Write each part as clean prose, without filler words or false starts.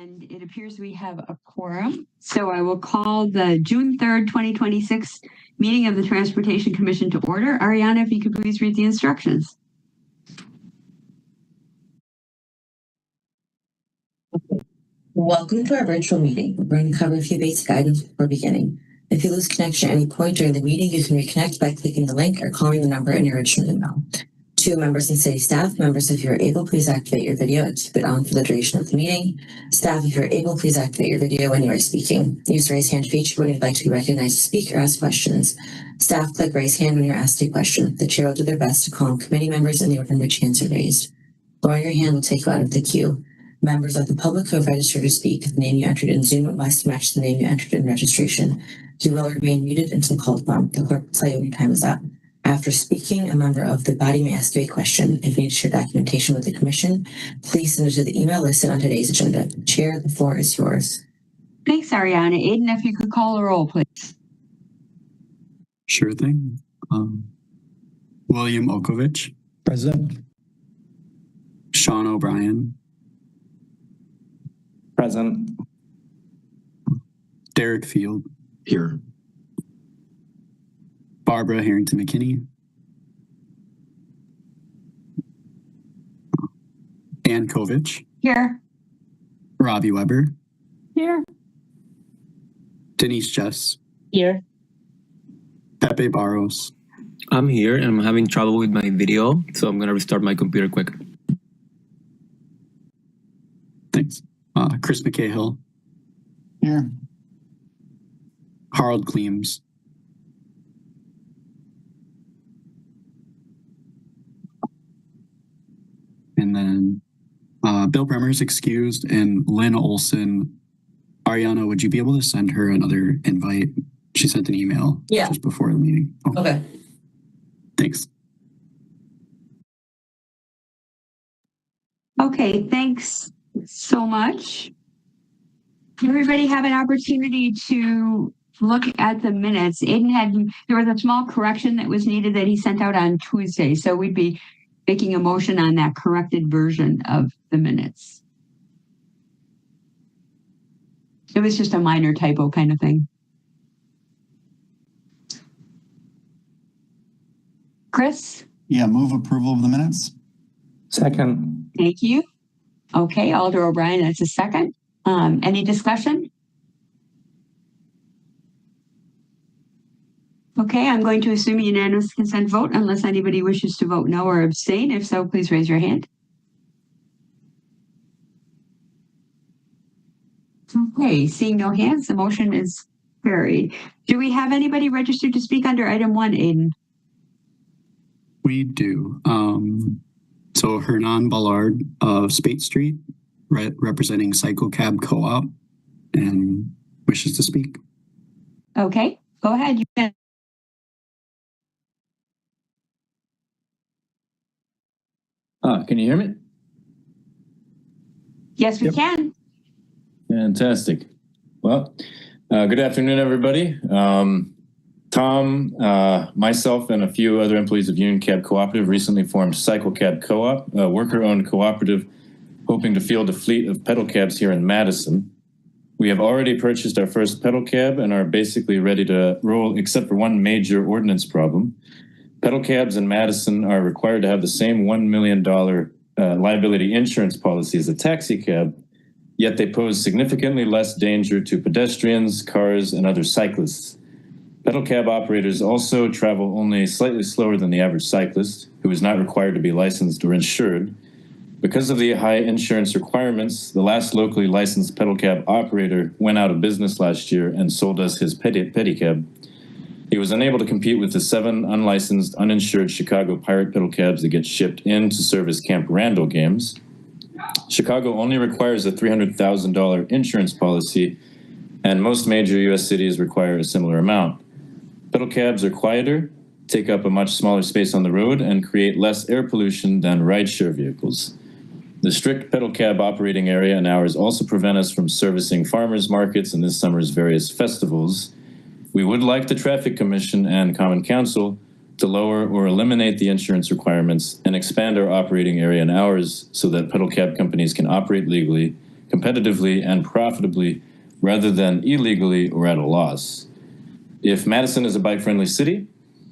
And it appears we have a quorum. So I will call the June 3rd, 2026 meeting of the Transportation Commission to order. Ariana, if you could please read the instructions. Welcome to our virtual meeting. We're going to cover a few basic items before beginning. If you lose connection at any point during the meeting, you can reconnect by clicking the link or calling the number in your original email. To members and city staff, members, if you're able, please activate your video and keep it on for the duration of the meeting. Staff, if you're able, please activate your video when you are speaking. Use the raise hand feature when you'd like to be recognized to speak or ask questions. Staff, click raise hand when you're asked a question. The chair will do their best to call on committee members in the order in which hands are raised. Lowering your hand will take you out of the queue. Members of the public who have registered to speak, the name you entered in Zoom must match the name you entered in registration. You will remain muted until called upon. The clerk will tell you when your time is up. After speaking, a member of the body may ask you a question. If you need to share documentation with the commission, please send it to the email listed on today's agenda. Chair, the floor is yours. Thanks, Ariana. Aiden, if you could call a roll, please. Sure thing. William Okovich. Present. Sean O'Brien. Present. Derek Field. Here. Barbara Harrington McKinney. Ann Kovich. Here. Robbie Weber. Here. Denise Jess. Here. Pepe Barros. I'm here and I'm having trouble with my video, so I'm going to restart my computer quick. Thanks. Chris McCahill. Here. Harold Cleams. And then Bill Bremer is excused, and Lynn Olson. Ariana, would you be able to send her another invite? She sent an email just before the meeting. Oh. Okay. Thanks. Okay, thanks so much. Did everybody have an opportunity to look at the minutes? Aiden there was a small correction that was needed that he sent out on Tuesday, so we'd be making a motion on that corrected version of the minutes. It was just a minor typo kind of thing. Chris? Yeah, move approval of the minutes. Second. Thank you. Okay, Alder O'Brien, that's a second. Any discussion? Okay, I'm going to assume unanimous consent vote unless anybody wishes to vote no or abstain. If so, please raise your hand. Okay, seeing no hands, the motion is carried. Do we have anybody registered to speak under item 1, Aiden? We do. So Hernan Ballard of Spate Street, representing Cycle Cab Co-op, and wishes to speak. Okay, go ahead. You can. Can you hear me? Yes, we can. Fantastic. Well, good afternoon, everybody. Tom, myself, and a few other employees of Union Cab Cooperative recently formed Cycle Cab Co-op, a worker-owned cooperative hoping to field a fleet of pedal cabs here in Madison. We have already purchased our first pedal cab and are basically ready to roll, except for one major ordinance problem. Pedal cabs in Madison are required to have the same $1 million liability insurance policy as a taxi cab, yet they pose significantly less danger to pedestrians, cars, and other cyclists. Pedal cab operators also travel only slightly slower than the average cyclist, who is not required to be licensed or insured. Because of the high insurance requirements, the last locally licensed pedal cab operator went out of business last year and sold us his pedicab. He was unable to compete with the 7 unlicensed, uninsured Chicago Pirate pedal cabs that get shipped in to service Camp Randall games. Chicago only requires a $300,000 insurance policy, and most major U.S. cities require a similar amount. Pedal cabs are quieter, take up a much smaller space on the road, and create less air pollution than rideshare vehicles. The strict pedal cab operating area and hours also prevent us from servicing farmers markets and this summer's various festivals. We would like the Traffic Commission and Common Council to lower or eliminate the insurance requirements and expand our operating area and hours so that pedal cab companies can operate legally competitively and profitably rather than illegally or at a loss. If Madison is a bike-friendly city,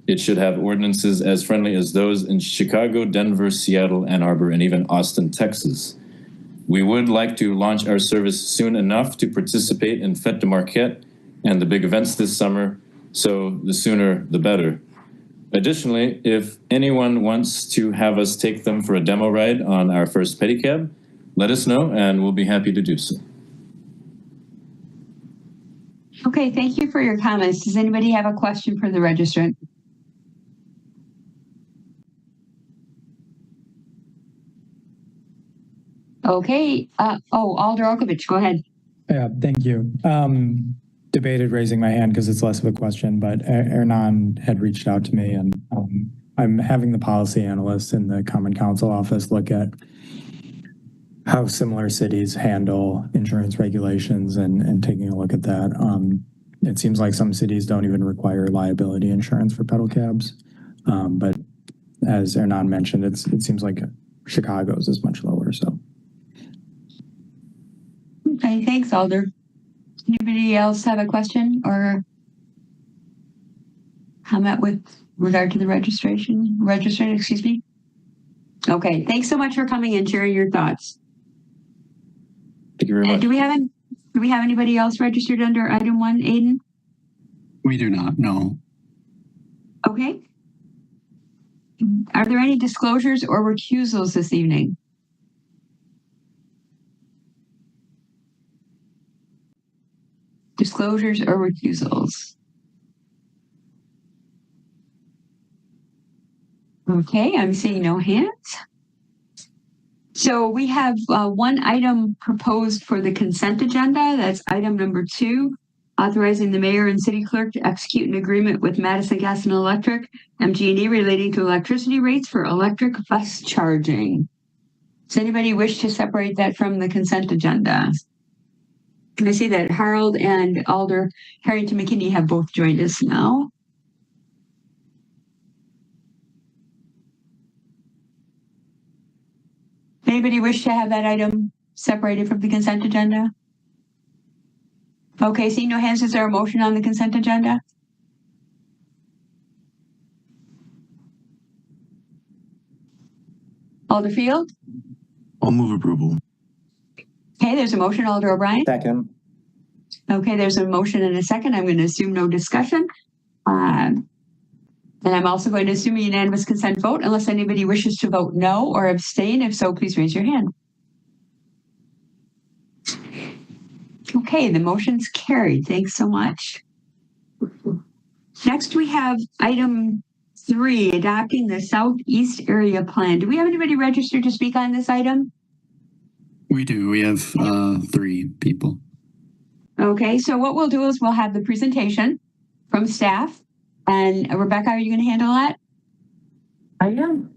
it should have ordinances as friendly as those in Chicago, Denver, Seattle, Ann Arbor, and even Austin, Texas. We would like to launch our service soon enough to participate in Fête de Marquette and the big events this summer, so the sooner the better. Additionally, if anyone wants to have us take them for a demo ride on our first pedicab, let us know and we'll be happy to do so. Okay, thank you for your comments. Does anybody have a question for the registrant? Okay, Alder Okovich, go ahead. Yeah, thank you. Debated raising my hand because it's less of a question, but Ernan had reached out to me, and I'm having the policy analyst in the Common Council office look at how similar cities handle insurance regulations and taking a look at that. It seems like some cities don't even require liability insurance for pedal cabs. But as Ernan mentioned, it seems like Chicago's is much lower. So. Okay, thanks, Alder. Anybody else have a question or comment with regard to the registration, excuse me? Okay, thanks so much for coming and sharing your thoughts. Thank you very much. Do we have anybody else registered under item 1, Aiden? We do not, no. Okay. Are there any disclosures or recusals this evening? Disclosures or recusals? Okay, I'm seeing no hands. So we have one item proposed for the consent agenda. That's item number 2, authorizing the mayor and city clerk to execute an agreement with Madison Gas and Electric, MG&E, relating to electricity rates for electric bus charging. Does anybody wish to separate that from the consent agenda? I see that Harold and Alder Harrington McKinney have both joined us now. Anybody wish to have that item separated from the consent agenda? Okay, seeing no hands, is there a motion on the consent agenda? Alderfield? I'll move approval. Okay, there's a motion, Alder O'Brien. Second. Okay, there's a motion and a second. I'm going to assume no discussion. And I'm also going to assume a unanimous consent vote unless anybody wishes to vote no or abstain. If so, please raise your hand. Okay, the motion's carried. Thanks so much. Next, we have item 3, adopting the Southeast Area Plan. Do we have anybody registered to speak on this item? We do. We have 3 people. Okay, so what we'll do is we'll have the presentation from staff. And Rebecca, are you going to handle that? I am.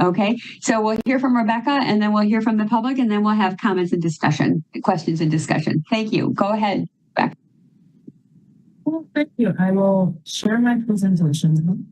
Okay, so we'll hear from Rebecca and then we'll hear from the public and then we'll have comments and discussion, questions and discussion. Thank you. Go ahead, Rebecca. Well, thank you. I will share my presentation.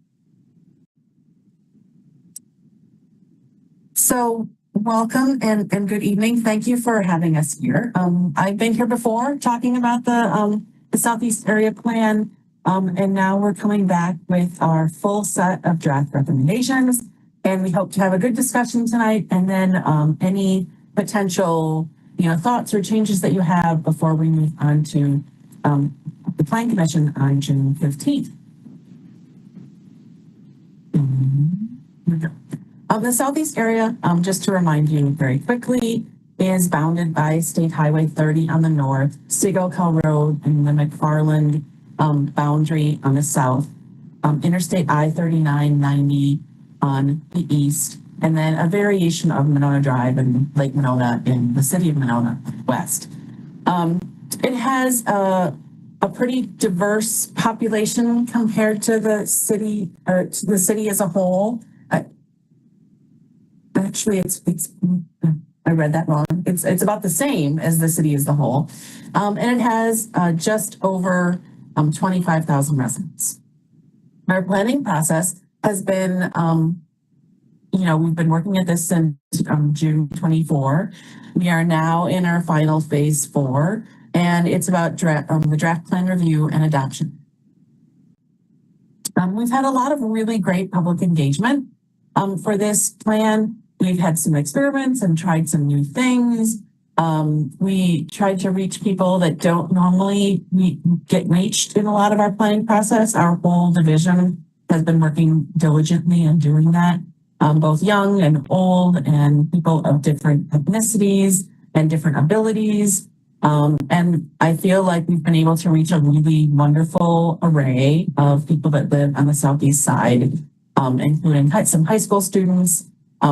So welcome and good evening. Thank you for having us here. I've been here before talking about the Southeast Area Plan. And now we're coming back with our full set of draft recommendations. And we hope to have a good discussion tonight. And then any potential, thoughts or changes that you have before we move on to the Plan Commission on June 15th. The Southeast area, just to remind you very quickly, is bounded by State Highway 30 on the north, Sigelco Road, and the McFarland boundary on the south, Interstate I-39/90 on the east, and then a variation of Monona Drive and Lake Monona in the city of Monona west. It has a pretty diverse population compared to the city or to the city as a whole. Actually, I read that wrong. It's about the same as the city as a whole, and it has just over 25,000 residents. Our planning process has been we've been working at this since June 24. We are now in our final phase 4, and it's about the draft plan review and adoption. We've had a lot of really great public engagement for this plan. We've had some experiments and tried some new things. We tried to reach people that don't normally get reached in a lot of our planning process. Our whole division has been working diligently on doing that, both young and old and people of different ethnicities and different abilities. And I feel like we've been able to reach a really wonderful array of people that live on the southeast side, including some high school students,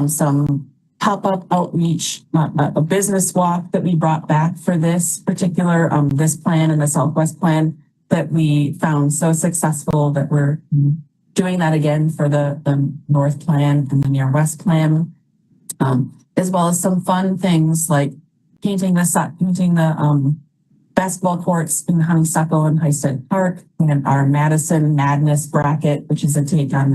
some pop-up outreach, a business walk that we brought back for this particular, this plan and the Southwest plan that we found so successful that we're doing that again for the North plan and the Near West plan, as well as some fun things like painting the basketball courts in Honeysuckle and Highstead Park, and our Madison Madness bracket, which is a take on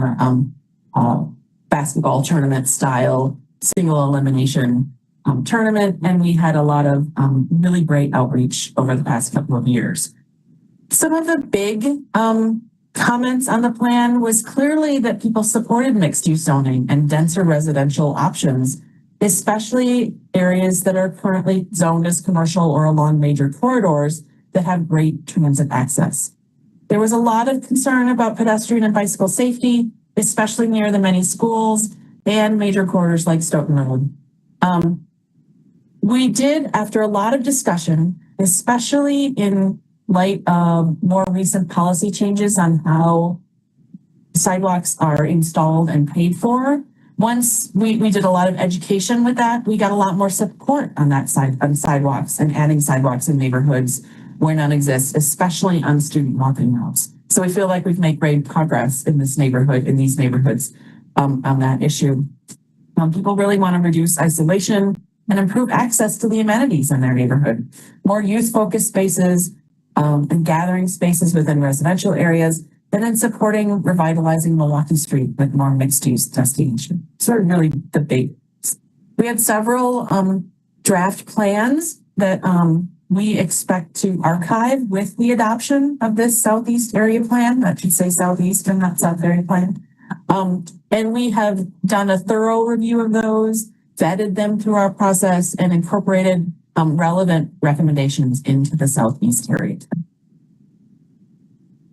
the basketball tournament style single elimination tournament. And we had a lot of really great outreach over the past couple of years. Some of the big comments on the plan was clearly that people supported mixed use zoning and denser residential options, especially areas that are currently zoned as commercial or along major corridors that have great transit access. There was a lot of concern about pedestrian and bicycle safety, especially near the many schools and major corridors like Stoughton Road. We did, after a lot of discussion, especially in light of more recent policy changes on how sidewalks are installed and paid for, once we did a lot of education with that, we got a lot more support on that side, on sidewalks and adding sidewalks in neighborhoods where none exist, especially on student walking routes. So we feel like we've made great progress in this neighborhood, in these neighborhoods on that issue. People really want to reduce isolation and improve access to the amenities in their neighborhood. More youth-focused spaces and gathering spaces within residential areas, and then supporting revitalizing Milwaukee Street with more mixed-use destination. So really the big. We had several draft plans that we expect to archive with the adoption of this Southeast Area Plan. That should say Southeast and not South Area Plan. And we have done a thorough review of those, vetted them through our process, and incorporated relevant recommendations into the Southeast Area.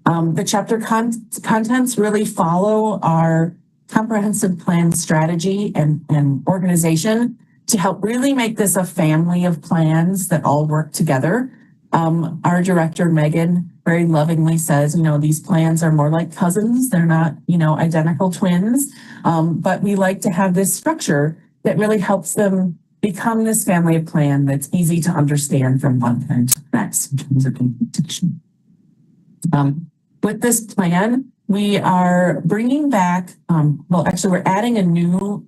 The chapter contents really follow our comprehensive plan strategy and organization to help really make this a family of plans that all work together. Our director, Megan, very lovingly says, these plans are more like cousins. They're not, identical twins. But we like to have this structure that really helps them become this family of plan that's easy to understand from one plan to the next in terms of implementation. With this plan, we are bringing back, we're adding a new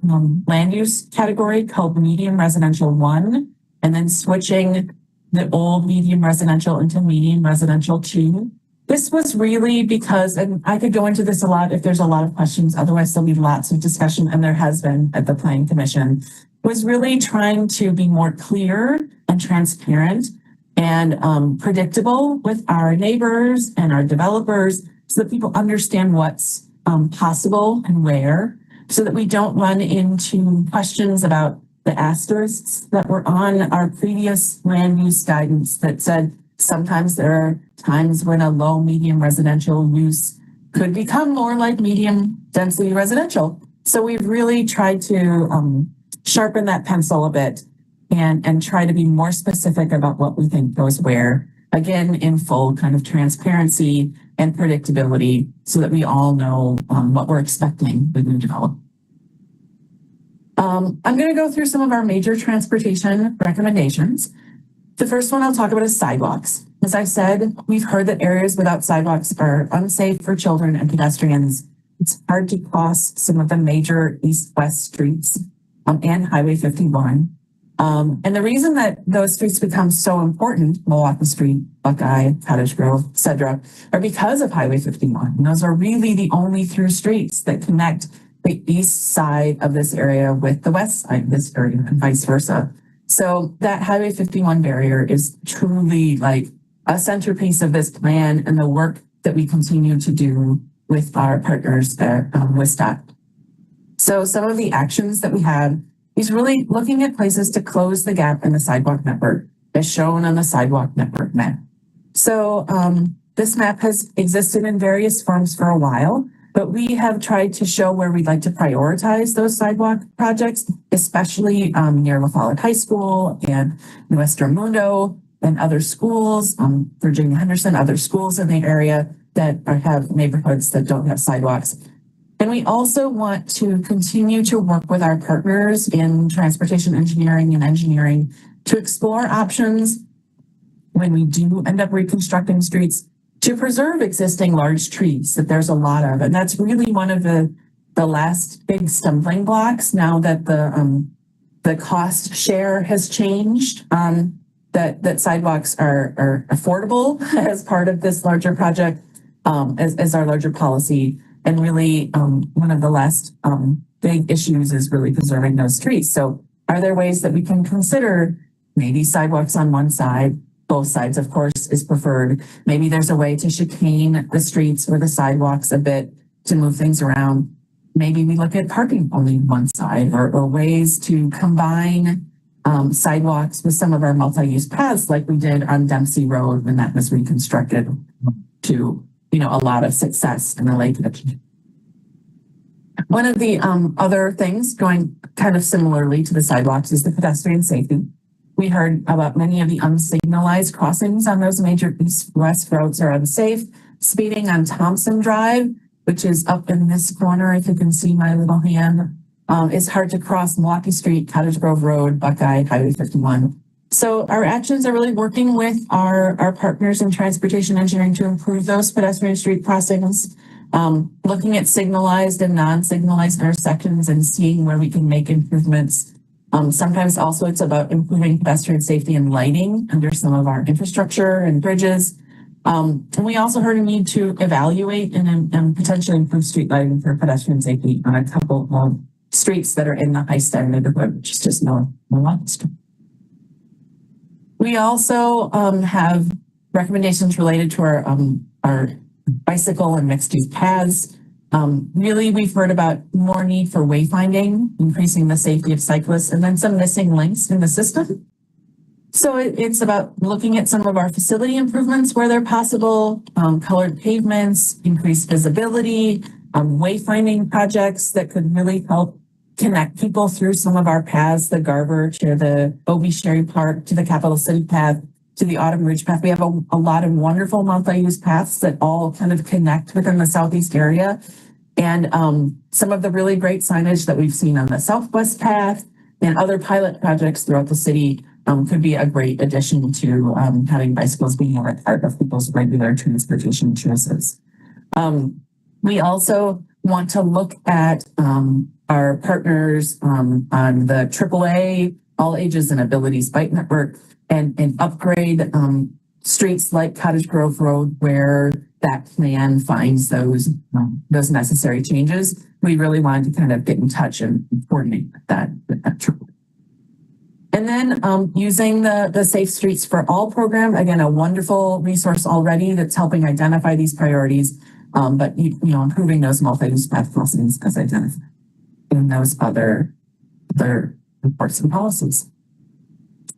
land use category called medium residential 1, and then switching the old medium residential into medium residential 2. This was really because, and I could go into this a lot if there's a lot of questions, otherwise there'll be lots of discussion, and there has been at the Planning Commission, was really trying to be more clear and transparent and predictable with our neighbors and our developers so that people understand what's possible and where, so that we don't run into questions about the asterisks that were on our previous land use guidance that said sometimes there are times when a low medium residential use could become more like medium density residential. So we've really tried to sharpen that pencil a bit and try to be more specific about what we think goes where, again, in full kind of transparency and predictability so that we all know what we're expecting with new development. I'm going to go through some of our major transportation recommendations. The first one I'll talk about is sidewalks. As I said, we've heard that areas without sidewalks are unsafe for children and pedestrians. It's hard to cross some of the major east-west streets and Highway 51. And the reason that those streets become so important, Milwaukee Street, Buckeye, Cottage Grove, etc., are because of Highway 51. And those are really the only through streets that connect the east side of this area with the west side of this area and vice versa. So that Highway 51 barrier is truly like a centerpiece of this plan and the work that we continue to do with our partners at WSDOT. So some of the actions that we have is really looking at places to close the gap in the sidewalk network as shown on the sidewalk network map. So this map has existed in various forms for a while, but we have tried to show where we'd like to prioritize those sidewalk projects, especially near La Follette High School and Nuestro Mundo and other schools, Virginia Henderson, other schools in the area that have neighborhoods that don't have sidewalks. And we also want to continue to work with our partners in transportation engineering and engineering to explore options when we do end up reconstructing streets to preserve existing large trees that there's a lot of. And that's really one of the last big stumbling blocks now that the cost share has changed, that sidewalks are affordable as part of this larger project, as our larger policy. And really one of the last big issues is really preserving those trees. So are there ways that we can consider maybe sidewalks on one side? Both sides, of course, is preferred. Maybe there's a way to chicane the streets or the sidewalks a bit to move things around. Maybe we look at parking only one side or ways to combine sidewalks with some of our multi-use paths like we did on Dempsey Road when that was reconstructed to, a lot of success in the Lake District. One of the other things going kind of similarly to the sidewalks is the pedestrian safety. We heard about many of the unsignalized crossings on those major east-west roads are unsafe. Speeding on Thompson Drive, which is up in this corner, if you can see my little hand, is hard to cross Milwaukee Street, Cottage Grove Road, Buckeye, Highway 51. So our actions are really working with our partners in transportation engineering to improve those pedestrian street crossings, looking at signalized and non-signalized intersections and seeing where we can make improvements. Sometimes also it's about improving pedestrian safety and lighting under some of our infrastructure and bridges. And we also heard a need to evaluate and potentially improve street lighting for pedestrian safety on a couple of streets that are in the High-Stein neighborhood, which is just north of Street. We also have recommendations related to our bicycle and mixed-use paths. Really, we've heard about more need for wayfinding, increasing the safety of cyclists, and then some missing links in the system. So it's about looking at some of our facility improvements where they're possible, colored pavements, increased visibility, wayfinding projects that could really help connect people through some of our paths, the Garber to the Obie Sherry Park, to the Capital City path, to the Autumn Ridge path. We have a lot of wonderful multi-use paths that all kind of connect within the Southeast area. And some of the really great signage that we've seen on the Southwest path and other pilot projects throughout the city could be a great addition to having bicycles being more a part of people's regular transportation choices. We also want to look at our partners on the AAA, All Ages and Abilities Bike Network, and upgrade streets like Cottage Grove Road where that plan finds those necessary changes. We really wanted to kind of get in touch and coordinate that AAA. And then using the Safe Streets for All program, again, a wonderful resource already that's helping identify these priorities, but improving those multi-use path crossings as identified in those other reports and policies.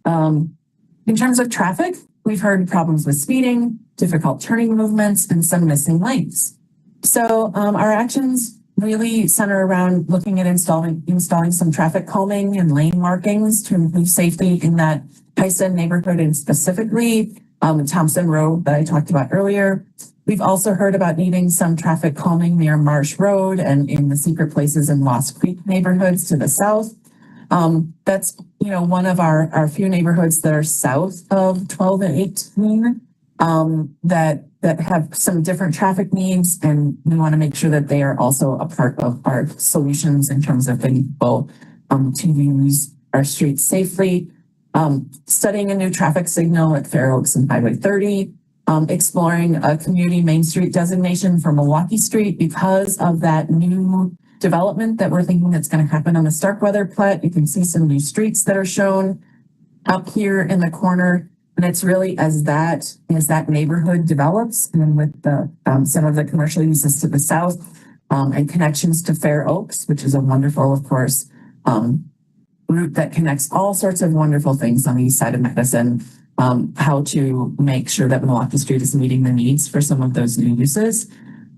In terms of traffic, we've heard problems with speeding, difficult turning movements, and some missing lanes. So our actions really center around looking at installing some traffic calming and lane markings to improve safety in that High-Stein neighborhood and specifically Thompson Road that I talked about earlier. We've also heard about needing some traffic calming near Marsh Road and in the Secret Places and Lost Creek neighborhoods to the south. That's one of our few neighborhoods that are south of 12 and 18 that have some different traffic needs, and we want to make sure that they are also a part of our solutions in terms of getting people to use our streets safely. Studying a new traffic signal at Fair Oaks and Highway 30. Exploring a community Main Street designation for Milwaukee Street because of that new development that we're thinking that's going to happen on the Starkweather plat. You can see some new streets that are shown up here in the corner. And it's really as that neighborhood develops, and then with the some of the commercial uses to the south and connections to Fair Oaks, which is a wonderful, of course, route that connects all sorts of wonderful things on the east side of Madison. How to make sure that Milwaukee Street is meeting the needs for some of those new uses.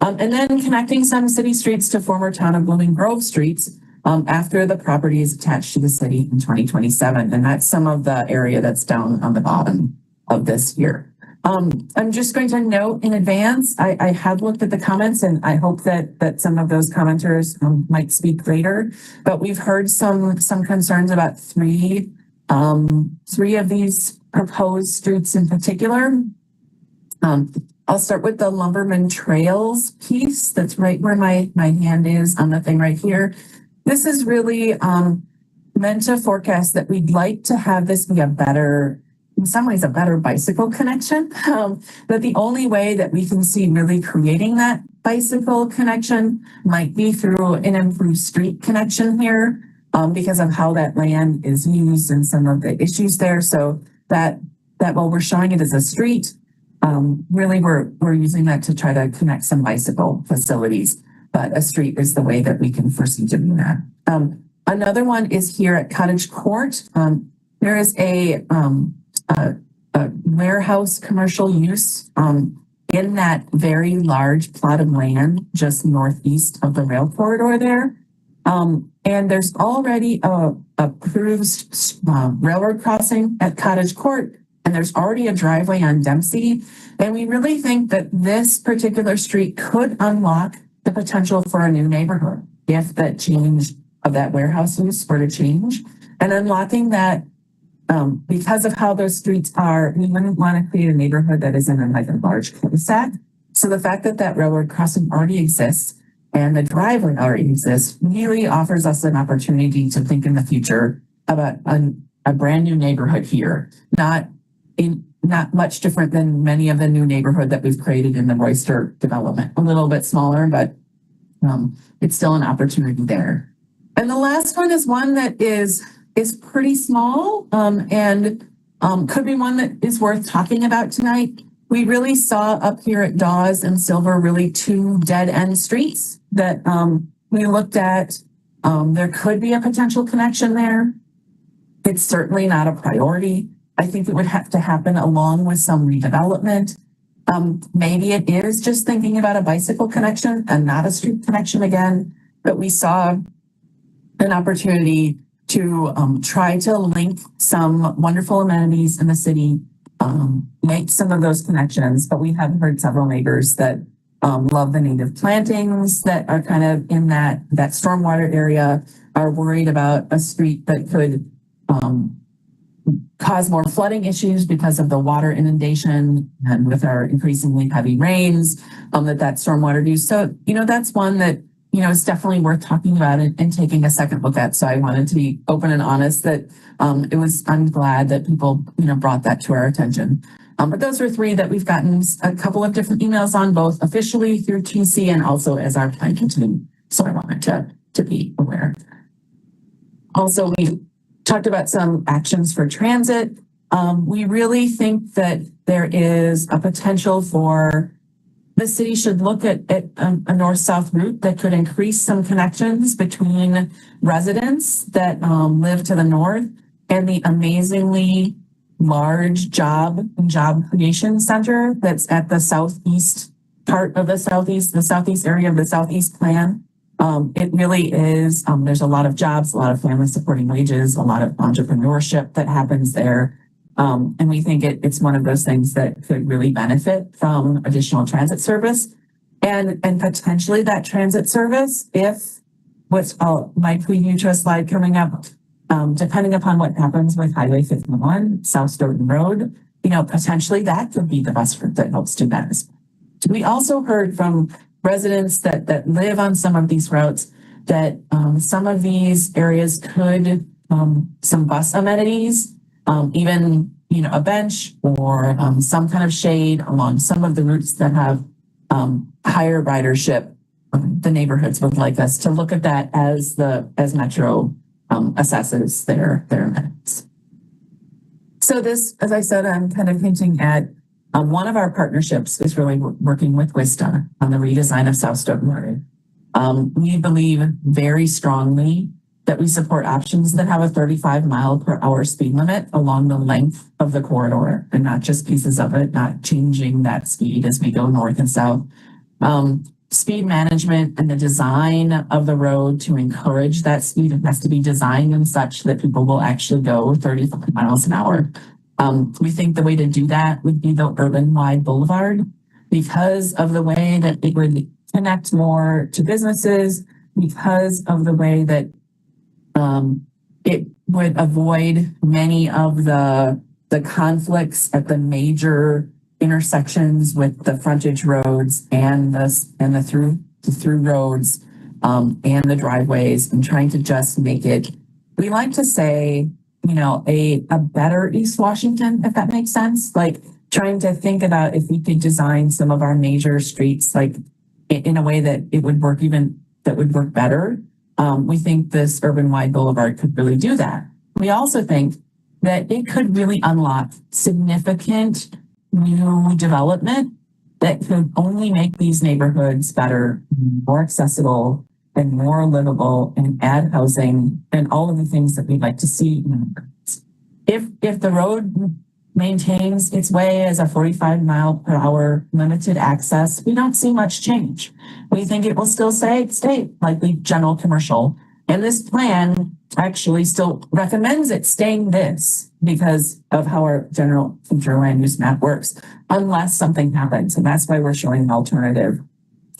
And then connecting some city streets to former town of Blooming Grove streets after the property is attached to the city in 2027. And that's some of the area that's down on the bottom of this here. I'm just going to note in advance, I have looked at the comments and I hope that some of those commenters might speak later, but we've heard some concerns about three of these proposed streets in particular. I'll start with the Lumberman Trails piece. That's right where my hand is on the thing right here. This is really meant to forecast that we'd like to have this be in some ways, a better bicycle connection. But the only way that we can see really creating that bicycle connection might be through an improved street connection here because of how that land is used and some of the issues there. So that while we're showing it as a street, really we're using that to try to connect some bicycle facilities, but a street is the way that we can foresee doing that. Another one is here at Cottage Court. There is a warehouse commercial use in that very large plot of land just northeast of the rail corridor there. And there's already a approved railroad crossing at Cottage Court, and there's already a driveway on Dempsey. And we really think that this particular street could unlock the potential for a new neighborhood if that change of that warehouse use were to change. And unlocking that, because of how those streets are, we wouldn't want to create a neighborhood that isn't in like a large cul-de-sac. So the fact that that railroad crossing already exists and the driveway already exists really offers us an opportunity to think in the future about a brand new neighborhood here, not much different than many of the new neighborhood that we've created in the Royster development. A little bit smaller, but it's still an opportunity there. And the last one is one that is pretty small and could be one that is worth talking about tonight. We really saw up here at Dawes and Silver really two dead end streets that we looked at. There could be a potential connection there. It's certainly not a priority. I think it would have to happen along with some redevelopment. Maybe it is just thinking about a bicycle connection and not a street connection again, but we saw an opportunity to try to link some wonderful amenities in the city, make some of those connections, but we have heard several neighbors that love the native plantings that are kind of in that stormwater area, are worried about a street that could cause more flooding issues because of the water inundation and with our increasingly heavy rains that stormwater use. So, that's one that, it's definitely worth talking about and taking a second look at. So I wanted to be open and honest that I'm glad that people, brought that to our attention. But those are three that we've gotten a couple of different emails on, both officially through TC and also as our planning team. So I wanted to be aware. Also, we talked about some actions for transit. We really think that there is a potential for the city should look at a north-south route that could increase some connections between residents that live to the north and the amazingly large job creation center that's at the southeast part of the southeast area of the southeast plan. It really is, there's a lot of jobs, a lot of family supporting wages, a lot of entrepreneurship that happens there. And we think it's one of those things that could really benefit from additional transit service and potentially that transit service, if what's my preview to a slide coming up, depending upon what happens with Highway 51, South Stoughton Road, potentially that could be the bus route that helps do that. We also heard from residents that live on some of these routes that some of these areas could, some bus amenities, even, a bench or some kind of shade along some of the routes that have higher ridership the neighborhoods would like us to look at that as Metro assesses their amenities. So this, as I said, I'm kind of hinting at one of our partnerships is really working with Wista on the redesign of South Stoughton Road. We believe very strongly that we support options that have a 35-mile-per-hour speed limit along the length of the corridor and not just pieces of it, not changing that speed as we go north and south. Speed management and the design of the road to encourage that speed, it has to be designed in such that people will actually go 35 miles an hour. We think the way to do that would be the urban-wide boulevard because of the way that it would connect more to businesses, because of the way that it would avoid many of the conflicts at the major intersections with the frontage roads and the through roads and the driveways, and trying to just make it, we like to say, you know, a better East Washington, if that makes sense. Like trying to think about if we could design some of our major streets like in a way that it would work better. We think this urban-wide boulevard could really do that. We also think that it could really unlock significant new development that could only make these neighborhoods better, more accessible, and more livable, and add housing and all of the things that we'd like to see. If the road maintains its way as a 45-mile-per-hour limited access, we don't see much change. We think it will still stay likely general commercial. And this plan actually still recommends it staying this because of how our general future land use map works, unless something happens. And that's why we're showing an alternative.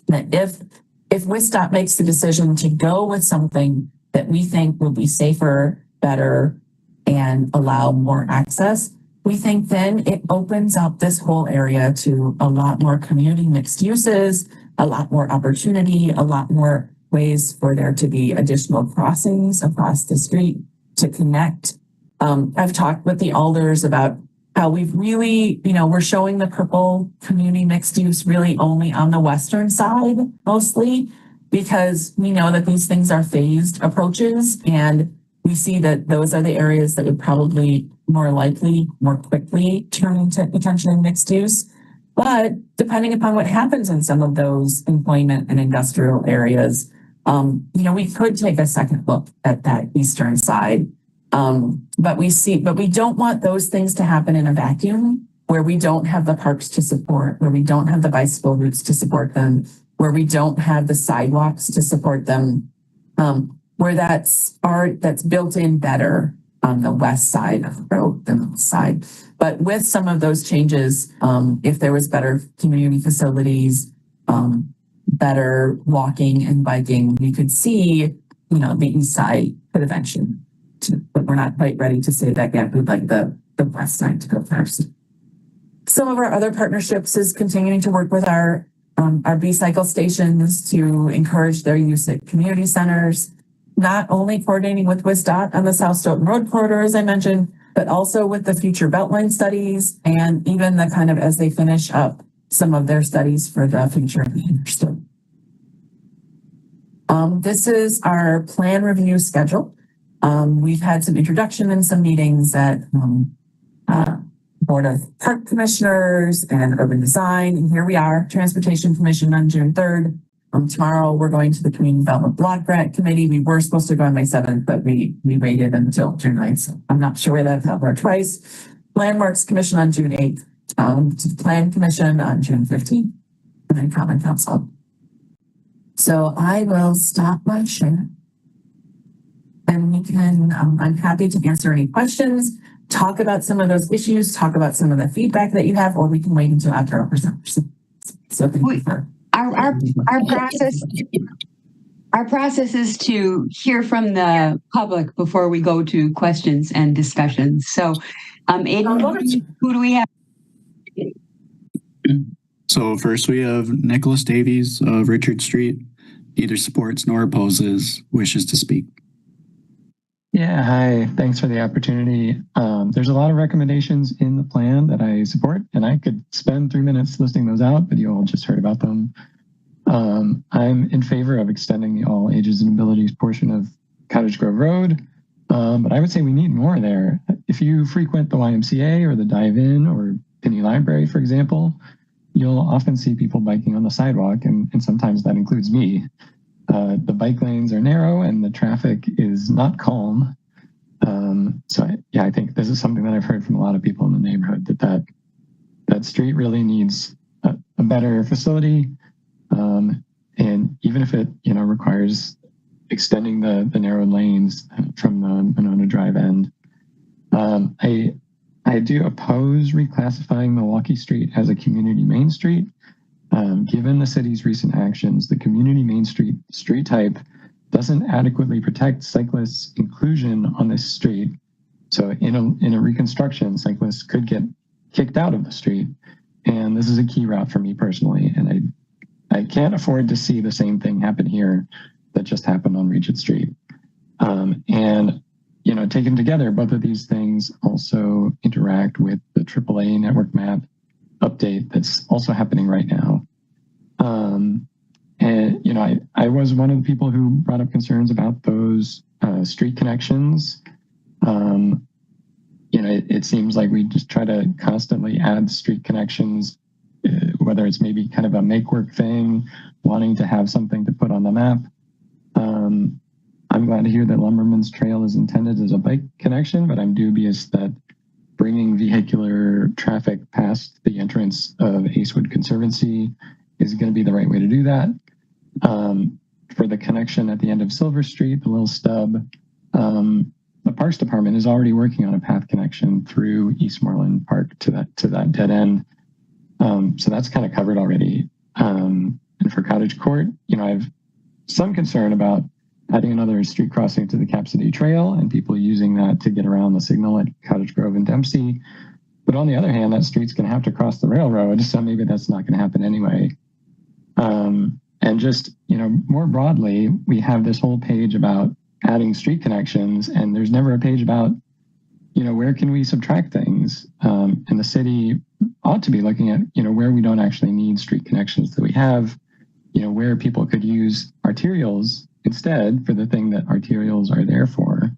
That if Wistop makes the decision to go with something that we think will be safer, better, and allow more access, we think then it opens up this whole area to a lot more community mixed uses, a lot more opportunity, a lot more ways for there to be additional crossings across the street to connect. I've talked with the alders about how we've really, we're showing the purple community mixed use really only on the western side mostly, because we know that these things are phased approaches, and we see that those are the areas that would probably more likely, more quickly turn into potentially mixed use. But depending upon what happens in some of those employment and industrial areas, we could take a second look at that eastern side. But we don't want those things to happen in a vacuum where we don't have the parks to support, where we don't have the bicycle routes to support them, where we don't have the sidewalks to support them, where that's built in better on the west side of the road than the side. But with some of those changes, if there was better community facilities, better walking and biking, we could see, the east side could eventually, but we're not quite ready to say that yet. We'd like the west side to go first. Some of our other partnerships is continuing to work with our B-cycle stations to encourage their use at community centers, not only coordinating with WSDOT on the South Stoughton Road corridor, as I mentioned, but also with the future Beltline studies, and even the kind of as they finish up some of their studies for the future of the interstate. This is our plan review schedule. We've had some introduction and some meetings at Board of Park Commissioners and Urban Design. And here we are, Transportation Commission on June 3rd. Tomorrow we're going to the Community Development Block Grant Committee. We were supposed to go on May 7th, but we waited until June 9th. So I'm not sure where that happened twice. Landmarks Commission on June 8th. To the Plan Commission on June 15th. And then Common Council. So I will stop my share. And we can, I'm happy to answer any questions, talk about some of those issues, talk about some of the feedback that you have, or we can wait until after our presenters. So thank you for our process is to hear from the public before we go to questions and discussions. So, Aiden, who do we have? So first we have Nicholas Davies of Richard Street. Neither supports nor opposes, wishes to speak. Yeah, hi. Thanks for the opportunity. There's a lot of recommendations in the plan that I support, and I could spend 3 minutes listing those out, but you all just heard about them. I'm in favor of extending the all ages and abilities portion of Cottage Grove Road, but I would say we need more there. If you frequent the YMCA or the Dive-In or Penny Library, for example, you'll often see people biking on the sidewalk, and sometimes that includes me. The bike lanes are narrow and the traffic is not calm. I think this is something that I've heard from a lot of people in the neighborhood, that street really needs a better facility. And even if it, requires extending the narrow lanes from the Monona Drive end. I do oppose reclassifying Milwaukee Street as a community main street. Given the city's recent actions, the community main street type doesn't adequately protect cyclists' inclusion on this street. So in a reconstruction, cyclists could get kicked out of the street. And this is a key route for me personally. And I can't afford to see the same thing happen here that just happened on Regent Street. Taken together, both of these things also interact with the AAA network map update that's also happening right now. I was one of the people who brought up concerns about those street connections. It seems like we just try to constantly add street connections, whether it's maybe kind of a make work thing, wanting to have something to put on the map. I'm glad to hear that Lumberman's Trail is intended as a bike connection, but I'm dubious that bringing vehicular traffic past the entrance of Acewood Conservancy is going to be the right way to do that. For the connection at the end of Silver Street, the little stub, the Parks Department is already working on a path connection through Eastmoreland Park to that dead end. So that's kind of covered already. And for Cottage Court, I have some concern about adding another street crossing to the Cap City Trail and people using that to get around the signal at Cottage Grove and Dempsey. But on the other hand, that street's going to have to cross the railroad, so maybe that's not going to happen anyway. And just, more broadly, we have this whole page about adding street connections, and there's never a page about, where can we subtract things? And the city ought to be looking at, where we don't actually need street connections that we have, where people could use arterials instead for the thing that arterials are there for.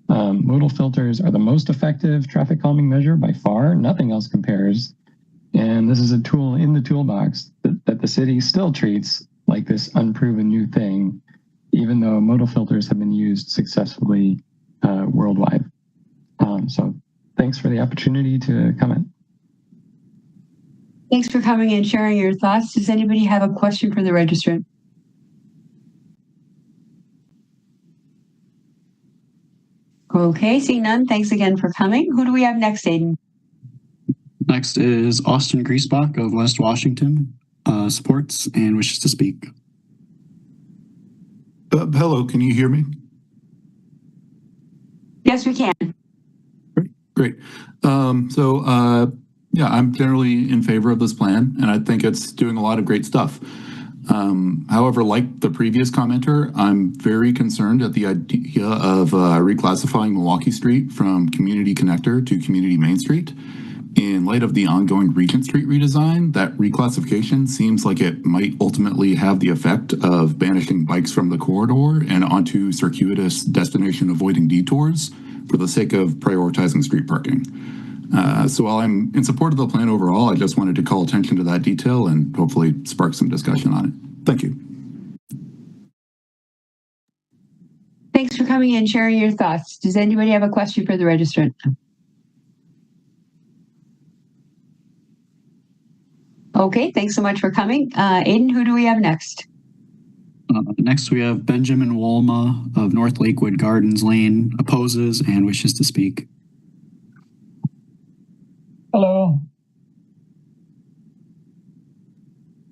Modal filters are the most effective traffic calming measure by far. Nothing else compares. And this is a tool in the toolbox that the city still treats like this unproven new thing, even though modal filters have been used successfully worldwide. So thanks for the opportunity to comment. Thanks for coming and sharing your thoughts. Does anybody have a question for the registrant? Okay, seeing none, thanks again for coming. Who do we have next, Aiden? Next is Austin Griesbach of West Washington, supports and wishes to speak. Hello, can you hear me? Yes, we can. Great. I'm generally in favor of this plan, and I think it's doing a lot of great stuff. However, like the previous commenter, I'm very concerned at the idea of reclassifying Milwaukee Street from Community Connector to Community Main Street. In light of the ongoing Regent Street redesign, that reclassification seems like it might ultimately have the effect of banishing bikes from the corridor and onto circuitous destination avoiding detours for the sake of prioritizing street parking. So while I'm in support of the plan overall, I just wanted to call attention to that detail and hopefully spark some discussion on it. Thank you. Thanks for coming and sharing your thoughts. Does anybody have a question for the registrant? Okay, thanks so much for coming. Aiden, who do we have next? Next, we have Benjamin Wolma of North Lakewood Gardens Lane, opposes and wishes to speak. Hello.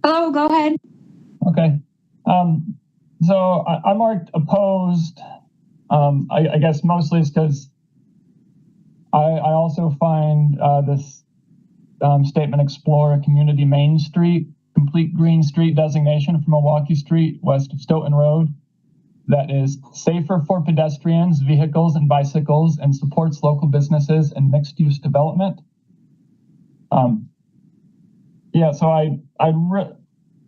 Hello, go ahead. Okay. So I marked opposed. I guess mostly it's because I also find this statement explore a community main street, complete green street designation for Milwaukee Street west of Stoughton Road that is safer for pedestrians, vehicles, and bicycles and supports local businesses and mixed-use development. So I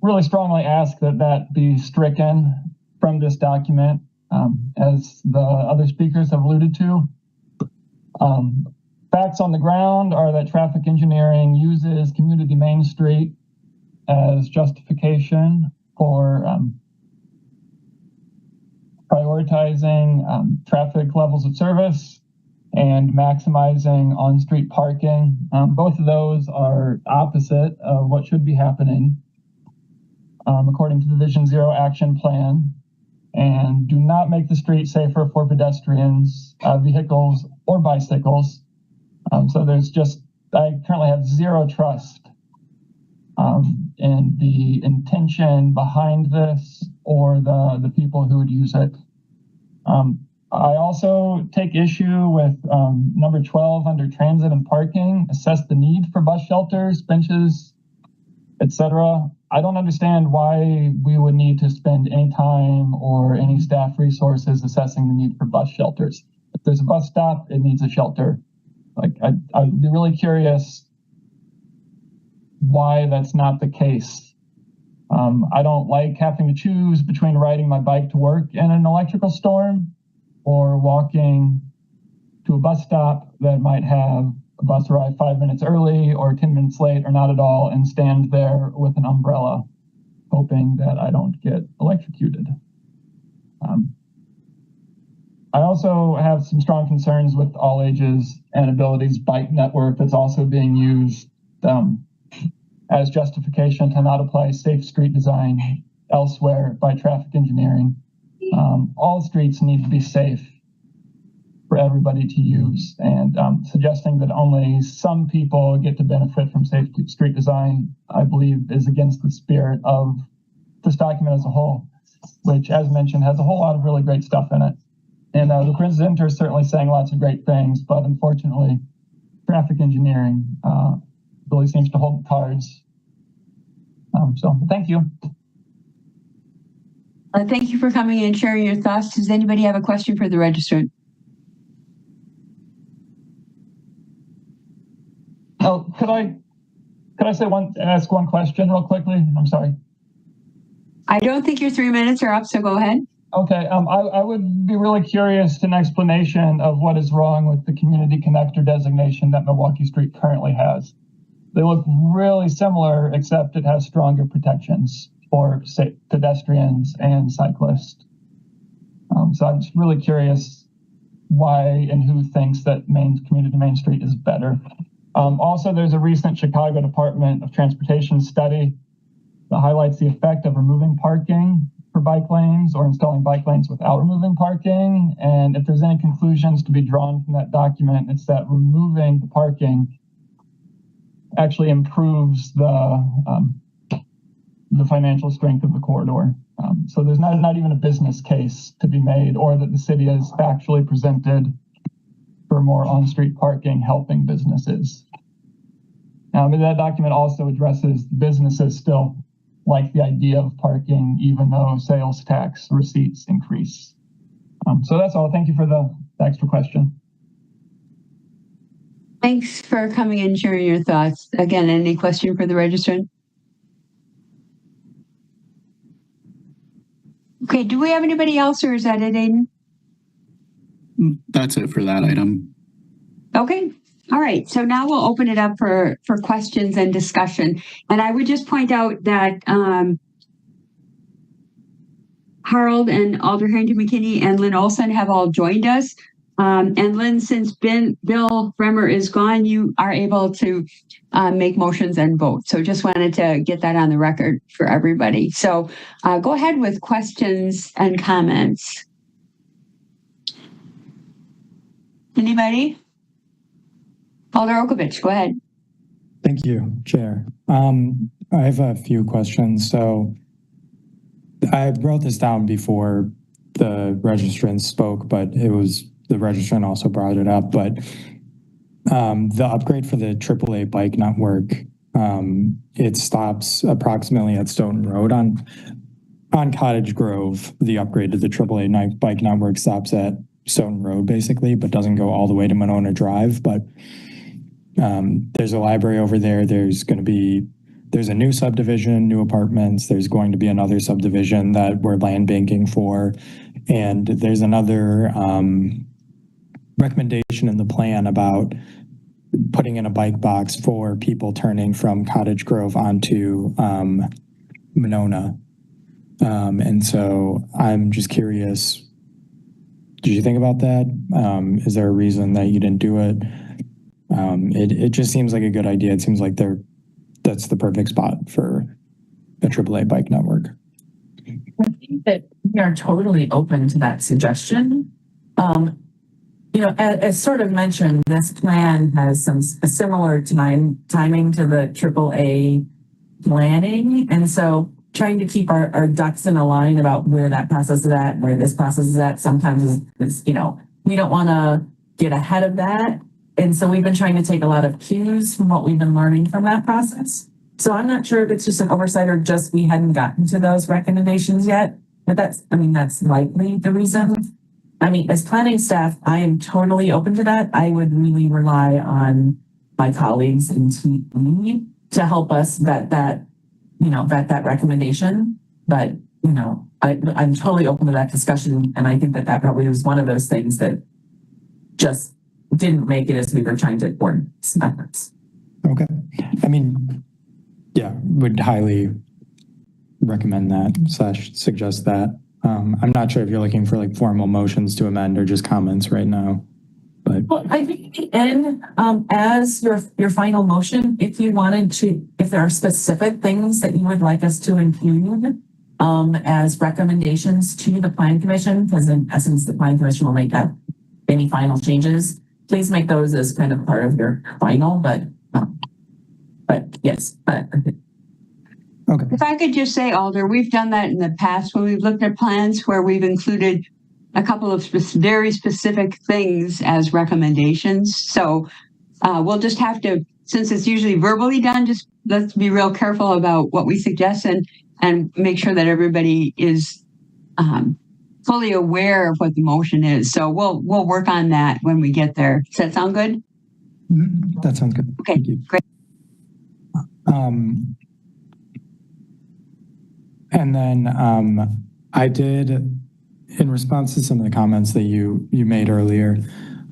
really strongly ask that that be stricken from this document, as the other speakers have alluded to. Facts on the ground are that traffic engineering uses Community Main Street as justification for prioritizing traffic levels of service and maximizing on-street parking. Both of those are opposite of what should be happening according to the Vision Zero action plan, and do not make the street safer for pedestrians, vehicles, or bicycles. So I currently have zero trust in the intention behind this or the people who would use it. I also take issue with number 12 under transit and parking, assess the need for bus shelters, benches, etc. I don't understand why we would need to spend any time or any staff resources assessing the need for bus shelters. If there's a bus stop, it needs a shelter. I'd be really curious why that's not the case. I don't like having to choose between riding my bike to work in an electrical storm or walking to a bus stop that might have a bus arrive 5 minutes early or 10 minutes late or not at all, and stand there with an umbrella hoping that I don't get electrocuted. I also have some strong concerns with All Ages and Abilities bike network that's also being used as justification to not apply safe street design elsewhere by traffic engineering. All streets need to be safe for everybody to use, and suggesting that only some people get to benefit from safe street design, I believe, is against the spirit of this document as a whole, which, as mentioned, has a whole lot of really great stuff in it. And the presenter is certainly saying lots of great things, but unfortunately, traffic engineering really seems to hold the cards. So thank you. Thank you for coming and sharing your thoughts. Does anybody have a question for the registrant? Oh, could I ask one question real quickly? I'm sorry. I don't think your 3 minutes are up, so go ahead. Okay, I would be really curious to an explanation of what is wrong with the community connector designation that Milwaukee Street currently has. They look really similar, except it has stronger protections for pedestrians and cyclists. So I'm just really curious why and who thinks that Community Main Street is better. Also, there's a recent Chicago Department of Transportation study that highlights the effect of removing parking for bike lanes or installing bike lanes without removing parking. And if there's any conclusions to be drawn from that document, it's that removing the parking actually improves the financial strength of the corridor. So there's not even a business case to be made, or that the city has factually presented for more on-street parking helping businesses. That document also addresses businesses still like the idea of parking, even though sales tax receipts increase. So that's all. Thank you for the extra question. Thanks for coming and sharing your thoughts. Again, any question for the registrant? Okay, do we have anybody else, or is that it, Aiden? That's it for that item. Okay. All right. So now we'll open it up for questions and discussion. And I would just point out that Harold and Alder Harrington McKinney and Lynn Olson have all joined us. And Lynn, since Bill Bremer is gone, you are able to make motions and vote. So just wanted to get that on the record for everybody. So go ahead with questions and comments. Anybody? Alder Okovich, go ahead. Thank you, Chair. I have a few questions. So I wrote this down before the registrant spoke, but the registrant also brought it up. But the upgrade for the AAA bike network, it stops approximately at Stoughton Road on Cottage Grove. The upgrade to the AAA bike network stops at Stoughton Road basically, but doesn't go all the way to Monona Drive. But there's a library over there. There's there's a new subdivision, new apartments. There's going to be another subdivision that we're land banking for. And there's another recommendation in the plan about putting in a bike box for people turning from Cottage Grove onto Monona. And so I'm just curious, did you think about that? Is there a reason that you didn't do it? It just seems like a good idea. It seems like that's the perfect spot for a AAA bike network. I think that we are totally open to that suggestion. As sort of mentioned, this plan has some similar timing to the AAA planning. And so trying to keep our ducks in a line about where that process is at, where this process is at, sometimes is we don't want to get ahead of that. And so we've been trying to take a lot of cues from what we've been learning from that process. So I'm not sure if it's just an oversight or just we hadn't gotten to those recommendations yet, but that's likely the reason. As planning staff, I am totally open to that. I would really rely on my colleagues in TE to help us vet that recommendation. But, I'm totally open to that discussion. And I think that probably was one of those things that just didn't make it as we were trying to coordinate efforts. Okay. Would highly recommend that / suggest that. I'm not sure if you're looking for like formal motions to amend or just comments right now. But well, I think the end, as your final motion, if there are specific things that you would like us to include as recommendations to the Plan Commission, because in essence, the Plan Commission will make any final changes. Please make those as kind of part of your final, but yes. Okay. If I could just say, Alder, we've done that in the past when we've looked at plans where we've included a couple of very specific things as recommendations. So we'll just have to, since it's usually verbally done, just let's be real careful about what we suggest and make sure that everybody is fully aware of what the motion is. So we'll work on that when we get there. Does that sound good? That sounds good. Okay, Thank you. great. And then I did, in response to some of the comments that you made earlier,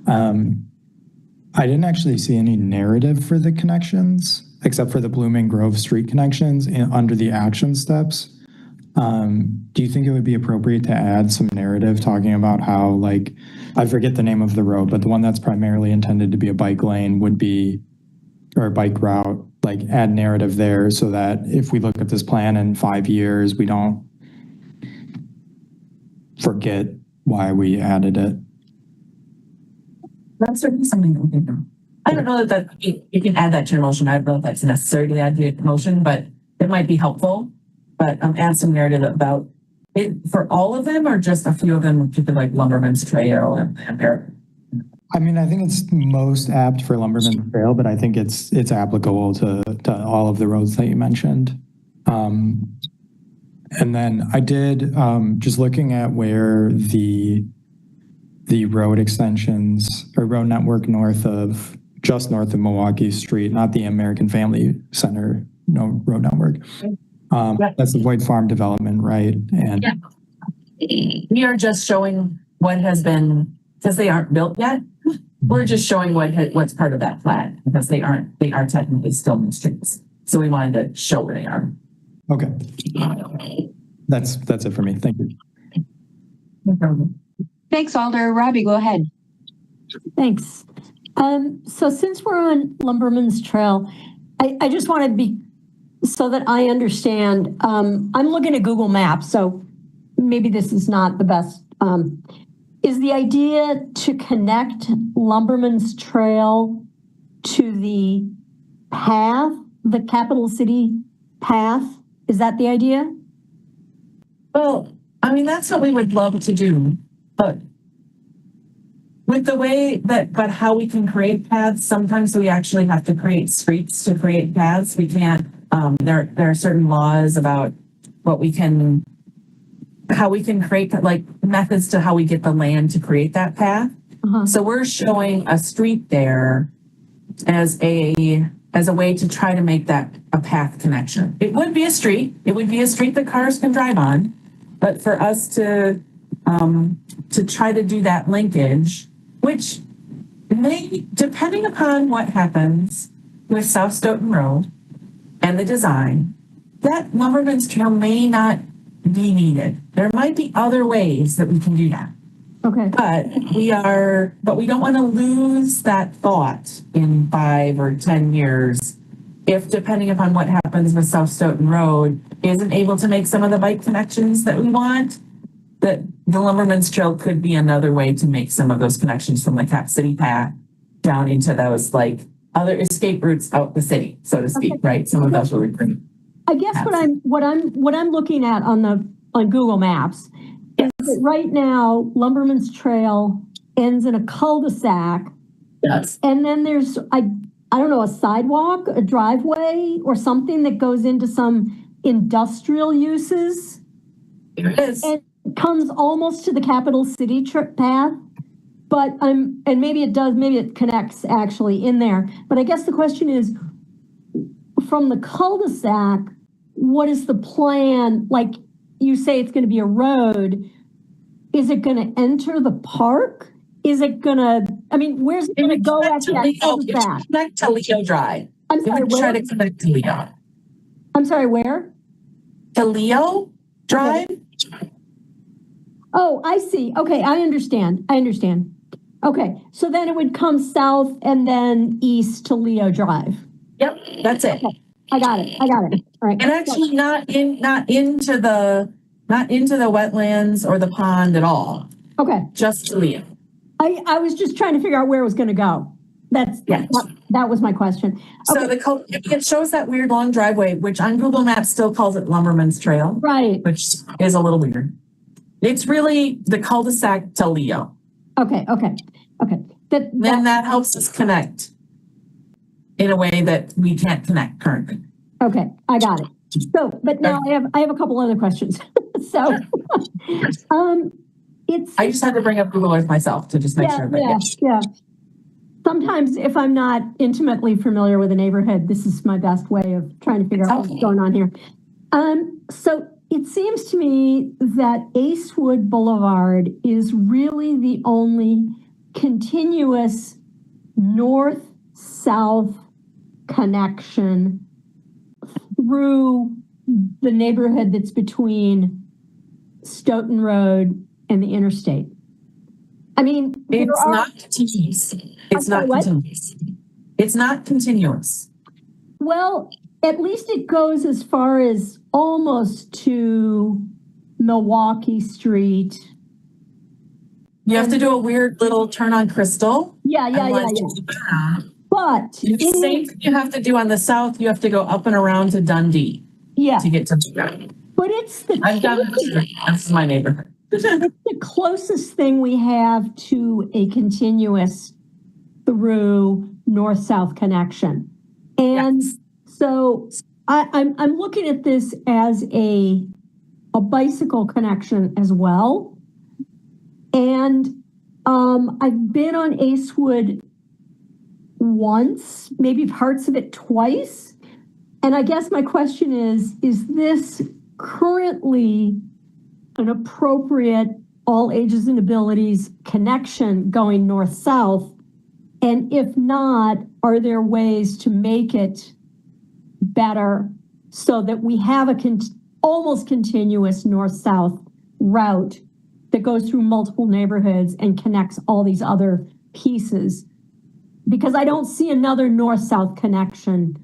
I didn't actually see any narrative for the connections, except for the Blooming Grove Street connections under the action steps. Do you think it would be appropriate to add some narrative talking about how, like, I forget the name of the road, but the one that's primarily intended to be a bike lane would be, or a bike route, like add narrative there so that if we look at this plan in 5 years, we don't forget why we added it. That's certainly something that we can do. I don't know that you can add that to your motion. I don't know if that's necessary to add to your motion, but it might be helpful. But add some narrative about it for all of them or just a few of them, people like Lumberman's Trail and Parrot. I think it's most apt for Lumberman Trail, but I think it's applicable to all of the roads that you mentioned. And then I did, just looking at where the road extensions or road network just north of Milwaukee Street, not the American Family Center, road network. That's the Voigt Farm development, right? And yeah. We are just showing what has been, because they aren't built yet. We're just showing what's part of that plan because they are technically still in streets. So we wanted to show where they are. Okay. That's it for me. Thank you. No problem. Thanks, Alder. Robbie, go ahead. Thanks. So since we're on Lumberman's Trail, I just want to be so that I understand. I'm looking at Google Maps, so maybe this is not the best. Is the idea to connect Lumberman's Trail to the path, the capital city path? Is that the idea? Well, that's what we would love to do, but with the way but how we can create paths, sometimes we actually have to create streets to create paths. We can't, there are certain laws about how we can create like methods to how we get the land to create that path. So we're showing a street there as a as a way to try to make that a path connection. It would be a street. It would be a street that cars can drive on. But for us to try to do that linkage, which may, depending upon what happens with South Stoughton Road and the design, that Lumberman's Trail may not be needed. There might be other ways that we can do that. Okay. But we don't want to lose that thought in 5 or 10 years if, depending upon what happens with South Stoughton Road, isn't able to make some of the bike connections that we want, that the Lumberman's Trail could be another way to make some of those connections from the Cap City Path down into those like other escape routes out the city, so to speak, right? Some of those really great. I guess what I'm looking at on Google Maps is that right now Lumberman's Trail ends in a cul-de-sac. Yes. And then there's I don't know, a sidewalk, a driveway, or something that goes into some industrial uses. There it is. And it comes almost to the Capital City path. But and maybe it connects actually in there. But I guess the question is, from the cul-de-sac, what is the plan? Like you say, it's going to be a road. Is it going to enter the park? Is it going to, I mean, where's it going to go after that cul-de-sac? Connect to Leo Drive. I'm sorry, try to connect to Leo. I'm sorry, where? To Leo Drive? Oh, I see. Okay, I understand. Okay, so then it would come south and then east to Leo Drive. Yep, that's it. Okay, I got it. All right. And actually not into the wetlands or the pond at all. Okay. Just to Leo. I was just trying to figure out where it was going to go. That was my question. Okay. So it shows that weird long driveway, which on Google Maps still calls it Lumberman's Trail. Right. Which is a little weird. It's really the cul-de-sac to Leo. Okay. Then that helps us connect in a way that we can't connect currently. Okay, I got it. So, but now I have a couple other questions. So, I just had to bring up Google Earth myself to just make sure. Yeah. Sometimes if I'm not intimately familiar with a neighborhood, this is my best way of trying to figure out what's going on here. So it seems to me that Acewood Boulevard is really the only continuous north-south connection through the neighborhood that's between Stoughton Road and the interstate. I mean, it's not continuous. It's not continuous. Well, at least it goes as far as almost to Milwaukee Street. You have to do a weird little turn on Crystal. Yeah. But the same thing you have to do on the south, you have to go up and around to Dundee. Yeah. To get to the But it's the that's my neighborhood. It's the closest thing we have to a continuous through north-south connection. And so I'm looking at this as a bicycle connection as well. And I've been on Acewood once, maybe parts of it twice. And I guess my question is this currently an appropriate all ages and abilities connection going north-south? And if not, are there ways to make it better so that we have a almost continuous north-south route that goes through multiple neighborhoods and connects all these other pieces? Because I don't see another north-south connection.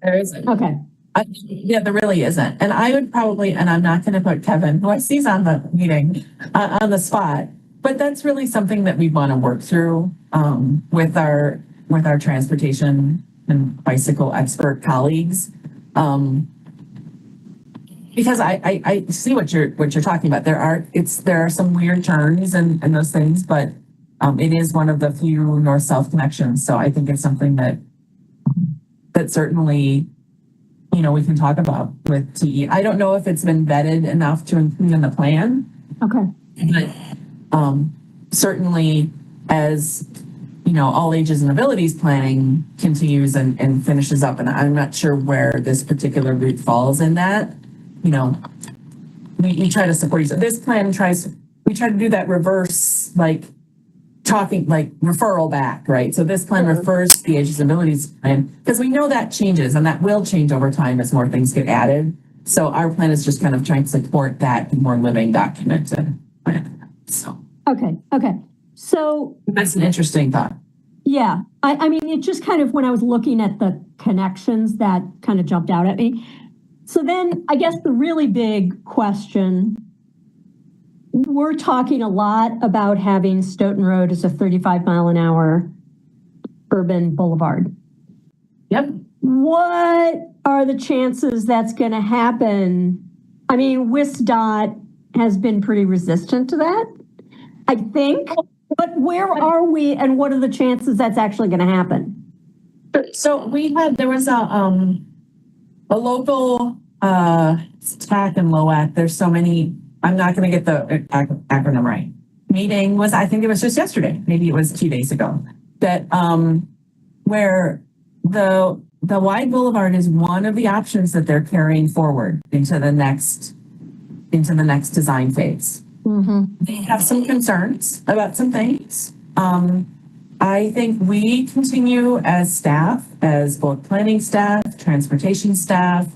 There isn't. Okay. There really isn't. And I would probably, and I'm not going to put Kevin, who I see's on the meeting, on the spot, but that's really something that we want to work through with our transportation and bicycle expert colleagues. Because I see what you're talking about. There are some weird turns and those things, but it is one of the few north-south connections. So I think it's something that certainly, we can talk about with TE. I don't know if it's been vetted enough to include in the plan. Okay. But certainly as all ages and abilities planning continues and finishes up. And I'm not sure where this particular route falls in that. We try to support each other. This plan we try to do that reverse, talking, referral back, right? So this plan refers to the ages and abilities plan because we know that changes and that will change over time as more things get added. So our plan is just kind of trying to support that more living documented plan. So. Okay. So that's an interesting thought. Yeah. I mean, it just kind of, when I was looking at the connections, that kind of jumped out at me. So then I guess the really big question, we're talking a lot about having Stoughton Road as a 35-mile-an-hour urban boulevard. Yep. What are the chances that's going to happen? I mean, WSDOT has been pretty resistant to that, I think. But where are we and what are the chances that's actually going to happen? So there was a local TAC and LOAC. There's so many, I'm not going to get the acronym right. Meeting was, I think it was just yesterday, maybe it was 2 days ago, that where the wide boulevard is one of the options that they're carrying forward into the next design phase. Mm-hmm. They have some concerns about some things. I think we continue as staff, as both planning staff, transportation staff,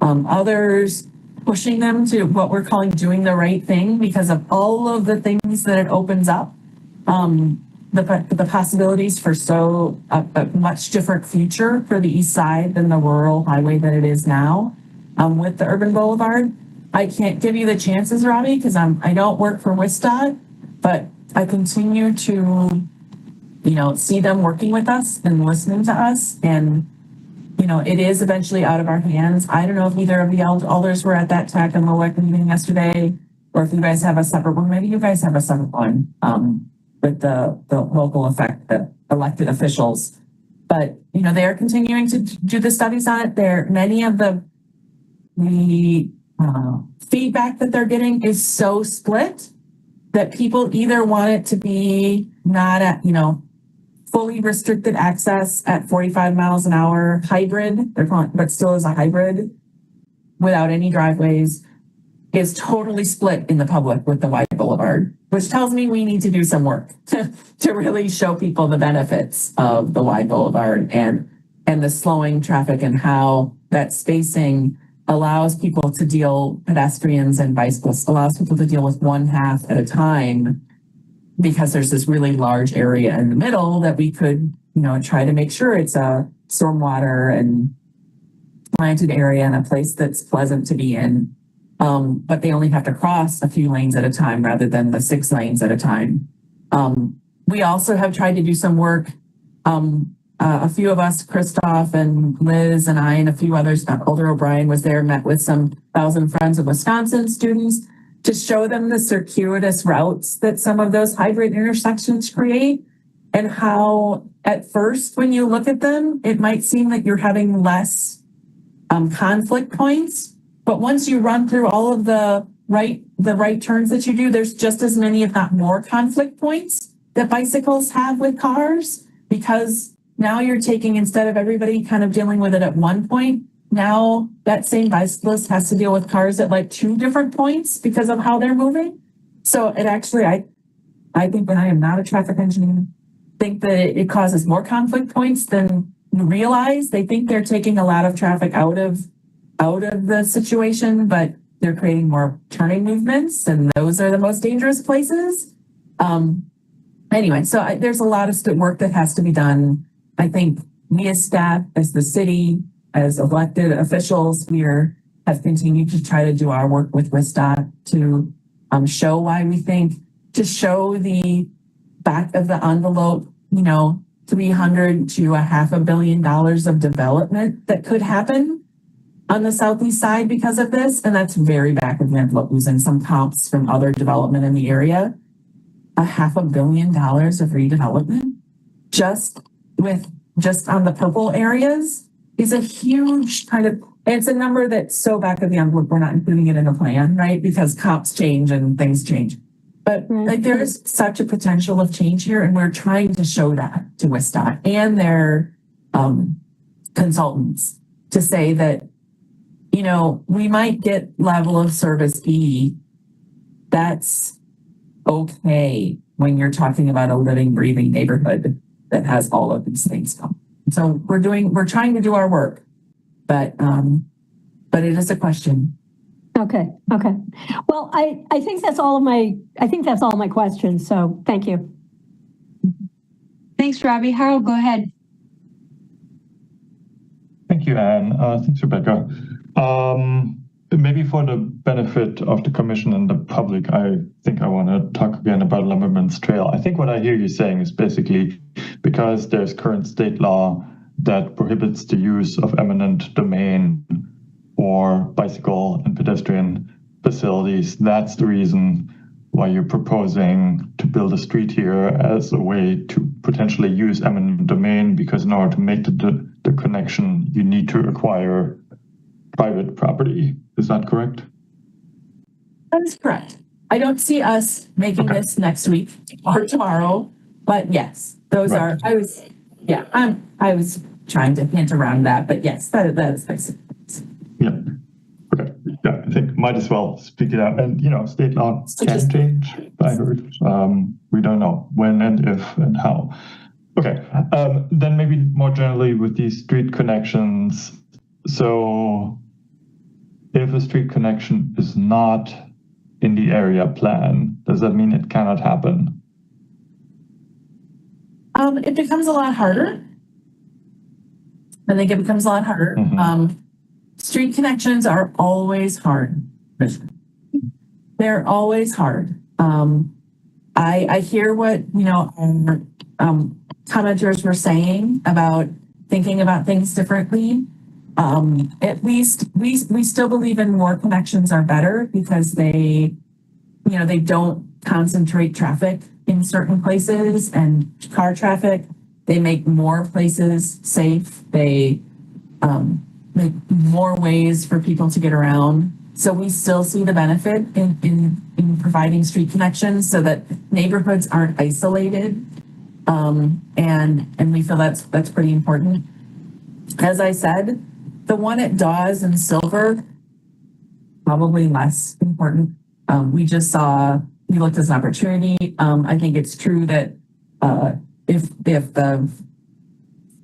others, pushing them to what we're calling doing the right thing because of all of the things that it opens up. The possibilities for a much different future for the east side than the rural highway that it is now with the urban boulevard. I can't give you the chances, Robbie, because I don't work for WSDOT, but I continue to, see them working with us and listening to us. And, it is eventually out of our hands. I don't know if either of the alders were at that TAC and LOAC meeting yesterday, or if you guys have a separate one. Maybe you guys have a separate one with the local elected officials. But, they are continuing to do the studies on it. Many of the feedback that they're getting is so split that people either want it to be not at, fully restricted access at 45 miles an hour hybrid, they're calling, but still is a hybrid without any driveways, is totally split in the public with the wide boulevard, which tells me we need to do some work to really show people the benefits of the wide boulevard and the slowing traffic and how that spacing allows people to pedestrians and bicyclists, allows people to deal with one half at a time because there's this really large area in the middle that we could, try to make sure it's a stormwater and planted area and a place that's pleasant to be in. But they only have to cross a few lanes at a time rather than the 6 lanes at a time. We also have tried to do some work. A few of us, Christoph and Liz and I and a few others, Alder O'Brien was there, met with some 1,000 Friends of Wisconsin students to show them the circuitous routes that some of those hybrid intersections create and how at first when you look at them, it might seem that you're having less conflict points. But once you run through all of the right turns that you do, there's just as many, if not more, conflict points that bicycles have with cars because now you're taking, instead of everybody kind of dealing with it at one point, now that same bicyclist has to deal with cars at 2 different points because of how they're moving. So it actually, I think, and I am not a traffic engineer, think that it causes more conflict points than you realize. They think they're taking a lot of traffic out of the situation, but they're creating more turning movements, and those are the most dangerous places. Anyway, so there's a lot of work that has to be done. I think we as staff, as the city, as elected officials, have continued to try to do our work with WSDOT to show why we think, to show the back of the envelope, $300 to $500 million of development that could happen on the southeast side because of this. And that's very back of the envelope, using some comps from other development in the area. $500 million of redevelopment just on the purple areas is a huge it's a number that's so back of the envelope, we're not including it in the plan, right? Because comps change and things change. But like there is such a potential of change here, and we're trying to show that to WISDOT and their consultants to say that, you know, we might get level of service B. That's okay when you're talking about a living, breathing neighborhood that has all of these things going. So we're trying to do our work, but it is a question. Okay. Well, I think that's all my questions. So thank you. Thanks, Robbie. Harold, go ahead. Thank you, Anne. Thanks, Rebecca. Maybe for the benefit of the commission and the public, I think I want to talk again about Lumberman's Trail. I think what I hear you saying is basically because there's current state law that prohibits the use of eminent domain for bicycle and pedestrian facilities, that's the reason why you're proposing to build a street here as a way to potentially use eminent domain, because in order to make the connection, you need to acquire private property. Is that correct? That is correct. I don't see us making this next week or tomorrow, but yes, those are, I was trying to hint around that, but yes, that is basically. Yeah. Okay. Yeah, I think might as well speak it out. And, you know, state law can change, I heard. We don't know when and if and how. Okay. Then maybe more generally with these street connections. So if a street connection is not in the area plan, does that mean it cannot happen? It becomes a lot harder. I think it becomes a lot harder. Mm-hmm. Street connections are always hard. They're always hard. I hear what, you know, commenters were saying about thinking about things differently. At least we still believe in more connections are better because they don't concentrate traffic in certain places and car traffic. They make more places safe. They make more ways for people to get around. So we still see the benefit in providing street connections so that neighborhoods aren't isolated. And we feel that's pretty important. As I said, the one at Dawes and Silver, probably less important. We looked as an opportunity. I think it's true that if the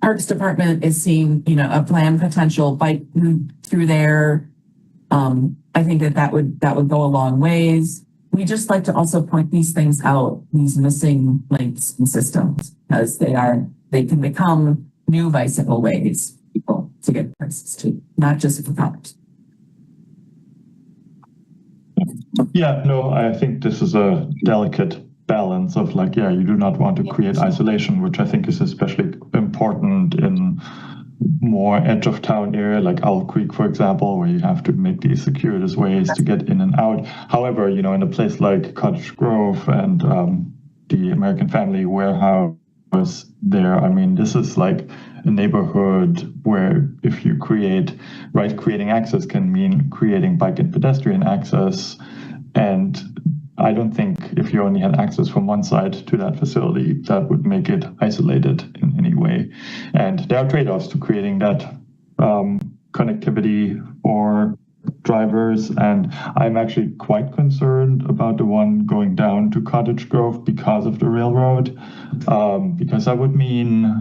Parks Department is seeing, you know, a planned potential bike route through there, I think that would go a long ways. We just like to also point these things out, these missing links in systems, because they can become new bicycle ways for people to get places to, not just for cars. Yeah, no, I think this is a delicate balance of like, yeah, you do not want to create isolation, which I think is especially important in more edge of town area like Owl Creek, for example, where you have to make these circuitous ways to get in and out. However, you know, in a place like Cottage Grove and the American Family Warehouse there, I mean, this is like a neighborhood where if you creating access can mean creating bike and pedestrian access. And I don't think if you only had access from one side to that facility, that would make it isolated in any way. And there are trade-offs to creating that connectivity for drivers. And I'm actually quite concerned about the one going down to Cottage Grove because of the railroad. Because that would mean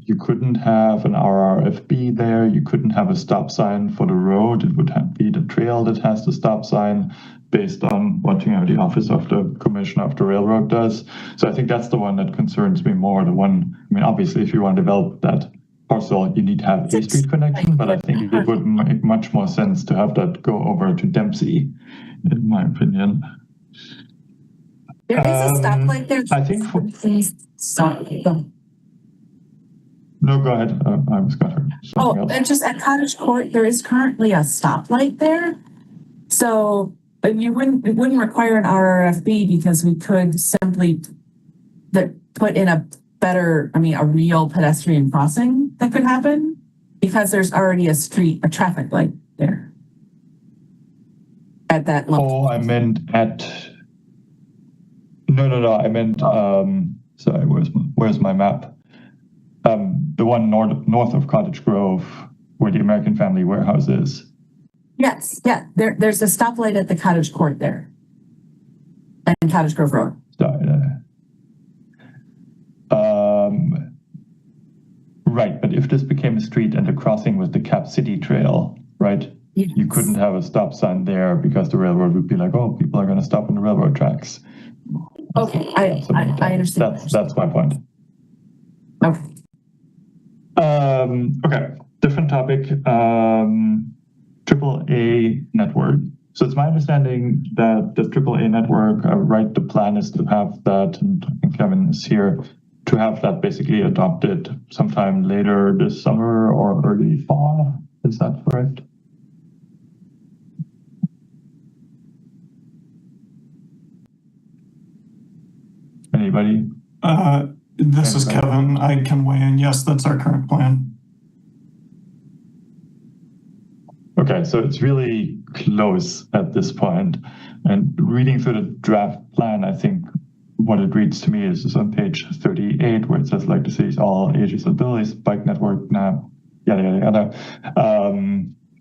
you couldn't have an RRFB there. You couldn't have a stop sign for the road. It would be the trail that has the stop sign, based on what, you know, the Office of the Commissioner of the Railroad does. So I think that's the one that concerns me more. The one, I mean, obviously, if you want to develop that parcel, you need to have a street connection, but I think it would make much more sense to have that go over to Dempsey, in my opinion. There is a stoplight there. I think no, go ahead. I was got her. And just at Cottage Court, there is currently a stoplight there. So it wouldn't require an RRFB because we could simply put in a real pedestrian crossing that could happen because there's already a traffic light there at that level. Oh, I meant No. I meant, sorry, where's my map? The one north of Cottage Grove, where the American Family Warehouse is. Yes, yeah. There's a stoplight at the Cottage Court there. And Cottage Grove Road. Right, but if this became a street and a crossing with the Cap City Trail, right? Yes. You couldn't have a stop sign there because the railroad would be like, oh, people are going to stop on the railroad tracks. Okay, I understand. That's my point. Okay. Okay, different topic. AAA network. So it's my understanding that the AAA network, right, the plan is to have that, and I think Kevin is here, to have that basically adopted sometime later this summer or early fall. Is that correct? Anybody? This is Kevin. I can weigh in. Yes, that's our current plan. Okay, so it's really close at this point. And reading through the draft plan, I think what it reads to me is on page 38, where it says like the city's all ages and abilities, bike network, now, yada, yada, yada.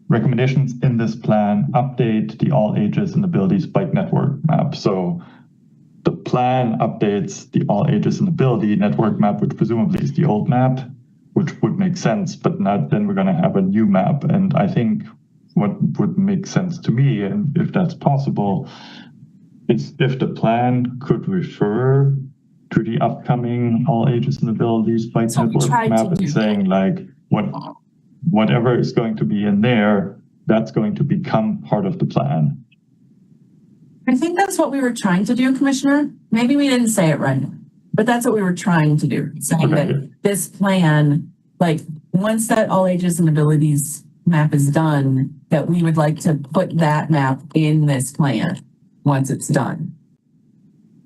Recommendations in this plan update the all ages and abilities bike network map. So the plan updates the all ages and ability network map, which presumably is the old map, which would make sense, but not then we're going to have a new map. And I think what would make sense to me, and if that's possible, is if the plan could refer to the upcoming all ages and abilities bike network map and saying like whatever is going to be in there, that's going to become part of the plan. I think that's what we were trying to do, Commissioner. Maybe we didn't say it right, but that's what we were trying to do. Saying that this plan, like once that all ages and abilities map is done, that we would like to put that map in this plan once it's done.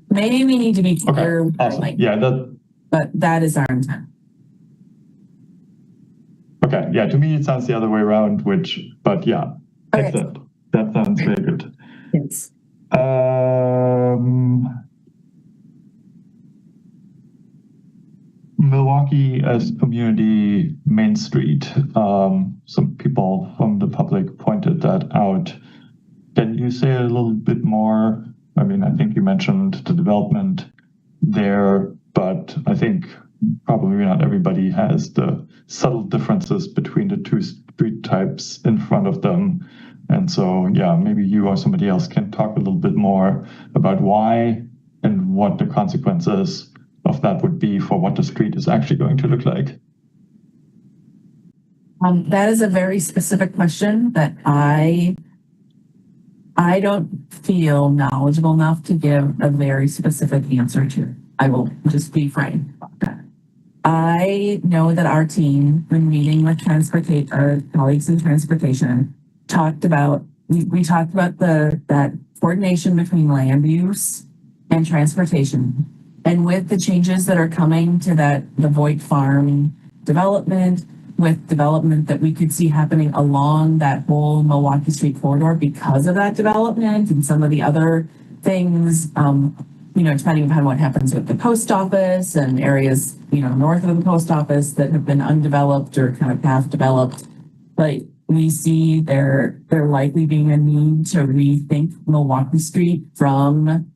Maybe we need to be clear. Okay, awesome. Yeah, but that is our intent. Okay, yeah, to me it sounds the other way around, but yeah, excellent. That sounds very good. Yes. Milwaukee as community Main Street. Some people from the public pointed that out. Can you say a little bit more? I mean, I think you mentioned the development there, but I think probably not everybody has the subtle differences between the two street types in front of them. And so, yeah, maybe you or somebody else can talk a little bit more about why and what the consequences of that would be for what the street is actually going to look like. That is a very specific question that I don't feel knowledgeable enough to give a very specific answer to. I will just be frank about that. I know that our team, when meeting with our colleagues in transportation, talked about that coordination between land use and transportation. And with the changes that are coming to the Voigt Farm development, with development that we could see happening along that whole Milwaukee Street corridor because of that development and some of the other things, depending upon what happens with the post office and areas, north of the post office that have been undeveloped or kind of half developed. But we see there likely being a need to rethink Milwaukee Street from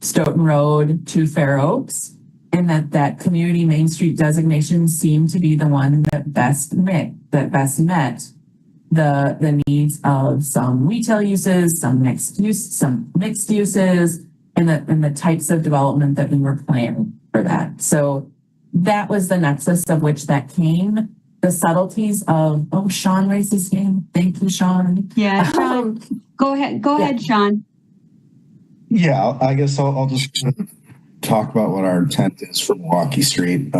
Stoughton Road to Fair Oaks, and that community Main Street designation seemed to be the one that best met the needs of some retail uses, some mixed uses, and the types of development that we were planning for that. So that was the nexus of which that came. The subtleties of Sean raised his hand. Thank you, Sean. Yeah, Sean, go ahead, Sean. Yeah, I guess I'll just talk about what our intent is for Milwaukee Street.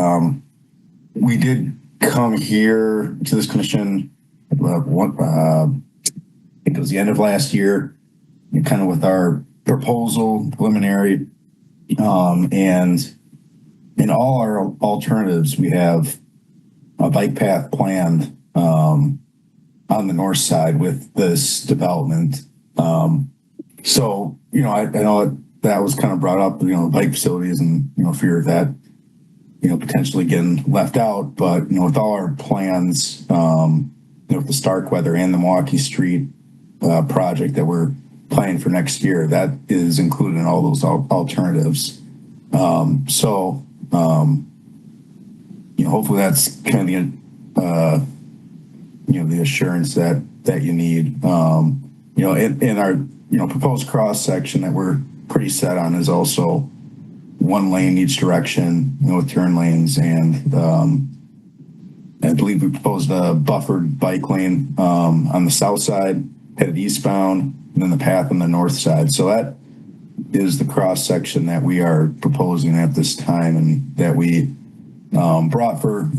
We did come here to this commission, I think it was the end of last year, kind of with our proposal, preliminary, and in all our alternatives, we have a bike path planned on the north side with this development. So, I know that was kind of brought up, bike facilities and, fear of that, potentially getting left out. But, with all our plans, with the Starkweather and the Milwaukee Street project that we're planning for next year, that is included in all those alternatives. Hopefully that's kind of the assurance that you need. In our proposed cross section that we're pretty set on is also one lane each direction, with turn lanes, and I believe we proposed a buffered bike lane on the south side headed eastbound, and then the path on the north side. So that is the cross section that we are proposing at this time, and that we brought for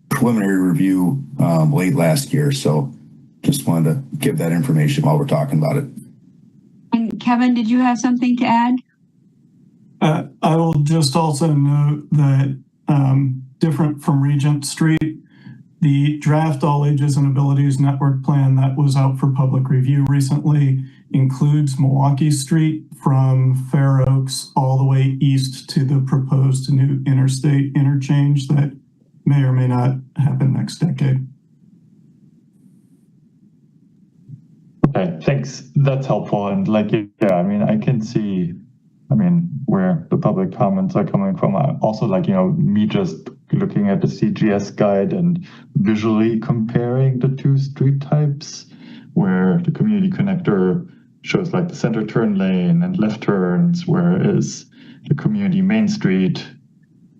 preliminary review late last year. So just wanted to give that information while we're talking about it. And Kevin, did you have something to add? I will just also note that different from Regent Street, the draft All Ages and Abilities Network Plan that was out for public review recently includes Milwaukee Street from Fair Oaks all the way east to the proposed new interstate interchange that may or may not happen next decade. Okay, thanks. That's helpful. And I can see, where the public comments are coming from. Also, me just looking at the CGS guide and visually comparing the two street types, where the community connector shows the center turn lane and left turns, whereas the community main street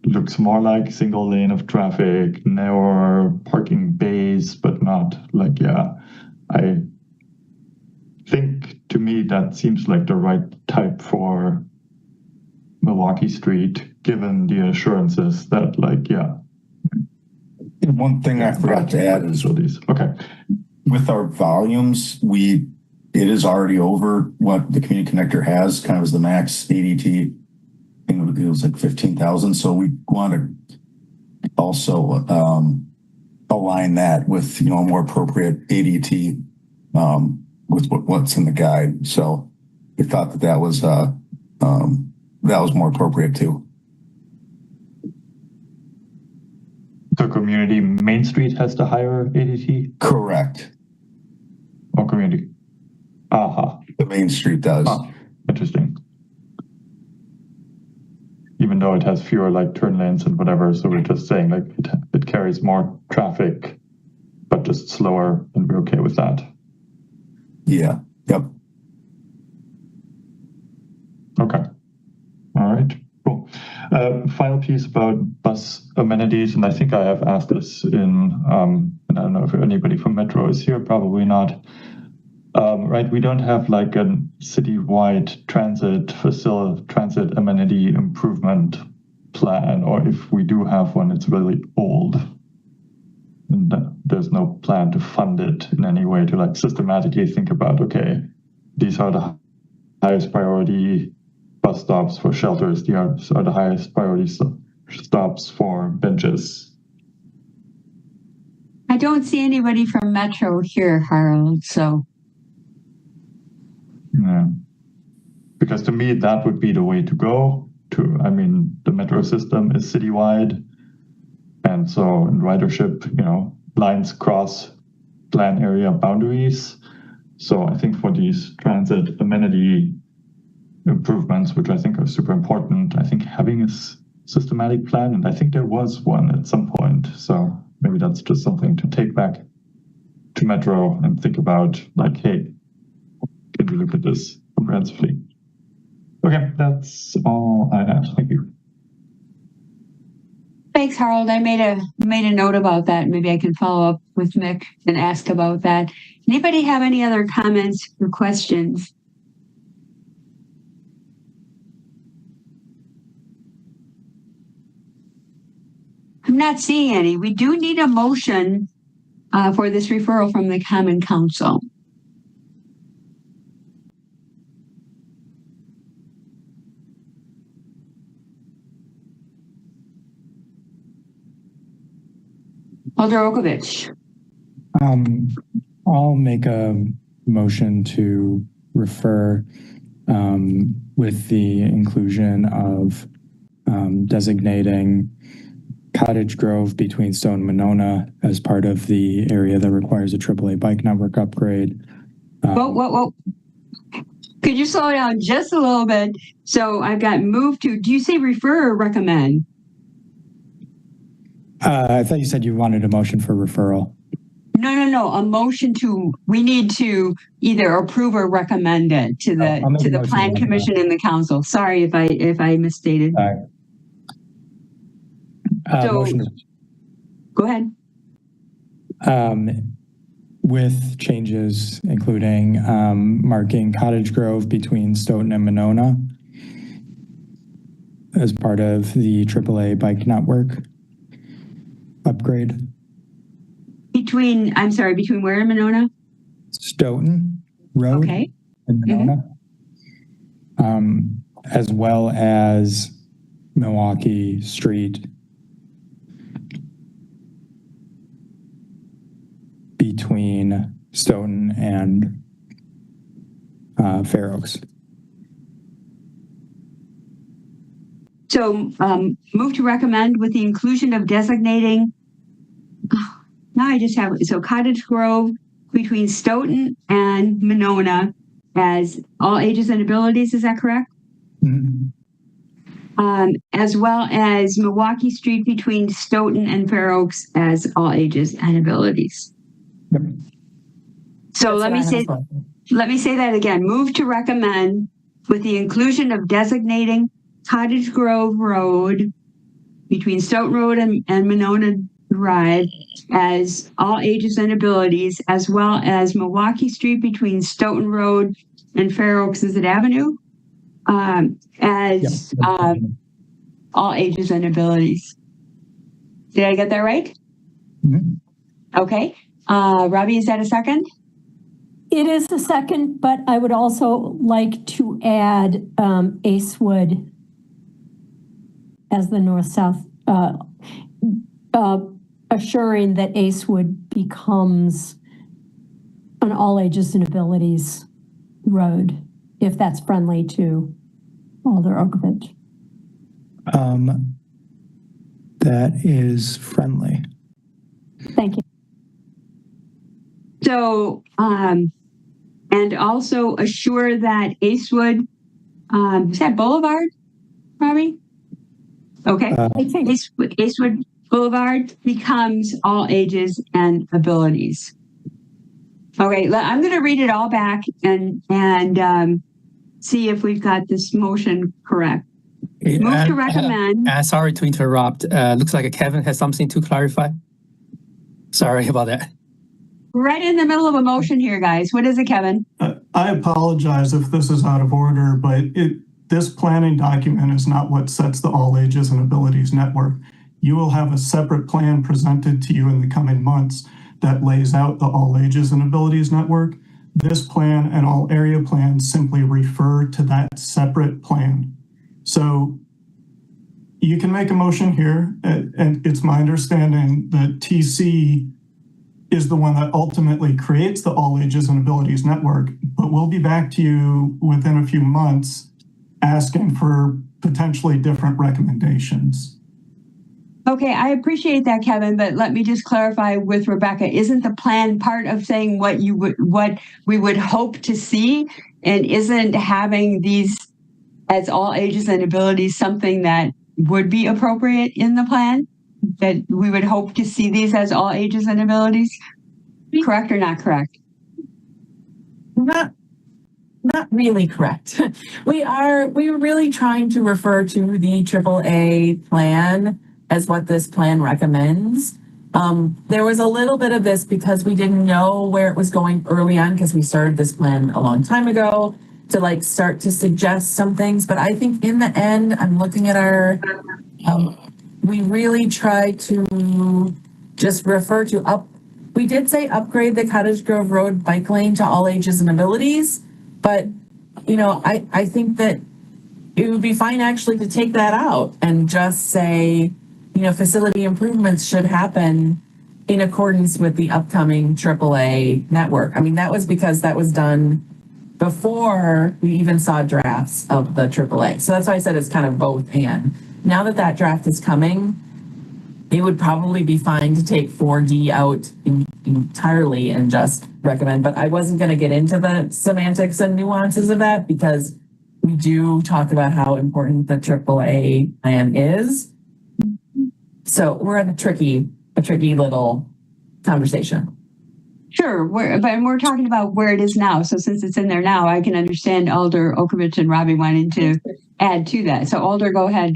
looks more like single lane of traffic, narrower parking bays, but not I think to me that seems like the right type for Milwaukee Street, given the assurances that One thing I forgot to add is with our volumes, it is already over what the community connector has, kind of as the max ADT. I think it was 15,000. So we want to also align that with a more appropriate ADT with what's in the guide. So we thought that was more appropriate too. So community main street has the higher ADT? Correct. Or community? The main street does. Interesting. Even though it has fewer turn lanes and whatever, so we're just saying it carries more traffic, but just slower, and we're okay with that. Yeah. Yep. Okay. All right. Cool. Final piece about bus amenities, and I think I have asked this and I don't know if anybody from Metro is here, probably not. Right, we don't have a citywide transit amenity improvement plan, or if we do have one, it's really old. And there's no plan to fund it in any way to systematically think about, okay, these are the highest priority bus stops for shelters, these are the highest priority stops for benches. I don't see anybody from Metro here, Harold, so. Yeah. Because to me, that would be the way to go. The Metro system is citywide. And so in ridership, lines cross plan area boundaries. So I think for these transit amenity improvements, which I think are super important, I think having a systematic plan, and I think there was one at some point. So maybe that's just something to take back to Metro and think about, hey, can we look at this comprehensively? Okay, that's all I have. Thank you. Thanks, Harold. I made a note about that. Maybe I can follow up with Mick and ask about that. Anybody have any other comments or questions? I'm not seeing any. We do need a motion for this referral from the Common Council. Alder Okovich. I'll make a motion to refer with the inclusion of designating Cottage Grove between Stone and Monona as part of the area that requires a AAA bike network upgrade. Whoa. Could you slow down just a little bit? So I've got move to, do you say refer or recommend? I thought you said you wanted a motion for referral. No. A motion to, we need to either approve or recommend it to the Plan Commission and the council. Sorry if I misstated. Go ahead. With changes including marking Cottage Grove between Stoughton and Monona as part of the AAA bike network upgrade. Between where and Monona? Stoughton Road. Okay. And Monona. As well as Milwaukee Street between Stoughton and Fair Oaks. So move to recommend with the inclusion of designating, now I just have, so Cottage Grove between Stoughton and Monona as all ages and abilities, is that correct? Mm-hmm. As well as Milwaukee Street between Stoughton and Fair Oaks as all ages and abilities. Yep. So let me say that again. Move to recommend with the inclusion of designating Cottage Grove Road between Stoughton Road and Monona Drive as all ages and abilities, as well as Milwaukee Street between Stoughton Road and Fair Oaks, is it Avenue? As all ages and abilities. Did I get that right? Mm-hmm. Okay. Robbie, is that a second? It is a second, but I would also like to add Acewood as the north-south, assuring that Acewood becomes an all ages and abilities road, if that's friendly to Alder Oakovich. That is friendly. Thank you. So, and also assure that Acewood, is that Boulevard, Robbie? Okay. Acewood Boulevard becomes all ages and abilities. Okay, I'm going to read it all back and see if we've got this motion correct. Move to recommend. Sorry to interrupt. Looks like Kevin has something to clarify. Sorry about that. Right in the middle of a motion here, guys. What is it, Kevin? I apologize if this is out of order, but this planning document is not what sets the All Ages and Abilities Network. You will have a separate plan presented to you in the coming months that lays out the All Ages and Abilities Network. This plan and all area plans simply refer to that separate plan. So you can make a motion here, and it's my understanding that TC is the one that ultimately creates the All Ages and Abilities Network, but we'll be back to you within a few months asking for potentially different recommendations. Okay, I appreciate that, Kevin, but let me just clarify with Rebecca. Isn't the plan part of saying what we would hope to see, and isn't having these as all ages and abilities something that would be appropriate in the plan? That we would hope to see these as all ages and abilities? Correct or not correct? Not really correct. We're really trying to refer to the AAA plan as what this plan recommends. There was a little bit of this because we didn't know where it was going early on, because we started this plan a long time ago to start to suggest some things. But I think in the end, I'm looking at our, we really try to just refer to we did say upgrade the Cottage Grove Road bike lane to all ages and abilities, but I think that it would be fine actually to take that out and just say, facility improvements should happen in accordance with the upcoming AAA network. I mean, that was because that was done before we even saw drafts of the AAA. So that's why I said it's kind of both and. Now that that draft is coming, it would probably be fine to take 4D out entirely and just recommend, but I wasn't going to get into the semantics and nuances of that because we do talk about how important the AAA plan is. So we're in a tricky little conversation. Sure, but we're talking about where it is now. So since it's in there now, I can understand Alder Okovich and Robbie wanting to add to that. So Alder, go ahead.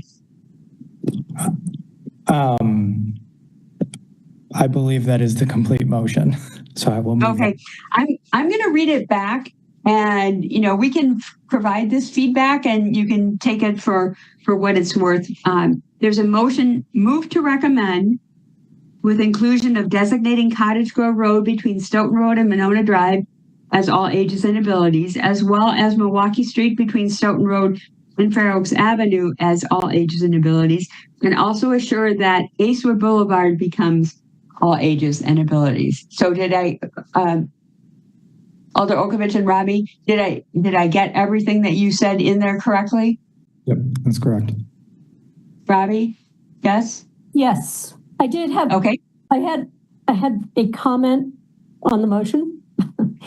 I believe that is the complete motion. So I will move. Okay, I'm going to read it back, and we can provide this feedback, and you can take it for what it's worth. There's a motion: move to recommend, with inclusion of designating Cottage Grove Road between Stoughton Road and Monona Drive as all ages and abilities, as well as Milwaukee Street between Stoughton Road and Fair Oaks Avenue as all ages and abilities, and also assure that Acewood Boulevard becomes all ages and abilities. So did I, Alder Okovich and Robbie, did I get everything that you said in there correctly? Yep, that's correct. Robbie, yes? Yes, I did have. Okay. I had a comment on the motion.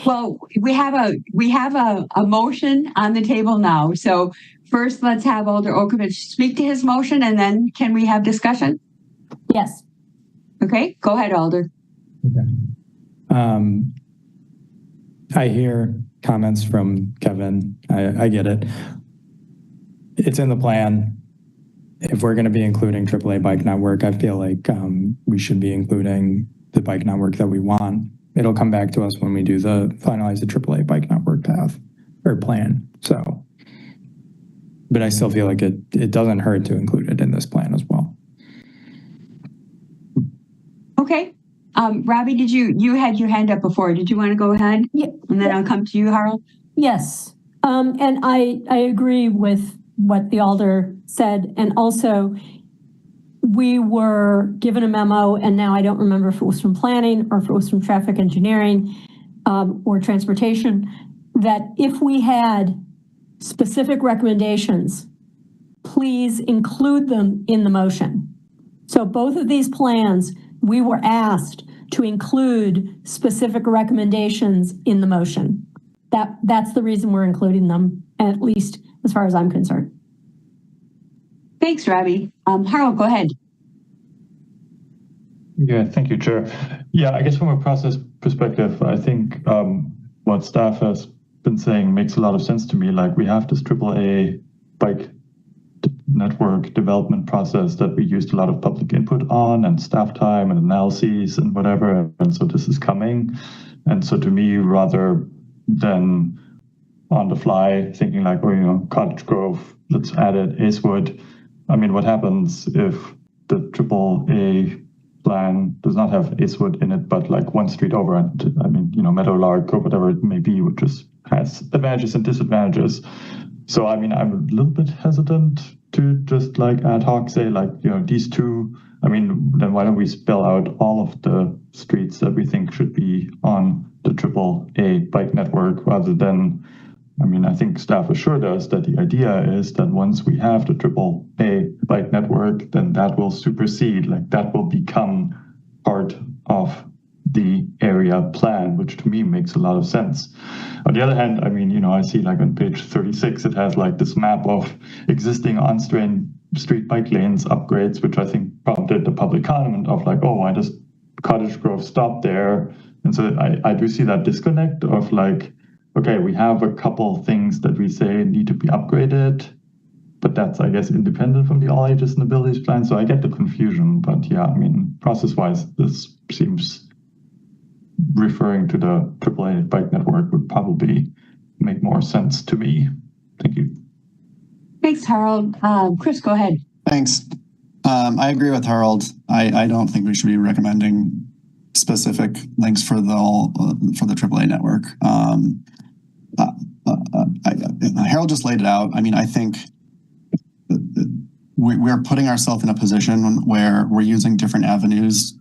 Well, we have a motion on the table now. So first, let's have Alder Okovich speak to his motion, and then can we have discussion? Yes. Okay, go ahead, Alder. Okay. I hear comments from Kevin. I get it. It's in the plan. If we're going to be including AAA bike network, I feel like we should be including the bike network that we want. It'll come back to us when we do finalize the AAA bike network path or plan. So, but I still feel like it doesn't hurt to include it in this plan as well. Okay. Robbie, you had your hand up before. Did you want to go ahead? Yeah. And then I'll come to you, Harold. Yes. And I agree with what the Alder said. And also, we were given a memo, and now I don't remember if it was from planning or if it was from traffic engineering or transportation, that if we had specific recommendations, please include them in the motion. So both of these plans, we were asked to include specific recommendations in the motion. That's the reason we're including them, at least as far as I'm concerned. Thanks, Robbie. Harold, go ahead. Yeah, thank you, Chair. Yeah, I guess from a process perspective, I think what staff has been saying makes a lot of sense to me. Like, we have this AAA bike network development process that we used a lot of public input on, and staff time and analyses and whatever. And so this is coming. And so to me, rather than on the fly thinking like, oh, Cottage Grove, let's add it, Acewood. I mean, what happens if the AAA plan does not have Acewood in it, but like one street over, and I mean, Meadowlark or whatever it may be, which just has advantages and disadvantages. So, I mean, I'm a little bit hesitant to just like ad hoc say like, these two, I mean, then why don't we spell out all of the streets that we think should be on the AAA bike network rather than, I mean, I think staff assured us that the idea is that once we have the AAA bike network, then that will supersede, like that will become part of the area plan, which to me makes a lot of sense. On the other hand, I mean, I see like on page 36, it has like this map of existing on-street bike lanes upgrades, which I think prompted the public comment of like, oh, why does Cottage Grove stop there? And so I do see that disconnect of like, okay, we have a couple things that we say need to be upgraded, but that's, I guess, independent from the all ages and abilities plan. So I get the confusion, but yeah, I mean, process-wise, this seems referring to the AAA bike network would probably make more sense to me. Thank you. Thanks, Harold. Chris, go ahead. Thanks. I agree with Harold. I don't think we should be recommending specific links for the AAA network. Harold just laid it out. I mean, I think we're putting ourselves in a position where we're using different avenues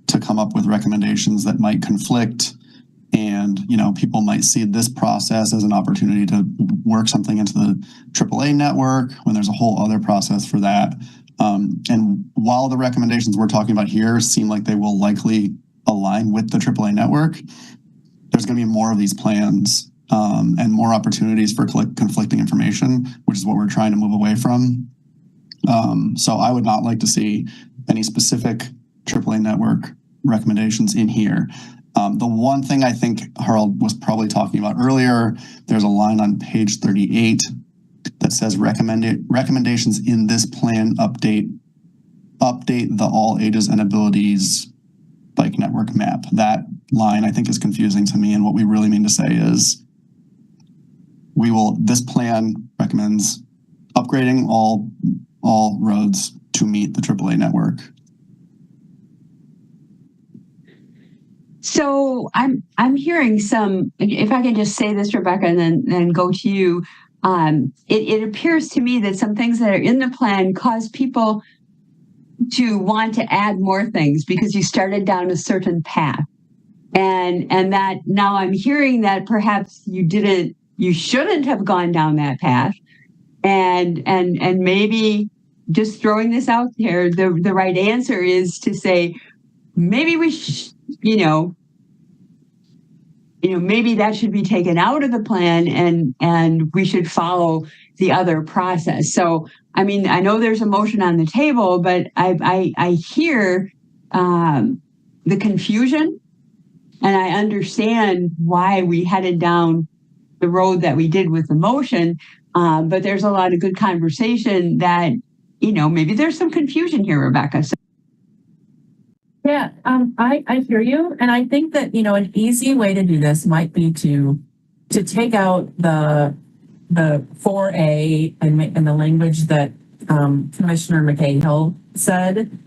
to come up with recommendations that might conflict. And, people might see this process as an opportunity to work something into the AAA network when there's a whole other process for that. And while the recommendations we're talking about here seem like they will likely align with the AAA network, there's going to be more of these plans and more opportunities for conflicting information, which is what we're trying to move away from. So I would not like to see any specific AAA network recommendations in here. The one thing I think Harold was probably talking about earlier, there's a line on page 38 that says recommendations in this plan update the all ages and abilities bike network map. That line I think is confusing to me, and what we really mean to say is this plan recommends upgrading all roads to meet the AAA network. So I'm hearing some, if I can just say this, Rebecca, and then go to you. It appears to me that some things that are in the plan cause people to want to add more things because you started down a certain path. And that now I'm hearing that perhaps you shouldn't have gone down that path. And maybe just throwing this out there, the right answer is to say, maybe we maybe that should be taken out of the plan and we should follow the other process. So, I mean, I know there's a motion on the table, but I hear the confusion, and I understand why we headed down the road that we did with the motion. But there's a lot of good conversation that, maybe there's some confusion here, Rebecca. So Yeah, I hear you. And I think that, an easy way to do this might be to take out the 4A and the language that Commissioner McCahill said.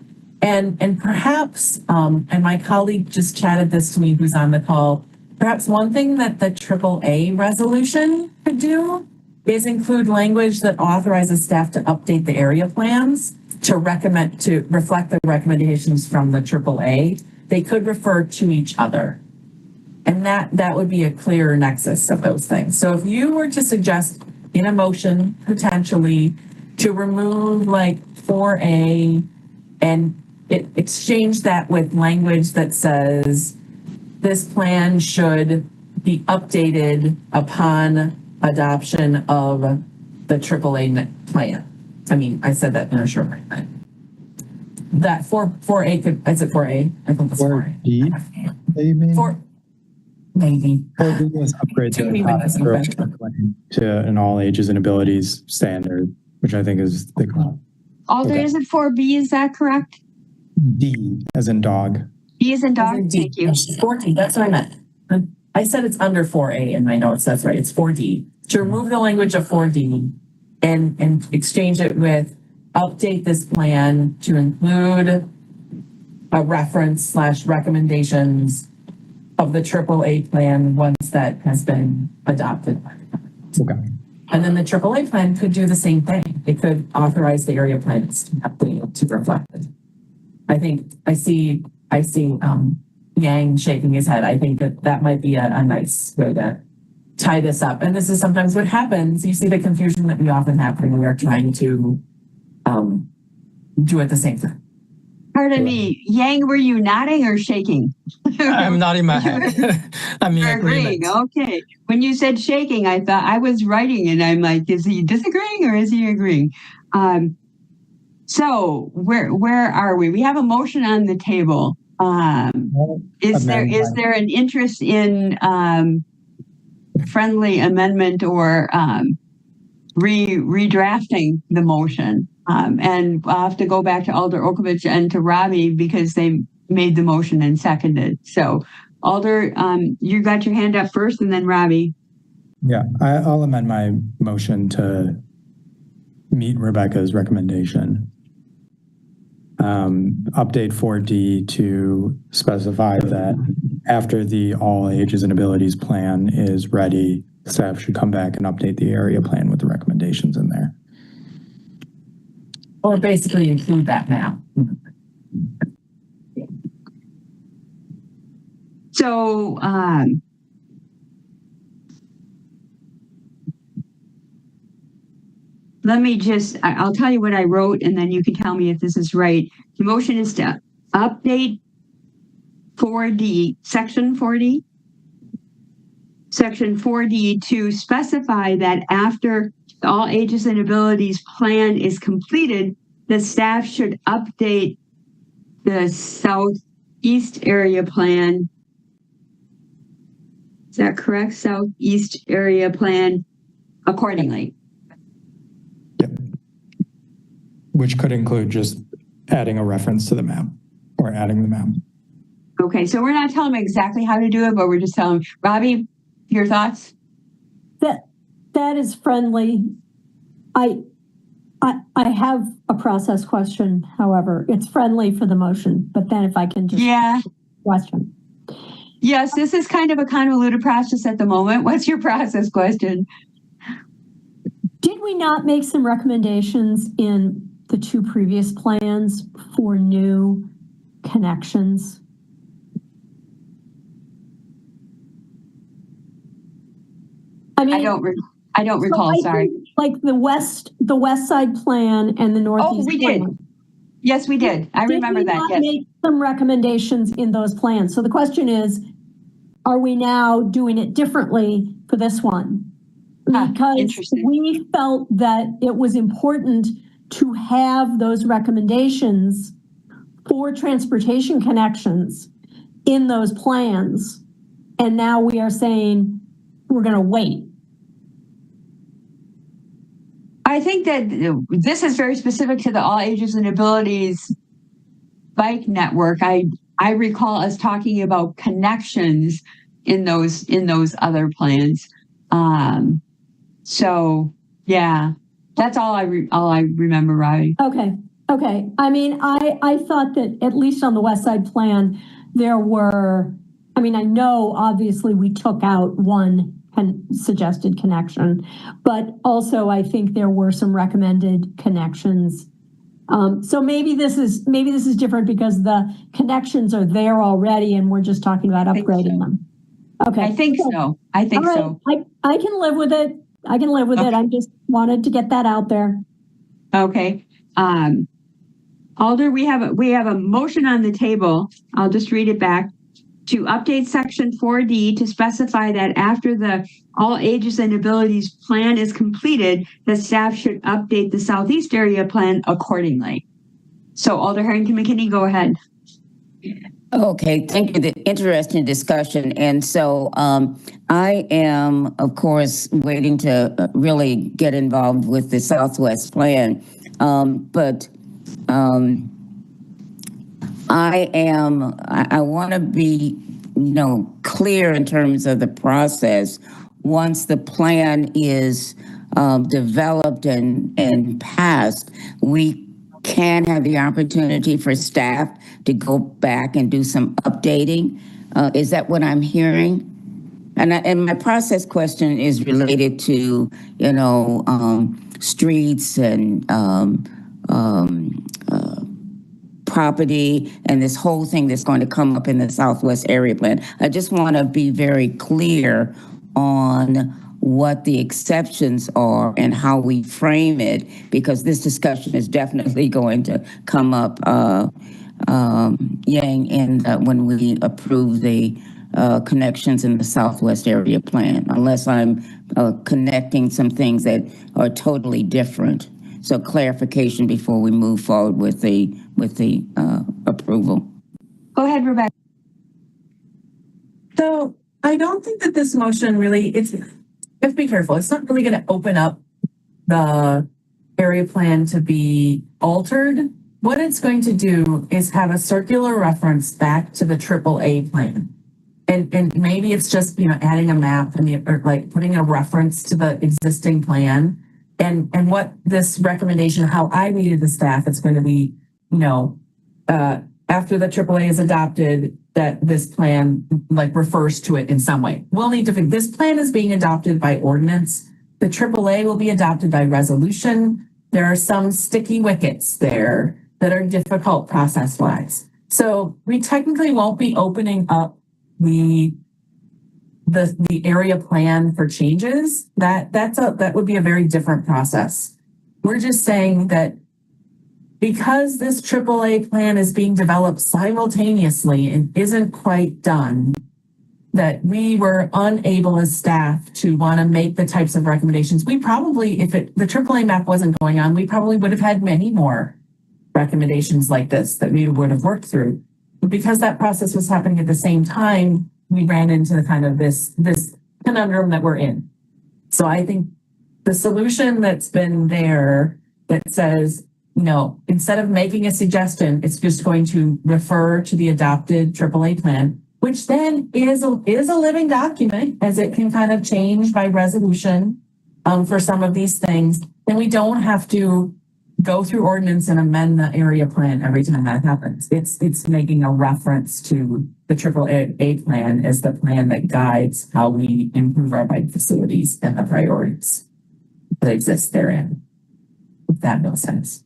And perhaps, and my colleague just chatted this to me who's on the call, perhaps one thing that the AAA resolution could do is include language that authorizes staff to update the area plans to reflect the recommendations from the AAA. They could refer to each other. And that would be a clearer nexus of those things. So if you were to suggest in a motion, potentially, to remove like 4A and exchange that with language that says this plan should be updated upon adoption of the AAA plan. I mean, I said that in a short way. That 4A could, is it 4A? I think it's 4A. 4D, maybe? Maybe. 4D is upgrade to an all ages and abilities standard, which I think is the goal. Alder, is it 4B? Is that correct? D as in dog. D as in dog. Thank you. 4D, that's what I meant. I said it's under 4A in my notes. That's right. It's 4D. To remove the language of 4D and exchange it with update this plan to include a reference / recommendations of the AAA plan once that has been adopted. Okay. And then the AAA plan could do the same thing. It could authorize the area plans to update to reflect it. I think I see Yang shaking his head. I think that might be a nice way to tie this up. And this is sometimes what happens. You see the confusion that we often have when we are trying to do at the same time. Pardon me, Yang, were you nodding or shaking? I'm nodding my head. I'm in agreeing. agreement. Okay. When you said shaking, I thought I was writing and I'm like, is he disagreeing or is he agreeing? So where are we? We have a motion on the table. Is there an interest in friendly amendment or redrafting the motion? And I'll have to go back to Alder Okovich and to Robbie because they made the motion and seconded. So Alder, you got your hand up first and then Robbie. Yeah, I'll amend my motion to meet Rebecca's recommendation. Update 4D to specify that after the all ages and abilities plan is ready, staff should come back and update the area plan with the recommendations in there. Or basically include that now. So let me just, I'll tell you what I wrote and then you can tell me if this is right. The motion is to update 4D, section 4D. Section 4D to specify that after the all ages and abilities plan is completed, the staff should update the southeast area plan. Is that correct? Southeast area plan accordingly. Yep. Which could include just adding a reference to the map or adding the map. Okay, so we're not telling them exactly how to do it, but we're just telling them, Robbie, your thoughts? That is friendly. I have a process question, however. It's friendly for the motion, but then if I can just question. Yes, this is kind of a convoluted process at the moment. What's your process question? Did we not make some recommendations in the two previous plans for new connections? I mean, I don't recall. Sorry. Like the west side plan and the northeast. Oh, we did. Yes, we did. I remember that. Did we not make some recommendations in those plans? So the question is, are we now doing it differently for this one? Because we felt that it was important to have those recommendations for transportation connections in those plans. And now we are saying we're going to wait. I think that this is very specific to the all ages and abilities bike network. I recall us talking about connections in those other plans. So yeah, that's all I remember, Robbie. Okay. I mean, I thought that at least on the West Side plan, there were, I mean, I know obviously we took out one suggested connection, but also I think there were some recommended connections. So maybe this is different because the connections are there already and we're just talking about upgrading them. Okay. I think so. I think so. I can live with it. I I just wanted to get that out there. Okay. Alder, we have a motion on the table. I'll just read it back. To update section 4D to specify that after the all ages and abilities plan is completed, the staff should update the southeast area plan accordingly. So Alder Harrington McKinney, go ahead. Okay, thank you. The interesting discussion. And so I am, of course, waiting to really get involved with the Southwest plan. But I want to be, clear in terms of the process. Once the plan is developed and passed, we can have the opportunity for staff to go back and do some updating. Is that what I'm hearing? And my process question is related to, streets and property and this whole thing that's going to come up in the Southwest area plan. I just want to be very clear on what the exceptions are and how we frame it, because this discussion is definitely going to come up, when we approve the connections in the Southwest area plan, unless I'm connecting some things that are totally different. So clarification before we move forward with the approval. Go ahead, Rebecca. So I don't think that this motion really, you have to be careful. It's not really going to open up the area plan to be altered. What it's going to do is have a circular reference back to the AAA plan. And maybe it's just, adding a map or like putting a reference to the existing plan. And what this recommendation, how I needed the staff, it's going to be, after the AAA is adopted, that this plan refers to it in some way. We'll need to think this plan is being adopted by ordinance. The AAA will be adopted by resolution. There are some sticky wickets there that are difficult process-wise. So we technically won't be opening up the area plan for changes. That would be a very different process. We're just saying that because this AAA plan is being developed simultaneously and isn't quite done, that we were unable as staff to want to make the types of recommendations. We probably, if the AAA map wasn't going on, we probably would have had many more recommendations like this that we would have worked through. But because that process was happening at the same time, we ran into kind of this conundrum that we're in. So I think the solution that's been there that says, you know, instead of making a suggestion, it's just going to refer to the adopted AAA plan, which then is a living document, as it can kind of change by resolution for some of these things. Then we don't have to go through ordinance and amend the area plan every time that happens. It's making a reference to the AAA plan as the plan that guides how we improve our bike facilities and the priorities that exist therein. If that makes sense.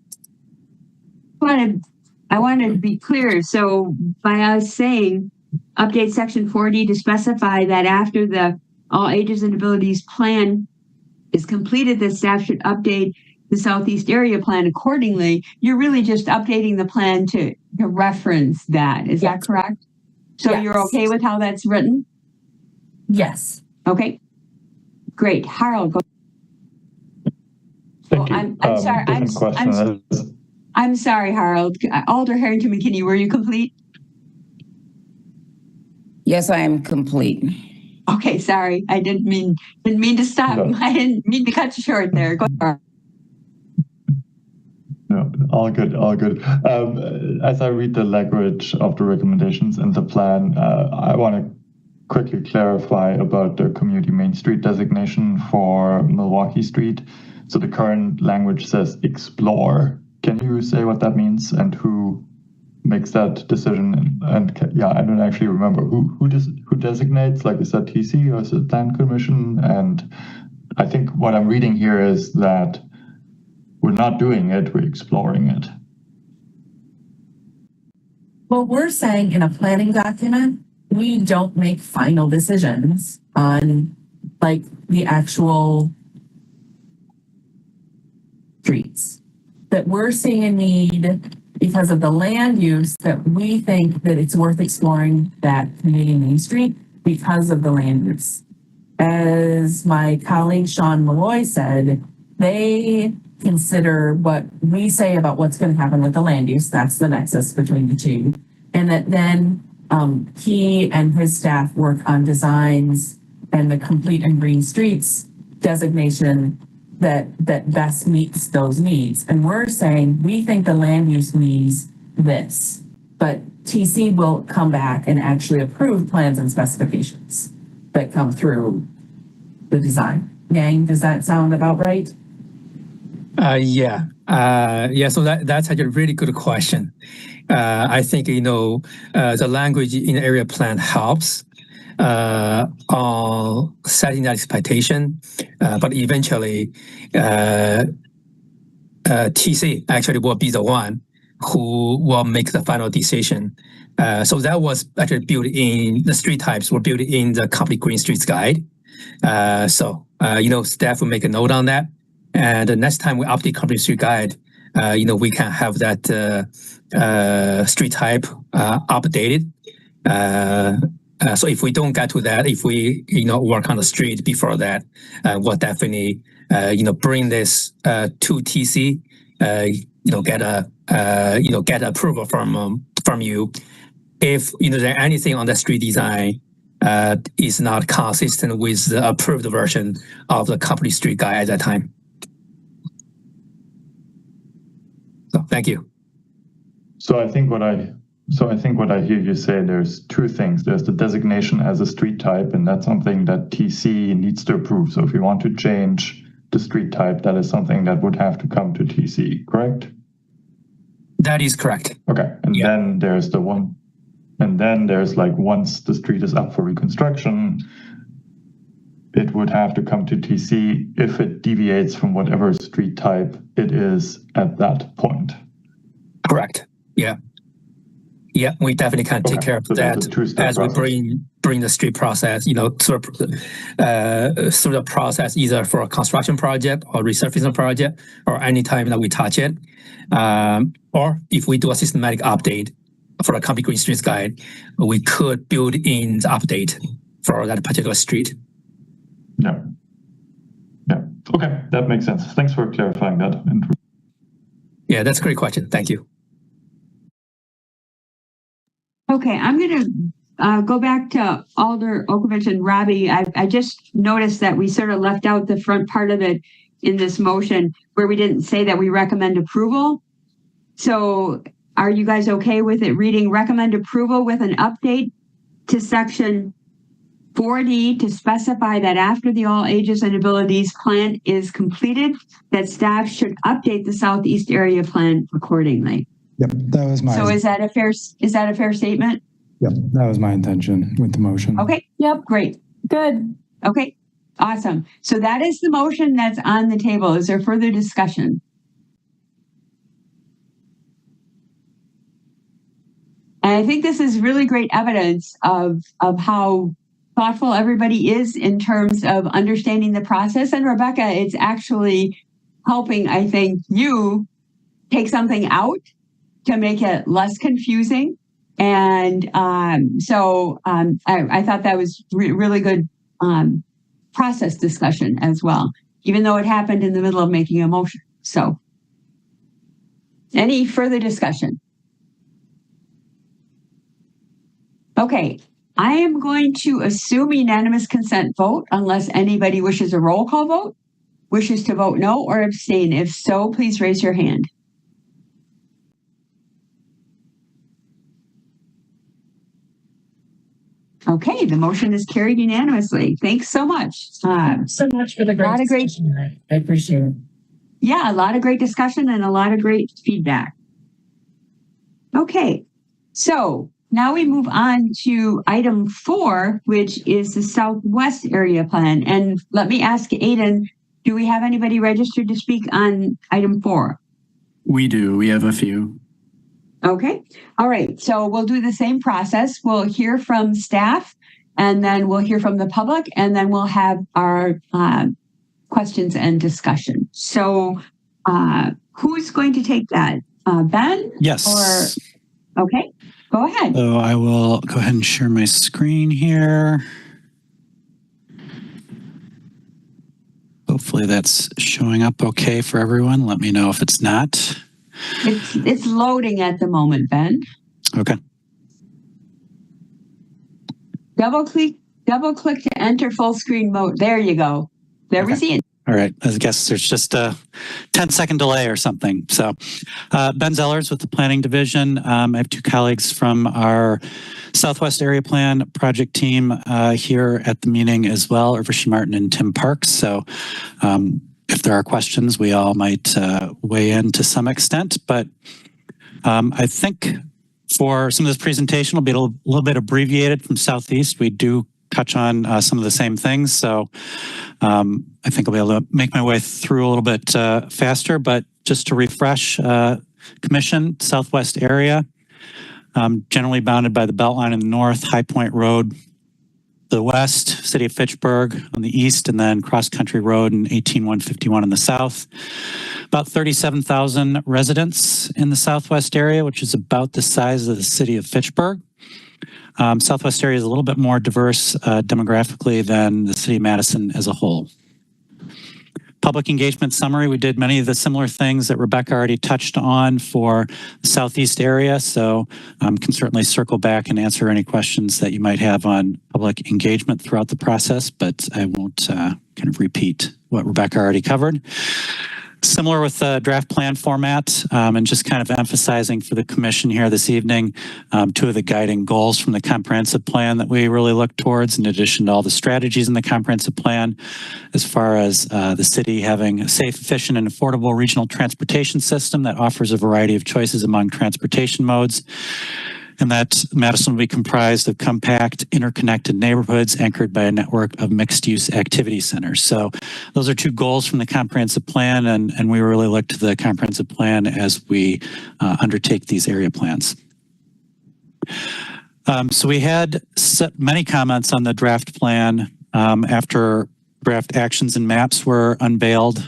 I wanted to be clear. So by us saying update section 4D to specify that after the all ages and abilities plan is completed, the staff should update the Southeast area plan accordingly. You're really just updating the plan to reference that. Is that correct? So you're okay with how that's written? Yes. Okay. Great. Harold, go. Thank you. I'm sorry. I'm sorry, Harold. Alder Harrington McKinney, were you complete? Yes, I am complete. Okay, sorry. I didn't mean to stop. No. I didn't mean to cut you short there. Go ahead. No, all good, all good. As I read the language of the recommendations in the plan, I want to quickly clarify about the community main street designation for Milwaukee Street. So the current language says explore. Can you say what that means and who makes that decision? And I don't actually remember who designates. Like, is that TC or is it Plan Commission? And I think what I'm reading here is that we're not doing it, we're exploring it. Well, we're saying in a planning document, we don't make final decisions on like the actual streets. That we're seeing a need because of the land use, that we think that it's worth exploring that community main street because of the land use. As my colleague Sean Malloy said, they consider what we say about what's going to happen with the land use. That's the nexus between the two. And that then he and his staff work on designs and the complete and green streets designation that best meets those needs. And we're saying we think the land use needs this, but TC will come back and actually approve plans and specifications that come through the design. Yang, does that sound about right? Yeah. So that's a really good question. I think, the language in the area plan helps on setting that expectation, but eventually TC actually will be the one who will make the final decision. So that was actually built in, the street types were built in the complete green streets guide. Staff will make a note on that. And the next time we update complete street guide, we can have that street type updated. So if we don't get to that, if we work on the street before that, we'll definitely bring this to TC, get approval from you. If there anything on the street design is not consistent with the approved version of the complete street guide at that time. So thank you. So I think what I hear you say, there's two things. There's the designation as a street type, and that's something that TC needs to approve. So if you want to change the street type, that is something that would have to come to TC, correct? That is correct. Okay, and then there's the one, and then there's like, once the street is up for reconstruction, it would have to come to TC if it deviates from whatever street type it is at that point. Correct. Yeah. Yeah, we definitely can take care of So that's a that two-step as we process. bring the street process, through the process, either for a construction project or resurfacing project, or any time that we touch it. Or if we do a systematic update for a Complete Green Streets Guide, we could build in the update for that particular street. Yeah. Yeah. Okay, that makes sense. Thanks for clarifying that. Yeah, that's a great question. Thank you. Okay, I'm going to go back to Alder Okovich and Robbie. I just noticed that we sort of left out the front part of it in this motion where we didn't say that we recommend approval. So are you guys okay with it reading recommend approval with an update to section 4D to specify that after the all ages and abilities plan is completed, that staff should update the Southeast area plan accordingly? Yep, that was my. So is that a fair statement? Yep, that was my intention with the motion. Okay. Yep. Great. Good. Okay. Awesome. So that is the motion that's on the table. Is there further discussion? And I think this is really great evidence of how thoughtful everybody is in terms of understanding the process. And Rebecca, it's actually helping, I think, you take something out to make it less confusing. And I thought that was really good process discussion as well, even though it happened in the middle of making a motion. So any further discussion? Okay, I am going to assume unanimous consent vote unless anybody wishes a roll call vote, wishes to vote no or abstain. If so, please raise your hand. Okay, the motion is carried unanimously. Thanks so much. So much for the great discussion. I appreciate it. Yeah, a lot of great discussion and a lot of great feedback. Okay, so now we move on to item 4, which is the Southwest Area Plan. And let me ask Aiden, do we have anybody registered to speak on item 4? We do. We have a few. Okay. All right. So we'll do the same process. We'll hear from staff and then we'll hear from the public and then we'll have our questions and discussion. So who's going to take that? Ben? Yes. Or okay, go ahead. So I will go ahead and share my screen here. Hopefully that's showing up okay for everyone. Let me know if it's not. It's loading at the moment, Ben. Okay. Double click to enter full screen mode. There you go. There we see it. All right. I guess there's just a 10-second delay or something. So Ben Zellers with the Planning Division. I have 2 colleagues from our Southwest Area Plan project team here at the meeting as well, Urvashi Martin and Tim Parks. So if there are questions, we all might weigh in to some extent, but I think for some of this presentation, it'll be a little bit abbreviated from Southeast. We do touch on some of the same things, so I think I'll be able to make my way through a little bit faster, but just to refresh, Commission, Southwest Area, generally bounded by the Beltline in the north, High Point Road, the west, City of Fitchburg on the east, and then Cross Country Road and 18151 in the south. About 37,000 residents in the Southwest area, which is about the size of the City of Fitchburg. Southwest area is a little bit more diverse demographically than the City of Madison as a whole. Public engagement summary, we did many of the similar things that Rebecca already touched on for the Southeast area, so can certainly circle back and answer any questions that you might have on public engagement throughout the process, but I won't kind of repeat what Rebecca already covered. Similar with the draft plan format, and just kind of emphasizing for the commission here this evening, 2 of the guiding goals from the comprehensive plan that we really look towards, in addition to all the strategies in the comprehensive plan, as far as the city having a safe, efficient, and affordable regional transportation system that offers a variety of choices among transportation modes, and that Madison will be comprised of compact, interconnected neighborhoods anchored by a network of mixed-use activity centers. So those are 2 goals from the comprehensive plan, and we really look to the comprehensive plan as we undertake these area plans. So we had many comments on the draft plan after draft actions and maps were unveiled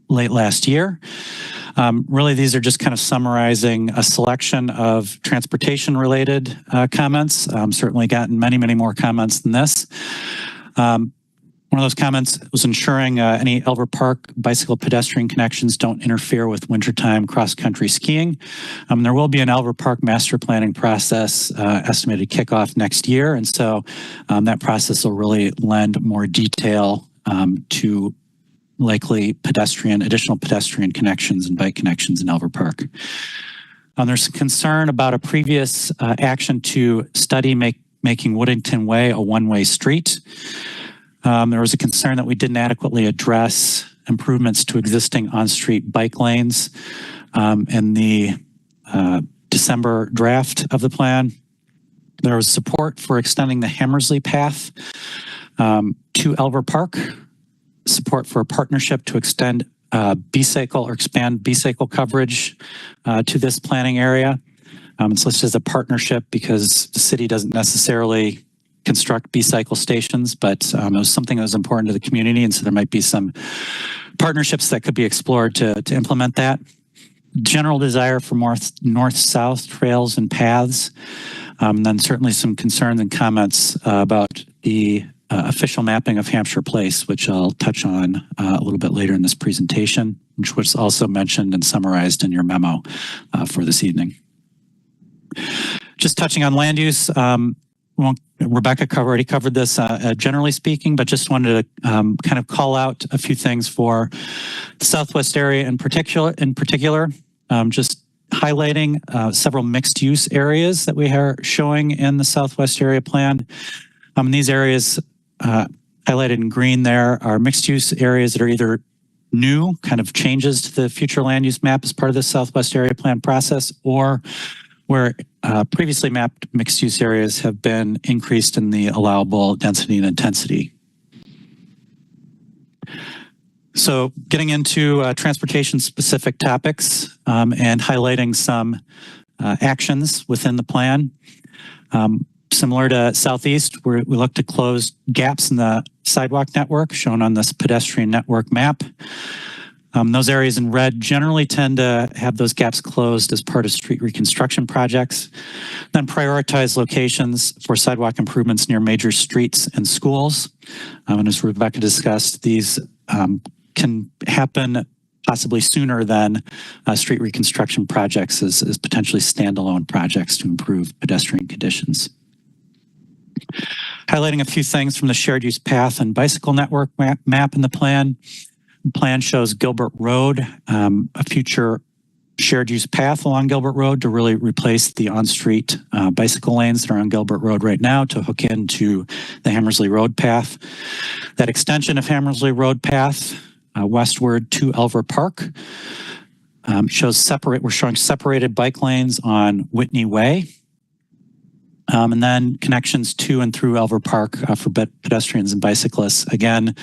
late last year. Really, these are just kind of summarizing a selection of transportation-related comments. Certainly gotten many, many more comments than this. One of those comments was ensuring any Elver Park bicycle pedestrian connections don't interfere with wintertime cross-country skiing. There will be an Elver Park master planning process estimated kickoff next year, and so that process will really lend more detail to likely additional pedestrian connections and bike connections in Elver Park. There's concern about a previous action to study making Woodington Way a one-way street. There was a concern that we didn't adequately address improvements to existing on-street bike lanes in the December draft of the plan. There was support for extending the Hammersley path to Elver Park, support for a partnership to extend B-cycle or expand B-cycle coverage to this planning area. It's listed as a partnership because the city doesn't necessarily construct B-cycle stations, but it was something that was important to the community, and so there might be some partnerships that could be explored to implement that. General desire for more north-south trails and paths, then certainly some concerns and comments about the official mapping of Hampshire Place, which I'll touch on a little bit later in this presentation, which was also mentioned and summarized in your memo for this evening. Just touching on land use, Rebecca already covered this generally speaking, but just wanted to kind of call out a few things for the Southwest area in particular, just highlighting several mixed use areas that we are showing in the Southwest area plan. These areas highlighted in green there are mixed use areas that are either new, kind of changes to the future land use map as part of the Southwest area plan process, or where previously mapped mixed-use areas have been increased in the allowable density and intensity. So getting into transportation-specific topics and highlighting some actions within the plan. Similar to Southeast, we look to close gaps in the sidewalk network shown on this pedestrian network map. Those areas in red generally tend to have those gaps closed as part of street reconstruction projects. Then prioritize locations for sidewalk improvements near major streets and schools. And as Rebecca discussed, these can happen possibly sooner than street reconstruction projects as potentially standalone projects to improve pedestrian conditions. Highlighting a few things from the shared use path and bicycle network map in the plan. The plan shows Gilbert Road, a future shared use path along Gilbert Road to really replace the on-street bicycle lanes that are on Gilbert Road right now to hook into the Hammersley Road path. That extension of Hammersley Road path westward to Elver Park we're showing separated bike lanes on Whitney Way. And then connections to and through Elver Park for pedestrians and bicyclists. Again,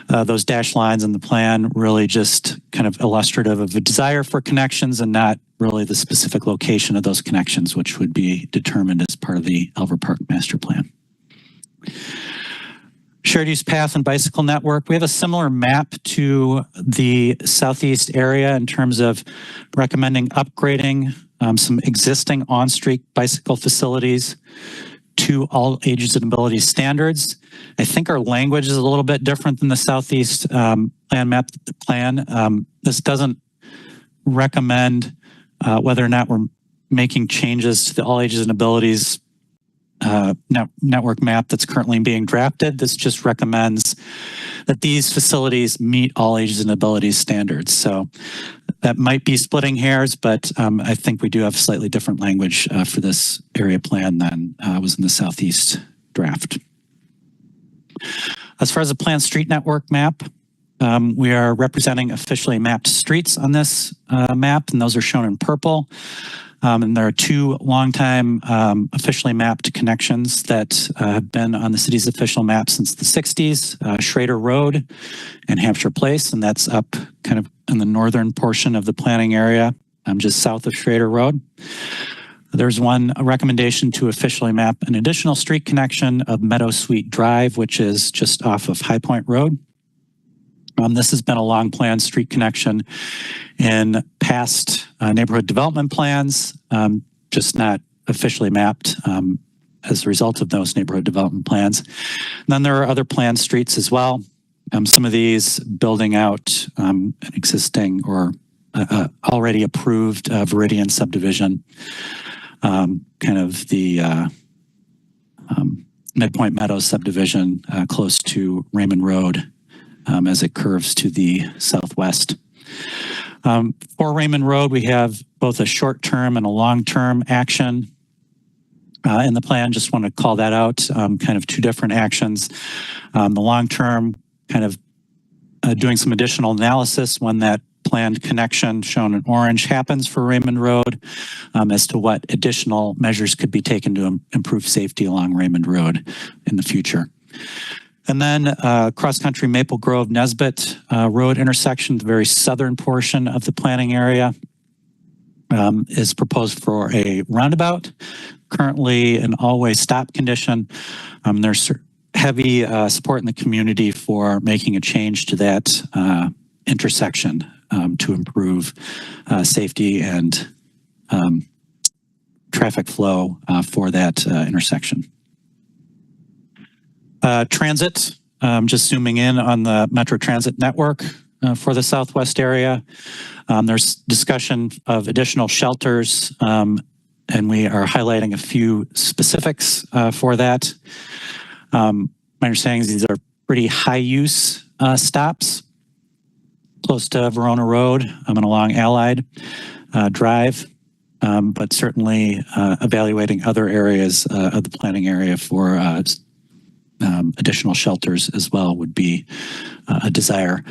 those dashed lines in the plan really just kind of illustrative of a desire for connections and not really the specific location of those connections, which would be determined as part of the Elver Park master plan. Shared use path and bicycle network. We have a similar map to the Southeast area in terms of recommending upgrading some existing on-street bicycle facilities to all ages and abilities standards. I think our language is a little bit different than the Southeast plan. This doesn't recommend whether or not we're making changes to the all ages and abilities network map that's currently being drafted. This just recommends that these facilities meet all ages and abilities standards. So that might be splitting hairs, but I think we do have slightly different language for this area plan than was in the Southeast draft. As far as the planned street network map, we are representing officially mapped streets on this map, and those are shown in purple. And there are two longtime officially mapped connections that have been on the city's official map since the 60s, Schrader Road and Hampshire Place, and that's up kind of in the northern portion of the planning area, just south of Schrader Road. There's a recommendation to officially map an additional street connection of Meadow Sweet Drive, which is just off of High Point Road. This has been a long planned street connection in past neighborhood development plans, just not officially mapped as a result of those neighborhood development plans. And then there are other planned streets as well. Some of these building out an existing or already approved Viridian subdivision, kind of the Midpoint Meadows subdivision close to Raymond Road as it curves to the southwest. For Raymond Road, we have both a short-term and a long-term action in the plan. Just want to call that out, kind of two different actions. The long-term kind of doing some additional analysis when that planned connection shown in orange happens for Raymond Road as to what additional measures could be taken to improve safety along Raymond Road in the future. And then cross-country Maple Grove Nesbitt Road intersection, the very southern portion of the planning area, is proposed for a roundabout, currently an all-way stop condition. There's heavy support in the community for making a change to that intersection to improve safety and traffic flow for that intersection. Transit, just zooming in on the Metro Transit network for the Southwest area. There's discussion of additional shelters, and we are highlighting a few specifics for that. My understanding is these are pretty high use stops close to Verona Road and along Allied Drive, but certainly evaluating other areas of the planning area for additional shelters as well would be a desire.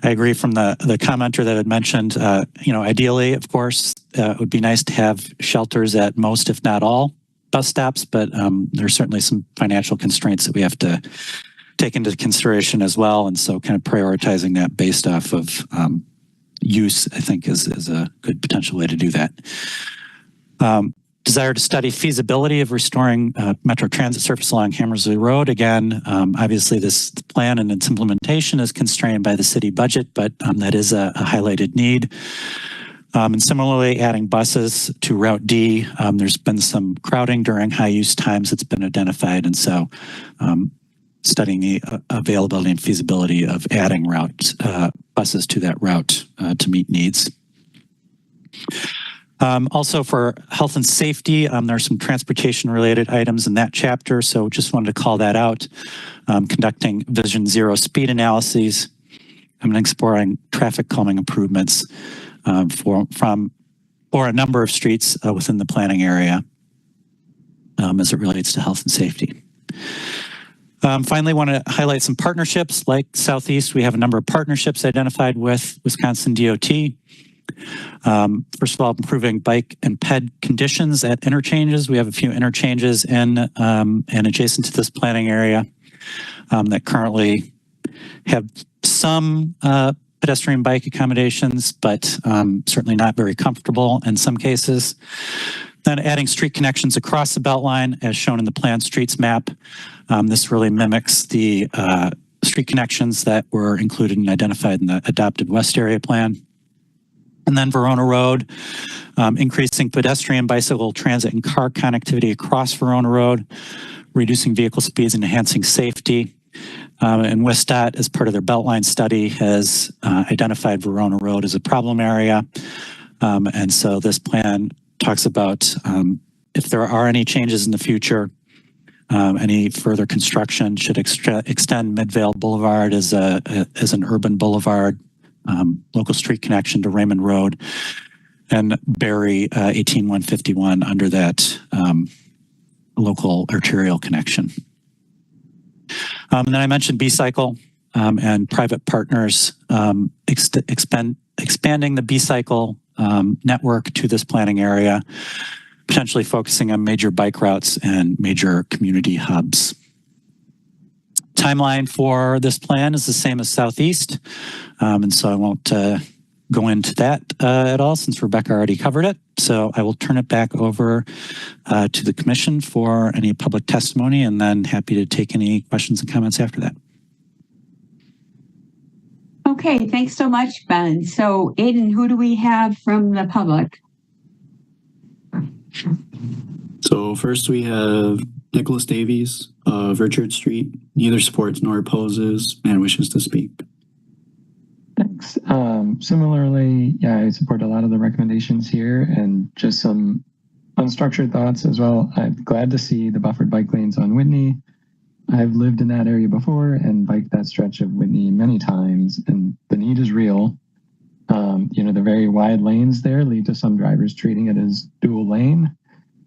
I agree from the commenter that had mentioned, ideally, of course, it would be nice to have shelters at most, if not all, bus stops, but there's certainly some financial constraints that we have to take into consideration as well. And so kind of prioritizing that based off of use, I think is a good potential way to do that. Desire to study feasibility of restoring Metro Transit service along Hammersley Road. Again, obviously this plan and its implementation is constrained by the city budget, but that is a highlighted need. And similarly, adding buses to Route D. There's been some crowding during high use times that's been identified. And so studying the availability and feasibility of adding buses to that route to meet needs. Also for health and safety, there are some transportation related items in that chapter. So just wanted to call that out. Conducting Vision Zero speed analyses and exploring traffic calming improvements for a number of streets within the planning area as it relates to health and safety. Finally, want to highlight some partnerships like Southeast. We have a number of partnerships identified with Wisconsin DOT. First of all, improving bike and ped conditions at interchanges. We have a few interchanges in and adjacent to this planning area that currently have some pedestrian bike accommodations, but certainly not very comfortable in some cases. Then adding street connections across the Beltline as shown in the planned streets map. This really mimics the street connections that were included and identified in the adopted West Area Plan. And then Verona Road, increasing pedestrian, bicycle, transit, and car connectivity across Verona Road, reducing vehicle speeds and enhancing safety. And WSDOT, as part of their Beltline study, has identified Verona Road as a problem area. And so this plan talks about if there are any changes in the future, any further construction should extend Midvale Boulevard as an urban boulevard, local street connection to Raymond Road, and bury 18151 under that local arterial connection. And then I mentioned B-Cycle and private partners expanding the B-Cycle network to this planning area, potentially focusing on major bike routes and major community hubs. Timeline for this plan is the same as Southeast, and so I won't go into that at all since Rebecca already covered it. So I will turn it back over to the commission for any public testimony, and then happy to take any questions and comments after that. Okay, thanks so much, Ben. So Aiden, who do we have from the public? So first we have Nicholas Davies of Richard Street. Neither supports nor opposes and wishes to speak. Thanks. Similarly, yeah, I support a lot of the recommendations here and just some unstructured thoughts as well. I'm glad to see the buffered bike lanes on Whitney. I've lived in that area before and biked that stretch of Whitney many times, and the need is real. The very wide lanes there lead to some drivers treating it as dual lane.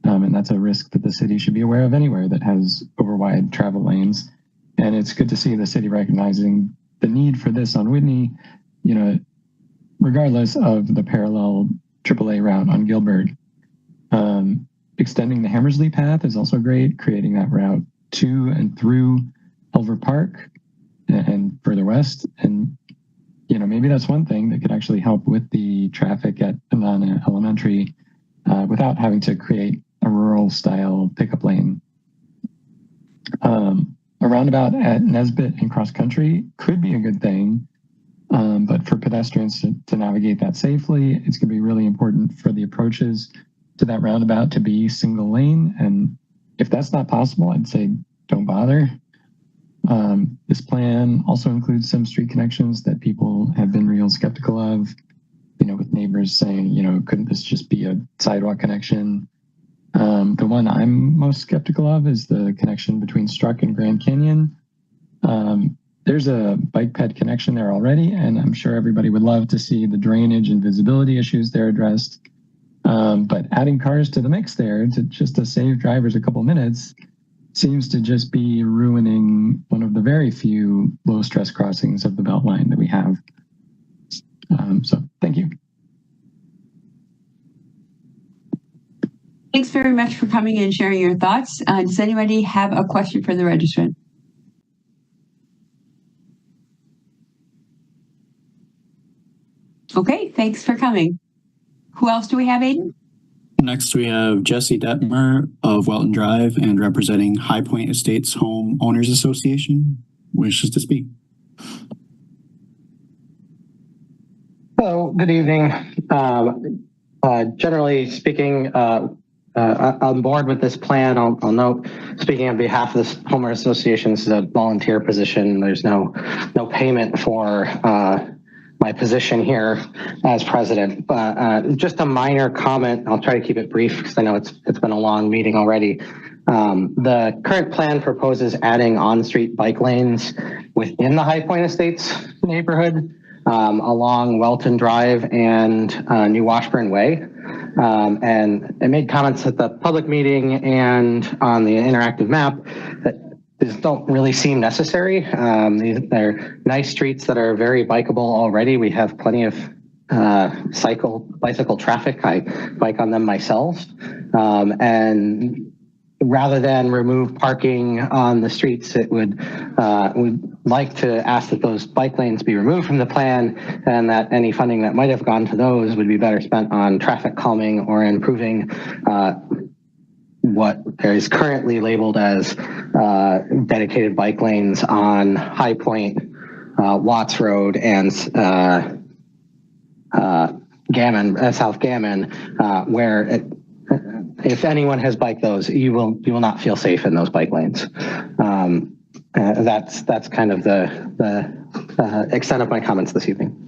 And that's a risk that the city should be aware of anywhere that has over wide travel lanes. And it's good to see the city recognizing the need for this on Whitney, regardless of the parallel AAA route on Gilbert. Extending the Hammersley path is also great, creating that route to and through Culver Park and further west. And, maybe that's one thing that could actually help with the traffic at Banana Elementary without having to create a rural style pickup lane. A roundabout at Nesbitt and Cross Country could be a good thing, but for pedestrians to navigate that safely, it's going to be really important for the approaches to that roundabout to be single lane. And if that's not possible, I'd say don't bother. This plan also includes some street connections that people have been real skeptical of, with neighbors saying, couldn't this just be a sidewalk connection? The one I'm most skeptical of is the connection between Struck and Grand Canyon. There's a bike ped connection there already, and I'm sure everybody would love to see the drainage and visibility issues there addressed. But adding cars to the mix there to save drivers a couple minutes seems to just be ruining one of the very few low stress crossings of the Beltline that we have. So thank you. Thanks very much for coming and sharing your thoughts. Does anybody have a question for the registrant? Okay, thanks for coming. Who else do we have, Aiden? Next, we have Jesse Detmer of Welton Drive and representing High Point Estates Home Owners Association. Wishes to speak. Hello, good evening. Generally speaking, on board with this plan. I'll note, speaking on behalf of this homeowner association, this is a volunteer position. There's no payment for my position here as president. But just a minor comment. I'll try to keep it brief because I know it's been a long meeting already. The current plan proposes adding on-street bike lanes within the High Point Estates neighborhood along Welton Drive and New Washburn Way. And I made comments at the public meeting and on the interactive map that these don't really seem necessary. They're nice streets that are very bikeable already. We have plenty of bicycle traffic. I bike on them myself. And rather than remove parking on the streets, it would we'd like to ask that those bike lanes be removed from the plan, and that any funding that might have gone to those would be better spent on traffic calming or improving what is currently labeled as dedicated bike lanes on High Point, Watts Road, and South Gammon, where if anyone has biked those, you will not feel safe in those bike lanes. That's kind of the extent of my comments this evening.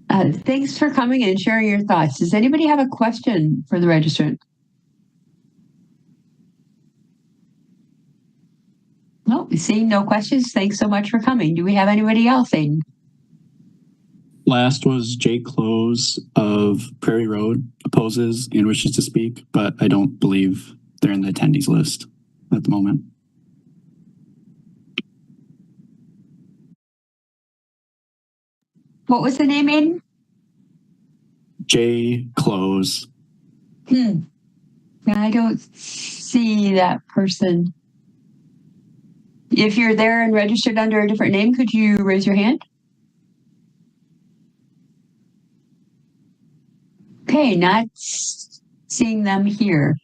Thanks for coming and sharing your thoughts. Does anybody have a question for the registrant? No, seeing no questions. Thanks so much for coming. Do we have anybody else, Aiden? Last was Jake Close of Prairie Road, opposes and wishes to speak, but I don't believe they're in the attendees list at the moment. What was the name, Aiden? Jay Close. I don't see that person. If you're there and registered under a different name, could you raise your hand? Okay, not seeing them here.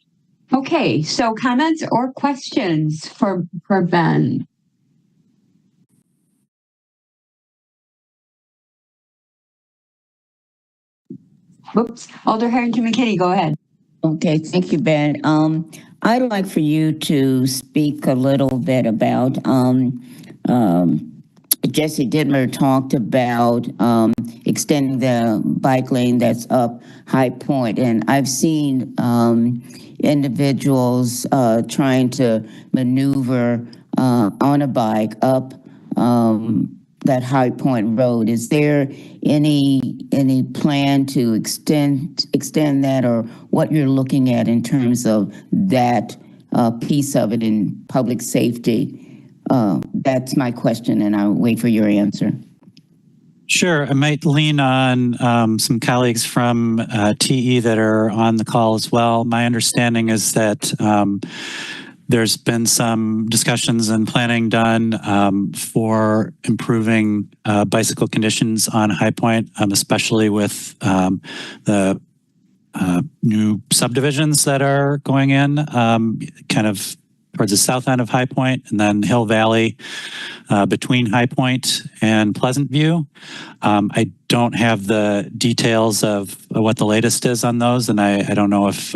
Okay, so comments or questions for Ben? Whoops, Alder Harrington McKinney, go ahead. Okay, thank you, Ben. I'd like for you to speak a little bit about, Jesse Dittmer talked about extending the bike lane that's up High Point, and I've seen individuals trying to maneuver on a bike up that High Point Road. Is there any plan to extend that, or what you're looking at in terms of that piece of it in public safety? That's my question, and I'll wait for your answer. Sure. I might lean on some colleagues from TE that are on the call as well. My understanding is that there's been some discussions and planning done for improving bicycle conditions on High Point, especially with the new subdivisions that are going in, kind of towards the south end of High Point, and then Hill Valley between High Point and Pleasant View. I don't have the details of what the latest is on those, and I don't know if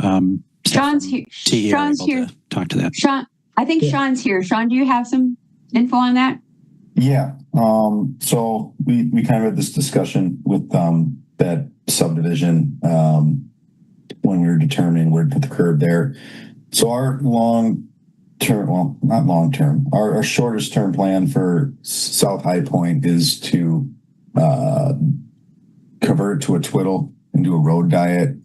Sean's here. Sean's here. Talk to that. Sean, I think Sean's here. Sean, do you have some info on that? Yeah. So we kind of had this discussion with that subdivision when we were determining where to put the curb there. So our long-term, well, not long-term, our shortest term plan for South High Point is to convert it to a twiddle and do a road diet.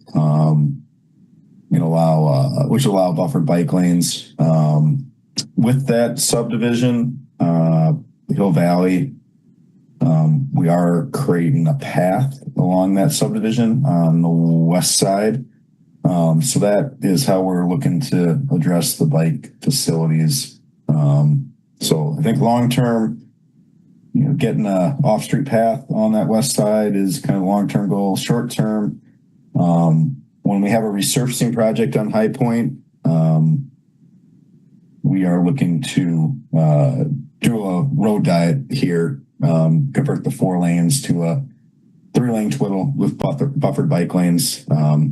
Which allow buffered bike lanes. With that subdivision, Hill Valley, we are creating a path along that subdivision on the west side. So that is how we're looking to address the bike facilities. So I think long-term, getting a off-street path on that west side is kind of a long-term goal. Short-term, when we have a resurfacing project on High Point, we are looking to do a road diet here, convert the 4 lanes to a 3-lane twiddle with buffered bike lanes.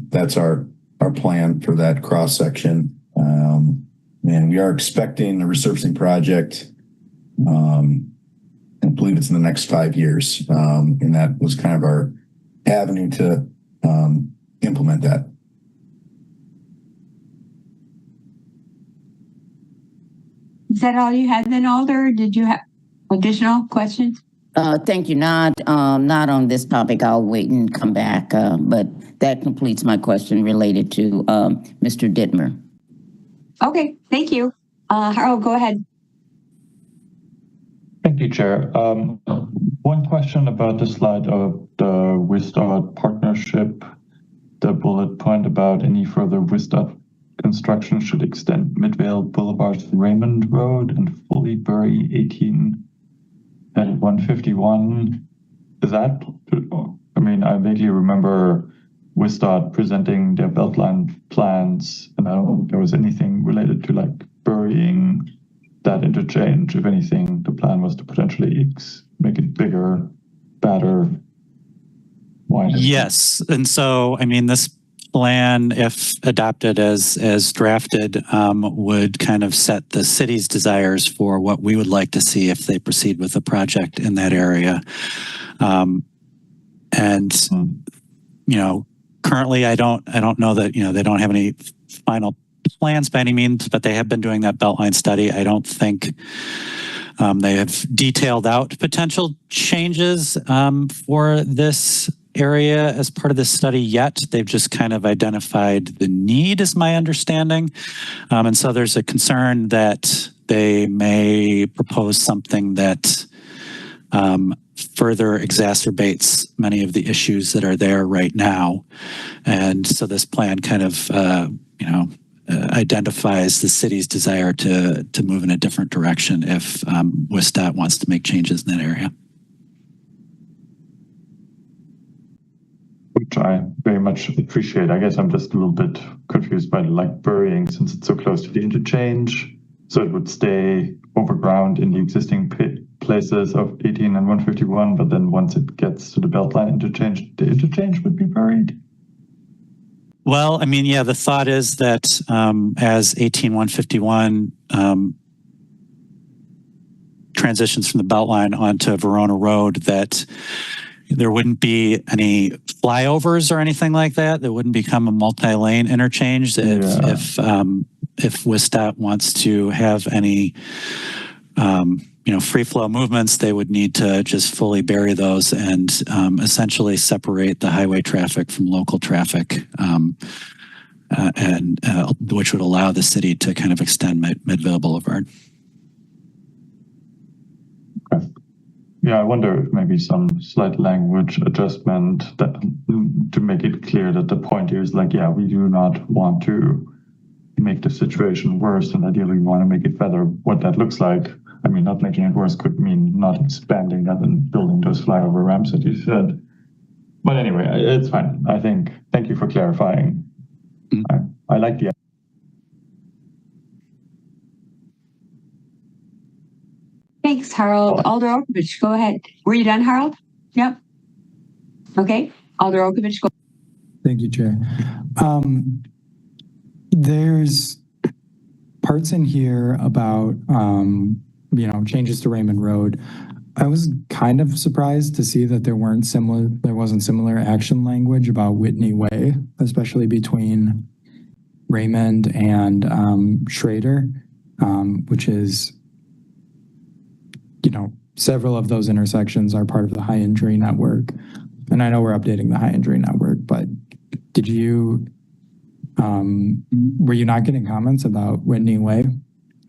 That's our plan for that cross section. And we are expecting a resurfacing project, I believe it's in the next 5 years. And that was kind of our avenue to implement that. Is that all you had then, Alder? Or did you have additional questions? Thank you. Not on this topic. I'll wait and come back. But that completes my question related to Mr. Dittmer. Okay, thank you. Harold, go ahead. Thank you, Chair. One question about the slide of the WISDOT partnership, the bullet point about any further WISDOT construction should extend Midvale Boulevard, Raymond Road, and fully bury 18 and 151. Is that, I mean, I vaguely remember WISDOT presenting their Beltline plans, and I don't know if there was anything related to like burying that interchange. If anything, the plan was to potentially make it bigger, better, wider. Yes, and so, I mean, this plan, if adopted as drafted, would kind of set the city's desires for what we would like to see if they proceed with the project in that area. Currently I don't know that, they don't have any final plans by any means, but they have been doing that Beltline study. I don't think they have detailed out potential changes for this area as part of this study yet. They've just kind of identified the need, is my understanding. And so there's a concern that they may propose something that further exacerbates many of the issues that are there right now. And so this plan kind of, identifies the city's desire to move in a different direction if WISDOT wants to make changes in that area. which I very much appreciate. I guess I'm just a little bit confused by like burying since it's so close to the interchange. So it would stay overground in the existing places of 18 and 151, but then once it gets to the Beltline interchange, the interchange would be buried. Well, I mean, yeah, the thought is that as 18151 transitions from the Beltline onto Verona Road, that there wouldn't be any flyovers or anything like that. There wouldn't become a multi-lane interchange if WSDOT wants to have any free flow movements. They would need to just fully bury those and essentially separate the highway traffic from local traffic, and which would allow the city to kind of extend Midvale Boulevard. Okay. Yeah, I wonder if maybe some slight language adjustment that to make it clear that the point here is like, yeah, we do not want to make the situation worse, and ideally we want to make it better. What that looks like, I mean, not making it worse could mean not expanding that and building those flyover ramps that you said. But anyway, it's fine. I think, thank you for clarifying. I like the. Thanks, Harold. Alder Okovich, go ahead. Were you done, Harold? Yep. Okay. Alder Okovich, go. Thank you, Chair. There's parts in here about, changes to Raymond Road. I was kind of surprised to see that there wasn't similar action language about Whitney Way, especially between Raymond and Schrader, which is, several of those intersections are part of the high injury network. And I know we're updating the high injury network, but did you, were you not getting comments about Whitney Way?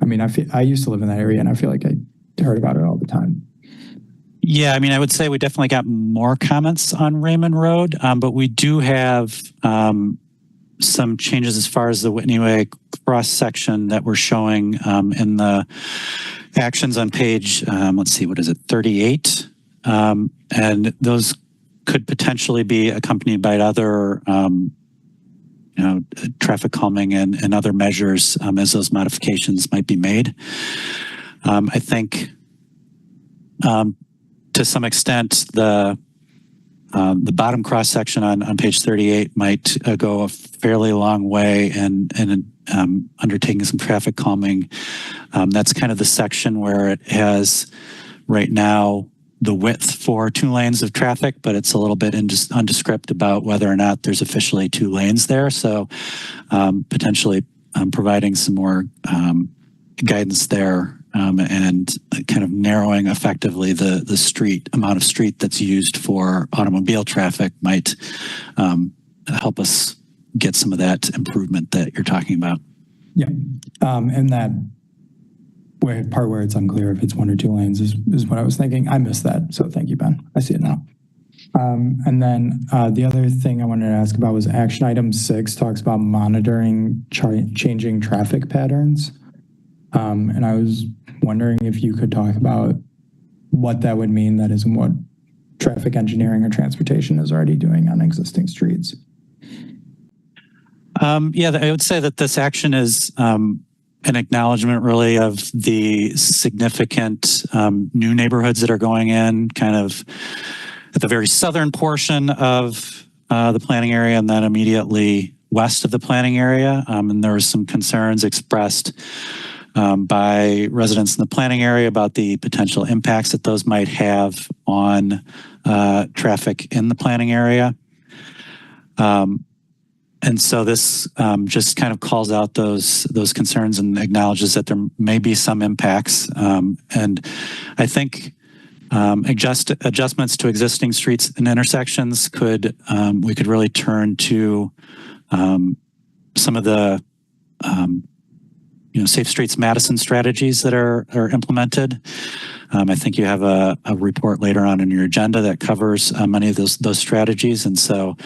I mean, I used to live in that area and I feel like I heard about it all the time. Yeah, I mean, I would say we definitely got more comments on Raymond Road, but we do have some changes as far as the Whitney Way cross section that we're showing in the actions on page, let's see, what is it, 38? And those could potentially be accompanied by other, traffic calming and other measures as those modifications might be made. I think to some extent the bottom cross section on page 38 might go a fairly long way in undertaking some traffic calming. That's kind of the section where it has right now the width for 2 lanes of traffic, but it's a little bit undescript about whether or not there's officially 2 lanes there. So potentially providing some more guidance there and kind of narrowing effectively the amount of street that's used for automobile traffic might help us get some of that improvement that you're talking about. Yeah, and that part where it's unclear if it's 1 or 2 lanes is what I was thinking. I missed that, so thank you, Ben. I see it now. And then the other thing I wanted to ask about was action item 6 talks about monitoring changing traffic patterns. And I was wondering if you could talk about what that would mean, that is, and what traffic engineering or transportation is already doing on existing streets. Yeah, I would say that this action is an acknowledgement really of the significant new neighborhoods that are going in kind of at the very southern portion of the planning area and then immediately west of the planning area. And there was some concerns expressed by residents in the planning area about the potential impacts that those might have on traffic in the planning area. And so this just kind of calls out those concerns and acknowledges that there may be some impacts. And I think adjustments to existing streets and intersections we could really turn to some of the Safe Streets Madison strategies that are implemented. I think you have a report later on in your agenda that covers many of those strategies. And so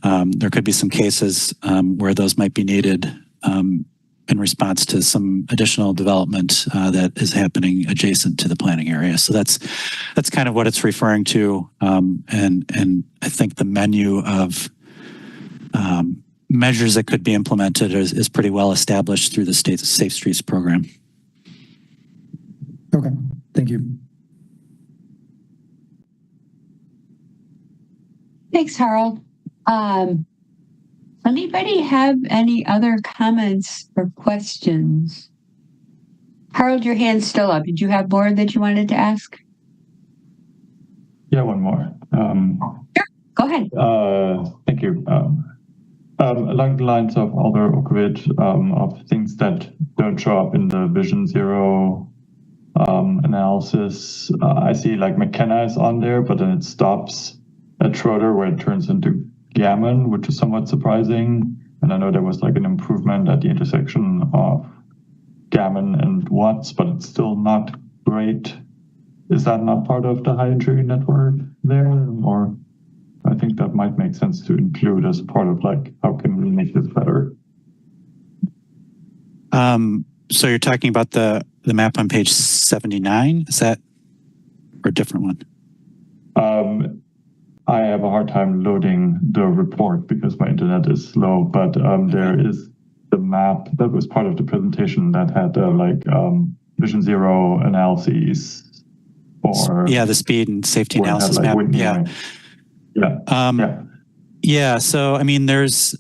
there could be some cases where those might be needed in response to some additional development that is happening adjacent to the planning area. So that's kind of what it's referring to. And I think the menu of measures that could be implemented is pretty well established through the state's Safe Streets program. Okay, thank you. Thanks, Harold. Anybody have any other comments or questions? Harold, your hand's still up. Did you have more that you wanted to ask? Yeah, one more. Sure, go ahead. Thank you. Along the lines of Alder Okovich, of things that don't show up in the Vision Zero analysis, I see like McKenna is on there, but then it stops at Schroeder where it turns into Gammon, which is somewhat surprising. And I know there was like an improvement at the intersection of Gammon and Watts, but it's still not great. Is that not part of the high injury network there? Or I think that might make sense to include as part of like, how can we make this better? So you're talking about the map on page 79, is that, or a different one? I have a hard time loading the report because my internet is slow, but there is the map that was part of the presentation that had Vision Zero analyses for the speed and safety analysis map. Yeah. So I mean, there is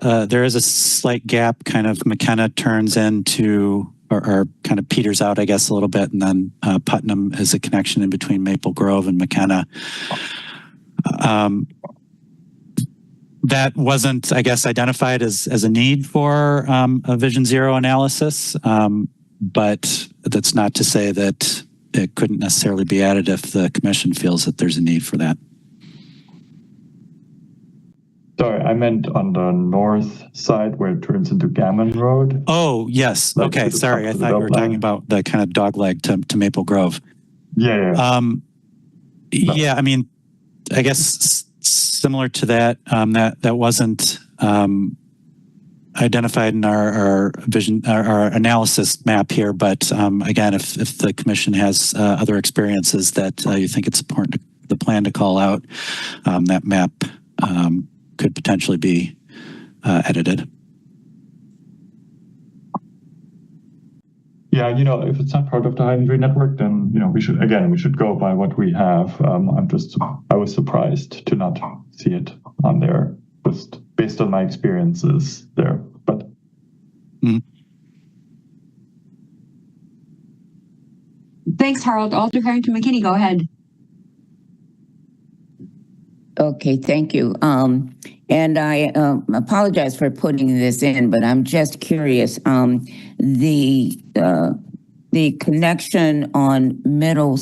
a slight gap. Kind of McKenna turns into or kind of peters out, I guess, a little bit, and then Putnam is a connection in between Maple Grove and McKenna. That wasn't, I guess, identified as a need for a Vision Zero analysis, but that's not to say that it couldn't necessarily be added if the commission feels that there's a need for that. Sorry, I meant on the north side where it turns into Gammon Road. Oh, yes. Like okay, sorry. I thought you were talking about the kind of dogleg to Maple Grove. Yeah. Yeah, I mean, I guess similar to that, that wasn't identified in our vision, our analysis map here. But again, if the commission has other experiences that you think it's important to the plan to call out, that map could potentially be edited. Yeah, if it's not part of the high injury network, then we should go by what we have. I was surprised to not see it on there, just based on my experiences there. But Thanks, Harold. Alder Harrington McKinney, go ahead. Okay, thank you. And I apologize for putting this in, but I'm just curious. The connection on Meadow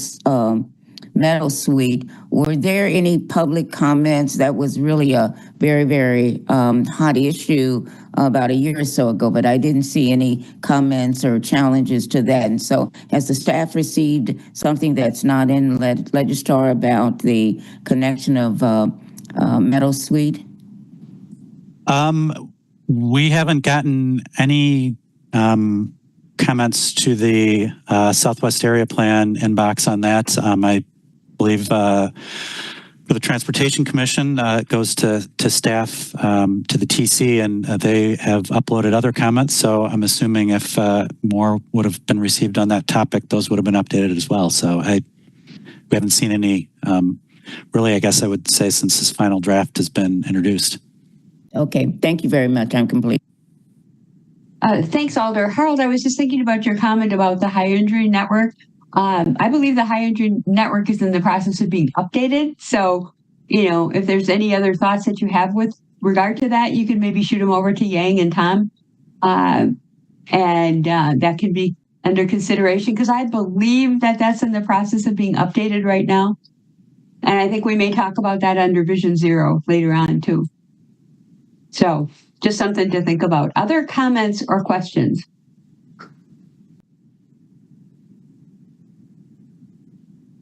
Suite, were there any public comments? That was really a very, very hot issue about a year or so ago, but I didn't see any comments or challenges to that. And so has the staff received something that's not in Legistar about the connection of Meadow Suite? We haven't gotten any comments to the Southwest Area Plan inbox on that. I believe for the Transportation Commission, it goes to staff, to the TC, and they have uploaded other comments. So I'm assuming if more would have been received on that topic, those would have been updated as well. So we haven't seen any, really, I guess I would say, since this final draft has been introduced. Okay, thank you very much. I'm complete. Thanks, Alder. Harold, I was just thinking about your comment about the high injury network. I believe the high injury network is in the process of being updated. So, if there's any other thoughts that you have with regard to that, you can maybe shoot them over to Yang and Tom. And that can be under consideration because I believe that that's in the process of being updated right now. And I think we may talk about that under Vision Zero later on too. So just something to think about. Other comments or questions?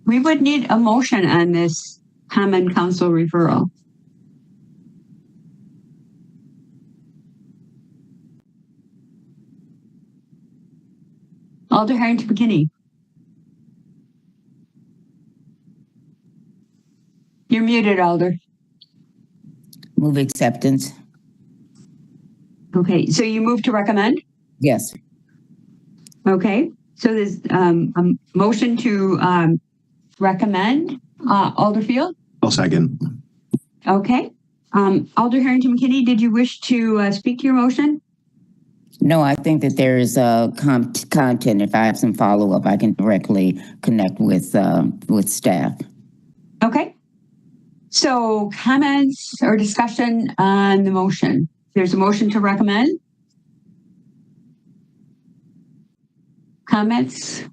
We would need a motion on this Common Council referral. Alder Harrington McKinney. You're muted, Alder. Move acceptance. Okay, so you move to recommend? Yes. Okay, so there's a motion to recommend. Alderfield? I'll second. Okay. Alder Harrington McKinney, did you wish to speak to your motion? No, I think that there is content. If I have some follow-up, I can directly connect with staff. Okay. So comments or discussion on the motion? There's a motion to recommend. Comments?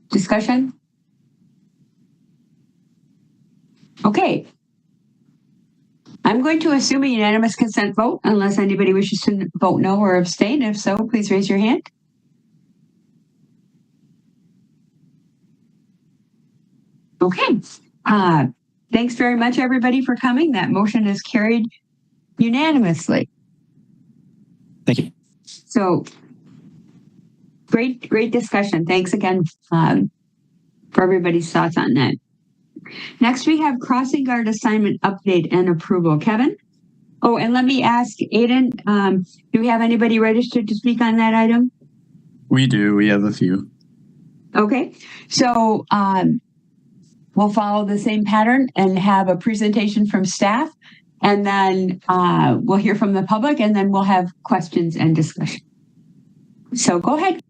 Discussion? Okay. I'm going to assume a unanimous consent vote unless anybody wishes to vote no or abstain. If so, please raise your hand. Okay. Thanks very much, everybody, for coming. That motion is carried unanimously. Thank you. So great discussion. Thanks again for everybody's thoughts on that. Next, we have crossing guard assignment update and approval. Kevin? Oh, and let me ask Aiden, do we have anybody registered to speak on that item? We do. We have a few. Okay, so we'll follow the same pattern and have a presentation from staff, and then we'll hear from the public, and then we'll have questions and discussion. So go ahead.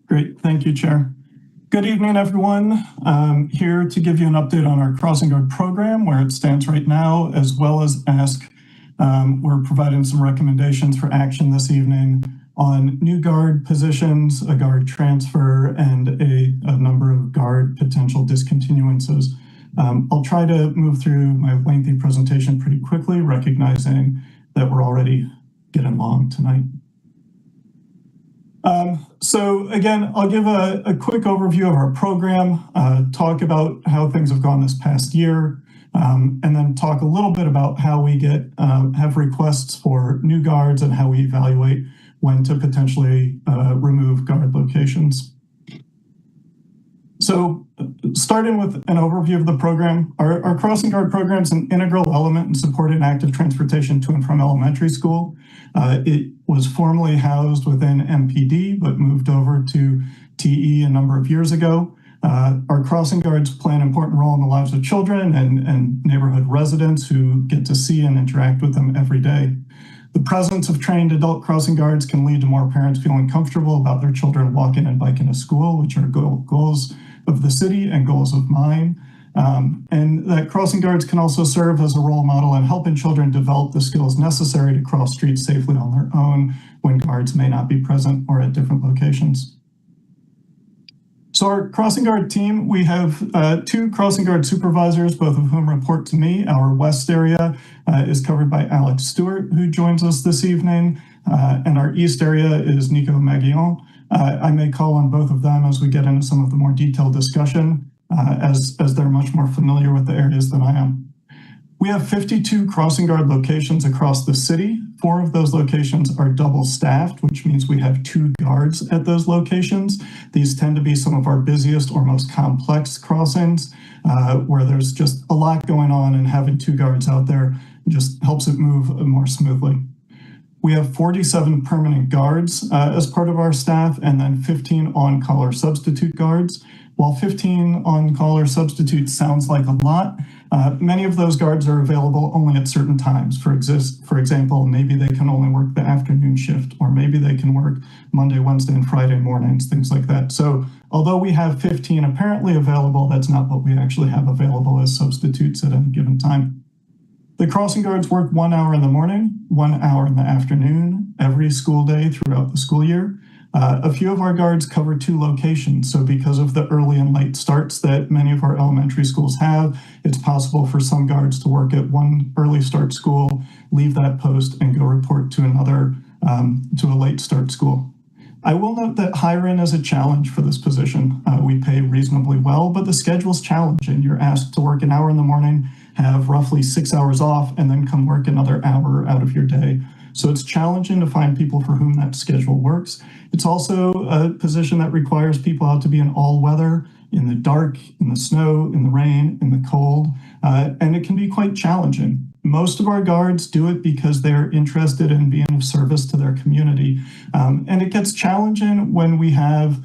Great. Thank you, Chair. Good evening, everyone. Here to give you an update on our Crossing Guard program, where it stands right now, as well as ask, we're providing some recommendations for action this evening on new guard positions, a guard transfer, and a number of guard potential discontinuances. I'll try to move through my lengthy presentation pretty quickly, recognizing that we're already getting long tonight. So again, I'll give a quick overview of our program, talk about how things have gone this past year, and then talk a little bit about how we have requests for new guards and how we evaluate when to potentially remove guard locations. So starting with an overview of the program, our Crossing Guard program is an integral element in supporting active transportation to and from elementary school. It was formerly housed within MPD, but moved over to TE a number of years ago. Our Crossing Guards play an important role in the lives of children and neighborhood residents who get to see and interact with them every day. The presence of trained adult crossing guards can lead to more parents feeling comfortable about their children walking and biking to school, which are goals of the city and goals of mine. And that crossing guards can also serve as a role model in helping children develop the skills necessary to cross streets safely on their own when guards may not be present or at different locations. So our crossing guard team, we have 2 crossing guard supervisors, both of whom report to me. Our west area is covered by Alex Stewart, who joins us this evening, and our east area is Nico Maguillon. I may call on both of them as we get into some of the more detailed discussion, as they're much more familiar with the areas than I am. We have 52 crossing guard locations across the city. 4 of those locations are double staffed, which means we have 2 guards at those locations. These tend to be some of our busiest or most complex crossings, where there's just a lot going on, and having 2 guards out there just helps it move more smoothly. We have 47 permanent guards as part of our staff, and then 15 on-call or substitute guards. While 15 on-call or substitutes sounds like a lot, many of those guards are available only at certain times. For example, maybe they can only work the afternoon shift, or maybe they can work Monday, Wednesday, and Friday mornings, things like that. So although we have 15 apparently available, that's not what we actually have available as substitutes at any given time. The crossing guards work 1 hour in the morning, 1 hour in the afternoon, every school day throughout the school year. A few of our guards cover 2 locations, so because of the early and late starts that many of our elementary schools have, it's possible for some guards to work at one early start school, leave that post, and go report to another, to a late start school. I will note that hiring is a challenge for this position. We pay reasonably well, but the schedule's challenging. You're asked to work an hour in the morning, have roughly 6 hours off, and then come work another hour out of your day. So it's challenging to find people for whom that schedule works. It's also a position that requires people out to be in all weather, in the dark, in the snow, in the rain, in the cold, and it can be quite challenging. most of our guards do it because they're interested in being of service to their community. And it gets challenging when we have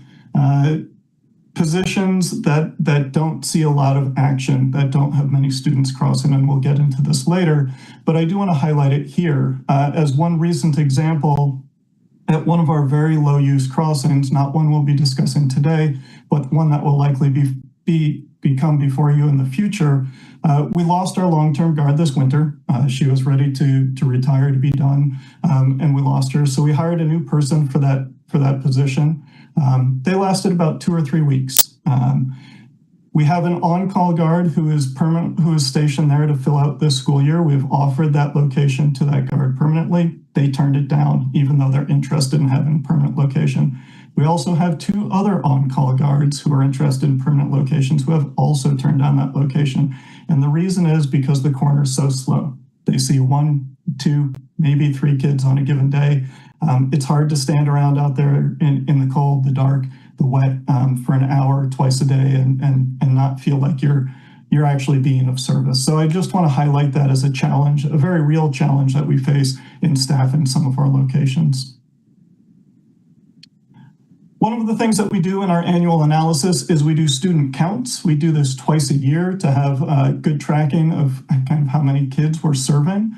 positions that don't see a lot of action, that don't have many students crossing, and we'll get into this later. But I do want to highlight it here as one recent example. At one of our very low use crossings, not one we'll be discussing today, but one that will likely become before you in the future, we lost our long-term guard this winter. She was ready to retire, to be done, and we lost her. So we hired a new person for that position. They lasted about 2 or 3 weeks. We have an on-call guard who is stationed there to fill out this school year. We've offered that location to that guard permanently. They turned it down, even though they're interested in having a permanent location. We also have 2 other on-call guards who are interested in permanent locations who have also turned down that location. And the reason is because the coroner is so slow. They see 1, 2, maybe 3 kids on a given day. It's hard to stand around out there in the cold, the dark, the wet for an hour twice a day and not feel like you're actually being of service. So I just want to highlight that as a challenge, a very real challenge that we face in staff in some of our locations. One of the things that we do in our annual analysis is we do student counts. We do this twice a year to have good tracking of kind of how many kids we're serving.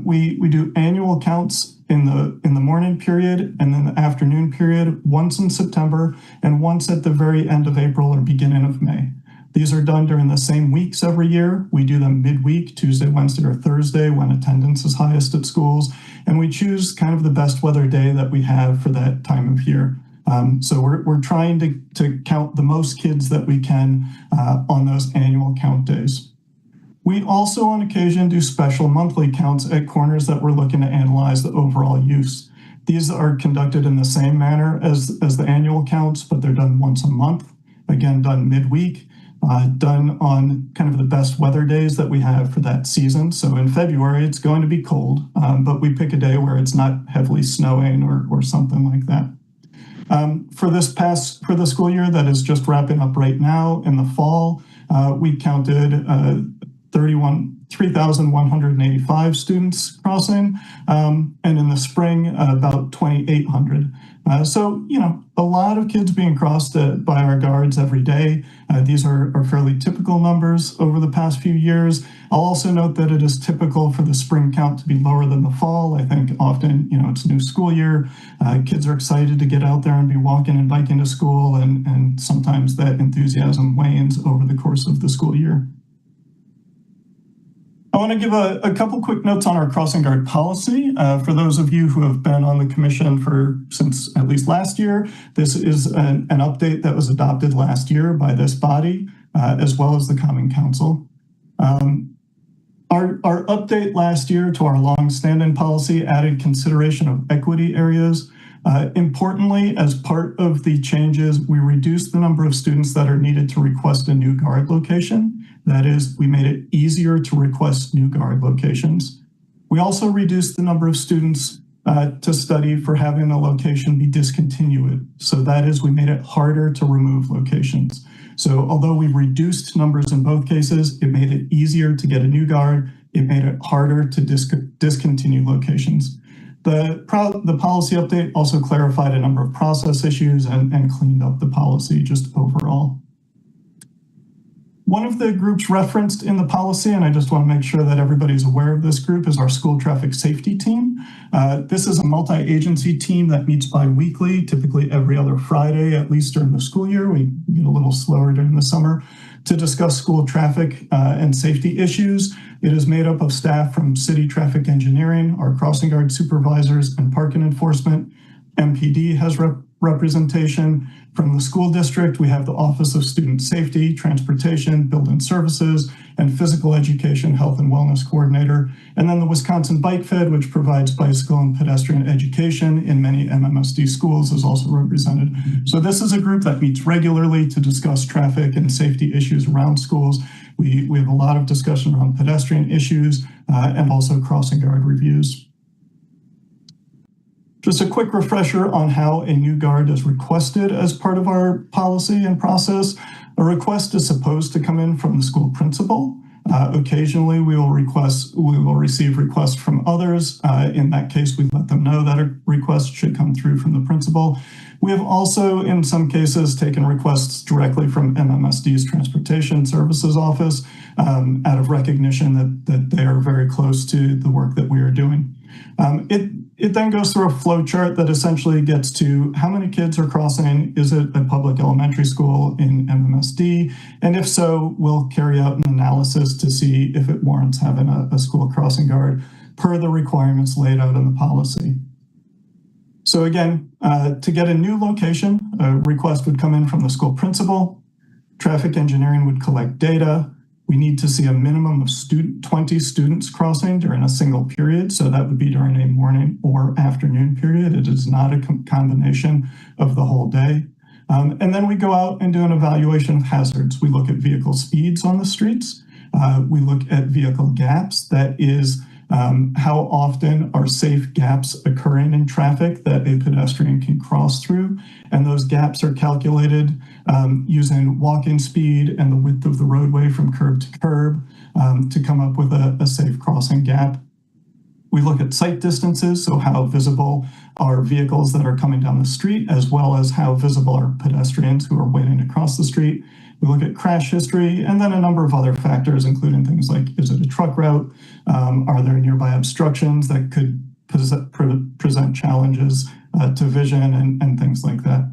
We do annual counts in the morning period and then the afternoon period, once in September and once at the very end of April or beginning of May. These are done during the same weeks every year. We do them midweek, Tuesday, Wednesday, or Thursday when attendance is highest at schools. And we choose kind of the best weather day that we have for that time of year. So we're trying to count the most kids that we can on those annual count days. We also on occasion do special monthly counts at corners that we're looking to analyze the overall use. These are conducted in the same manner as the annual counts, but they're done once a month, again, done midweek, done on kind of the best weather days that we have for that season. So in February, it's going to be cold, but we pick a day where it's not heavily snowing or something like that. For the school year that is just wrapping up right now in the fall, we counted 3,185 students crossing, and in the spring, about 2,800. So, a lot of kids being crossed by our guards every day. These are fairly typical numbers over the past few years. I'll also note that it is typical for the spring count to be lower than the fall. I think often, it's new school year. Kids are excited to get out there and be walking and biking to school, and sometimes that enthusiasm wanes over the course of the school year. I want to give a couple quick notes on our crossing guard policy. For those of you who have been on the commission since at least last year, this is an update that was adopted last year by this body, as well as the Common Council. Our update last year to our long-standing policy added consideration of equity areas. Importantly, as part of the changes, we reduced the number of students that are needed to request a new guard location. That is, we made it easier to request new guard locations. We also reduced the number of students to study for having a location be discontinued. So that is, we made it harder to remove locations. So although we reduced numbers in both cases, it made it easier to get a new guard. It made it harder to discontinue locations. The policy update also clarified a number of process issues and cleaned up the policy just overall. One of the groups referenced in the policy, and I just want to make sure that everybody's aware of this group, is our school traffic safety team. This is a multi-agency team that meets bi-weekly, typically every other Friday, at least during the school year. We get a little slower during the summer to discuss school traffic and safety issues. It is made up of staff from city traffic engineering, our crossing guard supervisors, and parking enforcement. MPD has representation. From the school district, we have the Office of Student Safety, Transportation, Building Services, and Physical Education Health and Wellness Coordinator. And then the Wisconsin Bike Fed, which provides bicycle and pedestrian education in many MMSD schools, is also represented. So this is a group that meets regularly to discuss traffic and safety issues around schools. We have a lot of discussion around pedestrian issues and also crossing guard reviews. Just a quick refresher on how a new guard is requested as part of our policy and process. A request is supposed to come in from the school principal. Occasionally, we will receive requests from others. In that case, we let them know that a request should come through from the principal. We have also, in some cases, taken requests directly from MMSD's Transportation Services Office out of recognition that they are very close to the work that we are doing. It then goes through a flow chart that essentially gets to how many kids are crossing, is it a public elementary school in MMSD, and if so, we'll carry out an analysis to see if it warrants having a school crossing guard per the requirements laid out in the policy. So again, to get a new location, a request would come in from the school principal, traffic engineering would collect data. We need to see a minimum of 20 students crossing during a single period. So that would be during a morning or afternoon period. It is not a combination of the whole day. And then we go out and do an evaluation of hazards. We look at vehicle speeds on the streets. We look at vehicle gaps. That is how often are safe gaps occurring in traffic that a pedestrian can cross through. And those gaps are calculated using walking speed and the width of the roadway from curb to curb to come up with a safe crossing gap. We look at sight distances, so how visible are vehicles that are coming down the street, as well as how visible are pedestrians who are waiting to cross the street. We look at crash history, and then a number of other factors, including things like, is it a truck route? Are there nearby obstructions that could present challenges to vision and things like that?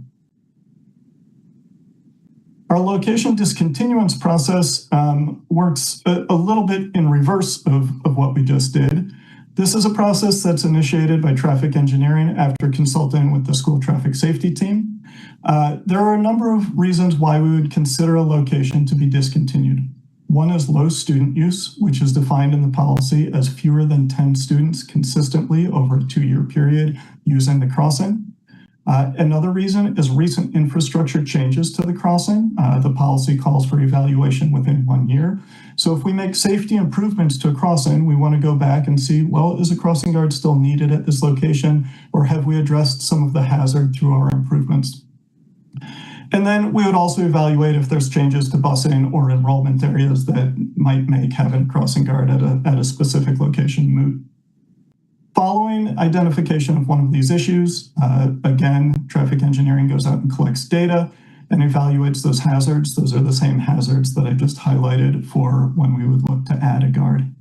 Our location discontinuance process works a little bit in reverse of what we just did. This is a process that's initiated by traffic engineering after consulting with the school traffic safety team. There are a number of reasons why we would consider a location to be discontinued. One is low student use, which is defined in the policy as fewer than 10 students consistently over a 2-year period using the crossing. Another reason is recent infrastructure changes to the crossing. The policy calls for evaluation within 1 year. So if we make safety improvements to a crossing, we want to go back and see, well, is a crossing guard still needed at this location, or have we addressed some of the hazard through our improvements? And then we would also evaluate if there's changes to busing or enrollment areas that might make having a crossing guard at a specific location moot. Following identification of one of these issues, again, traffic engineering goes out and collects data and evaluates those hazards. Those are the same hazards that I just highlighted for when we would look to add a guard.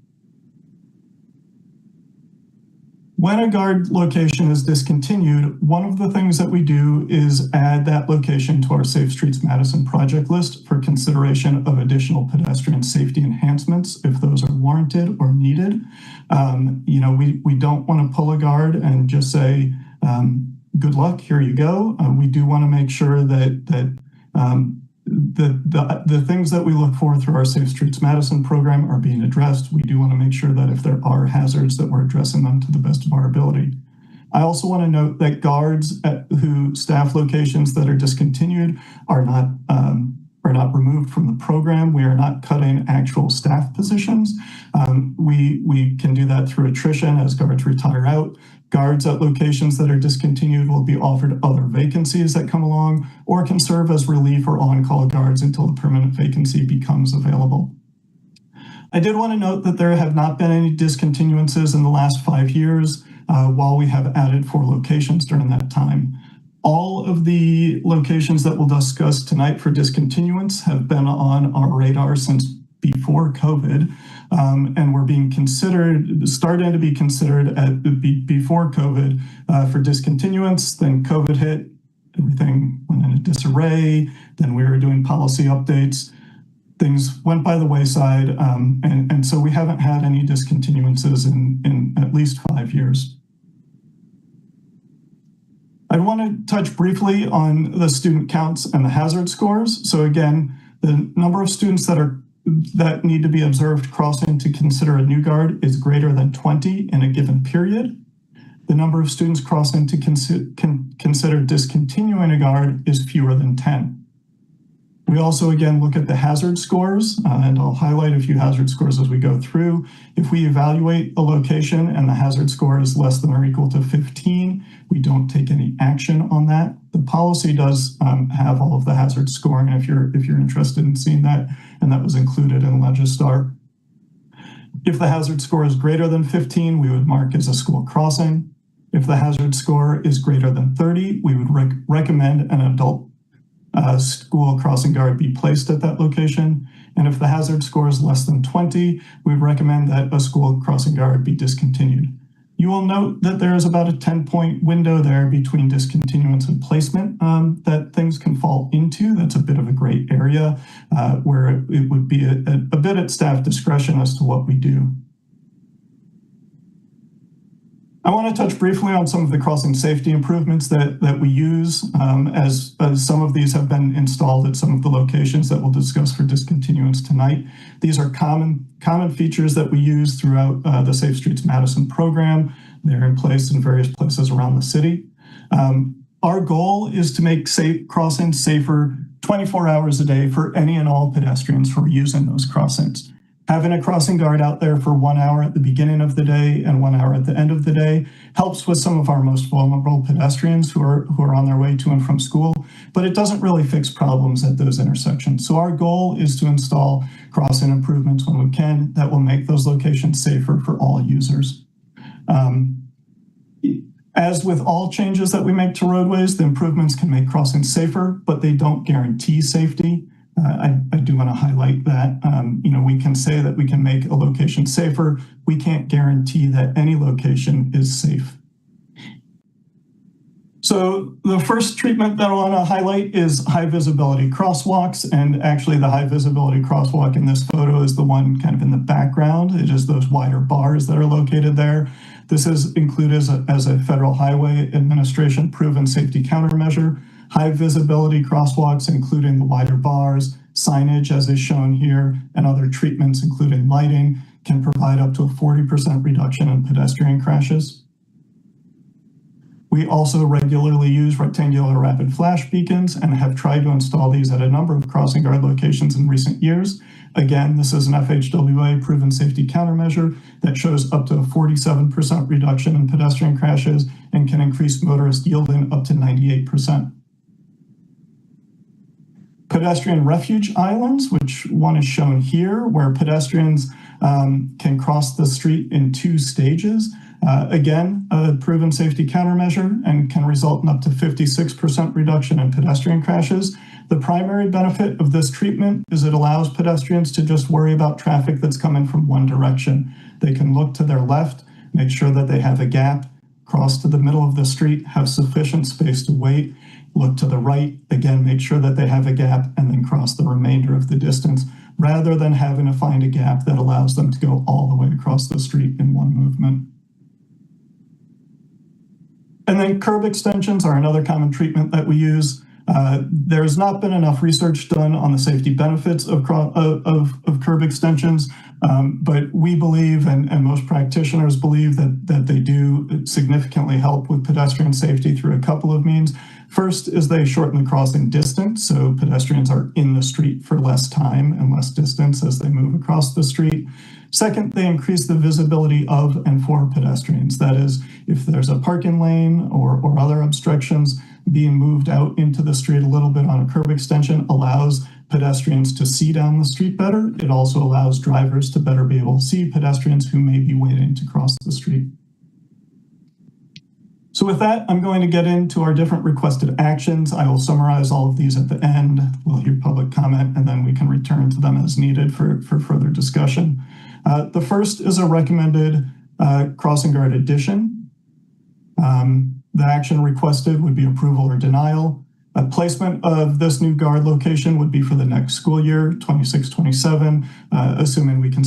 When a guard location is discontinued, one of the things that we do is add that location to our Safe Streets Madison project list for consideration of additional pedestrian safety enhancements if those are warranted or needed. We don't want to pull a guard and just say, good luck, here you go. We do want to make sure that the things that we look for through our Safe Streets Madison program are being addressed. We do want to make sure that if there are hazards that we're addressing them to the best of our ability. I also want to note that guards who staff locations that are discontinued are not removed from the program. We are not cutting actual staff positions. We can do that through attrition as guards retire out. Guards at locations that are discontinued will be offered other vacancies that come along or can serve as relief or on-call guards until a permanent vacancy becomes available. I did want to note that there have not been any discontinuances in the last 5 years while we have added 4 locations during that time. All of the locations that we'll discuss tonight for discontinuance have been on our radar since before COVID, and were starting to be considered before COVID for discontinuance. Then COVID hit, everything went into disarray. Then we were doing policy updates. Things went by the wayside, and so we haven't had any discontinuances in at least 5 years. I want to touch briefly on the student counts and the hazard scores. So again, the number of students that need to be observed crossing to consider a new guard is greater than 20 in a given period. The number of students crossing to consider discontinuing a guard is fewer than 10. We also, again, look at the hazard scores, and I'll highlight a few hazard scores as we go through. If we evaluate a location and the hazard score is less than or equal to 15, we don't take any action on that. The policy does have all of the hazard scoring if you're interested in seeing that, and that was included in Legistar. If the hazard score is greater than 15, we would mark as a school crossing. If the hazard score is greater than 30, we would recommend an adult school crossing guard be placed at that location. And if the hazard score is less than 20, we recommend that a school crossing guard be discontinued. You will note that there is about a 10-point window there between discontinuance and placement that things can fall into. That's a bit of a gray area where it would be a bit at staff discretion as to what we do. I want to touch briefly on some of the crossing safety improvements that we use as some of these have been installed at some of the locations that we'll discuss for discontinuance tonight. These are common features that we use throughout the Safe Streets Madison program. They're in place in various places around the city. Our goal is to make crossings safer 24 hours a day for any and all pedestrians who are using those crossings. Having a crossing guard out there for 1 hour at the beginning of the day and 1 hour at the end of the day helps with some of our most vulnerable pedestrians who are on their way to and from school, but it doesn't really fix problems at those intersections. So our goal is to install crossing improvements when we can that will make those locations safer for all users. As with all changes that we make to roadways, the improvements can make crossings safer, but they don't guarantee safety. I do want to highlight that, we can say that we can make a location safer. We can't guarantee that any location is safe. So the first treatment that I want to highlight is high visibility crosswalks. And actually the high visibility crosswalk in this photo is the one kind of in the background. It is those wider bars that are located there. This is included as a Federal Highway Administration proven safety countermeasure. High visibility crosswalks, including the wider bars, signage as is shown here, and other treatments, including lighting, can provide up to a 40% reduction in pedestrian crashes. We also regularly use rectangular rapid flash beacons and have tried to install these at a number of crossing guard locations in recent years. Again, this is an FHWA proven safety countermeasure that shows up to a 47% reduction in pedestrian crashes and can increase motorist yielding up to 98%. Pedestrian refuge islands, which one is shown here, where pedestrians can cross the street in 2 stages. Again, a proven safety countermeasure and can result in up to 56% reduction in pedestrian crashes. The primary benefit of this treatment is it allows pedestrians to just worry about traffic that's coming from one direction. They can look to their left, make sure that they have a gap, cross to the middle of the street, have sufficient space to wait, look to the right, again, make sure that they have a gap, and then cross the remainder of the distance, rather than having to find a gap that allows them to go all the way across the street in one movement. And then curb extensions are another common treatment that we use. There has not been enough research done on the safety benefits of curb extensions, but we believe, and most practitioners believe, that they do significantly help with pedestrian safety through a couple of means. First is they shorten the crossing distance, so pedestrians are in the street for less time and less distance as they move across the street. Second, they increase the visibility of and for pedestrians. That is, if there's a parking lane or other obstructions, being moved out into the street a little bit on a curb extension allows pedestrians to see down the street better. It also allows drivers to better be able to see pedestrians who may be waiting to cross the street. So with that, I'm going to get into our different requested actions. I will summarize all of these at the end. We'll hear public comment, and then we can return to them as needed for further discussion. The first is a recommended crossing guard addition. The action requested would be approval or denial. A placement of this new guard location would be for the next school year, 26-27, assuming we can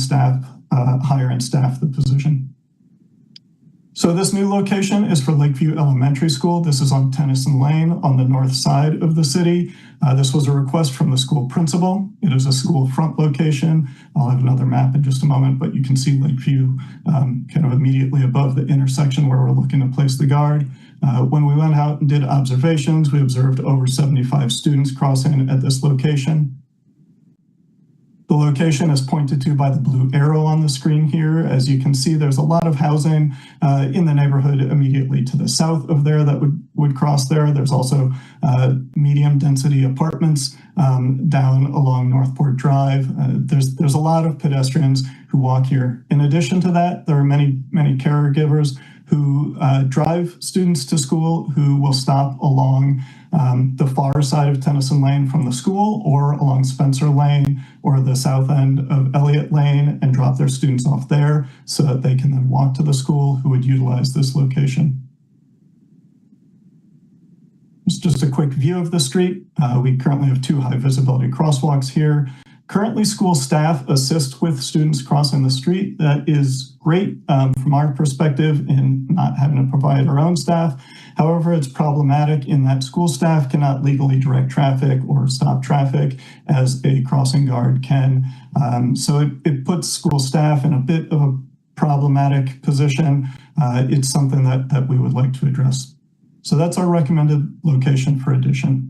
hire and staff the position. So this new location is for Lakeview Elementary School. This is on Tennyson Lane on the north side of the city. This was a request from the school principal. It is a school front location. I'll have another map in just a moment, but you can see Lakeview kind of immediately above the intersection where we're looking to place the guard. When we went out and did observations, we observed over 75 students crossing at this location. The location is pointed to by the blue arrow on the screen here. As you can see, there's a lot of housing in the neighborhood immediately to the south of there that would cross there. There's also medium density apartments down along Northport Drive. There's a lot of pedestrians who walk here. In addition to that, there are many caregivers who drive students to school who will stop along the far side of Tennyson Lane from the school or along Spencer Lane or the south end of Elliott Lane and drop their students off there so that they can then walk to the school who would utilize this location. It's just a quick view of the street. We currently have 2 high visibility crosswalks here. Currently, school staff assist with students crossing the street. That is great from our perspective in not having to provide our own staff. However, it's problematic in that school staff cannot legally direct traffic or stop traffic as a crossing guard can. So it puts school staff in a bit of a problematic position. It's something that we would like to address. So that's our recommended location for addition.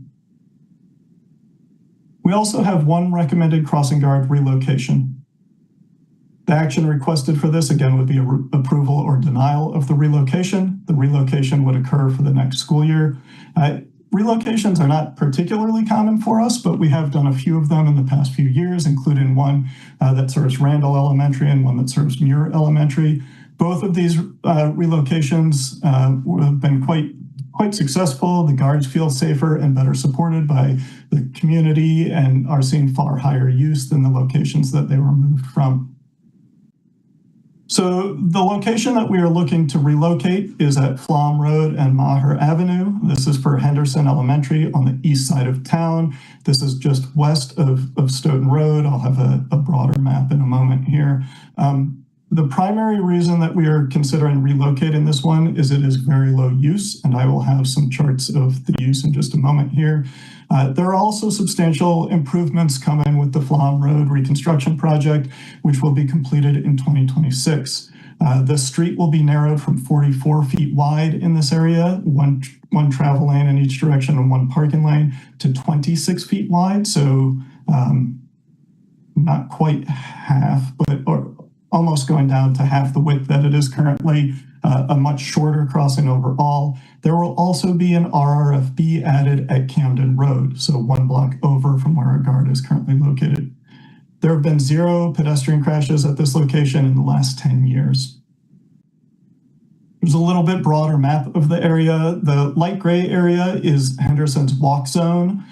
We also have 1 recommended crossing guard relocation. The action requested for this, again, would be approval or denial of the relocation. The relocation would occur for the next school year. Relocations are not particularly common for us, but we have done a few of them in the past few years, including one that serves Randall Elementary and one that serves Muir Elementary. Both of these relocations have been quite successful. The guards feel safer and better supported by the community and are seeing far higher use than the locations that they were moved from. So the location that we are looking to relocate is at Flom Road and Maher Avenue. This is for Henderson Elementary on the east side of town. This is just west of Stoughton Road. I'll have a broader map in a moment here. The primary reason that we are considering relocating this one is it is very low use, and I will have some charts of the use in just a moment here. There are also substantial improvements coming with the Flom Road reconstruction project, which will be completed in 2026. The street will be narrowed from 44 feet wide in this area, one travel lane in each direction and 1 parking lane, to 26 feet wide. So not quite half, or almost going down to half the width that it is currently, a much shorter crossing overall. There will also be an RRFB added at Camden Road, so 1 block over from where our guard is currently located. There have been 0 pedestrian crashes at this location in the last 10 years. There's a little bit broader map of the area. The light gray area is Henderson's walk zone.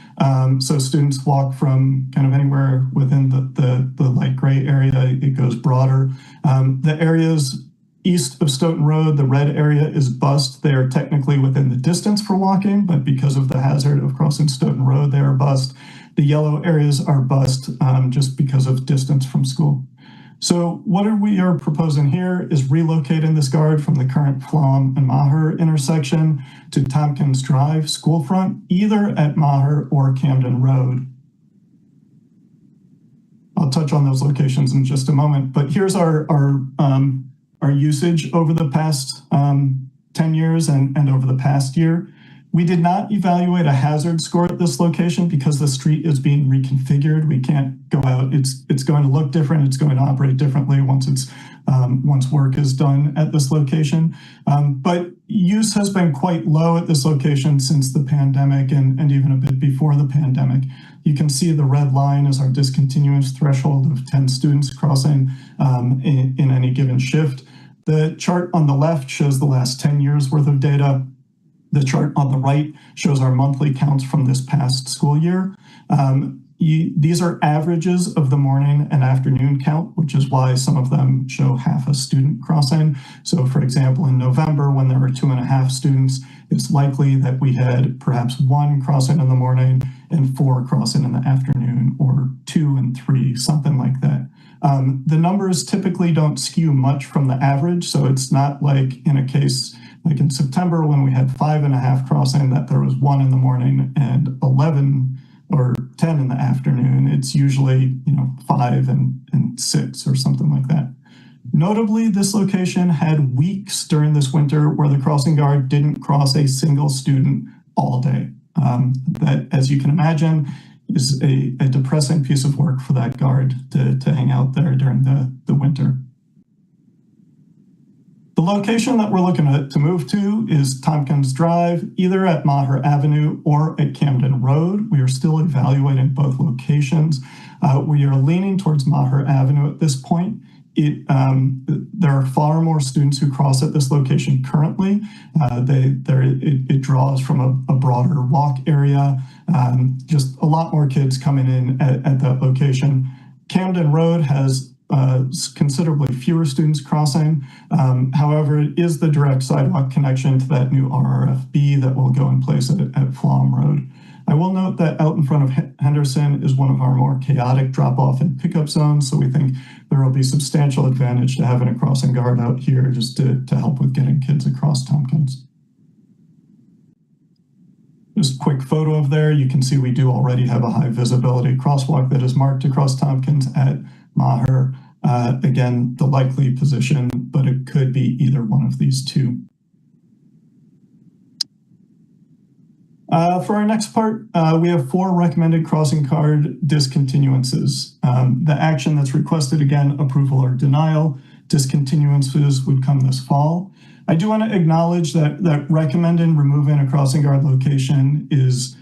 So students walk from kind of anywhere within the light gray area. It goes broader. The areas east of Stoughton Road, the red area is bused. They are technically within the distance for walking, but because of the hazard of crossing Stoughton Road, they are bused. The yellow areas are bused just because of distance from school. So what we are proposing here is relocating this guard from the current Flom and Maher intersection to Tompkins Drive school front, either at Maher or Camden Road. I'll touch on those locations in just a moment, but here's our usage over the past 10 years and over the past year. We did not evaluate a hazard score at this location because the street is being reconfigured. We can't go out. It's going to look different. It's going to operate differently once work is done at this location. But use has been quite low at this location since the pandemic and even a bit before the pandemic. You can see the red line is our discontinuous threshold of 10 students crossing in any given shift. The chart on the left shows the last 10 years worth of data. The chart on the right shows our monthly counts from this past school year. These are averages of the morning and afternoon count, which is why some of them show half a student crossing. So for example, in November, when there were 2.5 students, it's likely that we had perhaps 1 crossing in the morning and 4 crossing in the afternoon, or 2 and 3, something like that. The numbers typically don't skew much from the average, so it's not like in a case like in September when we had 5.5 crossing that there was 1 in the morning and 11 or 10 in the afternoon. It's usually 5 and 6 or something like that. Notably, this location had weeks during this winter where the crossing guard didn't cross a single student all day. That, as you can imagine, is a depressing piece of work for that guard to hang out there during the winter. The location that we're looking to move to is Tompkins Drive, either at Maher Avenue or at Camden Road. We are still evaluating both locations. We are leaning towards Maher Avenue at this point. there are far more students who cross at this location currently. It draws from a broader walk area, just a lot more kids coming in at that location. Camden Road has considerably fewer students crossing. However, it is the direct sidewalk connection to that new RRFB that will go in place at Flom Road. I will note that out in front of Henderson is one of our more chaotic drop-off and pickup zones, so we think there will be substantial advantage to having a crossing guard out here just to help with getting kids across Tompkins. Just a quick photo of there. You can see we do already have a high visibility crosswalk that is marked across Tompkins at Maher. Again, the likely position, but it could be either one of these two. For our next part, we have 4 recommended crossing guard discontinuances. The action that's requested, again, approval or denial. Discontinuances would come this fall. I do want to acknowledge that recommending removing a crossing guard location is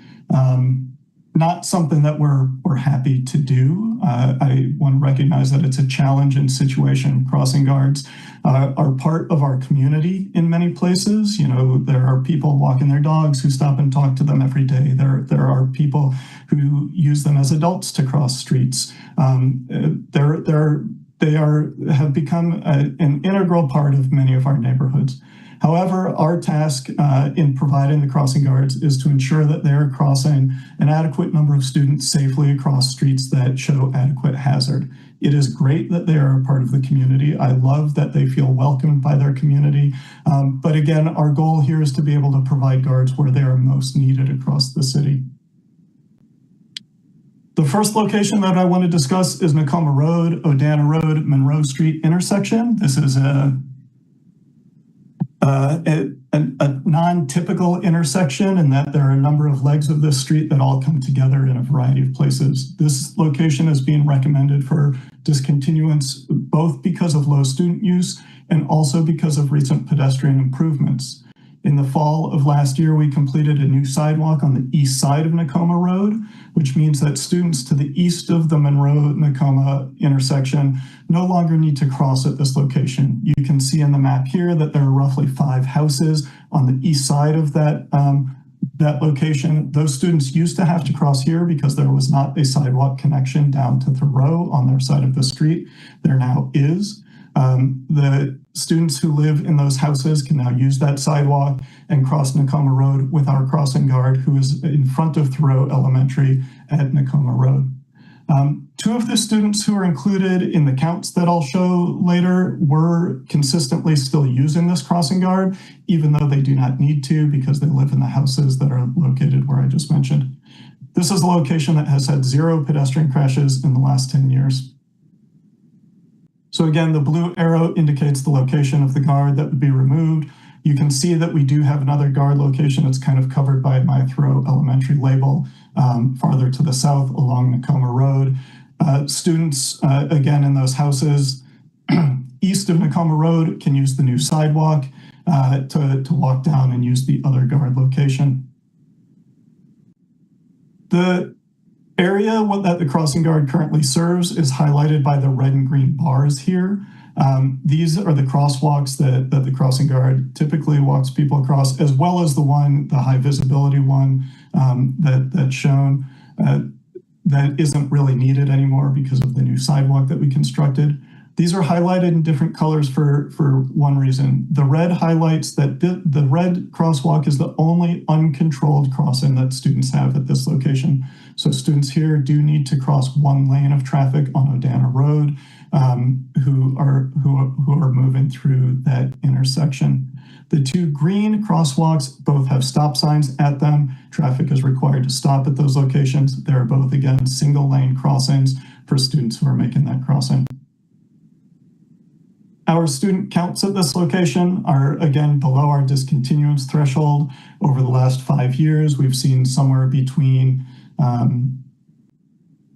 not something that we're happy to do. I want to recognize that it's a challenging situation. Crossing guards are part of our community in many places. You know, there are people walking their dogs who stop and talk to them every day. There are people who use them as adults to cross streets. They have become an integral part of many of our neighborhoods. However, our task in providing the crossing guards is to ensure that they are crossing an adequate number of students safely across streets that show adequate hazard. It is great that they are a part of the community. I love that they feel welcomed by their community. But again, our goal here is to be able to provide guards where they are most needed across the city. The first location that I want to discuss is Nakoma Road, Odana Road, Monroe Street intersection. This is a non-typical intersection in that there are a number of legs of this street that all come together in a variety of places. This location is being recommended for discontinuance both because of low student use and also because of recent pedestrian improvements. In the fall of last year, we completed a new sidewalk on the east side of Nakoma Road, which means that students to the east of the Monroe-Nakoma intersection no longer need to cross at this location. You can see in the map here that there are roughly 5 houses on the east side of that location. Those students used to have to cross here because there was not a sidewalk connection down to Thoreau on their side of the street. There now is. The students who live in those houses can now use that sidewalk and cross Nakoma Road with our crossing guard who is in front of Thoreau Elementary at Nakoma Road. 2 of the students who are included in the counts that I'll show later were consistently still using this crossing guard, even though they do not need to because they live in the houses that are located where I just mentioned. This is a location that has had 0 pedestrian crashes in the last 10 years. So again, the blue arrow indicates the location of the guard that would be removed. You can see that we do have another guard location that's kind of covered by my Thoreau Elementary label farther to the south along Nakoma Road. Students, again, in those houses east of Nakoma Road can use the new sidewalk to walk down and use the other guard location. The area that the crossing guard currently serves is highlighted by the red and green bars here. These are the crosswalks that the crossing guard typically walks people across, as well as the high visibility one that's shown that isn't really needed anymore because of the new sidewalk that we constructed. These are highlighted in different colors for one reason. The red highlights that the red crosswalk is the only uncontrolled crossing that students have at this location. So students here do need to cross 1 lane of traffic on Odana Road who are moving through that intersection. The 2 green crosswalks both have stop signs at them. Traffic is required to stop at those locations. They're both, again, single lane crossings for students who are making that crossing. Our student counts at this location are, again, below our discontinuance threshold. Over the last 5 years, we've seen somewhere between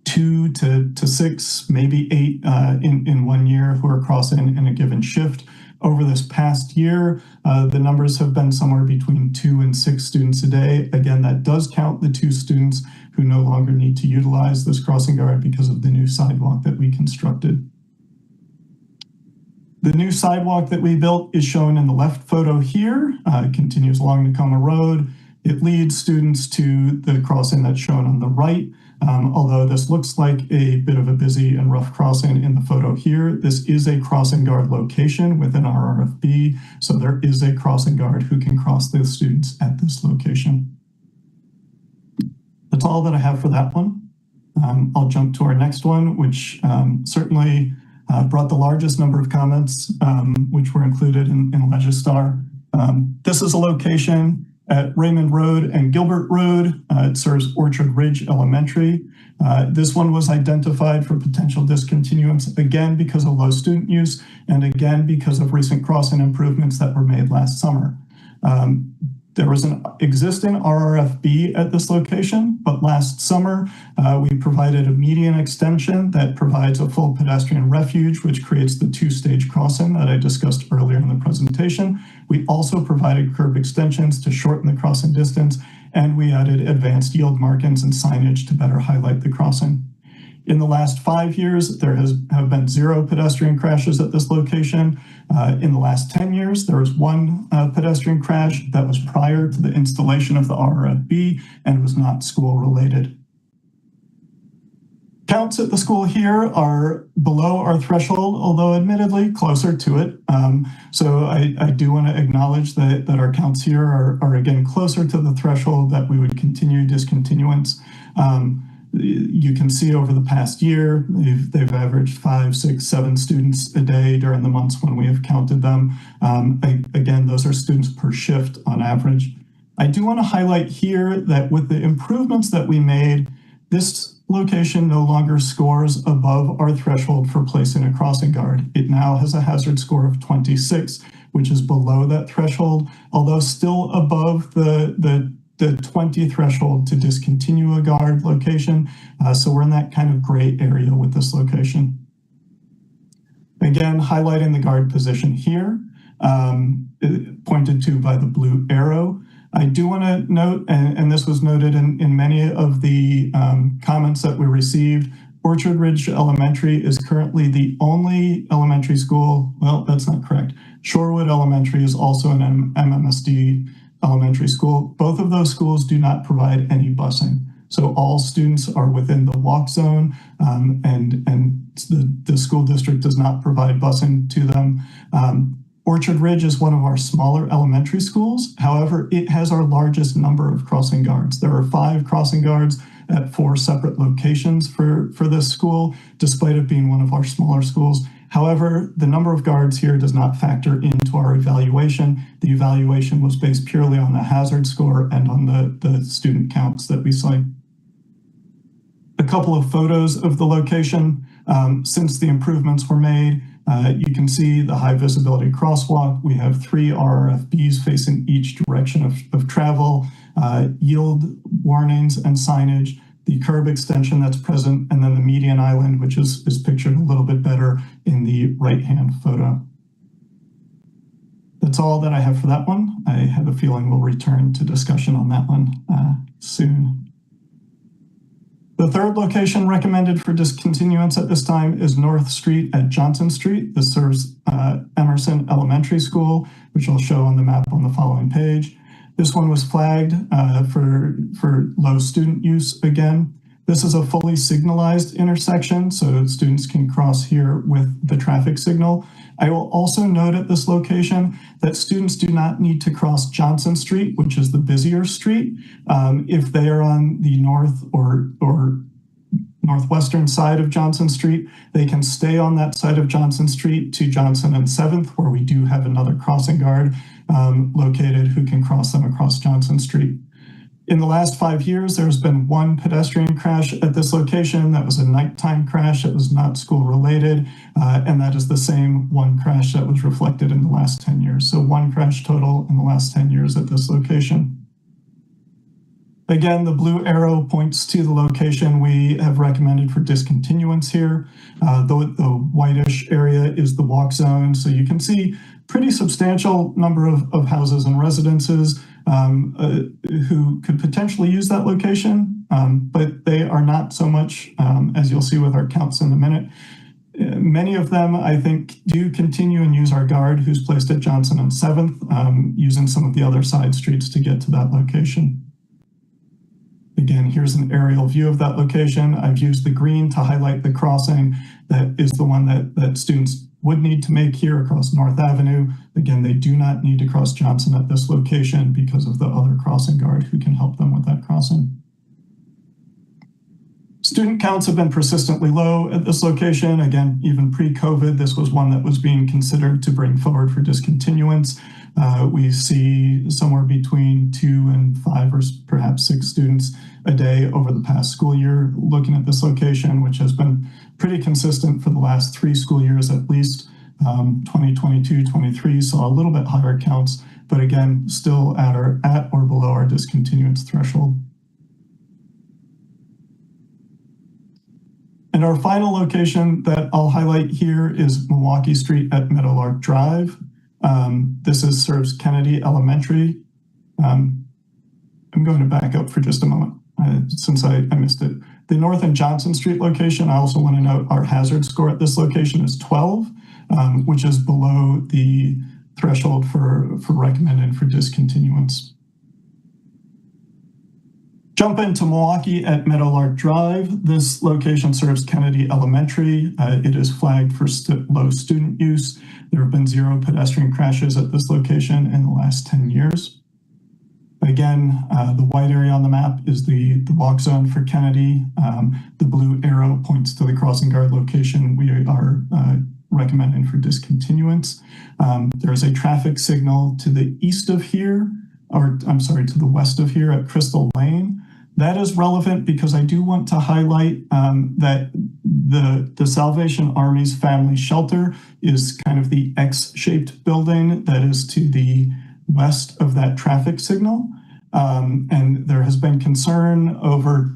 2 to 6, maybe 8 in 1 year who are crossing in a given shift. Over this past year, the numbers have been somewhere between 2 and 6 students a day. Again, that does count the 2 students who no longer need to utilize this crossing guard because of the new sidewalk that we constructed. The new sidewalk that we built is shown in the left photo here. It continues along Tacoma Road. It leads students to the crossing that's shown on the right. Although this looks like a bit of a busy and rough crossing in the photo here, this is a crossing guard location within our RFB. So there is a crossing guard who can cross those students at this location. That's all that I have for that one. I'll jump to our next one, which certainly brought the largest number of comments, which were included in Legistar. This is a location at Raymond Road and Gilbert Road. It serves Orchard Ridge Elementary. This one was identified for potential discontinuance, again because of low student use, and again because of recent crossing improvements that were made last summer. There was an existing RRFB at this location, but last summer we provided a median extension that provides a full pedestrian refuge, which creates the two-stage crossing that I discussed earlier in the presentation. We also provided curb extensions to shorten the crossing distance, and we added advanced yield markings and signage to better highlight the crossing. In the last 5 years, there have been 0 pedestrian crashes at this location. In the last 10 years, there was 1 pedestrian crash that was prior to the installation of the RRFB and was not school related. Counts at the school here are below our threshold, although admittedly closer to it. So I do want to acknowledge that our counts here are again closer to the threshold that we would continue discontinuance. You can see over the past year, they've averaged 5, 6, 7 students a day during the months when we have counted them. Again, those are students per shift on average. I do want to highlight here that with the improvements that we made, this location no longer scores above our threshold for placing a crossing guard. It now has a hazard score of 26, which is below that threshold, although still above the 20 threshold to discontinue a guard location. So we're in that kind of gray area with this location. Again, highlighting the guard position here, pointed to by the blue arrow. I do want to note, and this was noted in many of the comments that we received, Orchard Ridge Elementary is currently the only elementary school, well, that's not correct. Shorewood Elementary is also an MMSD elementary school. Both of those schools do not provide any busing. So all students are within the walk zone, and the school district does not provide busing to them. Orchard Ridge is one of our smaller elementary schools. However, it has our largest number of crossing guards. There are 5 crossing guards at 4 separate locations for this school, despite it being one of our smaller schools. However, the number of guards here does not factor into our evaluation. The evaluation was based purely on the hazard score and on the student counts that we cite. A couple of photos of the location since the improvements were made. You can see the high visibility crosswalk. We have 3 RRFBs facing each direction of travel, yield warnings and signage, the curb extension that's present, and then the median island, which is pictured a little bit better in the right-hand photo. That's all that I have for that one. I have a feeling we'll return to discussion on that one soon. The third location recommended for discontinuance at this time is North Street at Johnson Street. This serves Emerson Elementary School, which I'll show on the map on the following page. This one was flagged for low student use again. This is a fully signalized intersection, so students can cross here with the traffic signal. I will also note at this location that students do not need to cross Johnson Street, which is the busier street. If they are on the north or northwestern side of Johnson Street, they can stay on that side of Johnson Street to Johnson and 7th, where we do have another crossing guard located who can cross them across Johnson Street. In the last 5 years, there's been 1 pedestrian crash at this location. That was a nighttime crash. It was not school related. And that is the same 1 crash that was reflected in the last 10 years. So 1 crash total in the last 10 years at this location. Again, the blue arrow points to the location we have recommended for discontinuance here. The whitish area is the walk zone. So you can see pretty substantial number of houses and residences who could potentially use that location, but they are not so much, as you'll see with our counts in a minute. Many of them, I think, do continue and use our guard who's placed at Johnson and 7th, using some of the other side streets to get to that location. Again, here's an aerial view of that location. I've used the green to highlight the crossing that is the one that students would need to make here across North Avenue. Again, they do not need to cross Johnson at this location because of the other crossing guard who can help them with that crossing. Student counts have been persistently low at this location. Again, even pre-COVID, this was one that was being considered to bring forward for discontinuance. We see somewhere between 2 and 5 or perhaps 6 students a day over the past school year looking at this location, which has been pretty consistent for the last 3 school years at least. 2022-23 saw a little bit higher counts, but again, still at or below our discontinuance threshold. And our final location that I'll highlight here is Milwaukee Street at Meadowlark Drive. This serves Kennedy Elementary. I'm going to back up for just a moment since I missed it. The North and Johnson Street location, I also want to note our hazard score at this location is 12, which is below the threshold for recommended for discontinuance. Jump into Milwaukee at Meadowlark Drive. This location serves Kennedy Elementary. It is flagged for low student use. There have been 0 pedestrian crashes at this location in the last 10 years. Again, the white area on the map is the walk zone for Kennedy. The blue arrow points to the crossing guard location we are recommending for discontinuance. There is a traffic signal to the east of here, or I'm sorry, to the west of here at Crystal Lane. That is relevant because I do want to highlight that the Salvation Army's family shelter is kind of the X-shaped building that is to the west of that traffic signal. And there has been concern over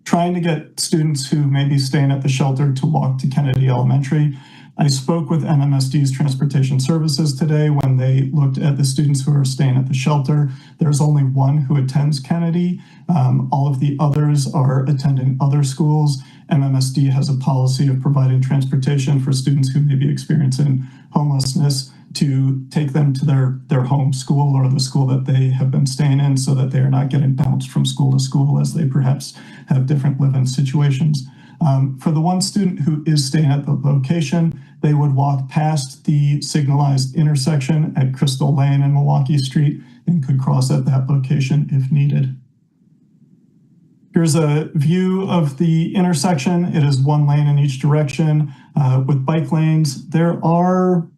trying to get students who may be staying at the shelter to walk to Kennedy Elementary. I spoke with MMSD's Transportation Services today when they looked at the students who are staying at the shelter. There's only 1 who attends Kennedy. All of the others are attending other schools. MMSD has a policy of providing transportation for students who may be experiencing homelessness to take them to their home school or the school that they have been staying in so that they are not getting bounced from school to school as they perhaps have different live-in situations. For the 1 student who is staying at the location, they would walk past the signalized intersection at Crystal Lane and Milwaukee Street and could cross at that location if needed. Here's a view of the intersection. It is 1 lane in each direction with bike lanes. There are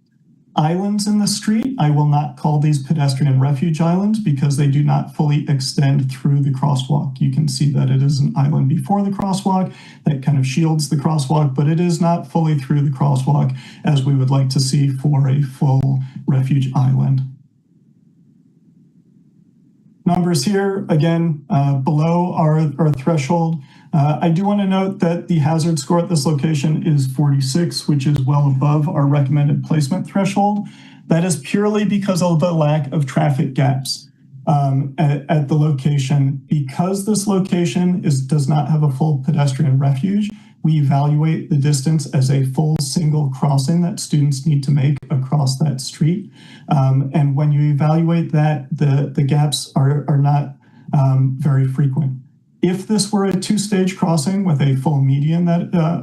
islands in the street. I will not call these pedestrian refuge islands because they do not fully extend through the crosswalk. You can see that it is an island before the crosswalk that kind of shields the crosswalk, but it is not fully through the crosswalk as we would like to see for a full refuge island. Numbers here, again, below our threshold. I do want to note that the hazard score at this location is 46, which is well above our recommended placement threshold. That is purely because of the lack of traffic gaps at the location. Because this location does not have a full pedestrian refuge, we evaluate the distance as a full single crossing that students need to make across that street. And when you evaluate that, the gaps are not very frequent. If this were a 2-stage crossing with a full median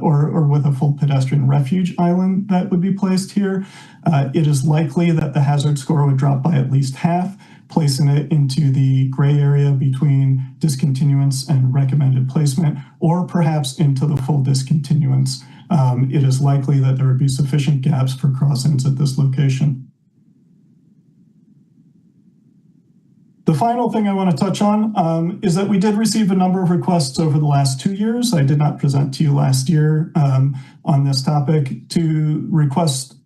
or with a full pedestrian refuge island that would be placed here, it is likely that the hazard score would drop by at least half, placing it into the gray area between discontinuance and recommended placement, or perhaps into the full discontinuance. It is likely that there would be sufficient gaps for crossings at this location. The final thing I want to touch on is that we did receive a number of requests over the last 2 years. I did not present to you last year on this topic to request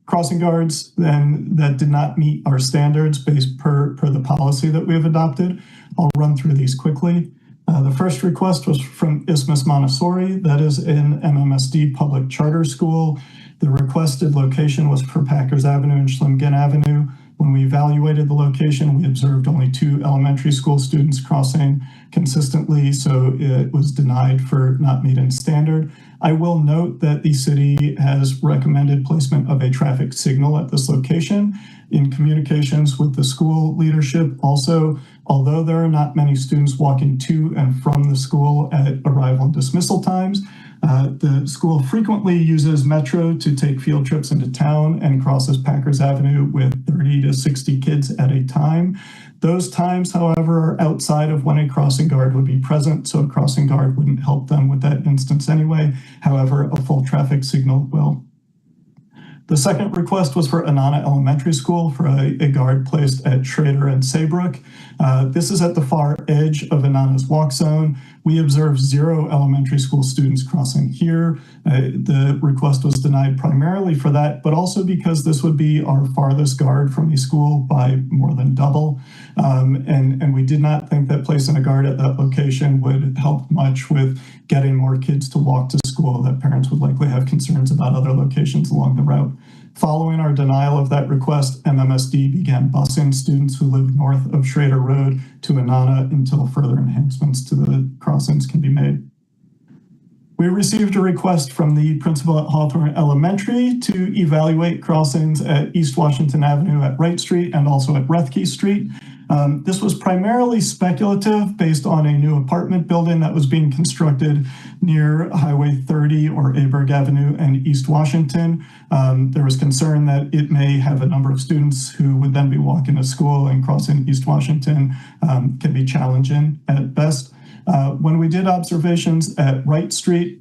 crossing guards that did not meet our standards based per the policy that we have adopted. I'll run through these quickly. The first request was from Isthmus Montessori. That is an MMSD public charter school. The requested location was for Packers Avenue and Schlimgen Avenue. When we evaluated the location, we observed only 2 elementary school students crossing consistently, so it was denied for not meeting standard. I will note that the city has recommended placement of a traffic signal at this location. In communications with the school leadership also, although there are not many students walking to and from the school at arrival and dismissal times, the school frequently uses Metro to take field trips into town and crosses Packers Avenue with 30 to 60 kids at a time. Those times, however, are outside of when a crossing guard would be present, so a crossing guard wouldn't help them with that instance anyway. However, a full traffic signal will. The second request was for Anana Elementary School for a guard placed at Schrader and Saybrook. This is at the far edge of Anana's walk zone. We observed 0 elementary school students crossing here. The request was denied primarily for that, but also because this would be our farthest guard from the school by more than double. And we did not think that placing a guard at that location would help much with getting more kids to walk to school, that parents would likely have concerns about other locations along the route. Following our denial of that request, MMSD began busing students who live north of Schrader Road to Anana until further enhancements to the crossings can be made. We received a request from the principal at Hawthorne Elementary to evaluate crossings at East Washington Avenue at Wright Street and also at Rethke Street. This was primarily speculative based on a new apartment building that was being constructed near Highway 30 or Aberg Avenue and East Washington. There was concern that it may have a number of students who would then be walking to school, and crossing East Washington can be challenging at best. When we did observations at Wright Street,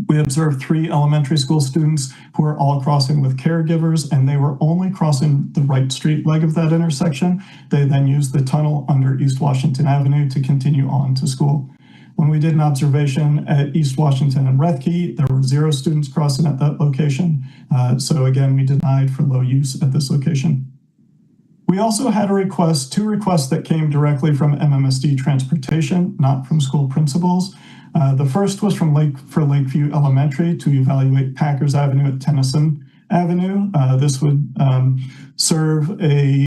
we observed 3 elementary school students who were all crossing with caregivers, and they were only crossing the Wright Street leg of that intersection. They then used the tunnel under East Washington Avenue to continue on to school. When we did an observation at East Washington and Rethke, there were 0 students crossing at that location. So again, we denied for low use at this location. We also had 2 requests that came directly from MMSD Transportation, not from school principals. The first was from Lakeview Elementary to evaluate Packers Avenue at Tennyson Avenue. This would serve a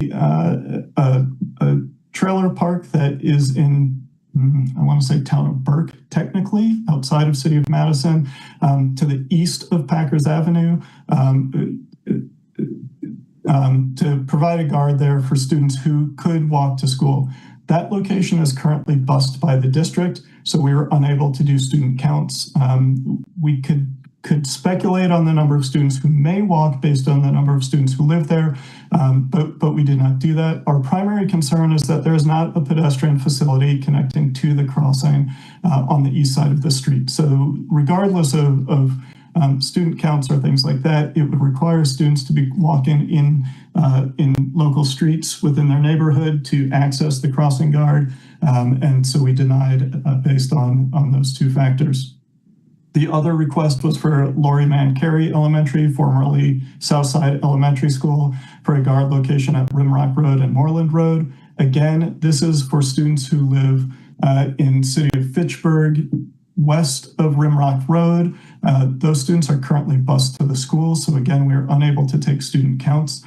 trailer park that is in, I want to say, town of Burke, technically, outside of City of Madison, to the east of Packers Avenue, to provide a guard there for students who could walk to school. That location is currently bused by the district, so we were unable to do student counts. We could speculate on the number of students who may walk based on the number of students who live there, but we did not do that. Our primary concern is that there is not a pedestrian facility connecting to the crossing on the east side of the street. So regardless of student counts or things like that, it would require students to be walking in local streets within their neighborhood to access the crossing guard. And so we denied based on those 2 factors. The other request was for Laurie Mann Carey Elementary, formerly Southside Elementary School, for a guard location at Rimrock Road and Moreland Road. Again, this is for students who live in City of Fitchburg, west of Rimrock Road. Those students are currently bused to the school, so again, we are unable to take student counts.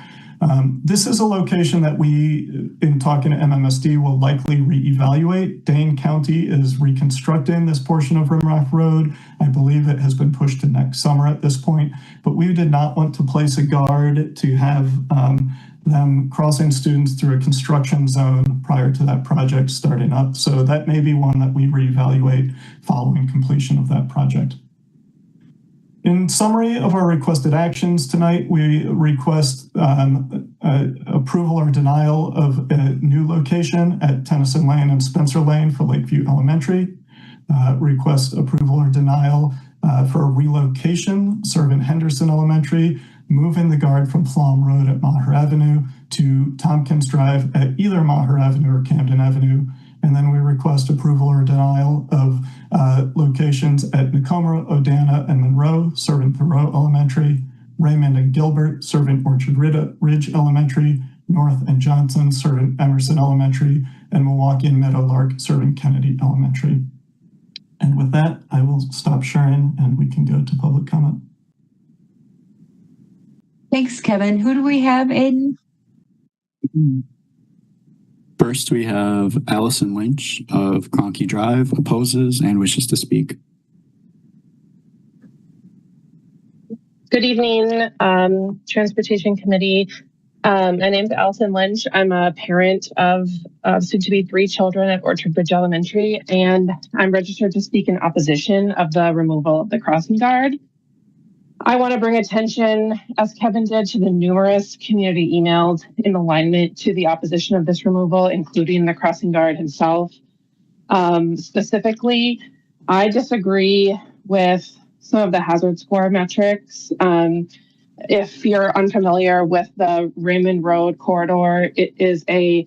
This is a location that we, in talking to MMSD, will likely reevaluate. Dane County is reconstructing this portion of Rimrock Road. I believe it has been pushed to next summer at this point, but we did not want to place a guard to have them crossing students through a construction zone prior to that project starting up. So that may be one that we reevaluate following completion of that project. In summary of our requested actions tonight, we request approval or denial of a new location at Tennyson Lane and Spencer Lane for Lakeview Elementary. Request approval or denial for a relocation serving Henderson Elementary, moving the guard from Flom Road at Maher Avenue to Tompkins Drive at either Maher Avenue or Camden Avenue. And then we request approval or denial of locations at Nicoma, Odana, and Monroe, serving Thoreau Elementary, Raymond and Gilbert, serving Orchard Ridge Elementary, North and Johnson, serving Emerson Elementary, and Milwaukee and Meadowlark, serving Kennedy Elementary. And with that, I will stop sharing and we can go to public comment. Thanks, Kevin. Who do we have, Aiden? First, we have Allison Lynch of Cronky Drive, opposes and wishes to speak. Good evening, Transportation Committee. My name is Allison Lynch. I'm a parent of soon to be 3 children at Orchard Bridge Elementary, and I'm registered to speak in opposition of the removal of the crossing guard. I want to bring attention, as Kevin did, to the numerous community emails in alignment to the opposition of this removal, including the crossing guard himself. Specifically, I disagree with some of the hazard score metrics. If you're unfamiliar with the Raymond Road corridor, it is a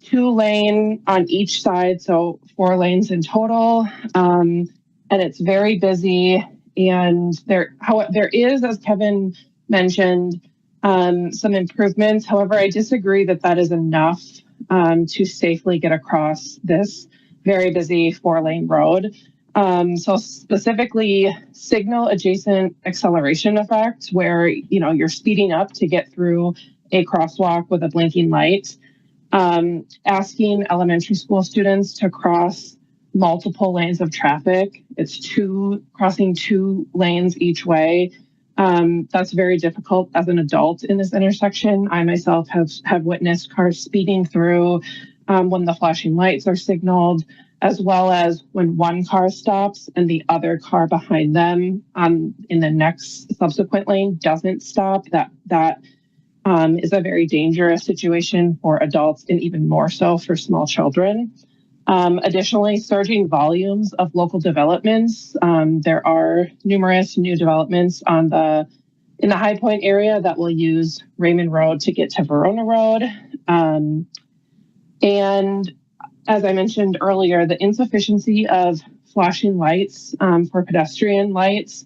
2-lane on each side, so 4 lanes in total, and it's very busy. And there is, as Kevin mentioned, some improvements. However, I disagree that that is enough to safely get across this very busy 4-lane road. So specifically, signal adjacent acceleration effect, where you're speeding up to get through a crosswalk with a blinking light. Asking elementary school students to cross multiple lanes of traffic. It's crossing 2 lanes each way. That's very difficult as an adult in this intersection. I myself have witnessed cars speeding through when the flashing lights are signaled, as well as when one car stops and the other car behind them in the next subsequent lane doesn't stop. That is a very dangerous situation for adults and even more so for small children. Additionally, surging volumes of local developments. There are numerous new developments in the High Point area that will use Raymond Road to get to Verona Road. And as I mentioned earlier, the insufficiency of flashing lights for pedestrian lights,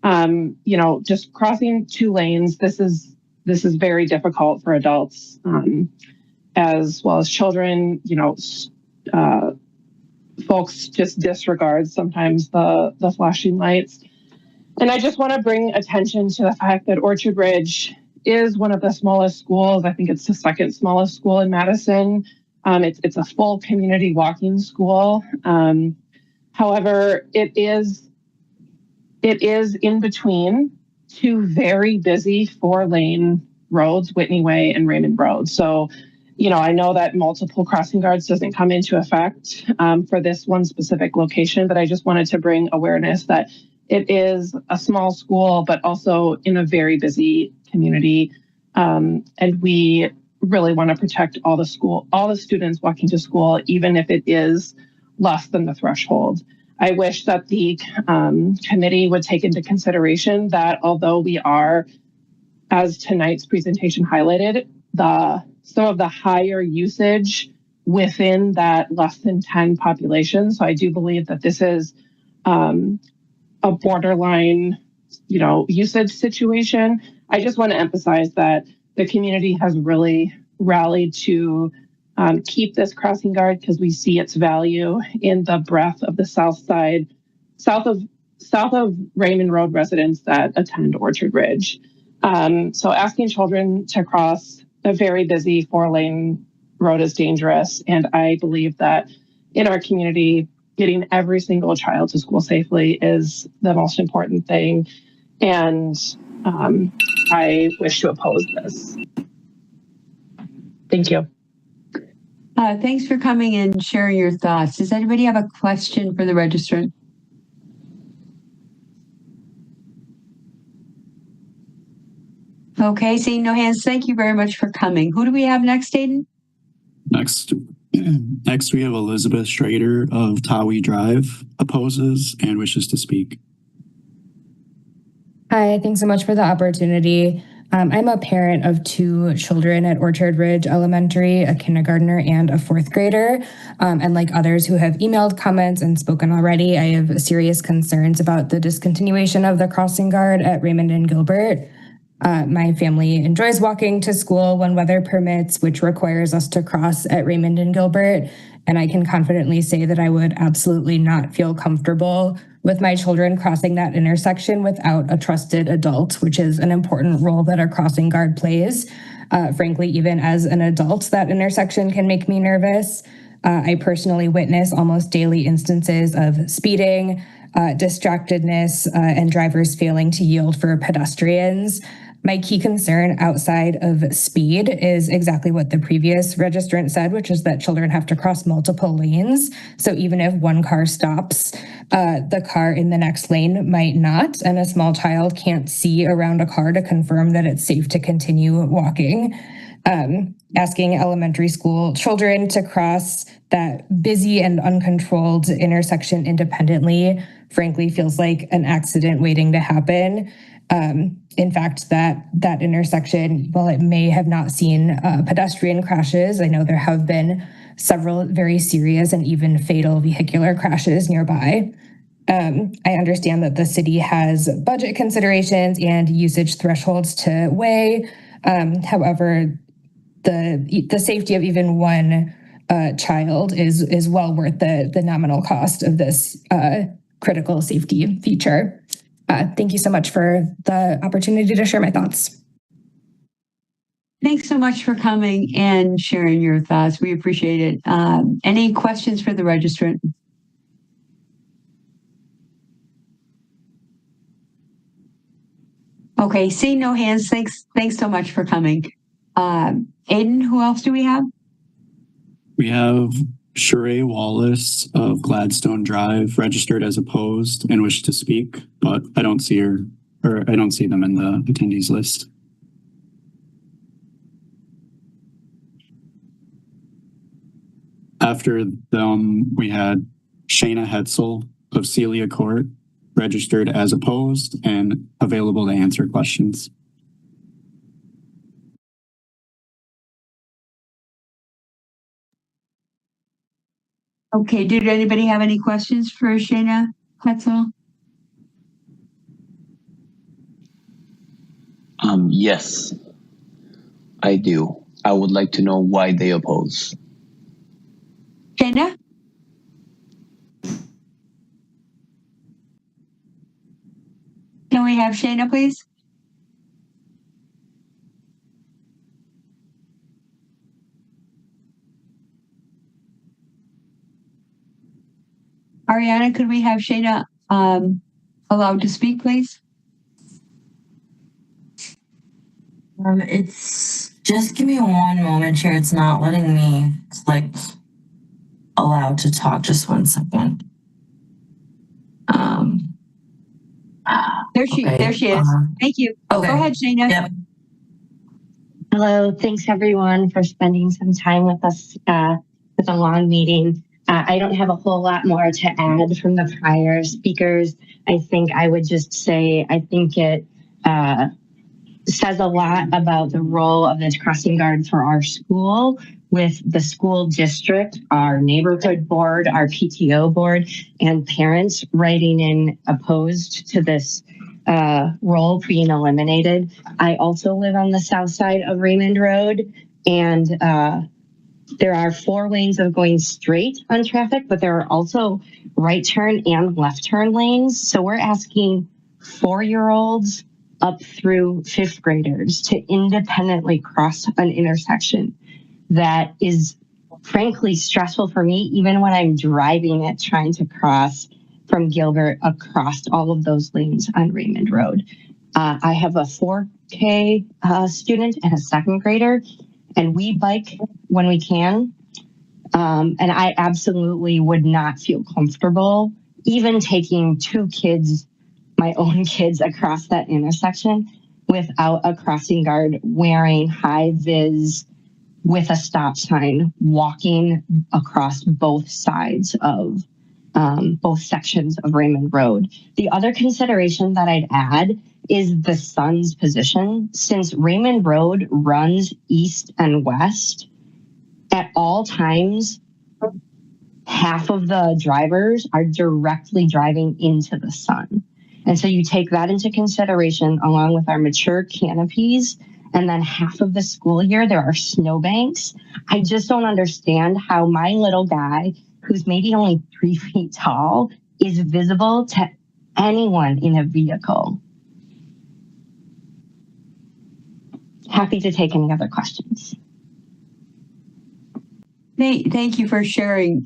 just crossing 2 lanes, this is very difficult for adults as well as children. Folks just disregard sometimes the flashing lights. And I just want to bring attention to the fact that Orchard Ridge is one of the smallest schools. I think it's the 2nd smallest school in Madison. It's a full community walking school. However, it is in between 2 very busy 4-lane roads, Whitney Way and Raymond Road. So, I know that multiple crossing guards doesn't come into effect for this one specific location, but I just wanted to bring awareness that it is a small school, but also in a very busy community. And we really want to protect all the students walking to school, even if it is less than the threshold. I wish that the committee would take into consideration that although we are, as tonight's presentation highlighted, some of the higher usage within that less than 10 population. So I do believe that this is a borderline, usage situation. I just want to emphasize that the community has really rallied to keep this crossing guard because we see its value in the breadth of the south of Raymond Road residents that attend Orchard Ridge. So asking children to cross a very busy 4-lane road is dangerous. And I believe that in our community, getting every single child to school safely is the most important thing. And I wish to oppose this. Thank you. Thanks for coming and sharing your thoughts. Does anybody have a question for the registrant? Okay, seeing no hands, thank you very much for coming. Who do we have next, Aiden? Next, we have Elizabeth Schrader of Tawi Drive, opposes and wishes to speak. Hi, thanks so much for the opportunity. I'm a parent of 2 children at Orchard Ridge Elementary, a kindergartner and a 4th grader. And like others who have emailed comments and spoken already, I have serious concerns about the discontinuation of the crossing guard at Raymond and Gilbert. My family enjoys walking to school when weather permits, which requires us to cross at Raymond and Gilbert. And I can confidently say that I would absolutely not feel comfortable with my children crossing that intersection without a trusted adult, which is an important role that our crossing guard plays. Frankly, even as an adult, that intersection can make me nervous. I personally witness almost daily instances of speeding, distractedness, and drivers failing to yield for pedestrians. My key concern outside of speed is exactly what the previous registrant said, which is that children have to cross multiple lanes. So even if one car stops, the car in the next lane might not, and a small child can't see around a car to confirm that it's safe to continue walking. Asking elementary school children to cross that busy and uncontrolled intersection independently, frankly, feels like an accident waiting to happen. In fact, that intersection, while it may have not seen pedestrian crashes, I know there have been several very serious and even fatal vehicular crashes nearby. I understand that the city has budget considerations and usage thresholds to weigh. However, the safety of even one child is well worth the nominal cost of this critical safety feature. Thank you so much for the opportunity to share my thoughts. Thanks so much for coming and sharing your thoughts. We appreciate it. Any questions for the registrant? Okay, seeing no hands, thanks so much for coming. Aiden, who else do we have? We have Sheree Wallace of Gladstone Drive registered as opposed and wish to speak, but I don't see her, or I don't see them in the attendees list. After them, we had Shayna Hetzel of Celia Court registered as opposed and available to answer questions. Okay, did anybody have any questions for Shayna Hetzel? Yes, I do. I would like to know why they oppose. Shayna? Can we have Shayna, please? Ariana, could we have Shayna allowed to speak, please? It's just give me one moment here. It's not letting me click allowed to talk. Just 1 second. There she is. Thank you. Okay. Go ahead, Shayna. Yep. Hello, thanks everyone for spending some time with us with a long meeting. I don't have a whole lot more to add from the prior speakers. I think I would just say, I think it says a lot about the role of the crossing guard for our school with the school district, our neighborhood board, our PTO board, and parents writing in opposed to this role being eliminated. I also live on the south side of Raymond Road, and there are 4 lanes of going straight on traffic, but there are also right turn and left turn lanes. So we're asking 4-year-olds up through 5th graders to independently cross an intersection that is frankly stressful for me, even when I'm driving it, trying to cross from Gilbert across all of those lanes on Raymond Road. I have a 4K student and a 2nd grader, and we bike when we can. And I absolutely would not feel comfortable even taking 2 kids, my own kids, across that intersection without a crossing guard wearing high vis with a stop sign, walking across both sides of both sections of Raymond Road. The other consideration that I'd add is the sun's position. Since Raymond Road runs east and west, at all times, half of the drivers are directly driving into the sun. And so you take that into consideration along with our mature canopies, and then half of the school year, there are snowbanks. I just don't understand how my little guy, who's maybe only 3 feet tall, is visible to anyone in a vehicle. Happy to take any other questions. Thank you for sharing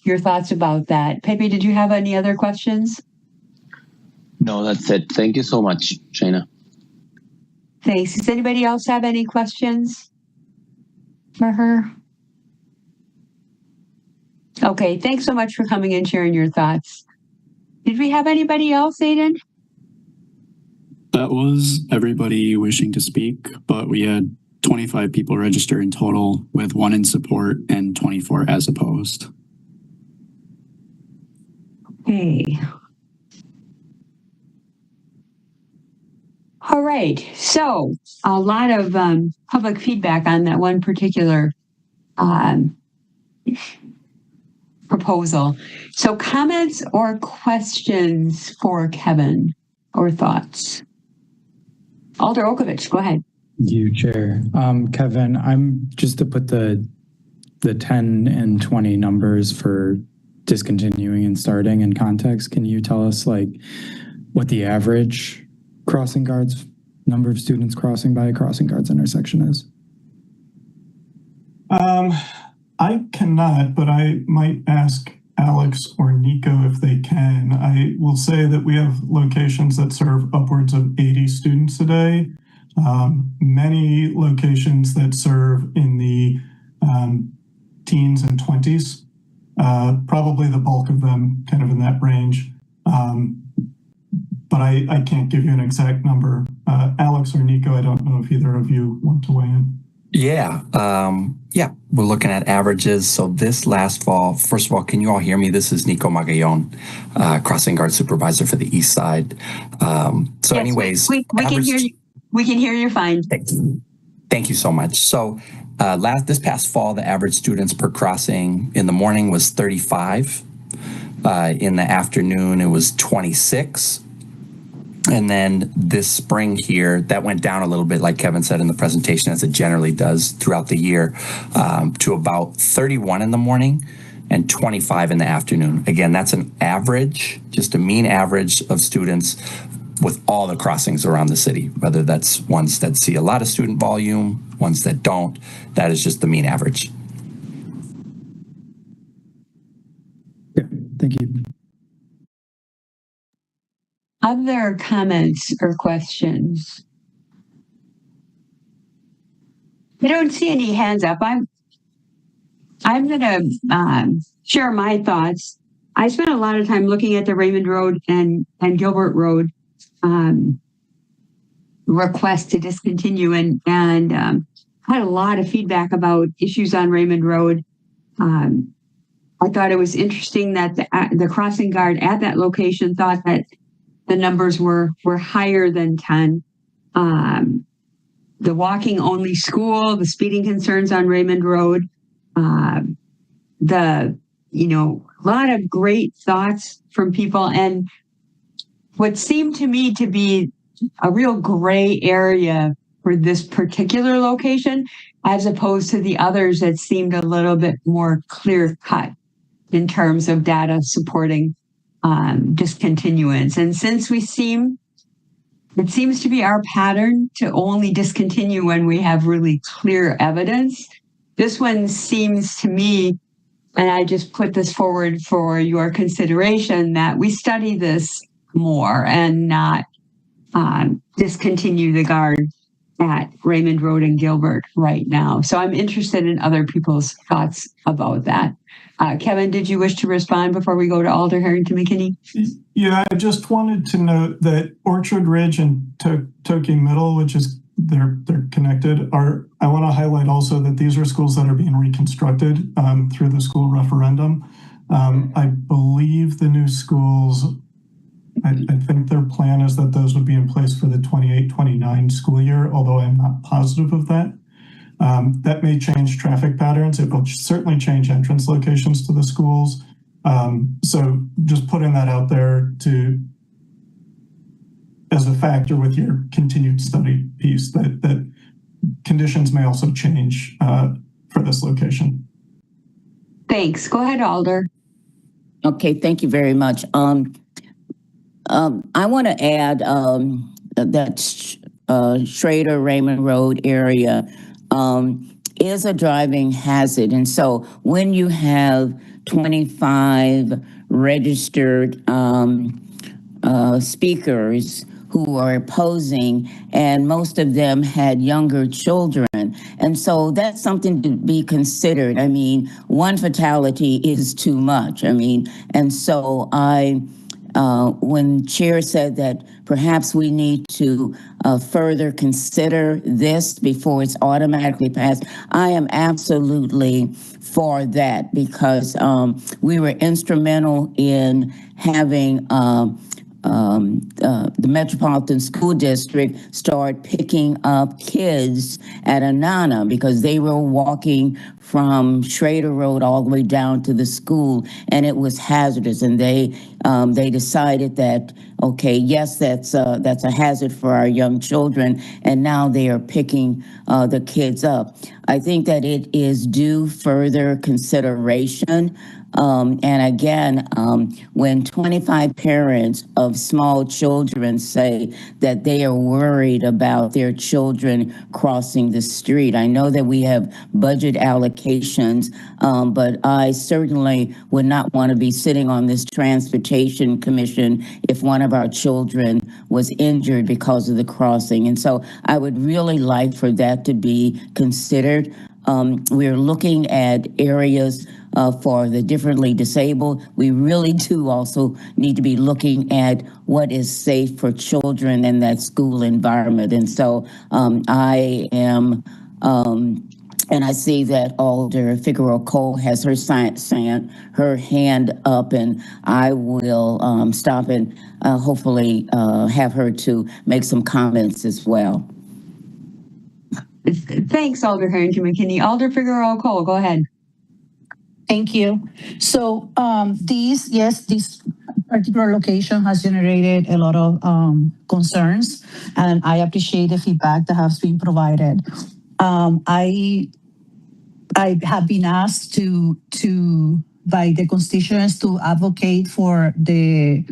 your thoughts about that. Pepe, did you have any other questions? No, that's it. Thank you so much, Shayna. Thanks. Does anybody else have any questions for her? Okay, thanks so much for coming and sharing your thoughts. Did we have anybody else, Aiden? That was everybody wishing to speak, but we had 25 people register in total, with 1 in support and 24 as opposed. Okay. All right. So a lot of public feedback on that one particular proposal. So comments or questions for Kevin or thoughts? Alder Okovich, go ahead. Thank you, Chair. Kevin, I'm just to put the 10 and 20 numbers for discontinuing and starting in context. Can you tell us like what the average crossing guards, number of students crossing by a crossing guards intersection is? I cannot, but I might ask Alex or Nico if they can. I will say that we have locations that serve upwards of 80 students a day. Many locations that serve in the teens and 20s. Probably the bulk of them kind of in that range. But I can't give you an exact number. Alex or Nico, I don't know if either of you want to weigh in. Yeah, we're looking at averages. So this last fall, first of all, can you all hear me? This is Nico Magallon, crossing guard supervisor for the East Side. Yes, anyways, we can hear you. We can hear you fine. Thank you so much. So this past fall, the average students per crossing in the morning was 35. In the afternoon, it was 26. And then this spring here, that went down a little bit, like Kevin said in the presentation, as it generally does throughout the year, to about 31 in the morning and 25 in the afternoon. Again, that's an average, just a mean average of students with all the crossings around the city, whether that's ones that see a lot of student volume, ones that don't. That is just the mean average. Yeah, thank you. Other comments or questions? I don't see any hands up. I'm going to share my thoughts. I spent a lot of time looking at the Raymond Road and Gilbert Road request to discontinue and had a lot of feedback about issues on Raymond Road. I thought it was interesting that the crossing guard at that location thought that the numbers were higher than 10. The walking only school, the speeding concerns on Raymond Road, a lot of great thoughts from people. And what seemed to me to be a real gray area for this particular location, as opposed to the others that seemed a little bit more clear cut in terms of data supporting discontinuance. And since it seems to be our pattern to only discontinue when we have really clear evidence, this one seems to me, and I just put this forward for your consideration, that we study this more and not discontinue the guard at Raymond Road and Gilbert right now. So I'm interested in other people's thoughts about that. Kevin, did you wish to respond before we go to Alder Harrington McKinney? Yeah, I just wanted to note that Orchard Ridge and Toki Middle, which is they're connected, I want to highlight also that these are schools that are being reconstructed through the school referendum. I believe the new schools, I think their plan is that those would be in place for the 28-29 school year, although I'm not positive of that. That may change traffic patterns. It will certainly change entrance locations to the schools. So just putting that out there as a factor with your continued study piece, that conditions may also change for this location. Thanks. Go ahead, Alder. Okay, thank you very much. I want to add that Schrader Raymond Road area is a driving hazard. And so when you have 25 registered speakers who are opposing, and most of them had younger children. And so that's something to be considered. I mean, one fatality is too much. I mean, and so when Chair said that perhaps we need to further consider this before it's automatically passed, I am absolutely for that, because we were instrumental in having the Metropolitan School District start picking up kids at Anana because they were walking from Schrader Road all the way down to the school, and it was hazardous. And they decided that, okay, yes, that's a hazard for our young children, and now they are picking the kids up. I think that it is due further consideration. And again, when 25 parents of small children say that they are worried about their children crossing the street, I know that we have budget allocations, but I certainly would not want to be sitting on this transportation commission if one of our children was injured because of the crossing. And so I would really like for that to be considered. We're looking at areas for the differently disabled. We really do also need to be looking at what is safe for children in that school environment. And so I am, and I see that Alder Figueroa Cole has her hand up, and I will stop and hopefully have her to make some comments as well. Thanks, Alder Harrington McKinney. Alder Figueroa Cole, go ahead. Thank you. So this particular location has generated a lot of concerns, and I appreciate the feedback that has been provided. I have been asked to by the constituents to advocate for the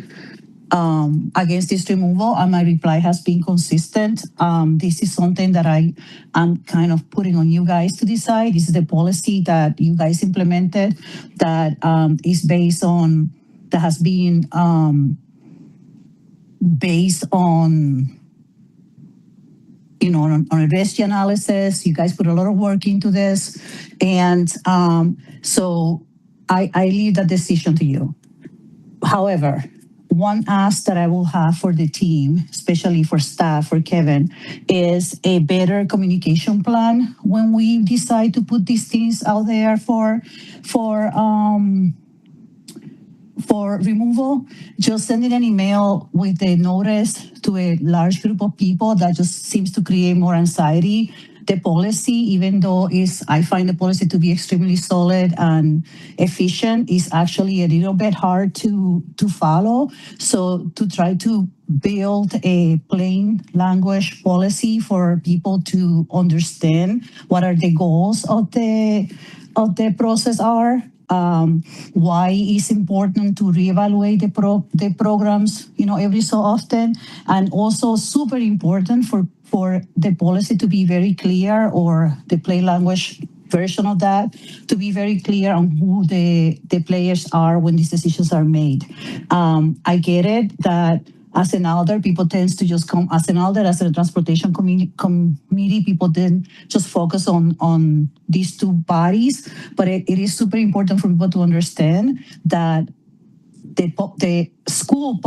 against this removal, and my reply has been consistent. This is something that I'm kind of putting on you guys to decide. This is the policy that you guys implemented that is based on, that has been based on, you know, on a risk analysis. You guys put a lot of work into this. And so I leave that decision to you. However, one ask that I will have for the team, especially for staff, for Kevin, is a better communication plan when we decide to put these things out there for removal. Just sending an email with a notice to a large group of people, that just seems to create more anxiety. The policy, even though I find the policy to be extremely solid and efficient, is actually a little bit hard to follow. So to try to build a plain language policy for people to understand what are the goals of the process are, why it's important to reevaluate the programs, you know, every so often, and also super important for the policy to be very clear, or the plain language version of that to be very clear on who the players are when these decisions are made. I get it that as an elder, people tend to just come, as an elder, as a transportation committee, people then just focus on these two bodies, but it is super important for people to understand that the school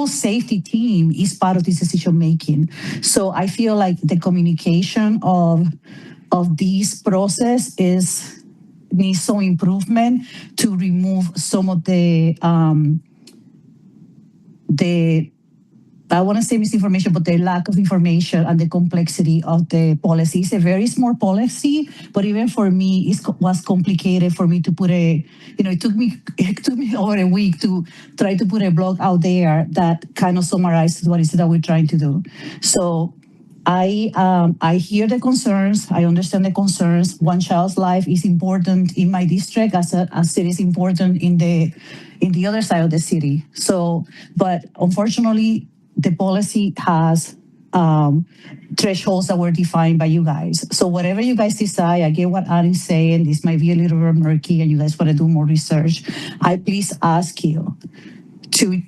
safety team is part of this decision making. So I feel like the communication of this process needs some improvement to remove some of the I want to say misinformation, but the lack of information and the complexity of the policy. It's a very small policy, but even for me, it was complicated for me to put it took me over a week to try to put a blog out there that kind of summarizes what it is that we're trying to do. So I hear the concerns. I understand the concerns. One child's life is important in my district as it is important in the other side of the city. So, but unfortunately, the policy has thresholds that were defined by you guys. So whatever you guys decide, I get what Annie's saying. This might be a little bit murky and you guys want to do more research. I please ask you to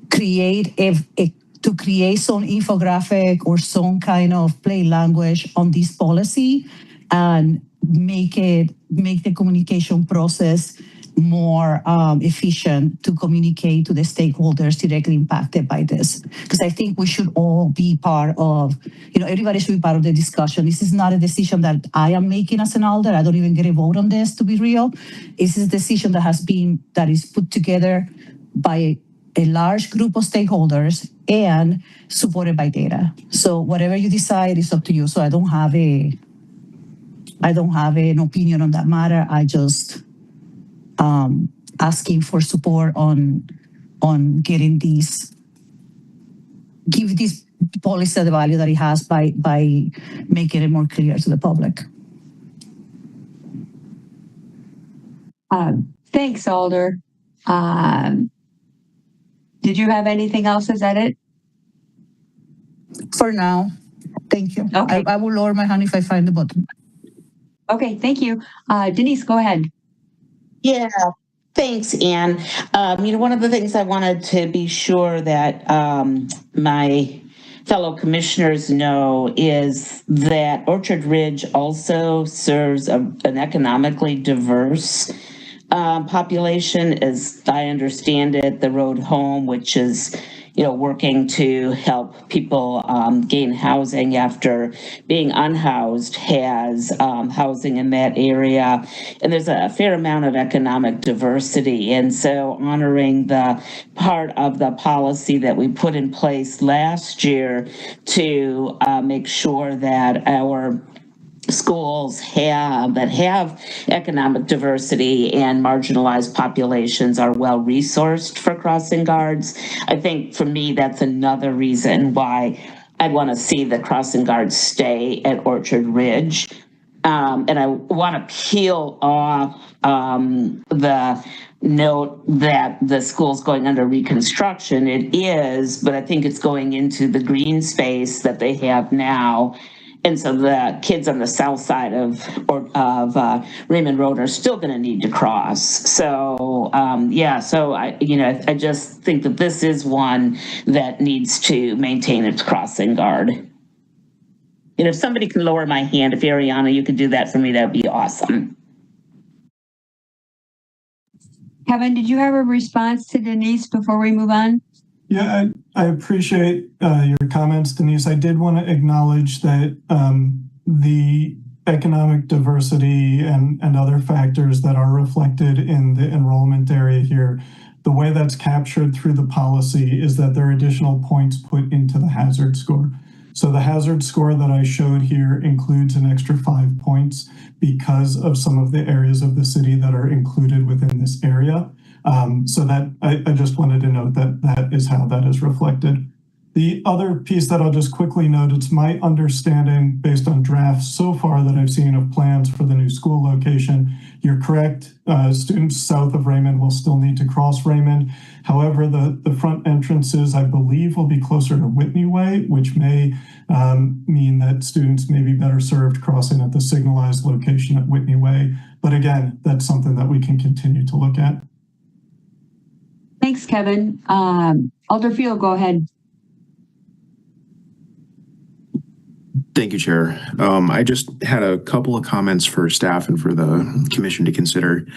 create some infographic or some kind of plain language on this policy and make the communication process more efficient to communicate to the stakeholders directly impacted by this. Because I think we should all be part of, everybody should be part of the discussion. This is not a decision that I am making as an alder. I don't even get a vote on this, to be real. This is a decision that is put together by a large group of stakeholders and supported by data. So whatever you decide is up to you. So I don't have an opinion on that matter. I just asking for support on getting give this policy the value that it has by making it more clear to the public. Thanks, Alder. Did you have anything else? Is that it? For now, thank you. Okay. I will lower my hand if I find the button. Okay, thank you. Denise, go ahead. Yeah, thanks, Anne. One of the things I wanted to be sure that my fellow commissioners know is that Orchard Ridge also serves an economically diverse population, as I understand it. The Road Home, which is working to help people gain housing after being unhoused, has housing in that area. And there's a fair amount of economic diversity. And so honoring the part of the policy that we put in place last year to make sure that our schools that have economic diversity and marginalized populations are well resourced for crossing guards. I think for me, that's another reason why I'd want to see the crossing guards stay at Orchard Ridge. And I want to peel off the note that the school's going under reconstruction. It is, but I think it's going into the green space that they have now. And so the kids on the south side of Raymond Road are still going to need to cross. So so I just think that this is one that needs to maintain its crossing guard. And if somebody can lower my hand, if Ariana, you could do that for me, that would be awesome. Kevin, did you have a response to Denise before we move on? Yeah, I appreciate your comments, Denise. I did want to acknowledge that the economic diversity and other factors that are reflected in the enrollment area here, the way that's captured through the policy is that there are additional points put into the hazard score. So the hazard score that I showed here includes an extra 5 points because of some of the areas of the city that are included within this area. So that I just wanted to note that is how that is reflected. The other piece that I'll just quickly note, it's my understanding based on drafts so far that I've seen of plans for the new school location. You're correct. Students south of Raymond will still need to cross Raymond. However, the front entrances, I believe, will be closer to Whitney Way, which may mean that students may be better served crossing at the signalized location at Whitney Way. But again, that's something that we can continue to look at. Thanks, Kevin. Alder Field, go ahead. Thank you, Chair. I just had a couple of comments for staff and for the commission to consider.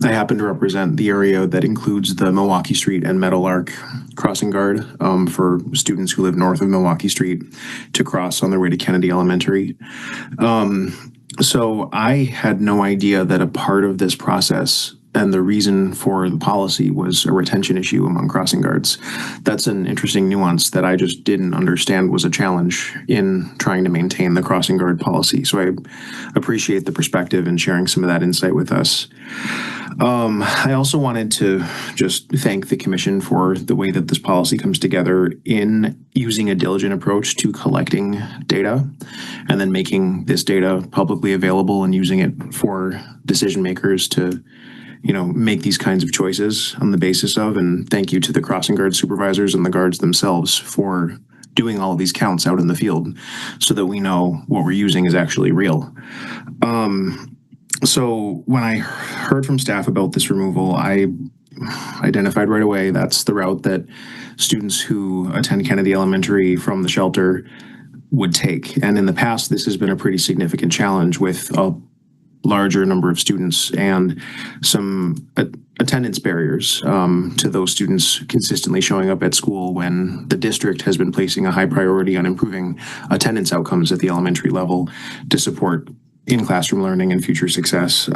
I happen to represent the area that includes the Milwaukee Street and Meadowlark crossing guard for students who live north of Milwaukee Street to cross on their way to Kennedy Elementary. So I had no idea that a part of this process and the reason for the policy was a retention issue among crossing guards. That's an interesting nuance that I just didn't understand was a challenge in trying to maintain the crossing guard policy. So I appreciate the perspective and sharing some of that insight with us. I also wanted to just thank the commission for the way that this policy comes together in using a diligent approach to collecting data and then making this data publicly available and using it for decision makers to make these kinds of choices on the basis of, and thank you to the crossing guard supervisors and the guards themselves for doing all of these counts out in the field so that we know what we're using is actually real. So when I heard from staff about this removal, I identified right away that's the route that students who attend Kennedy Elementary from the shelter would take. And in the past, this has been a pretty significant challenge with a larger number of students and some attendance barriers to those students consistently showing up at school when the district has been placing a high priority on improving attendance outcomes at the elementary level to support in-classroom learning and future success.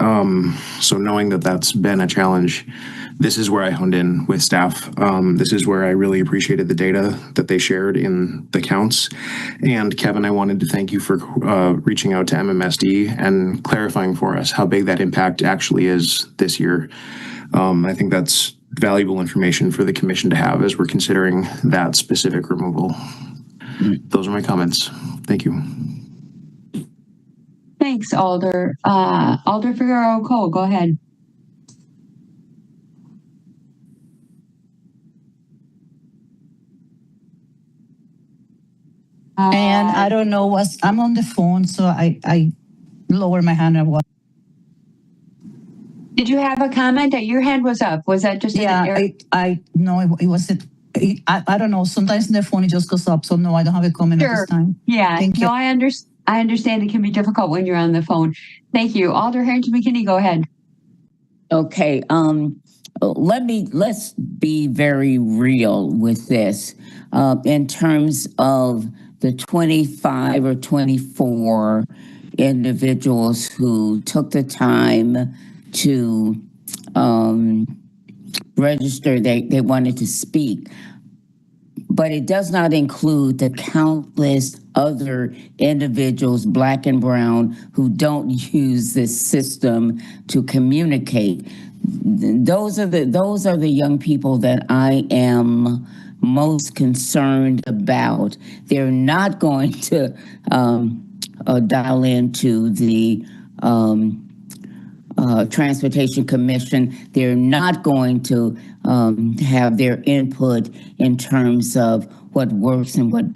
So knowing that that's been a challenge, this is where I honed in with staff. This is where I really appreciated the data that they shared in the counts. And Kevin, I wanted to thank you for reaching out to MMSD and clarifying for us how big that impact actually is this year. I think that's valuable information for the commission to have as we're considering that specific removal. Those are my comments. Thank you. Thanks, Alder. Alder Figueroa Cole, go ahead. And I don't know I'm on the phone, so I lower my hand and what. Did you have a comment that your hand was up? Was that just I know it wasn't. I don't know. Sometimes the phone it just goes up, so no, I don't have a comment at this time. Yeah, Thank you. no, I understand it can be difficult when you're on the phone. Thank you. Alder Harrington McKinney, go ahead. Okay, let's be very real with this. In terms of the 25 or 24 individuals who took the time to register, they wanted to speak. But it does not include the countless other individuals, Black and brown, who don't use this system to communicate. Those are the young people that I am most concerned about. They're not going to dial into the Transportation Commission. They're not going to have their input in terms of what works and what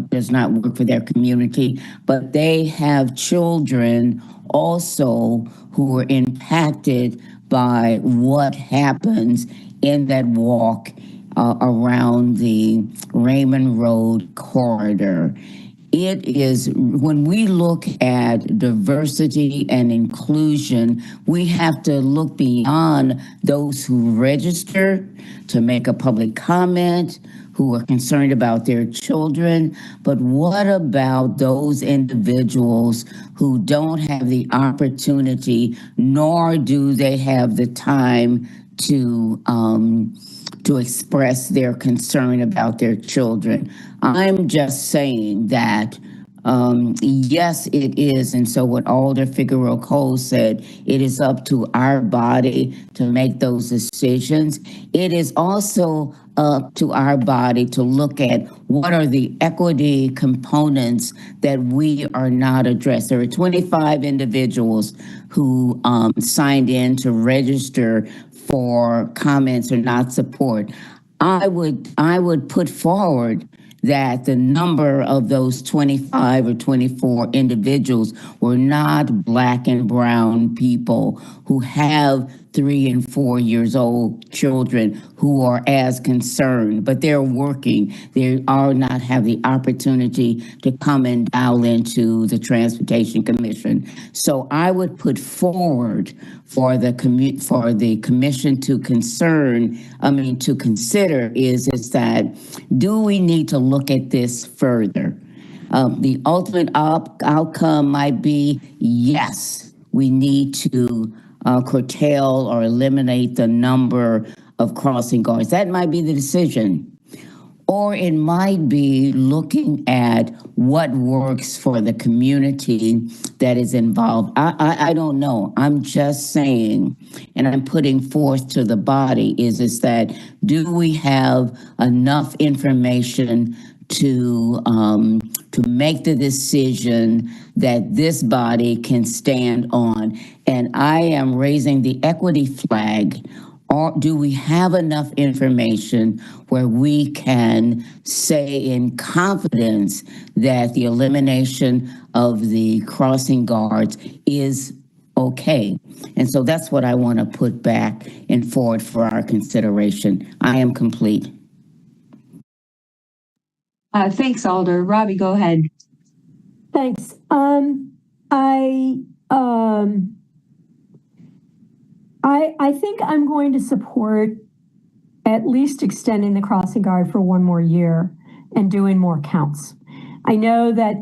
does not work for their community. But they have children also who are impacted by what happens in that walk around the Raymond Road corridor. It is, when we look at diversity and inclusion, we have to look beyond those who register to make a public comment, who are concerned about their children. But what about those individuals who don't have the opportunity, nor do they have the time to express their concern about their children? I'm just saying that, yes, it is. And so what Alder Figueroa Cole said, it is up to our body to make those decisions. It is also up to our body to look at what are the equity components that we are not addressed. There are 25 individuals who signed in to register for comments or not support. I would put forward that the number of those 25 or 24 individuals were not Black and brown people who have 3 and 4 years old children who are as concerned, but they're working. They are not have the opportunity to come and dial into the Transportation Commission. So I would put forward for the commission to consider is that, do we need to look at this further? The ultimate outcome might be, yes, we need to curtail or eliminate the number of crossing guards. That might be the decision. Or it might be looking at what works for the community that is involved. I don't know. I'm just saying, and I'm putting forth to the body is that, do we have enough information to make the decision that this body can stand on? And I am raising the equity flag do we have enough information where we can say in confidence that the elimination of the crossing guards is okay? And so that's what I want to put back and forward for our consideration. I am complete. Thanks, Alder. Robbie, go ahead. Thanks. I think I'm going to support at least extending the crossing guard for one more year and doing more counts. I know that,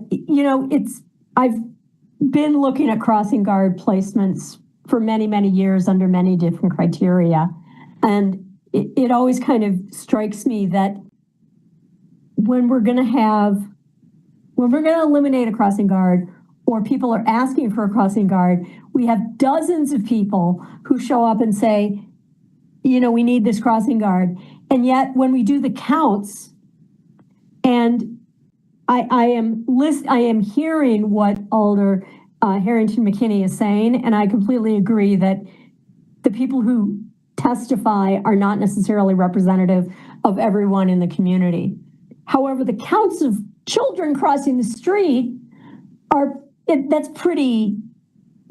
I've been looking at crossing guard placements for many, many years under many different criteria. And it always kind of strikes me that when we're going to eliminate a crossing guard, or people are asking for a crossing guard, we have dozens of people who show up and say, we need this crossing guard. And yet when we do the counts, and I am hearing what Alder Harrington McKinney is saying, and I completely agree that the people who testify are not necessarily representative of everyone in the community. However, the counts of children crossing the street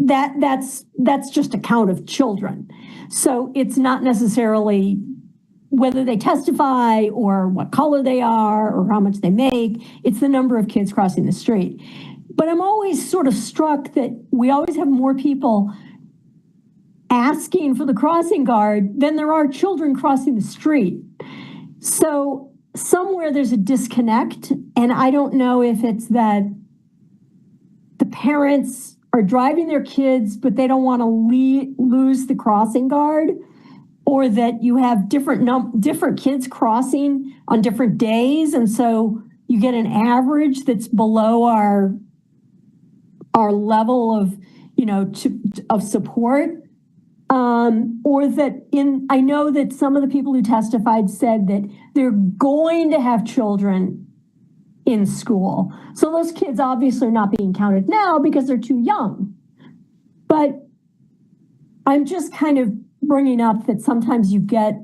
that's just a count of children. So it's not necessarily whether they testify or what color they are or how much they make. It's the number of kids crossing the street. But I'm always sort of struck that we always have more people asking for the crossing guard than there are children crossing the street. So somewhere there's a disconnect, and I don't know if it's that the parents are driving their kids, but they don't want to lose the crossing guard, or that you have different kids crossing on different days, and so you get an average that's below our level of of support, or that I know that some of the people who testified said that they're going to have children in school. So those kids obviously are not being counted now because they're too young. But I'm just kind of bringing up that sometimes you get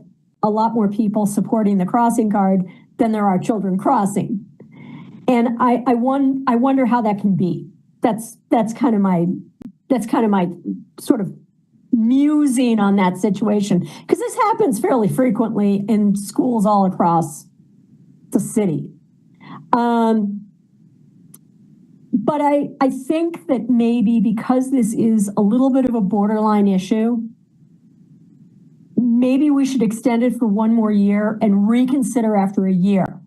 a lot more people supporting the crossing guard than there are children crossing. And I wonder how that can be. That's kind of my sort of musing on that situation, because this happens fairly frequently in schools all across the city. But I think that maybe because this is a little bit of a borderline issue, maybe we should extend it for one more year and reconsider after a year.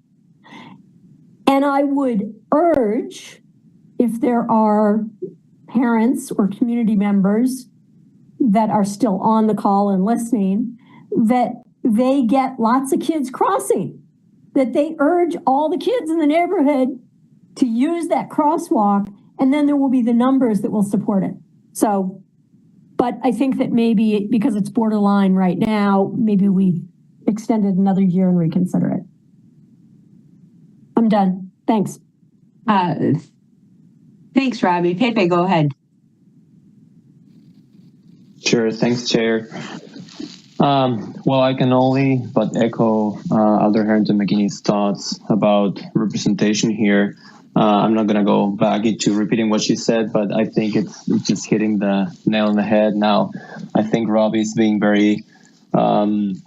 And I would urge, if there are parents or community members that are still on the call and listening, that they get lots of kids crossing, that they urge all the kids in the neighborhood to use that crosswalk, and then there will be the numbers that will support it. So, but I think that maybe because it's borderline right now, maybe we extend it another year and reconsider it. I'm done. Thanks. Thanks, Robbie. Pepe, go ahead. Sure. Thanks, Chair. Well, I can only but echo Alder Harrington McKinney's thoughts about representation here. I'm not going to go back into repeating what she said, but I think it's just hitting the nail on the head now. I think Robbie's being very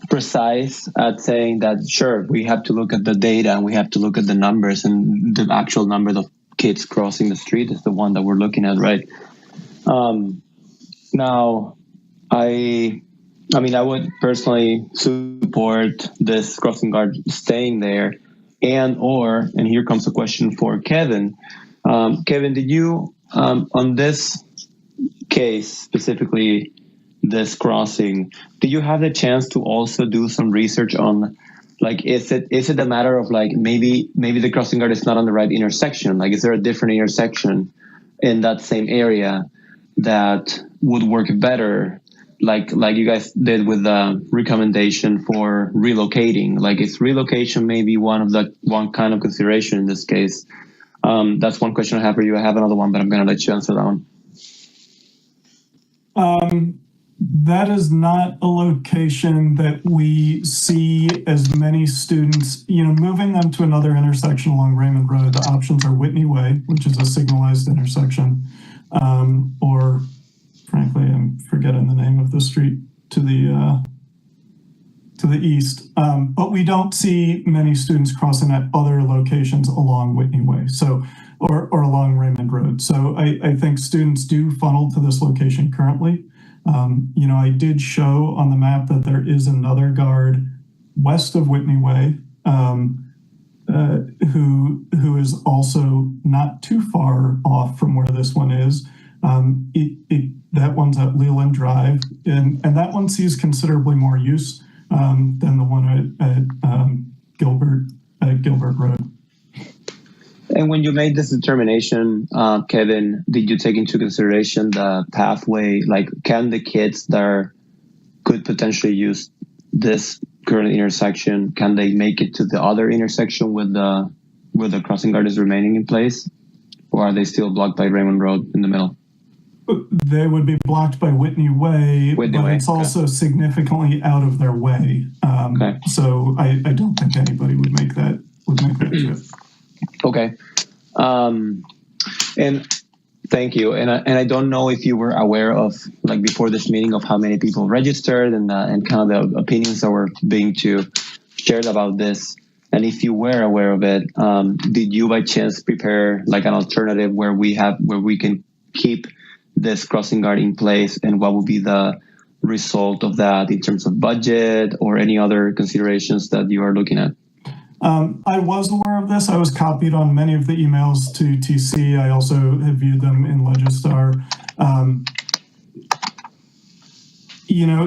precise at saying that, sure, we have to look at the data and we have to look at the numbers, and the actual number of kids crossing the street is the one that we're looking at, right? Now, I would personally support this crossing guard staying there, and here comes a question for Kevin. Kevin, did you, on this case, specifically this crossing, do you have the chance to also do some research on, like, is it a matter of, like, maybe the crossing guard is not on the right intersection? Like, is there a different intersection in that same area that would work better? Like you guys did with the recommendation for relocating. Like, is relocation maybe one kind of consideration in this case? That's one question I have for you. I have another one, but I'm going to let you answer that one. That is not a location that we see as many students, moving them to another intersection along Raymond Road. The options are Whitney Way, which is a signalized intersection, or frankly, I'm forgetting the name of the street to the east. But we don't see many students crossing at other locations along Whitney Way, or along Raymond Road. So I think students do funnel to this location currently. I did show on the map that there is another guard west of Whitney Way, who is also not too far off from where this one is. That one's at Leland Drive, and that one sees considerably more use than the one at Gilbert Road. And when you made this determination, Kevin, did you take into consideration the pathway? Like, can the kids that could potentially use this current intersection, can they make it to the other intersection where the crossing guard is remaining in place? Or are they still blocked by Raymond Road in the middle? They would be blocked by Whitney Way, but it's also significantly out of their way. So I don't think anybody would make that trip. Okay. And thank you. And I don't know if you were aware of, like, before this meeting, of how many people registered and kind of the opinions that were being shared about this. And if you were aware of it, did you by chance prepare like an alternative where we can keep this crossing guard in place, and what would be the result of that in terms of budget or any other considerations that you are looking at? I was aware of this. I was copied on many of the emails to TC. I also have viewed them in Legistar.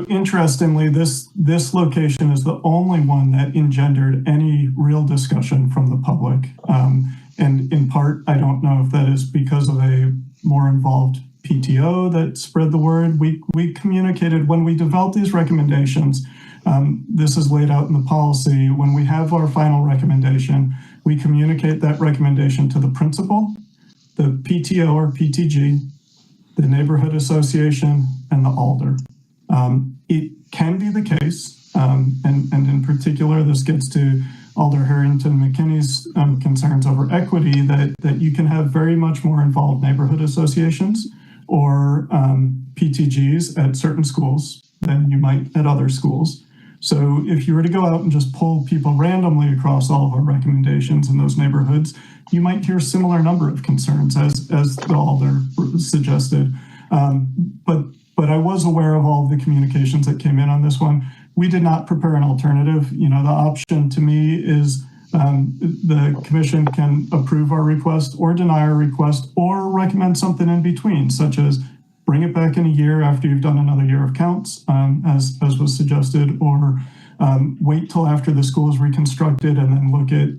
Interestingly, this location is the only one that engendered any real discussion from the public. And in part, I don't know if that is because of a more involved PTO that spread the word. We communicated when we developed these recommendations. This is laid out in the policy. When we have our final recommendation, we communicate that recommendation to the principal, the PTO or PTG, the neighborhood association, and the alder. It can be the case, and in particular, this gets to Alder Harrington McKinney's concerns over equity, that you can have very much more involved neighborhood associations or PTGs at certain schools than you might at other schools. So if you were to go out and just pull people randomly across all of our recommendations in those neighborhoods, you might hear a similar number of concerns as the alder suggested. But I was aware of all of the communications that came in on this one. We did not prepare an alternative. The option to me is the commission can approve our request or deny our request or recommend something in between, such as bring it back in a year after you've done another year of counts, as was suggested, or wait till after the school is reconstructed and then look at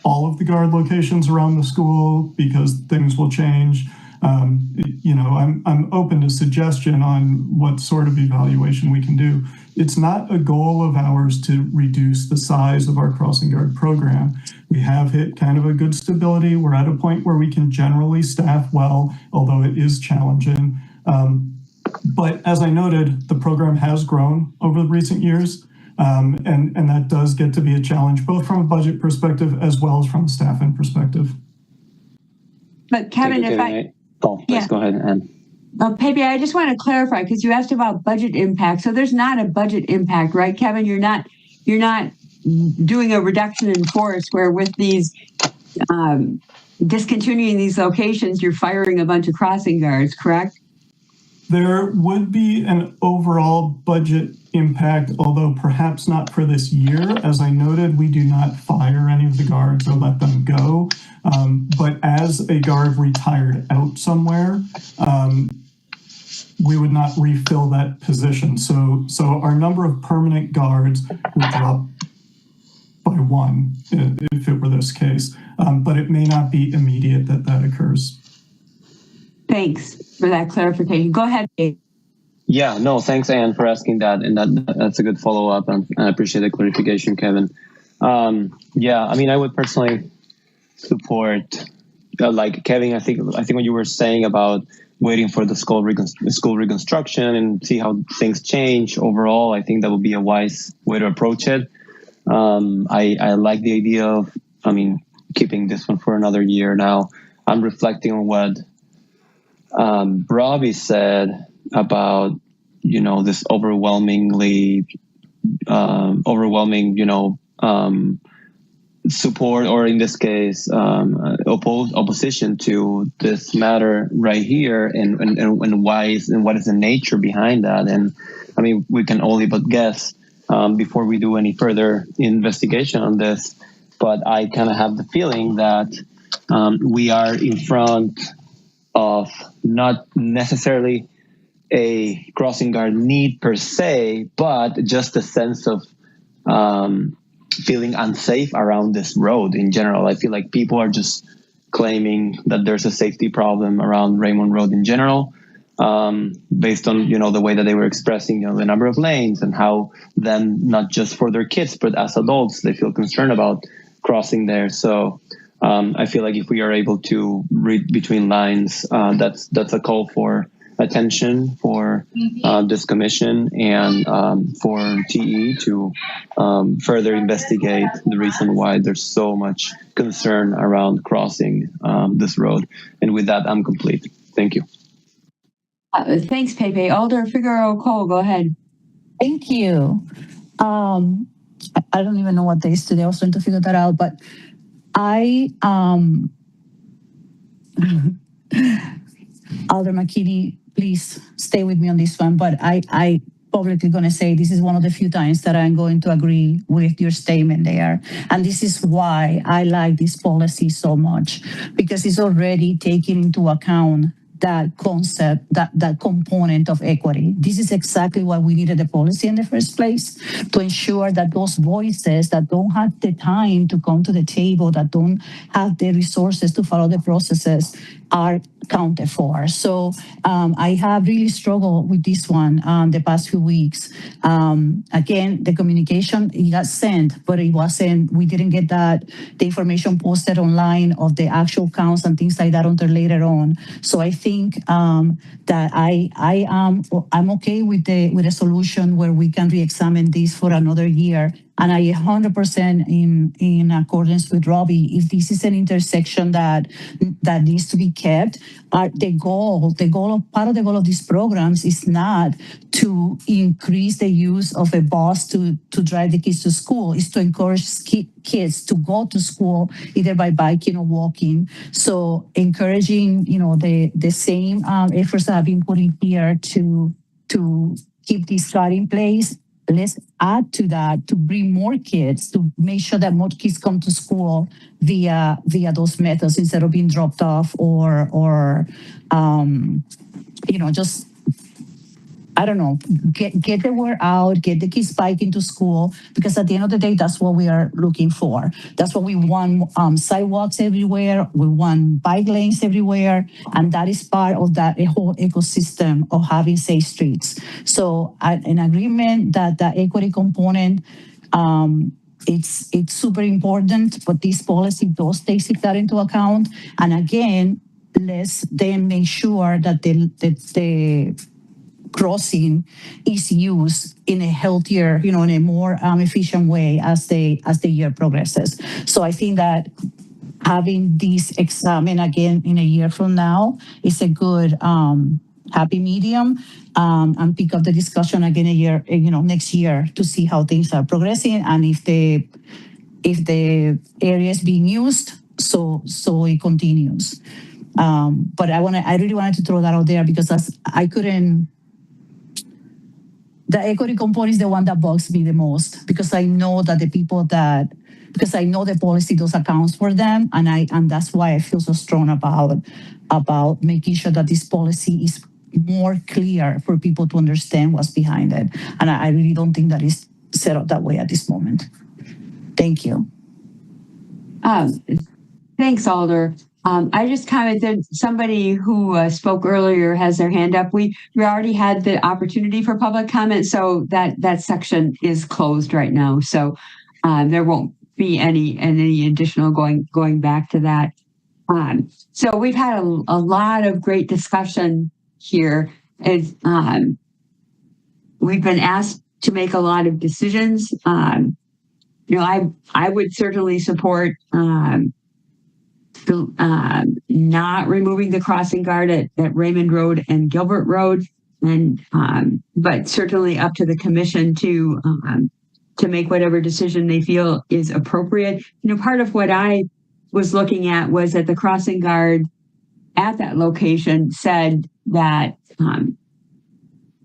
all of the guard locations around the school because things will change. I'm open to suggestion on what sort of evaluation we can do. It's not a goal of ours to reduce the size of our crossing guard program. We have hit kind of a good stability. We're at a point where we can generally staff well, although it is challenging. But as I noted, the program has grown over the recent years. And that does get to be a challenge, both from a budget perspective as well as from a staffing perspective. But Kevin, Please go ahead, Ann. Pepe, I just want to clarify because you asked about budget impact. So there's not a budget impact, right, Kevin? You're not doing a reduction in force where with these discontinuing these locations, you're firing a bunch of crossing guards, correct? There would be an overall budget impact, although perhaps not for this year. As I noted, we do not fire any of the guards or let them go. But as a guard retired out somewhere, we would not refill that position. So our number of permanent guards would drop by one if it were this case. But it may not be immediate that occurs. Thanks for that clarification. Go ahead, Dave. Yeah, no, thanks, Ann, for asking that. And that's a good follow-up. And I appreciate the clarification, Kevin. I would personally support, like Kevin, I think what you were saying about waiting for the school reconstruction and see how things change overall. I think that would be a wise way to approach it. I like the idea of, keeping this one for another year. Now, I'm reflecting on what Robbie said about, this overwhelming, support, or in this case, opposition to this matter right here, and why and what is the nature behind that. And we can only but guess before we do any further investigation on this. But I kind of have the feeling that we are in front of not necessarily a crossing guard need per se, but just a sense of feeling unsafe around this road in general. I feel like people are just claiming that there's a safety problem around Raymond Road in general, based on, the way that they were expressing, the number of lanes, and how then, not just for their kids, but as adults, they feel concerned about crossing there. So I feel like if we are able to read between lines, that's a call for attention for this commission and for TE to further investigate the reason why there's so much concern around crossing this road. And with that, I'm complete. Thank you. Thanks, Pepe. Alder Figueroa Cole, go ahead. Thank you. I don't even know what day is today. I was trying to figure that out, but Alder McKinney, please stay with me on this one, but I publicly going to say this is one of the few times that I'm going to agree with your statement there. And this is why I like this policy so much, because it's already taking into account that concept, that component of equity. This is exactly why we needed the policy in the first place, to ensure that those voices that don't have the time to come to the table, that don't have the resources to follow the processes, are counted for. So I have really struggled with this one the past few weeks. Again, the communication, it got sent, but we didn't get the information posted online of the actual counts and things like that until later on. So I think that I'm okay with a solution where we can re-examine this for another year. And I 100% in accordance with Robbie, if this is an intersection that needs to be kept, part of the goal of these programs is not to increase the use of a bus to drive the kids to school. It's to encourage kids to go to school either by biking or walking. So encouraging, the same efforts that have been put in here to keep this guide in place. Let's add to that to bring more kids, to make sure that more kids come to school via those methods instead of being dropped off or just, I don't know, get the word out, get the kids biking to school, because at the end of the day, that's what we are looking for. That's what we want, sidewalks everywhere, we want bike lanes everywhere, and that is part of that whole ecosystem of having safe streets. So an agreement that the equity component, it's super important, but this policy does take that into account. And again, let's then make sure that the crossing is used in a healthier, in a more efficient way as the year progresses. So I think that having this examine again in a year from now is a good happy medium, and pick up the discussion again next year to see how things are progressing and if the area is being used, so it continues. But I really wanted to throw that out there because the equity component is the one that bugs me the most, because I know that because I know the policy does accounts for them, and that's why I feel so strong about making sure that this policy is more clear for people to understand what's behind it. And I really don't think that is set up that way at this moment. Thank you. Thanks, Alder. I just commented, somebody who spoke earlier has their hand up. We already had the opportunity for public comment, so that section is closed right now. So there won't be any additional going back to that. So we've had a lot of great discussion here. And we've been asked to make a lot of decisions. I would certainly support not removing the crossing guard at Raymond Road and Gilbert Road, and but certainly up to the commission to make whatever decision they feel is appropriate. Part of what I was looking at was that the crossing guard at that location said that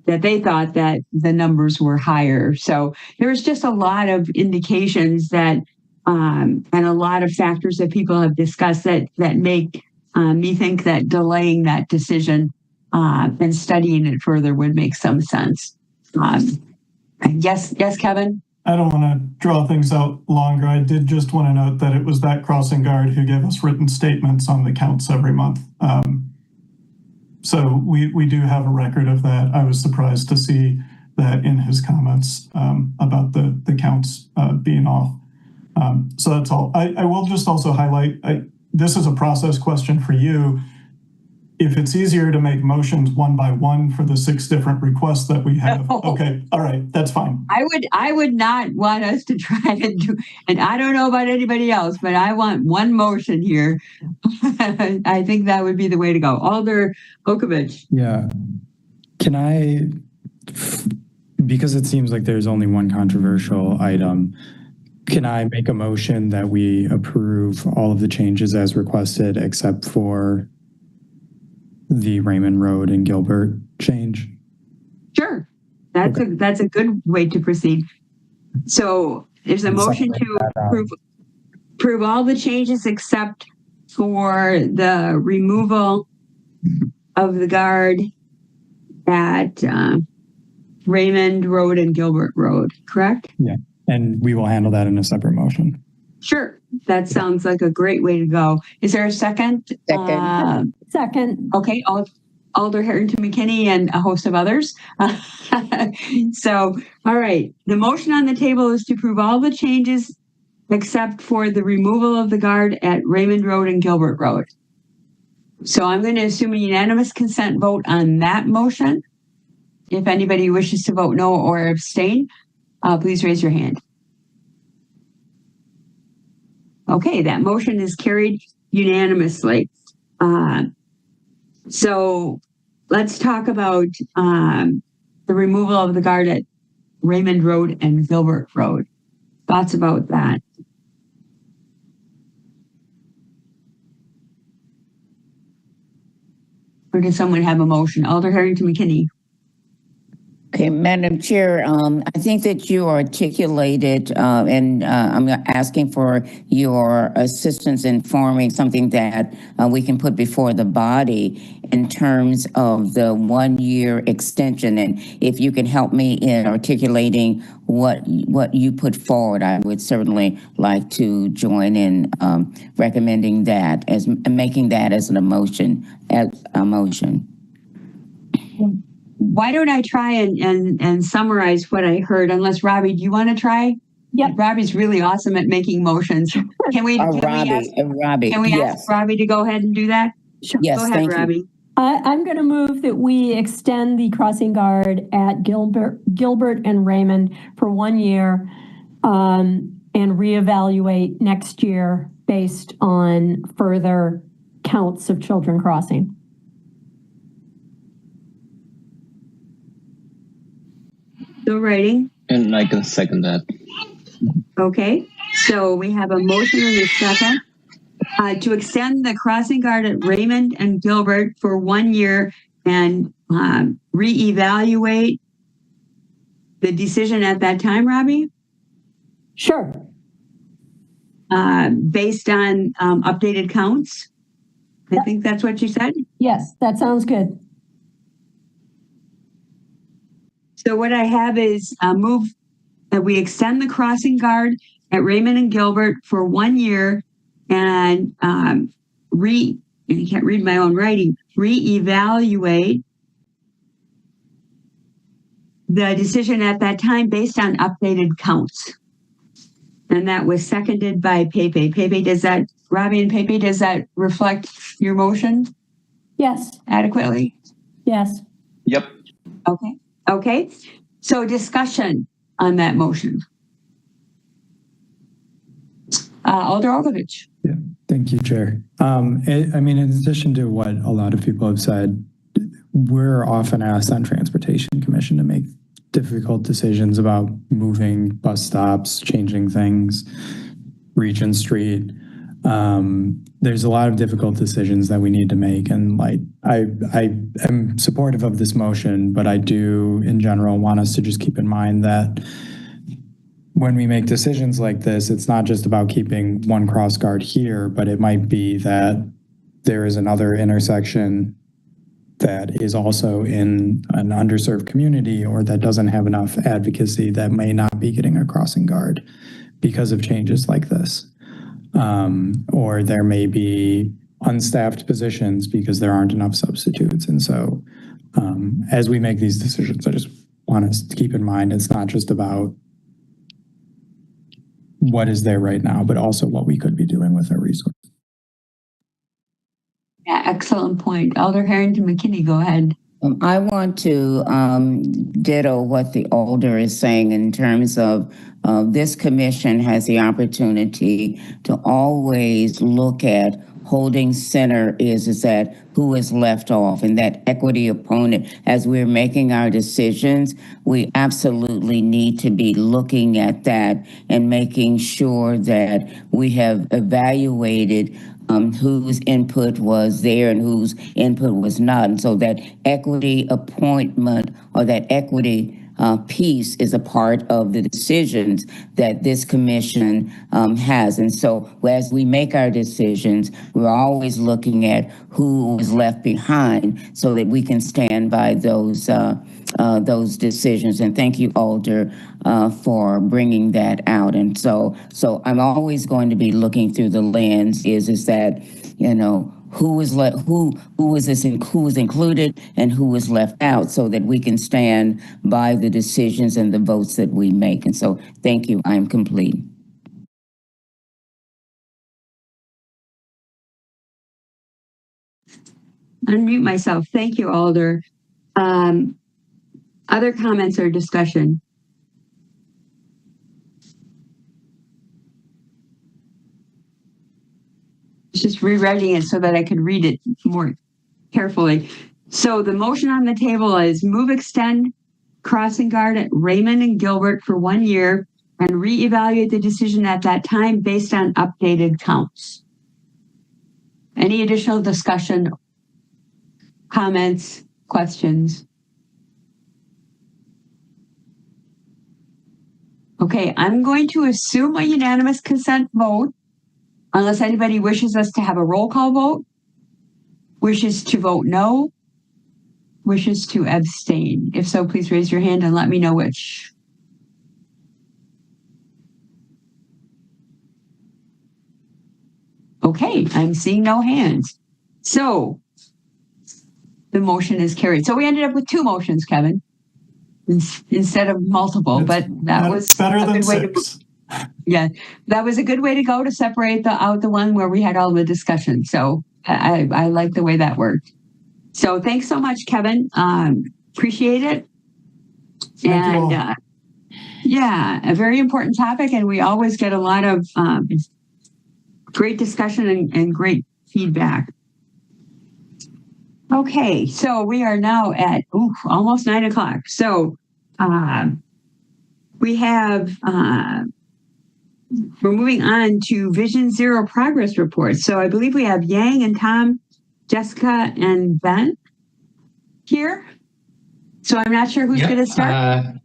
that they thought that the numbers were higher. So there's just a lot of indications that and a lot of factors that people have discussed that make me think that delaying that decision and studying it further would make some sense. Yes, Kevin? I don't want to draw things out longer. I did just want to note that it was that crossing guard who gave us written statements on the counts every month. So we do have a record of that. I was surprised to see that in his comments about the counts being off. So that's all. I will just also highlight, this is a process question for you. If it's easier to make motions one by one for the 6 different requests that we have. Okay, all right, that's fine. I would not want us to try to do, and I don't know about anybody else, but I want one motion here. I think that would be the way to go. Alder Okovich. Yeah. Can I, because it seems like there's only one controversial item, can I make a motion that we approve all of the changes as requested except for the Raymond Road and Gilbert change? Sure. That's a good way to proceed. So there's a motion to approve all the changes except for the removal of the guard at Raymond Road and Gilbert Road, correct? Yeah. And we will handle that in a separate motion. Sure. That sounds like a great way to go. Is there a second? Second. Okay. Alder Harrington McKinney and a host of others. So, all right. The motion on the table is to approve all the changes except for the removal of the guard at Raymond Road and Gilbert Road. So I'm going to assume a unanimous consent vote on that motion. If anybody wishes to vote no or abstain, please raise your hand. Okay, that motion is carried unanimously. So let's talk about the removal of the guard at Raymond Road and Gilbert Road. Thoughts about that? Or does someone have a motion? Alder Harrington McKinney. Okay, Madam Chair, I think that you articulated, and I'm asking for your assistance in forming something that we can put before the body in terms of the 1-year extension. And if you can help me in articulating what you put forward, I would certainly like to join in recommending that, as making that as a motion. Why don't I try and summarize what I heard? Unless Robbie, do you want to try? Yep. Robbie's really awesome at making motions. Can we ask Robbie to go ahead and do that? Sure. Yes, go ahead, thank Robbie. you. I'm going to move that we extend the crossing guard at Gilbert and Raymond for 1 year and reevaluate next year based on further counts of children crossing. Still writing. And I can second that. Okay, so we have a motion and a second to extend the crossing guard at Raymond and Gilbert for 1 year and reevaluate the decision at that time, Robbie? Sure. Based on updated counts? I think that's what you said? Yes, that sounds good. So what I have is move that we extend the crossing guard at Raymond and Gilbert for 1 year and I can't read my own writing, reevaluate the decision at that time based on updated counts. And that was seconded by Pepe. Pepe, does that Robbie and Pepe, does that reflect your motion Yes. adequately? Yes. Yep. Okay. Okay. So discussion on that motion. Alder Ogovich. Yeah, thank you, Chair. I mean, in addition to what a lot of people have said, we're often asked on Transportation Commission to make difficult decisions about moving bus stops, changing things, Regent Street. There's a lot of difficult decisions that we need to make. And like, I am supportive of this motion, but I do in general want us to just keep in mind that when we make decisions like this, it's not just about keeping one cross guard here, but it might be that there is another intersection that is also in an underserved community or that doesn't have enough advocacy that may not be getting a crossing guard because of changes like this. Or there may be unstaffed positions because there aren't enough substitutes. And so as we make these decisions, I just want us to keep in mind it's not just about what is there right now, but also what we could be doing with our resources. Yeah, excellent point. Alder Harrington McKinney, go ahead. I want to ditto what the Alder is saying in terms of this commission has the opportunity to always look at holding center is that who is left off and that equity opponent. As we're making our decisions, we absolutely need to be looking at that and making sure that we have evaluated whose input was there and whose input was not. And so that equity appointment or that equity piece is a part of the decisions that this commission has. And so as we make our decisions, we're always looking at who is left behind so that we can stand by those decisions. And thank you, Alder, for bringing that out. And so I'm always going to be looking through the lens is that, you know, who is included and who is left out so that we can stand by the decisions and the votes that we make. And so thank you. I'm complete. Unmute myself. Thank you, Alder. Other comments or discussion? Just rewriting it so that I could read it more carefully. So the motion on the table is move extend crossing guard at Raymond and Gilbert for 1 year and reevaluate the decision at that time based on updated counts. Any additional discussion, comments, questions? Okay, I'm going to assume a unanimous consent vote unless anybody wishes us to have a roll call vote, wishes to vote no, wishes to abstain. If so, please raise your hand and let me know which. Okay, I'm seeing no hands. So the motion is carried. So we ended up with 2 motions, Kevin, instead of multiple, but that was better than 6. Yeah, that was a good way to go to separate out the one where we had all the discussion. So I like the way that worked. So thanks so much, Kevin. Appreciate it. And yeah, a very important topic, and we always get a lot of great discussion and great feedback. Okay, so we are now at almost 9 o'clock. So we have. We're moving on to Vision Zero progress report. So I believe we have Yang and Tom, Jessica and Ben here. So I'm not sure who's going to start.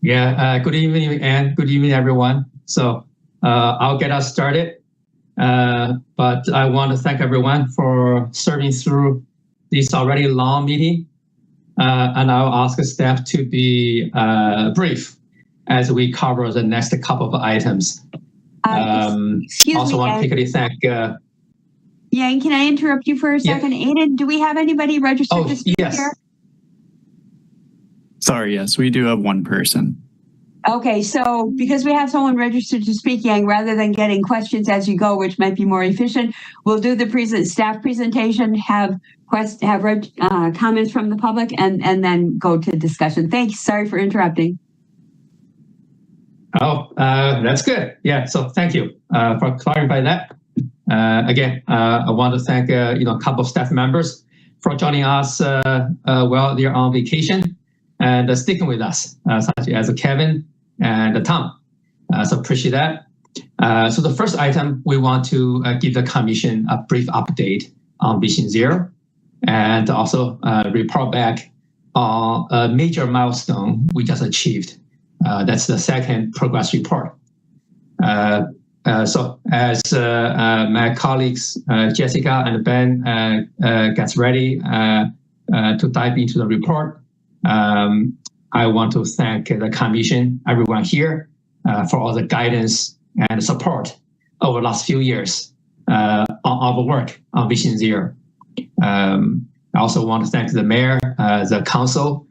Good evening and good evening, everyone. So I'll get us started. But I want to thank everyone for serving through this already long meeting. And I'll ask staff to be brief as we cover the next couple of items. Excuse also me, want to quickly thank. Yang, can I interrupt you for a second? Yeah. Aiden, do we have anybody registered to speak here? Sorry, yes, we do have one person. Okay, so because we have someone registered to speak, Yang, rather than getting questions as you go, which might be more efficient, we'll do the staff presentation, have comments from the public, and then go to discussion. Thanks. Sorry for interrupting. Oh, that's good. Yeah. So thank you for clarifying that. Again, I want to thank a couple of staff members for joining us while they're on vacation and sticking with us, such as Kevin and Tom. So appreciate that. So the first item, we want to give the commission a brief update on Vision Zero, and also report back on a major milestone we just achieved. That's the second progress report. So as my colleagues Jessica and Ben gets ready to dive into the report, I want to thank the commission, everyone here, for all the guidance and support over the last few years on our work on Vision Zero. I also want to thank the mayor, the council,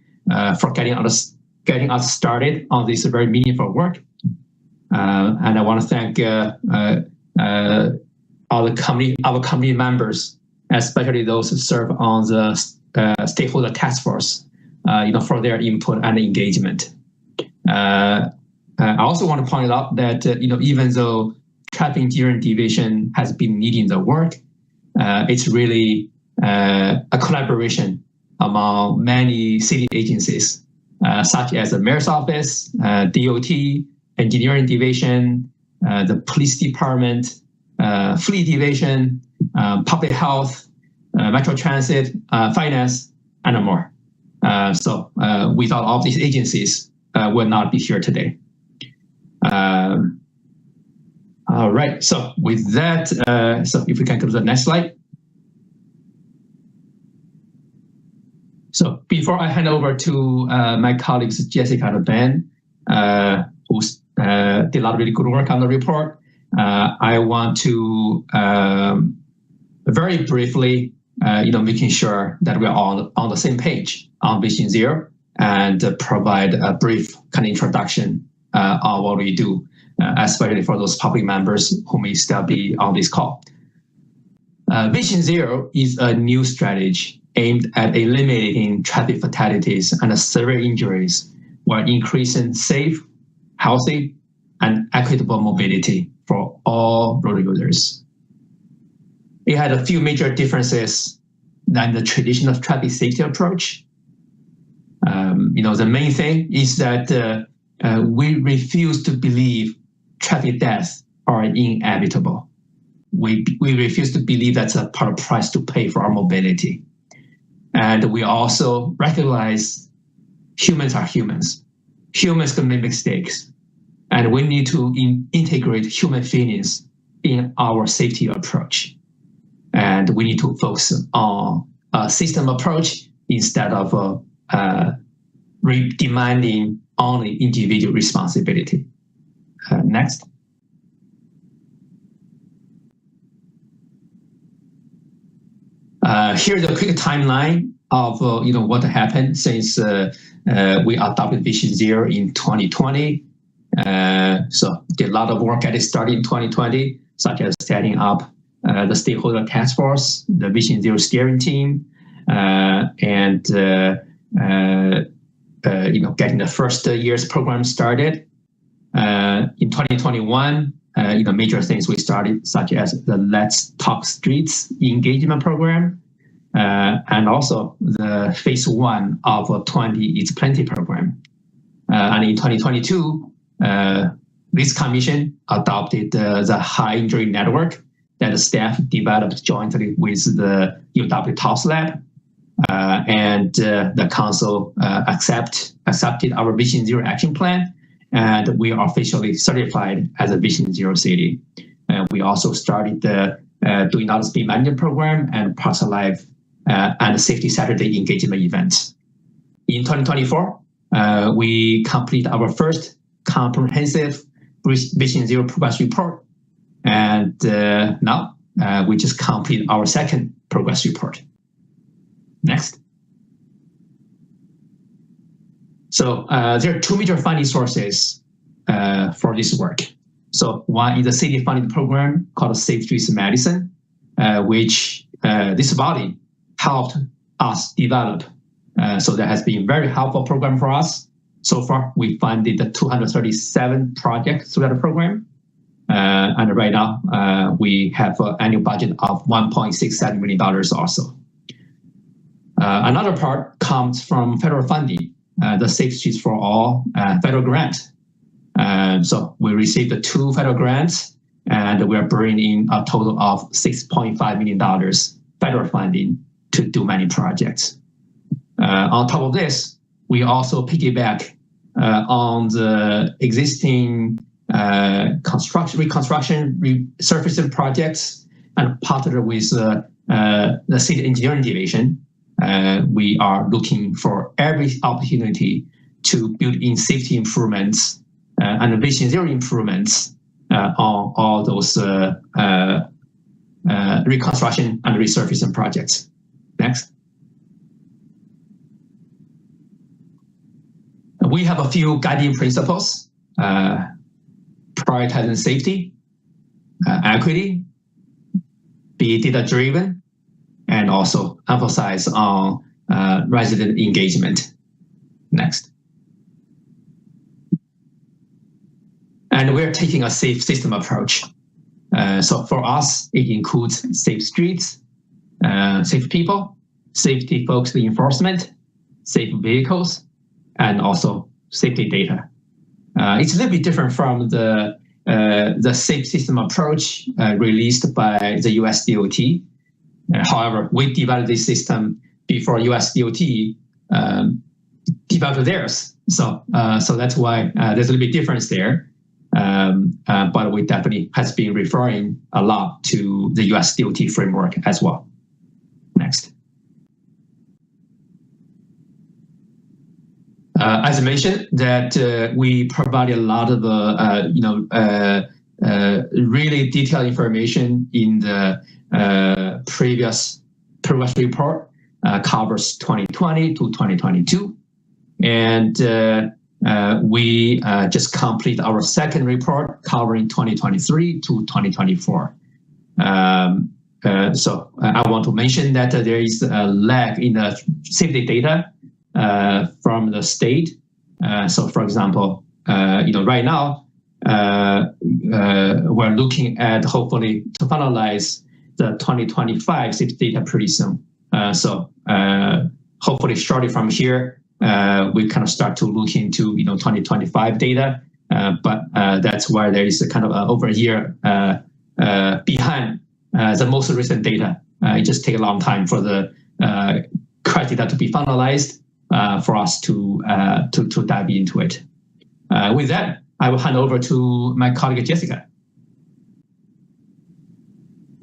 for getting us started on this very meaningful work. And I want to thank all our community members, especially those who serve on the stakeholder task force, for their input and engagement. I also want to point out that even though Traffic Engineering Division has been leading the work, it's really a collaboration among many city agencies, such as the Mayor's Office, DOT, Engineering Division, the Police Department, Fleet Division, Public Health, Metro Transit, Finance, and more. So without all these agencies, would not be here today. All right, so with that, so if we can go to the next slide. So before I hand over to my colleagues, Jessica and Ben, who did a lot of really good work on the report, I want to very briefly, making sure that we're all on the same page on Vision Zero, and provide a brief kind of introduction on what we do, especially for those public members who may still be on this call. Vision Zero is a new strategy aimed at eliminating traffic fatalities and severe injuries while increasing safe, healthy, and equitable mobility for all road users. It had a few major differences than the traditional traffic safety approach. The main thing is that we refuse to believe traffic deaths are inevitable. We refuse to believe that's a part of price to pay for our mobility. And we also recognize humans are humans. Humans can make mistakes. And we need to integrate human feelings in our safety approach. And we need to focus on a system approach instead of demanding only individual responsibility. Next. Here's a quick timeline of what happened since we adopted Vision Zero in 2020. So did a lot of work at it started in 2020, such as setting up the stakeholder task force, the Vision Zero steering team, and getting the first year's program started. In 2021, major things we started, such as the Let's Talk Streets engagement program, and also the phase 1 of 20 It's Plenty program. And in 2022, this commission adopted the high injury network that the staff developed jointly with the UW TOS Lab, and the council accepted our Vision Zero action plan, and we are officially certified as a Vision Zero city. We also started doing our speed management program and Parks Alive and Safety Saturday engagement events. In 2024, we complete our first comprehensive Vision Zero progress report, and now we just complete our second progress report. Next. So there are two major funding sources for this work. So one is a city-funded program called Safe Streets Medicine, which this body helped us develop. So that has been a very helpful program for us. So far, we funded 237 projects through that program. And right now, we have an annual budget of $1.67 million also. Another part comes from federal funding, the Safe Streets for All federal grant. So we received 2 federal grants, and we're bringing in a total of $6.5 million federal funding to do many projects. On top of this, we also piggyback on the existing reconstruction, resurfacing projects, and partner with the city engineering division. We are looking for every opportunity to build in safety improvements and Vision Zero improvements on all those reconstruction and resurfacing projects. Next. We have a few guiding principles: prioritizing safety, equity, be data-driven, and also emphasize on resident engagement. Next. And we're taking a safe system approach. So for us, it includes safe streets, safe people, safety-focused enforcement, safe vehicles, and also safety data. It's a little bit different from the safe system approach released by the US DOT. However, we developed this system before US DOT developed theirs. So that's why there's a little bit difference there. But we definitely has been referring a lot to the US DOT framework as well. Next. As I mentioned, that we provided a lot of really detailed information in the previous report, covers 2020 to 2022, and we just complete our second report covering 2023 to 2024. So I want to mention that there is a lag in the safety data from the state. So for example, right now, we're looking at hopefully to finalize the 2025 safety data pretty soon. So hopefully shortly from here, we kind of start to look into 2025 data, but that's why there is a kind of over a year behind the most recent data. It just takes a long time for the correct data to be finalized for us to dive into it. With that, I will hand over to my colleague Jessica.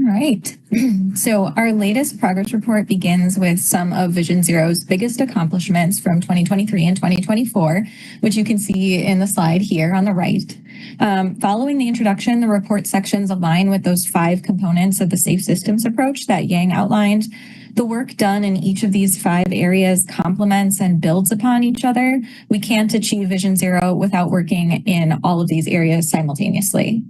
All right. So our latest progress report begins with some of Vision Zero's biggest accomplishments from 2023 and 2024, which you can see in the slide here on the right. Following the introduction, the report sections align with those 5 components of the safe systems approach that Yang outlined. The work done in each of these 5 areas complements and builds upon each other. We can't achieve Vision Zero without working in all of these areas simultaneously.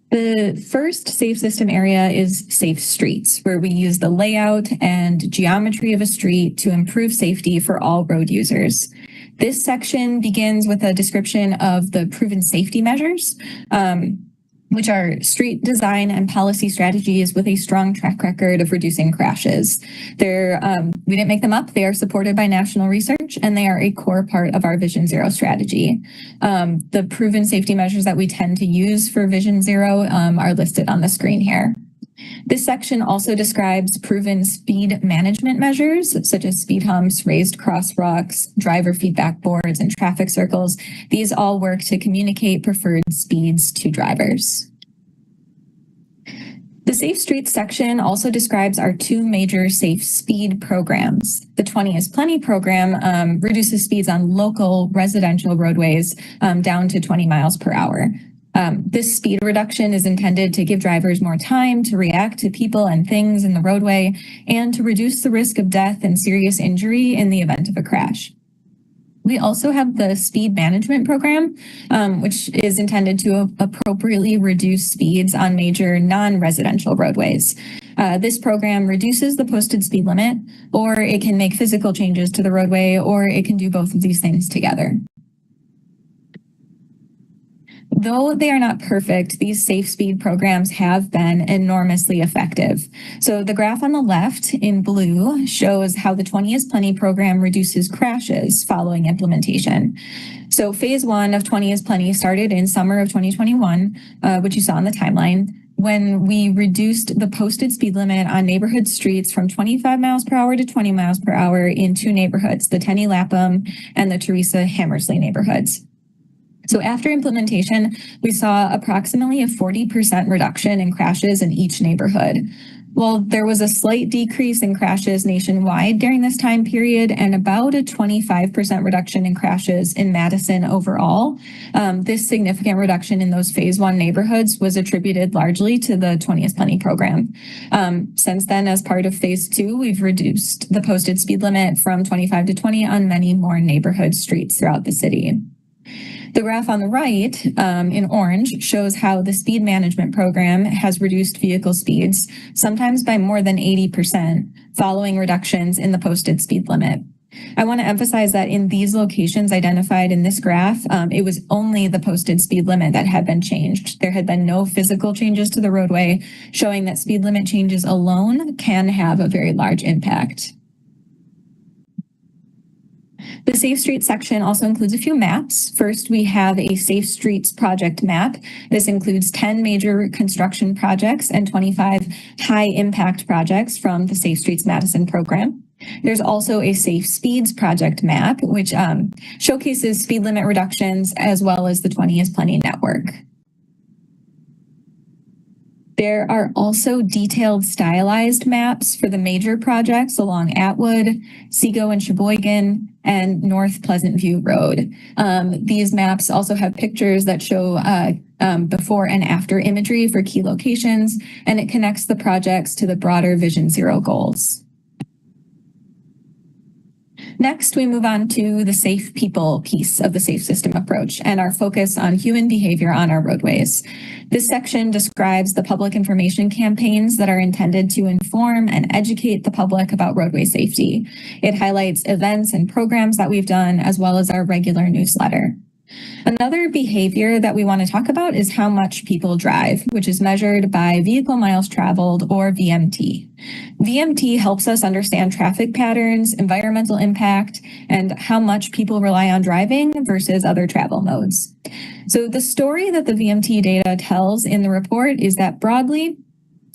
The first safe system area is safe streets, where we use the layout and geometry of a street to improve safety for all road users. This section begins with a description of the proven safety measures, which are street design and policy strategies with a strong track record of reducing crashes. We didn't make them up. They are supported by national research, and they are a core part of our Vision Zero strategy. The proven safety measures that we tend to use for Vision Zero are listed on the screen here. This section also describes proven speed management measures, such as speed humps, raised crosswalks, driver feedback boards, and traffic circles. These all work to communicate preferred speeds to drivers. The Safe Streets section also describes our 2 major safe speed programs. The 20 is Plenty program reduces speeds on local residential roadways down to 20 miles per hour. This speed reduction is intended to give drivers more time to react to people and things in the roadway and to reduce the risk of death and serious injury in the event of a crash. We also have the speed management program, which is intended to appropriately reduce speeds on major non-residential roadways. This program reduces the posted speed limit, or it can make physical changes to the roadway, or it can do both of these things together. Though they are not perfect, these safe speed programs have been enormously effective. So the graph on the left in blue shows how the 20 is Plenty program reduces crashes following implementation. So phase 1 of 20 is Plenty started in summer of 2021, which you saw on the timeline, when we reduced the posted speed limit on neighborhood streets from 25 miles per hour to 20 miles per hour in 2 neighborhoods, the Tenny Lapham and the Teresa Hammersley neighborhoods. So after implementation, we saw approximately a 40% reduction in crashes in each neighborhood. Well, there was a slight decrease in crashes nationwide during this time period and about a 25% reduction in crashes in Madison overall. This significant reduction in those phase 1 neighborhoods was attributed largely to the 20 is Plenty program. Since then, as part of phase 2, we've reduced the posted speed limit from 25 to 20 on many more neighborhood streets throughout the city. The graph on the right in orange shows how the speed management program has reduced vehicle speeds, sometimes by more than 80%, following reductions in the posted speed limit. I want to emphasize that in these locations identified in this graph, it was only the posted speed limit that had been changed. There had been no physical changes to the roadway, showing that speed limit changes alone can have a very large impact. The Safe Streets section also includes a few maps. First, we have a Safe Streets project map. This includes 10 major construction projects and 25 high impact projects from the Safe Streets Madison program. There's also a Safe Speeds project map, which showcases speed limit reductions as well as the 20 is Plenty network. There are also detailed stylized maps for the major projects along Atwood, Seago and Sheboygan, and North Pleasant View Road. These maps also have pictures that show before and after imagery for key locations, and it connects the projects to the broader Vision Zero goals. Next, we move on to the safe people piece of the safe system approach and our focus on human behavior on our roadways. This section describes the public information campaigns that are intended to inform and educate the public about roadway safety. It highlights events and programs that we've done, as well as our regular newsletter. Another behavior that we want to talk about is how much people drive, which is measured by vehicle miles traveled, or VMT. VMT helps us understand traffic patterns, environmental impact, and how much people rely on driving versus other travel modes. So the story that the VMT data tells in the report is that broadly,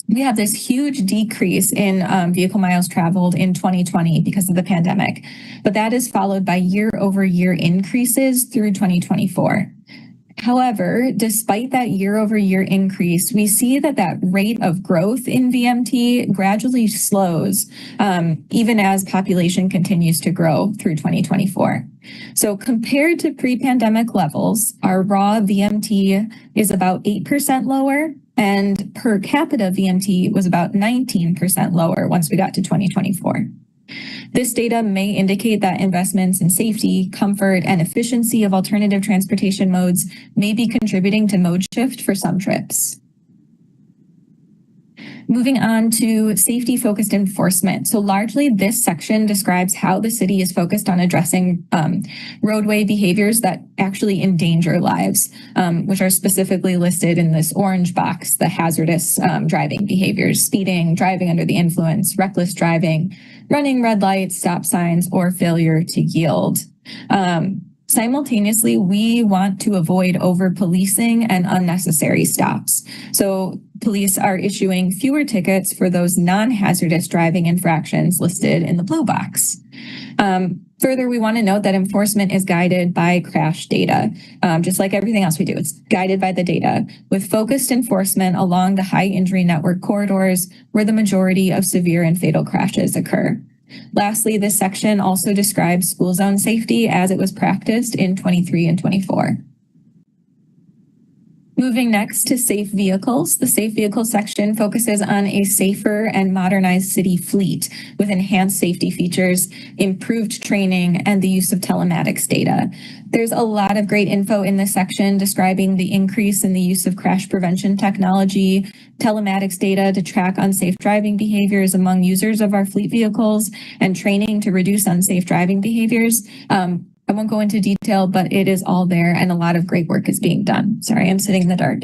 we have this huge decrease in vehicle miles traveled in 2020 because of the pandemic, but that is followed by year-over-year increases through 2024. However, despite that year-over-year increase, we see that that rate of growth in VMT gradually slows, even as population continues to grow through 2024. So compared to pre-pandemic levels, our raw VMT is about 8% lower, and per capita VMT was about 19% lower once we got to 2024. This data may indicate that investments in safety, comfort, and efficiency of alternative transportation modes may be contributing to mode shift for some trips. Moving on to safety-focused enforcement. So largely this section describes how the city is focused on addressing roadway behaviors that actually endanger lives, which are specifically listed in this orange box, the hazardous driving behaviors: speeding, driving under the influence, reckless driving, running red lights, stop signs, or failure to yield. Simultaneously, we want to avoid over-policing and unnecessary stops. So police are issuing fewer tickets for those non-hazardous driving infractions listed in the blue box. Further, we want to note that enforcement is guided by crash data. Just like everything else we do, it's guided by the data, with focused enforcement along the high injury network corridors where the majority of severe and fatal crashes occur. Lastly, this section also describes school zone safety as it was practiced in 23 and 24. Moving next to safe vehicles. The safe vehicles section focuses on a safer and modernized city fleet with enhanced safety features, improved training, and the use of telematics data. There's a lot of great info in this section describing the increase in the use of crash prevention technology, telematics data to track unsafe driving behaviors among users of our fleet vehicles, and training to reduce unsafe driving behaviors. I won't go into detail, but it is all there and a lot of great work is being done. Sorry, I'm sitting in the dark.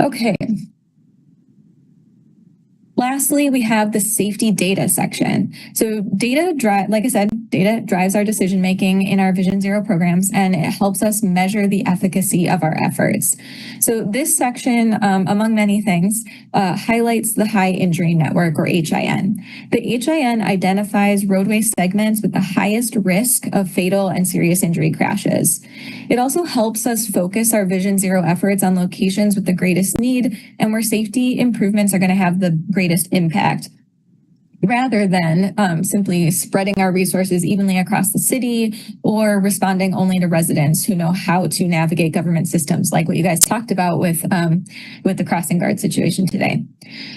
Okay. Lastly, we have the safety data section. So like I said, data drives our decision-making in our Vision Zero programs, and it helps us measure the efficacy of our efforts. So this section, among many things, highlights the High Injury Network, or HIN. The HIN identifies roadway segments with the highest risk of fatal and serious injury crashes. It also helps us focus our Vision Zero efforts on locations with the greatest need and where safety improvements are going to have the greatest impact, rather than simply spreading our resources evenly across the city or responding only to residents who know how to navigate government systems, like what you guys talked about with the crossing guard situation today.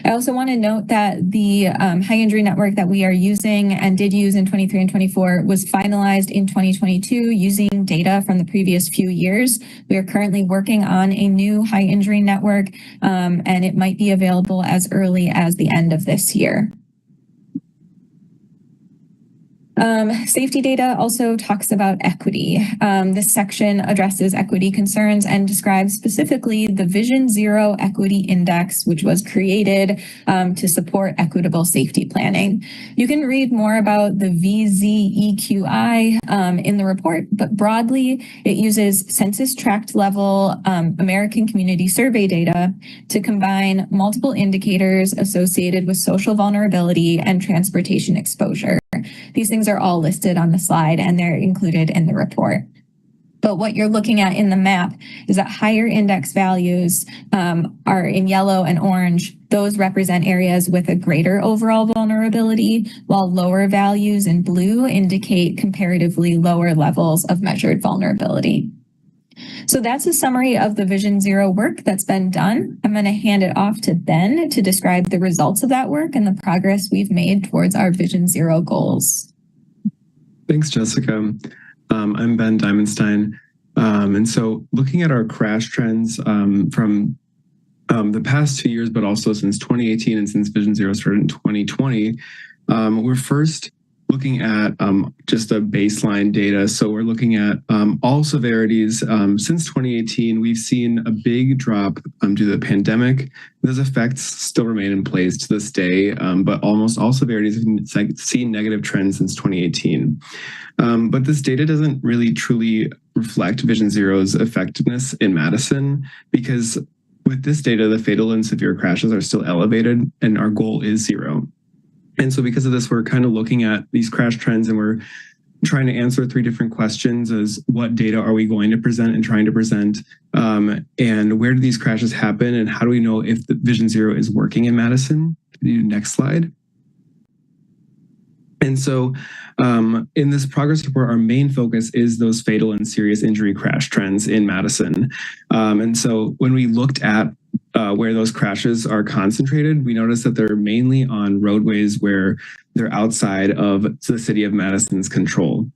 I also want to note that the high injury network that we are using and did use in 23 and 24 was finalized in 2022 using data from the previous few years. We are currently working on a new high injury network, and it might be available as early as the end of this year. Safety data also talks about equity. This section addresses equity concerns and describes specifically the Vision Zero Equity Index, which was created to support equitable safety planning. You can read more about the VZEQI in the report, but broadly, it uses census tract level American Community Survey data to combine multiple indicators associated with social vulnerability and transportation exposure. These things are all listed on the slide and they're included in the report. But what you're looking at in the map is that higher index values are in yellow and orange. Those represent areas with a greater overall vulnerability, while lower values in blue indicate comparatively lower levels of measured vulnerability. So that's a summary of the Vision Zero work that's been done. I'm going to hand it off to Ben to describe the results of that work and the progress we've made towards our Vision Zero goals. Thanks, Jessica. I'm Ben Diamondstein. And so looking at our crash trends from the past 2 years, but also since 2018 and since Vision Zero started in 2020, we're first looking at just a baseline data. So we're looking at all severities. Since 2018, we've seen a big drop due to the pandemic. Those effects still remain in place to this day, but almost all severities have seen negative trends since 2018. But this data doesn't really truly reflect Vision Zero's effectiveness in Madison, because with this data, the fatal and severe crashes are still elevated, and our goal is zero. And so because of this, we're kind of looking at these crash trends and we're trying to answer 3 different questions as what data are we going to present and trying to present, and where do these crashes happen, and how do we know if the Vision Zero is working in Madison? Next slide. And so in this progress report, our main focus is those fatal and serious injury crash trends in Madison. And so when we looked at where those crashes are concentrated, we noticed that they're mainly on roadways where they're outside of the city of Madison's control.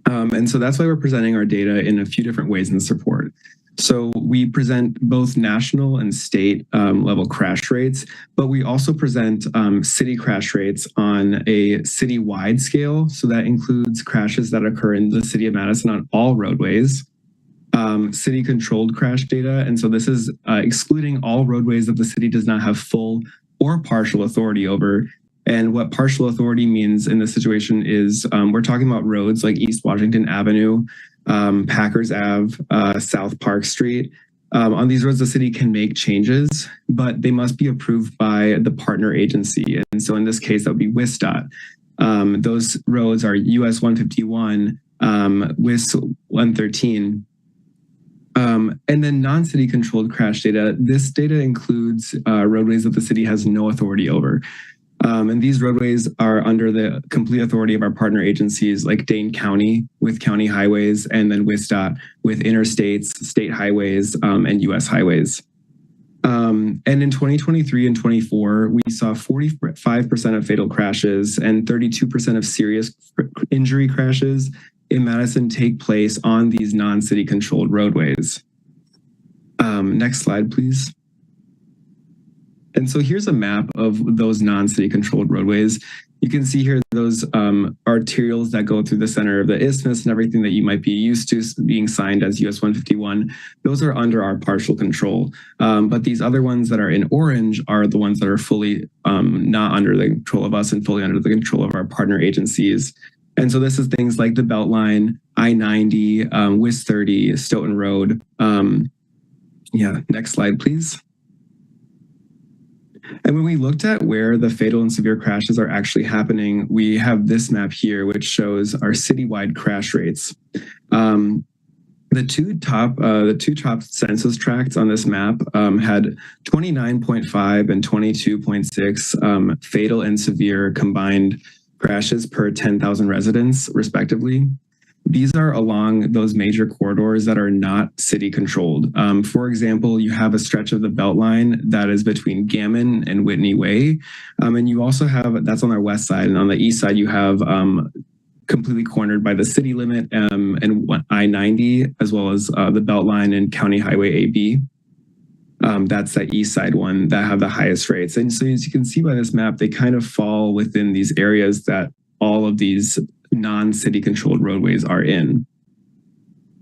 And so that's why we're presenting our data in a few different ways in this report. So we present both national and state level crash rates, but we also present city crash rates on a citywide scale. So that includes crashes that occur in the city of Madison on all roadways. City controlled crash data. And so this is excluding all roadways that the city does not have full or partial authority over. And what partial authority means in this situation is we're talking about roads like East Washington Avenue, Packers Ave, South Park Street. On these roads, the city can make changes, but they must be approved by the partner agency. And so in this case, that would be WISDOT. Those roads are US 151, WIS 113. And then non-city controlled crash data. This data includes roadways that the city has no authority over. And these roadways are under the complete authority of our partner agencies like Dane County with county highways, and then WSDOT with interstates, state highways, and US highways. And in 2023 and 24, we saw 45% of fatal crashes and 32% of serious injury crashes in Madison take place on these non-city controlled roadways. Next slide, please. And so here's a map of those non-city controlled roadways. You can see here those arterials that go through the center of the isthmus and everything that you might be used to being signed as US 151. Those are under our partial control. But these other ones that are in orange are the ones that are fully not under the control of us and fully under the control of our partner agencies. And so this is things like the Beltline, I-90, WIS 30, Stoughton Road. Next slide, please. And when we looked at where the fatal and severe crashes are actually happening, we have this map here, which shows our citywide crash rates. The two top census tracts on this map had 29.5 and 22.6 fatal and severe combined crashes per 10,000 residents, respectively. These are along those major corridors that are not city controlled. For example, you have a stretch of the Beltline that is between Gammon and Whitney Way. And you also have, that's on our west side, and on the east side, you have completely cornered by the city limit and I-90, as well as the Beltline and County Highway AB. That's that east side one that have the highest rates. And so as you can see by this map, they kind of fall within these areas that all of these non-city controlled roadways are in.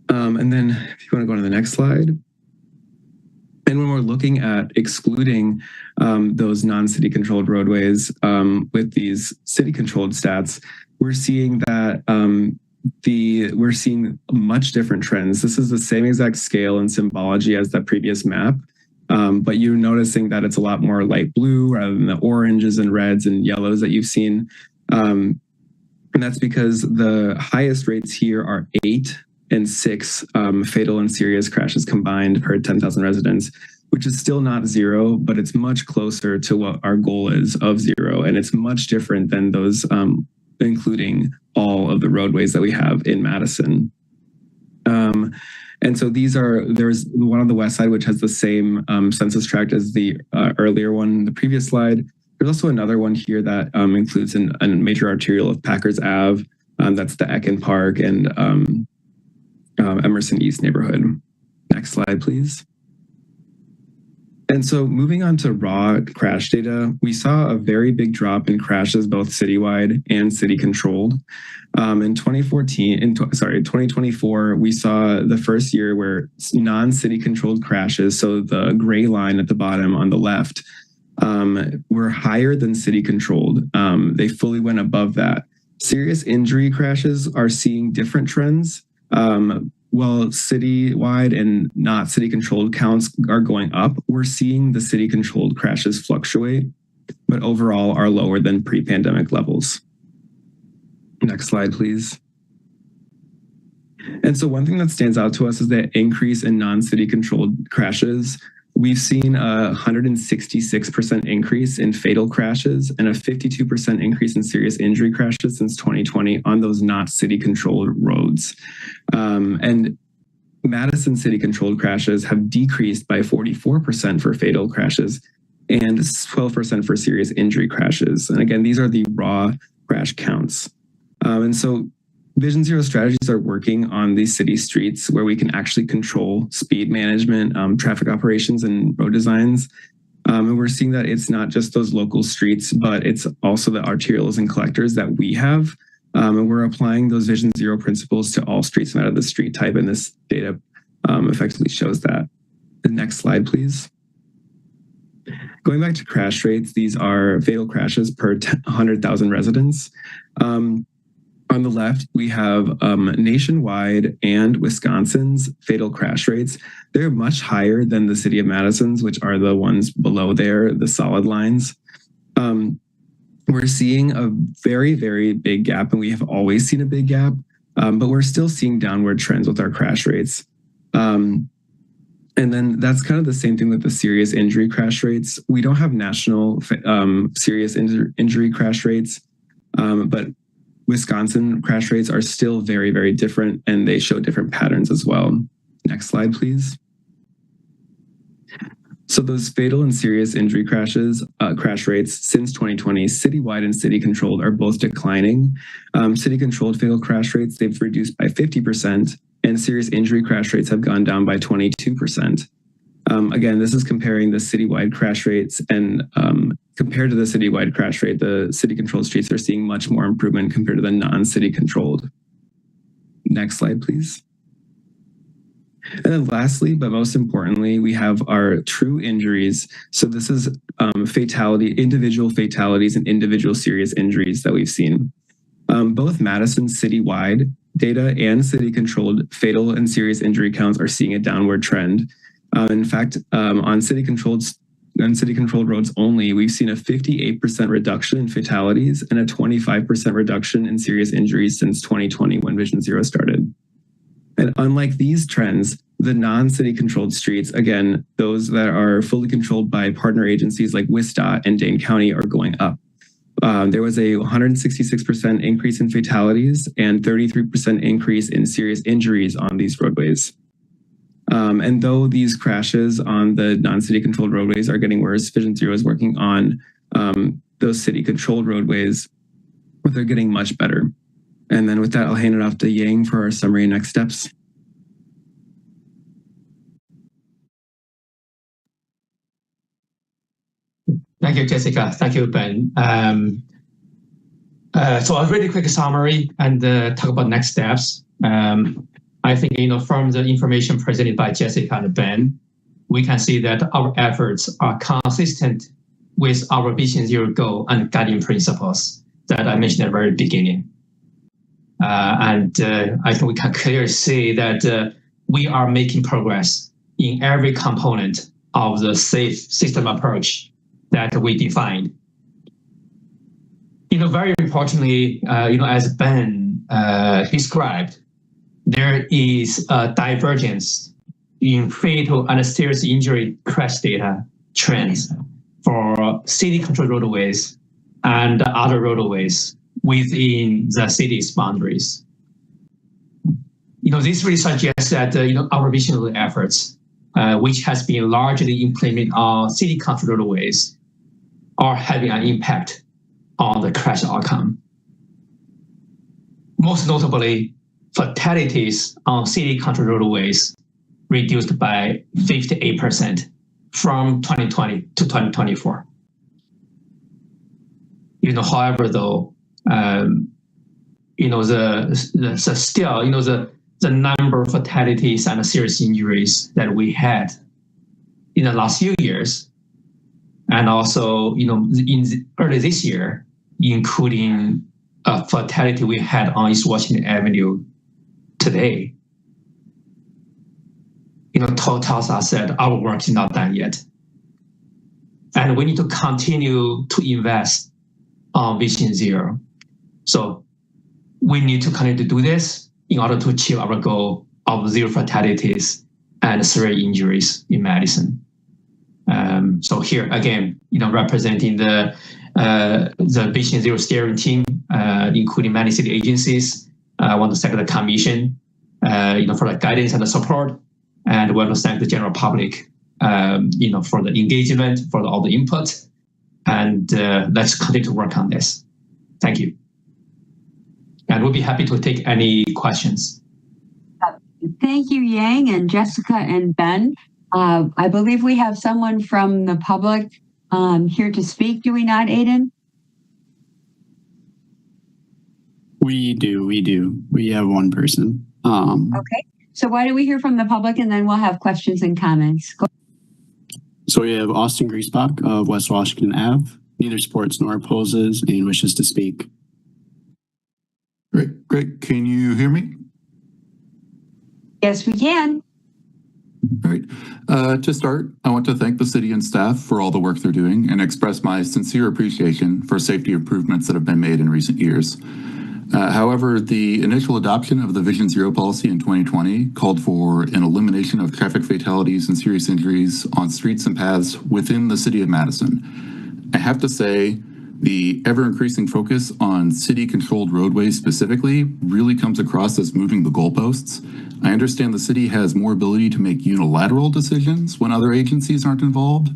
And then if you want to go to the next slide. And when we're looking at excluding those non-city controlled roadways with these city controlled stats, we're seeing that we're seeing much different trends. This is the same exact scale and symbology as that previous map. But you're noticing that it's a lot more light blue rather than the oranges and reds and yellows that you've seen. And that's because the highest rates here are 8 and 6 fatal and serious crashes combined per 10,000 residents, which is still not 0, but it's much closer to what our goal is of 0. And it's much different than those, including all of the roadways that we have in Madison. And so there's one on the west side, which has the same census tract as the earlier one, the previous slide. There's also another one here that includes a major arterial of Packers Ave. That's the Ecken Park and Emerson East neighborhood. Next slide, please. And so moving on to raw crash data, we saw a very big drop in crashes, both citywide and city controlled. In 2024, we saw the first year where non-city controlled crashes, so the gray line at the bottom on the left, were higher than city controlled. They fully went above that. Serious injury crashes are seeing different trends. While citywide and not city controlled counts are going up, we're seeing the city controlled crashes fluctuate, but overall are lower than pre-pandemic levels. Next slide, please. And so one thing that stands out to us is the increase in non-city controlled crashes. We've seen a 166% increase in fatal crashes and a 52% increase in serious injury crashes since 2020 on those not city controlled roads. And Madison city controlled crashes have decreased by 44% for fatal crashes and 12% for serious injury crashes. And again, these are the raw crash counts. And so Vision Zero strategies are working on these city streets where we can actually control speed management, traffic operations, and road designs. And we're seeing that it's not just those local streets, but it's also the arterials and collectors that we have. And we're applying those Vision Zero principles to all streets no matter the street type, and this data effectively shows that. The next slide, please. Going back to crash rates, these are fatal crashes per 100,000 residents. On the left, we have nationwide and Wisconsin's fatal crash rates. They're much higher than the city of Madison's, which are the ones below there, the solid lines. We're seeing a very, very big gap, and we have always seen a big gap, but we're still seeing downward trends with our crash rates. And And then that's kind of the same thing with the serious injury crash rates. We don't have national serious injury crash rates, but Wisconsin crash rates are still very, very different, and they show different patterns as well. Next slide, please. So those fatal and serious injury crash rates since 2020, citywide and city-controlled, are both declining. City-controlled fatal crash rates, they've reduced by 50%, and serious injury crash rates have gone down by 22%. Again, this is comparing the citywide crash rates, and compared to the citywide crash rate, the city-controlled streets are seeing much more improvement compared to the non-city controlled. Next slide, please. And then lastly, but most importantly, we have our true injuries. So this is individual fatalities and individual serious injuries that we've seen. Both Madison citywide data and city-controlled fatal and serious injury counts are seeing a downward trend. In fact, on city-controlled roads only, we've seen a 58% reduction in fatalities and a 25% reduction in serious injuries since 2020 when Vision Zero started. And unlike these trends, the non-city controlled streets, again, those that are fully controlled by partner agencies like WSDOT and Dane County, are going up. There was a 166% increase in fatalities and 33% increase in serious injuries on these roadways. And though these crashes on the non-city controlled roadways are getting worse, Vision Zero is working on those city controlled roadways, but they're getting much better. And then with that, I'll hand it off to Yang for our summary and next steps. Thank you, Jessica. Thank you, Ben. So a really quick summary and talk about next steps. I think, from the information presented by Jessica and Ben, we can see that our efforts are consistent with our Vision Zero goal and guiding principles that I mentioned at the very beginning. And I think we can clearly see that we are making progress in every component of the safe system approach that we defined. Very importantly, as Ben described, there is a divergence in fatal and serious injury crash data trends for city-controlled roadways and other roadways within the city's boundaries. This really suggests that our visionary efforts, which has been largely implemented on city-controlled roadways, are having an impact on the crash outcome. Most notably, fatalities on city-controlled roadways reduced by 58% from 2020 to 2024. However, though, the number of fatalities and serious injuries that we had in the last few years, and also, early this year, including a fatality we had on East Washington Avenue today, tells us that our work is not done yet. And we need to continue to invest on Vision Zero. So we need to continue to do this in order to achieve our goal of zero fatalities and serious injuries in Madison. So here again, representing the Vision Zero steering team, including many city agencies. I want to thank the commission, for the guidance and the support, and I want to thank the general public, for the engagement, for all the input, and let's continue to work on this. Thank you. And we'll be happy to take any questions. Thank you, Yang and Jessica and Ben. I believe we have someone from the public here to speak. Do we not, Aiden? We do. We have one person. Okay. So why don't we hear from the public, and then we'll have questions and comments. So we have Austin Griesbach of West Washington Ave. Neither supports nor opposes and wishes to speak. Great. Can you hear me? Yes, we can. All right. To start, I want to thank the city and staff for all the work they're doing and express my sincere appreciation for safety improvements that have been made in recent years. However, the initial adoption of the Vision Zero policy in 2020 called for an elimination of traffic fatalities and serious injuries on streets and paths within the city of Madison. I have to say, the ever-increasing focus on city-controlled roadways specifically really comes across as moving the goalposts. I understand the city has more ability to make unilateral decisions when other agencies aren't involved,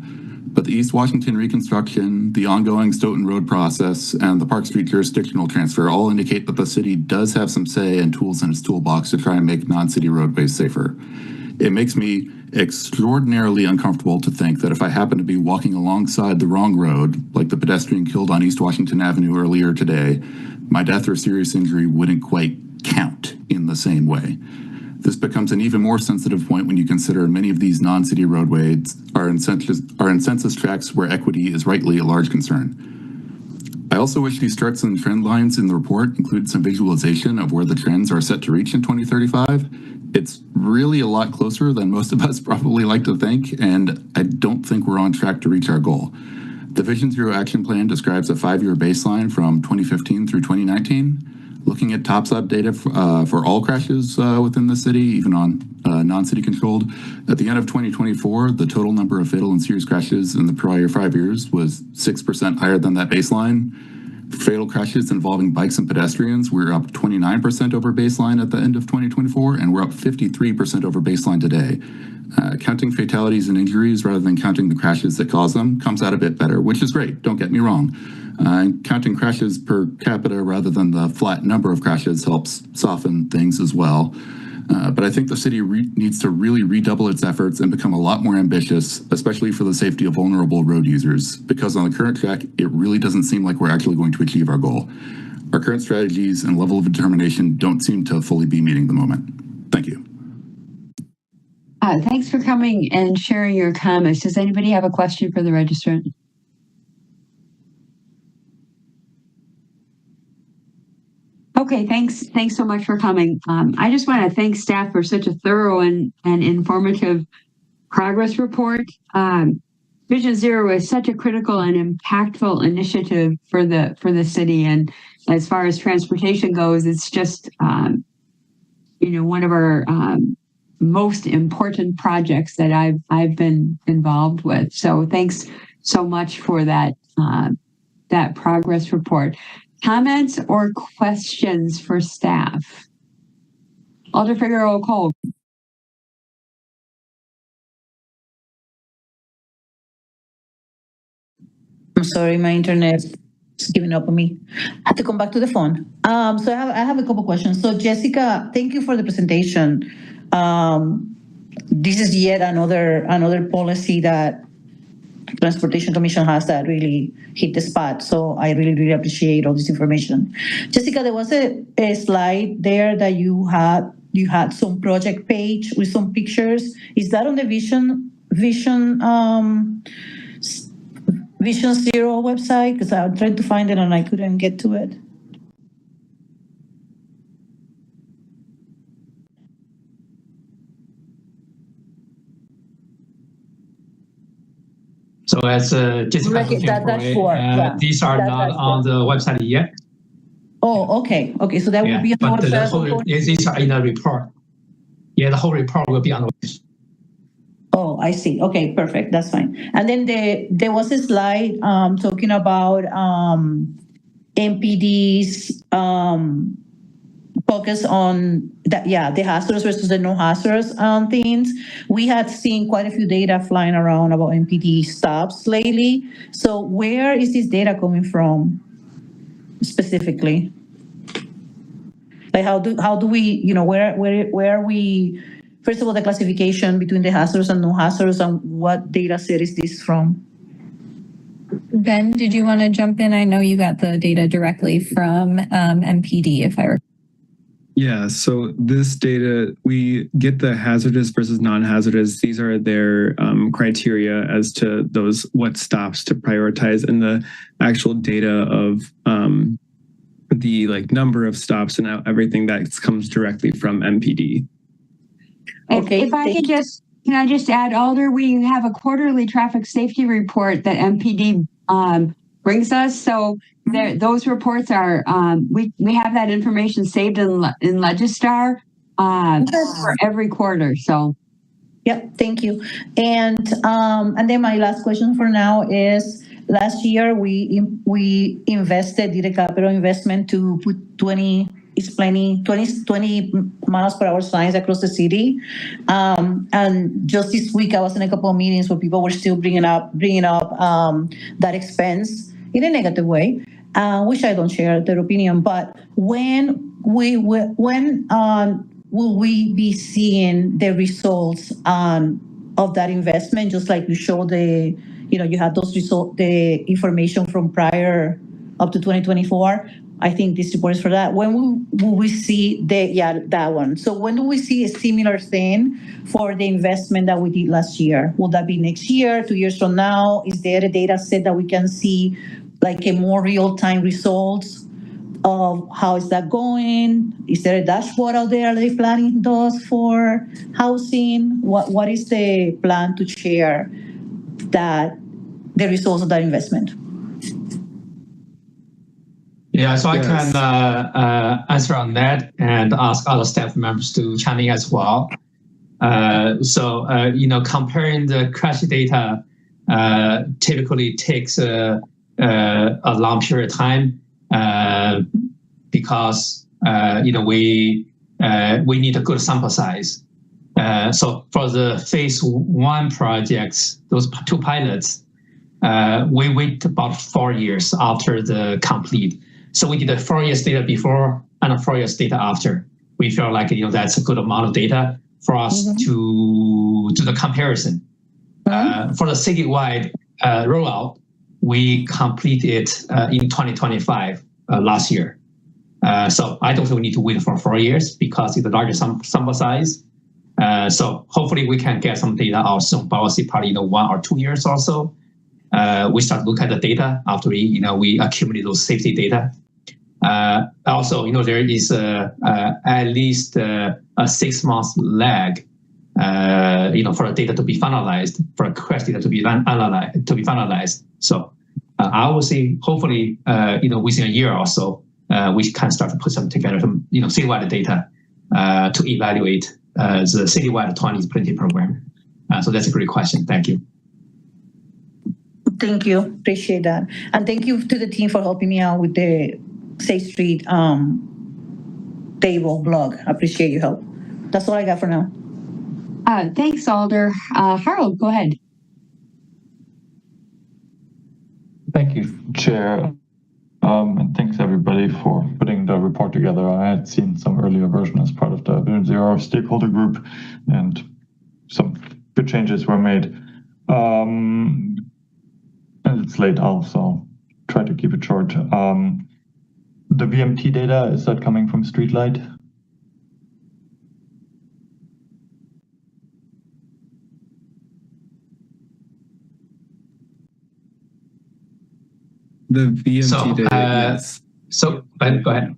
but the East Washington reconstruction, the ongoing Stoughton Road process, and the Park Street jurisdictional transfer all indicate that the city does have some say and tools in its toolbox to try and make non-city roadways safer. It makes me extraordinarily uncomfortable to think that if I happen to be walking alongside the wrong road, like the pedestrian killed on East Washington Avenue earlier today, my death or serious injury wouldn't quite count in the same way. This becomes an even more sensitive point when you consider many of these non-city roadways are in census tracts where equity is rightly a large concern. I also wish these structs and trend lines in the report include some visualization of where the trends are set to reach in 2035. It's really a lot closer than most of us probably like to think, and I don't think we're on track to reach our goal. The Vision Zero Action Plan describes a 5-year baseline from 2015 through 2019. Looking at TopSub data for all crashes within the city, even on non-city controlled, at the end of 2024, the total number of fatal and serious crashes in the prior 5 years was 6% higher than that baseline. Fatal crashes involving bikes and pedestrians were up 29% over baseline at the end of 2024, and we're up 53% over baseline today. Counting fatalities and injuries rather than counting the crashes that cause them comes out a bit better, which is great, don't get me wrong. Counting crashes per capita rather than the flat number of crashes helps soften things as well. But I think the city needs to really redouble its efforts and become a lot more ambitious, especially for the safety of vulnerable road users, because on the current track, it really doesn't seem like we're actually going to achieve our goal. Our current strategies and level of determination don't seem to fully be meeting the moment. Thank you. Thanks for coming and sharing your comments. Does anybody have a question for the registrant? Okay, thanks so much for coming. I just want to thank staff for such a thorough and informative progress report. Vision Zero is such a critical and impactful initiative for the city, and as far as transportation goes, it's just one of our most important projects that I've been involved with. So thanks so much for that progress report. Comments or questions for staff? Alder Figueroa Cole. I'm sorry, my internet is giving up on me. I have to come back to the phone. So I have a couple questions. So Jessica, thank you for the presentation. This is yet another policy that Transportation Commission has that really hit the spot. So I really appreciate all this information. Jessica, there was a slide there that you had some project page with some pictures. Is that on the Vision Zero website? Because I tried to find it and I couldn't get to it. So as Jessica these are not on the website yet. Oh, okay. So that will be on the website. These are in the report. Yeah, the whole report will be on the website. Oh, I see. Okay, perfect. That's fine. And then there was a slide talking about MPD's focus on that, the hazardous versus the no hazardous things. We had seen quite a few data flying around about MPD stops lately. So where is this data coming from specifically? Like how do we, where are we? First of all, the classification between the hazardous and no hazardous, and what data set is this from? Ben, did you want to jump in? I know you got the data directly from MPD, if I recall. Yeah, so this data, we get the hazardous versus non-hazardous. These are their criteria as to what stops to prioritize, and the actual data of the number of stops and everything that comes directly from MPD. If I could can I just add, Alder, we have a quarterly traffic safety report that MPD brings us. So those reports are, we have that information saved in Legistar for every quarter. So. Yep, thank you. And then my last question for now is, last year we did a capital investment to put 20 miles per hour signs across the city. And just this week I was in a couple of meetings where people were still bringing up that expense in a negative way, which I don't share their opinion. But when will we be seeing the results of that investment? Just like you showed you had those results, the information from prior up to 2024. I think this report is for that. When will we see that one? So when do we see a similar thing for the investment that we did last year? Will that be next year, 2 years from now? Is there a data set that we can see like a more real-time results of how is that going? Is there a dashboard out there? Are they planning those for housing? What is the plan to share the results of that investment? Yeah, so I can answer on that and ask other staff members to chime in as well. Comparing the crash data typically takes a long period of time because we need a good sample size. So for the phase 1 projects, those 2 pilots, we wait about 4 years after the complete. So we did a 4 years data before and a 4 years data after. We feel like that's a good amount of data for us to do the comparison. For the citywide rollout, we completed in 2025 last year. So I don't think we need to wait for 4 years because it's a larger sample size. So hopefully we can get some data out soon, but I'll see probably 1 or 2 years or so. We start to look at the data after we accumulate those safety data. Also, there is at least a 6 months lag, for the data to be finalized, for a crash data to be finalized. So I will say, hopefully, within a year or so, we can start to put some together, some citywide data to evaluate the citywide 20s printing program. So that's a great question. Thank you. Thank you. Appreciate that. And thank you to the team for helping me out with the Safe Street table blog. I appreciate your help. That's all I got for now. Thanks, Alder. Harold, go ahead. Thank you, Chair. And thanks everybody for putting the report together. I had seen some earlier version as part of the Vision Zero stakeholder group, and some good changes were made. And it's late now, so try to keep it short. The VMT data, is that coming from Streetlight? The VMT data, yes. So go ahead.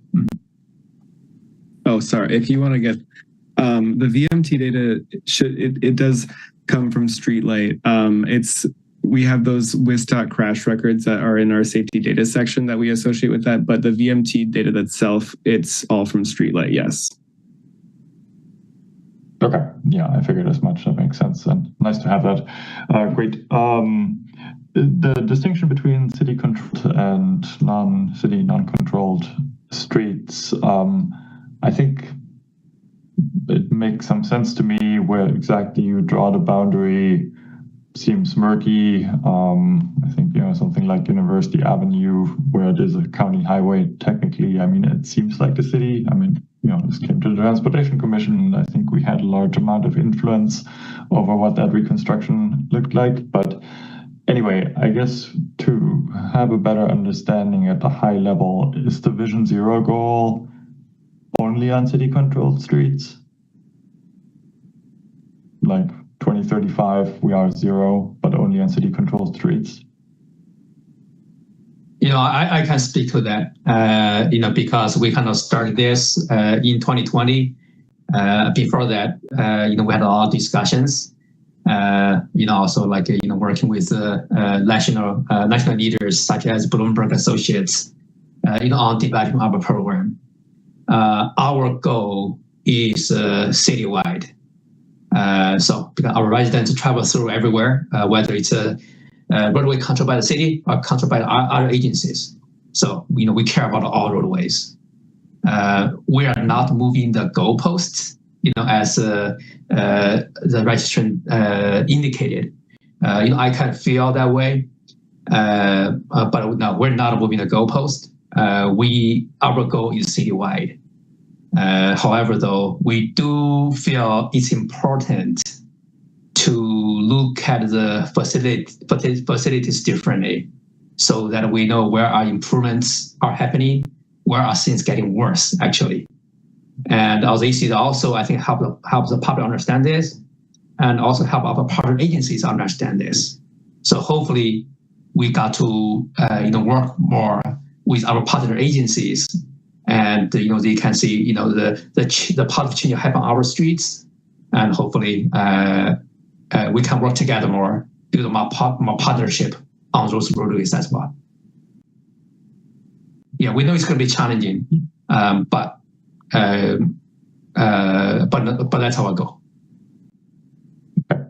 Oh, sorry. If you want to get the VMT data, it does come from Streetlight. We have those WSDOT crash records that are in our safety data section that we associate with that, but the VMT data itself, it's all from Streetlight, yes. Okay, yeah, I figured as much. That makes sense, and nice to have that. Great. The distinction between city-controlled and non-city, non-controlled streets, I think it makes some sense to me where exactly you draw the boundary. Seems murky. I think, something like University Avenue, where it is a county highway, technically, it seems like the city. This came to the Transportation Commission, and I think we had a large amount of influence over what that reconstruction looked like. But anyway, I guess to have a better understanding at the high level, is the Vision Zero goal only on city-controlled streets? Like 2035, we are zero, but only on city-controlled streets? I can speak to that, because we kind of started this in 2020. Before that, we had a lot of discussions. Also working with national leaders such as Bloomberg Associates, on developing our program. Our goal is citywide. So because our residents travel through everywhere, whether it's roadway controlled by the city or controlled by other agencies. So we care about all roadways. We are not moving the goalposts, as the registrant indicated. I kind of feel that way, but no, we're not moving the goalpost. Our goal is citywide. However, though, we do feel it's important to look at the facilities differently, so that we know where our improvements are happening, where are things getting worse, actually. And also, I think, help the public understand this, and also help our partner agencies understand this. So hopefully, we got to work more with our partner agencies, and they can see the positive change happen on our streets, and hopefully we can work together more, build more partnership on those roadways as well. Yeah, we know it's going to be challenging, but that's our goal. Okay.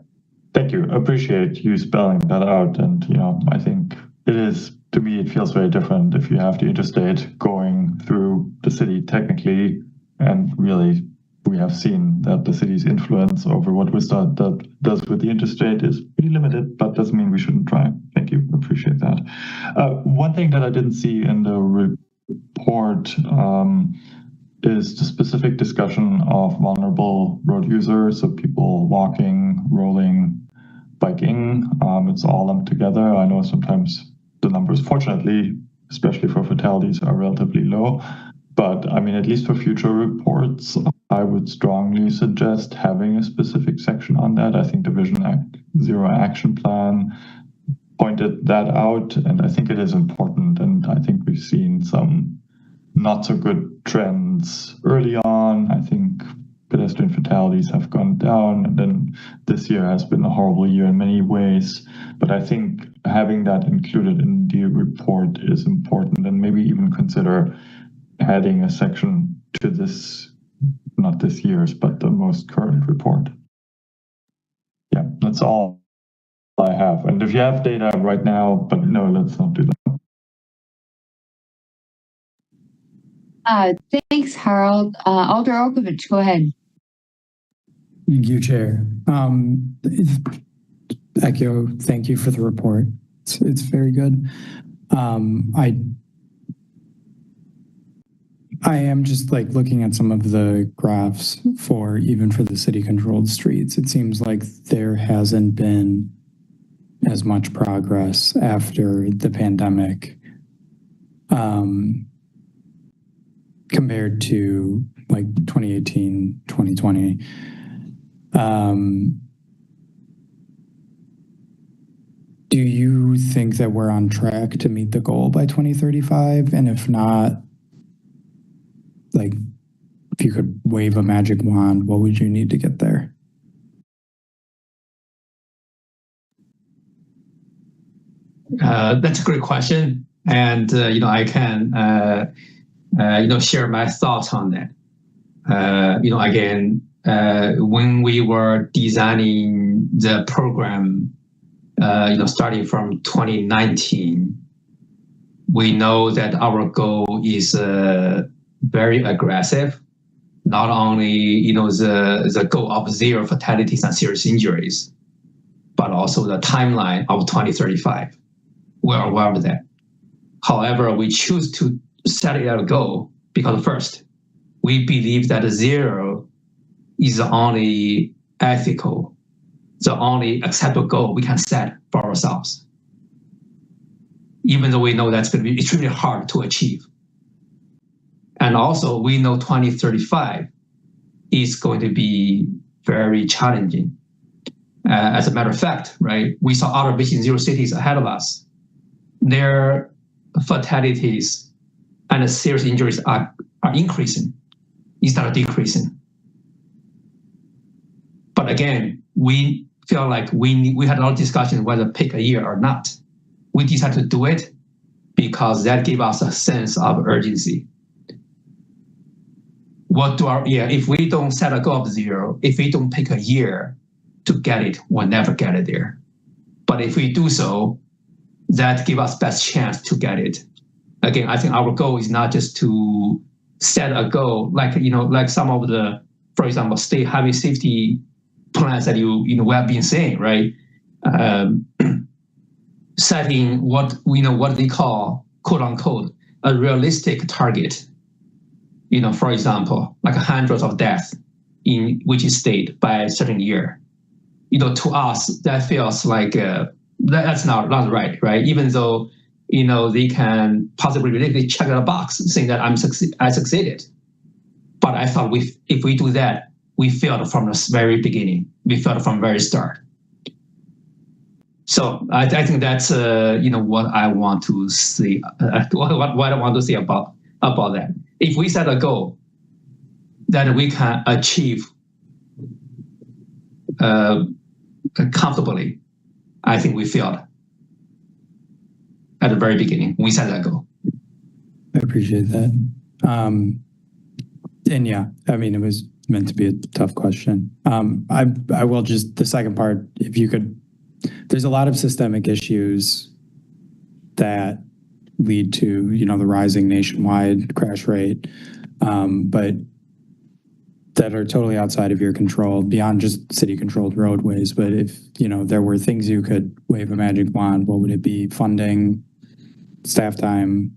Thank you. Appreciate you spelling that out, and I think it is. To me, it feels very different if you have the interstate going through the city technically, and really we have seen that the city's influence over what Vista does with the interstate is pretty limited, but doesn't mean we shouldn't try. Thank you. Appreciate that. One thing that I didn't see in the report is the specific discussion of vulnerable road users, so people walking, rolling, biking. It's all lumped together. I know sometimes the numbers, fortunately, especially for fatalities, are relatively low. But I mean, at least for future reports, I would strongly suggest having a specific section on that. I think the Vision Zero Action Plan pointed that out, and I think it is important. And I think we've seen some not so good trends early on. I think pedestrian fatalities have gone down, and then this year has been a horrible year in many ways. But I think having that included in the report is important, and maybe even consider adding a section to this, not this year's, but the most current report. Yeah, that's all I have. And if you have data right now, but no, let's not do that. Thanks, Harold. Alder Okovich, go ahead. Thank you, Chair. Echo, thank you for the report. It's very good. I am just looking at some of the graphs even for the city controlled streets. It seems like there hasn't been as much progress after the pandemic compared to 2018, 2020. Do you think that we're on track to meet the goal by 2035? And if not, if you could wave a magic wand, what would you need to get there? That's a great question. And, I can, share my thoughts on that. Again, when we were designing the program, starting from 2019, we know that our goal is very aggressive. Not only, the goal of 0 fatalities and serious injuries, but also the timeline of 2035. We're aware of that. However, we choose to set it as a goal because first, we believe that 0 is the only ethical, the only acceptable goal we can set for ourselves. Even though we know that's going to be extremely hard to achieve. And also we know 2035 is going to be very challenging. As a matter of fact, right, we saw other Vision Zero cities ahead of us. Their fatalities and serious injuries are increasing instead of decreasing. But again, we feel like we had a lot of discussion whether pick a year or not. We decided to do it because that gave us a sense of urgency. If we don't set a goal of 0, if we don't pick a year to get it, we'll never get it there. But if we do so, that gives us best chance to get it. Again, I think our goal is not just to set a goal like some of the, for example, state highway safety plans that we have been saying, right? Setting what they call, quote unquote, a realistic target. For example, like hundreds of deaths in which state by a certain year. To us, that feels like that's not right, right? Even though, they can possibly really check a box saying that I succeeded. But I thought if we do that, we failed from the very beginning. We failed from the very start. So I think that's what I want to see. What I want to say about that. If we set a goal that we can achieve comfortably, I think we failed at the very beginning when we set that goal. I appreciate that. And yeah, I mean, it was meant to be a tough question. I will just, the second part, if you could, there's a lot of systemic issues that lead to, the rising nationwide crash rate, but that are totally outside of your control, beyond just city-controlled roadways. But if, there were things you could wave a magic wand, what would it be? Funding, staff time,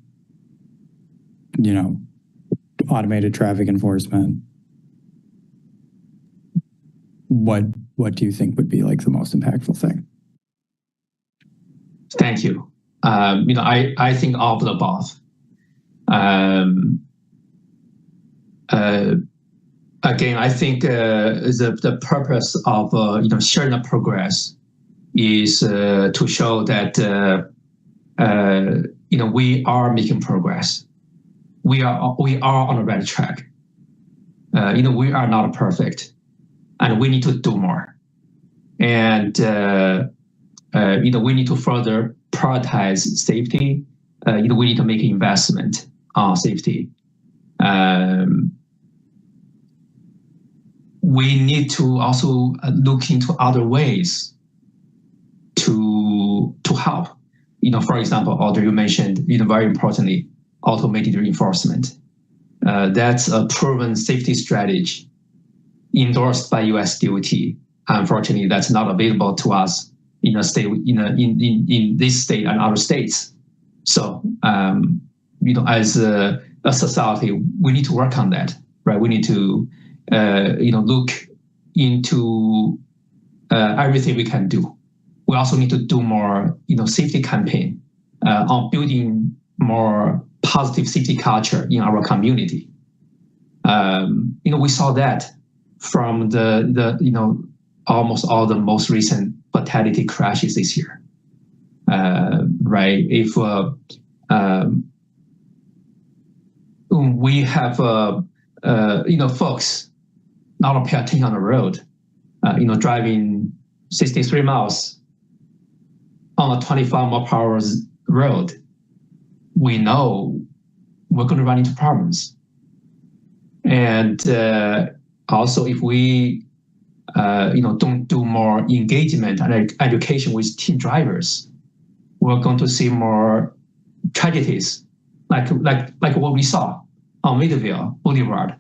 automated traffic enforcement. What do you think would be like the most impactful thing? Thank you. I think all of the above. Again, I think the purpose of sharing the progress is to show that we are making progress. We are on the right track. We are not perfect, and we need to do more. And we need to further prioritize safety. We need to make investment on safety. We need to also look into other ways to help. For example, Audrey, you mentioned, very importantly, automated reinforcement. That's a proven safety strategy endorsed by US DOT. Unfortunately, that's not available to us in a state, in this state and other states. So, as a society, we need to work on that, right? We need to, look into everything we can do. We also need to do more, safety campaign on building more positive safety culture in our community. We saw that from the almost all the most recent fatality crashes this year, right? If we have folks not pay attention on the road, driving 63 miles on a 25 mile per hour road, we know we're going to run into problems. And also, if we don't do more engagement and education with teen drivers, we're going to see more tragedies like what we saw on Midvale Boulevard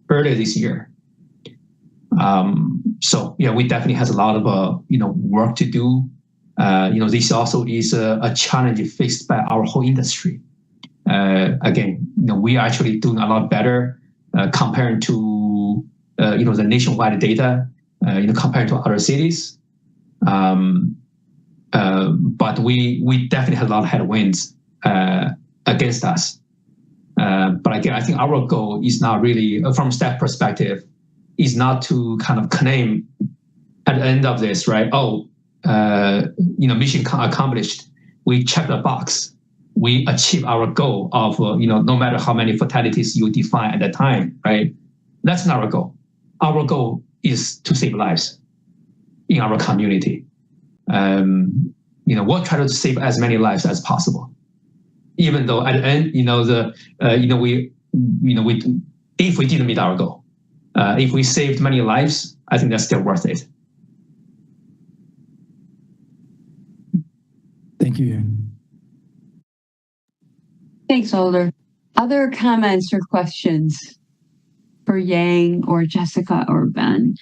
earlier this year. So yeah, we definitely has a lot of work to do. This also is a challenge faced by our whole industry. Again, we are actually doing a lot better compared to the nationwide data, compared to other cities. But we definitely have a lot of headwinds against us. But again, I think our goal is not really, from staff perspective, is not to kind of claim at the end of this, right? Mission accomplished. We checked the box. We achieve our goal of, no matter how many fatalities you define at the time, right? That's not our goal. Our goal is to save lives. in our community. We'll try to save as many lives as possible. Even though at the end, if we didn't meet our goal, if we saved many lives, I think that's still worth it. Thank you. Thanks, Older. Other comments or questions for Yang or Jessica or Ben?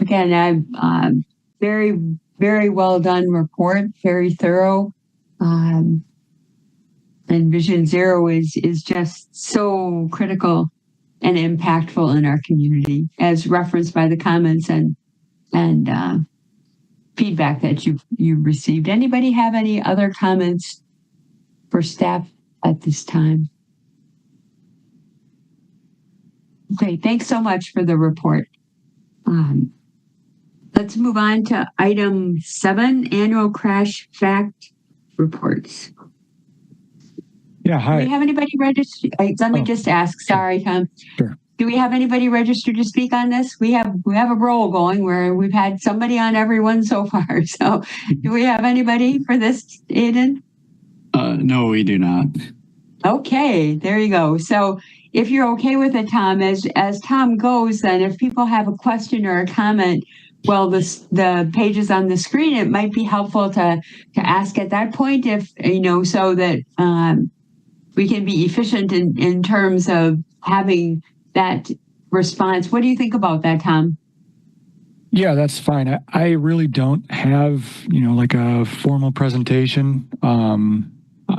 Again, very, very well done report, very thorough. And Vision Zero is just so critical and impactful in our community, as referenced by the comments and feedback that you received. Anybody have any other comments for staff at this time? Okay, thanks so much for the report. Let's move on to item 7, annual crash fact reports. Yeah, hi. Do we have anybody registered? Let me just ask. Sorry, Tom. Sure. Do we have anybody registered to speak on this? We have a roll going where we've had somebody on every one so far. So do we have anybody for this, Aiden? No, we do not. Okay, there you go. So if you're okay with it, Tom, as Tom goes, then if people have a question or a comment, well, the pages on the screen, it might be helpful to ask at that point, if so that we can be efficient in terms of having that response. What do you think about that, Tom? Yeah, that's fine. I really don't have, like a formal presentation.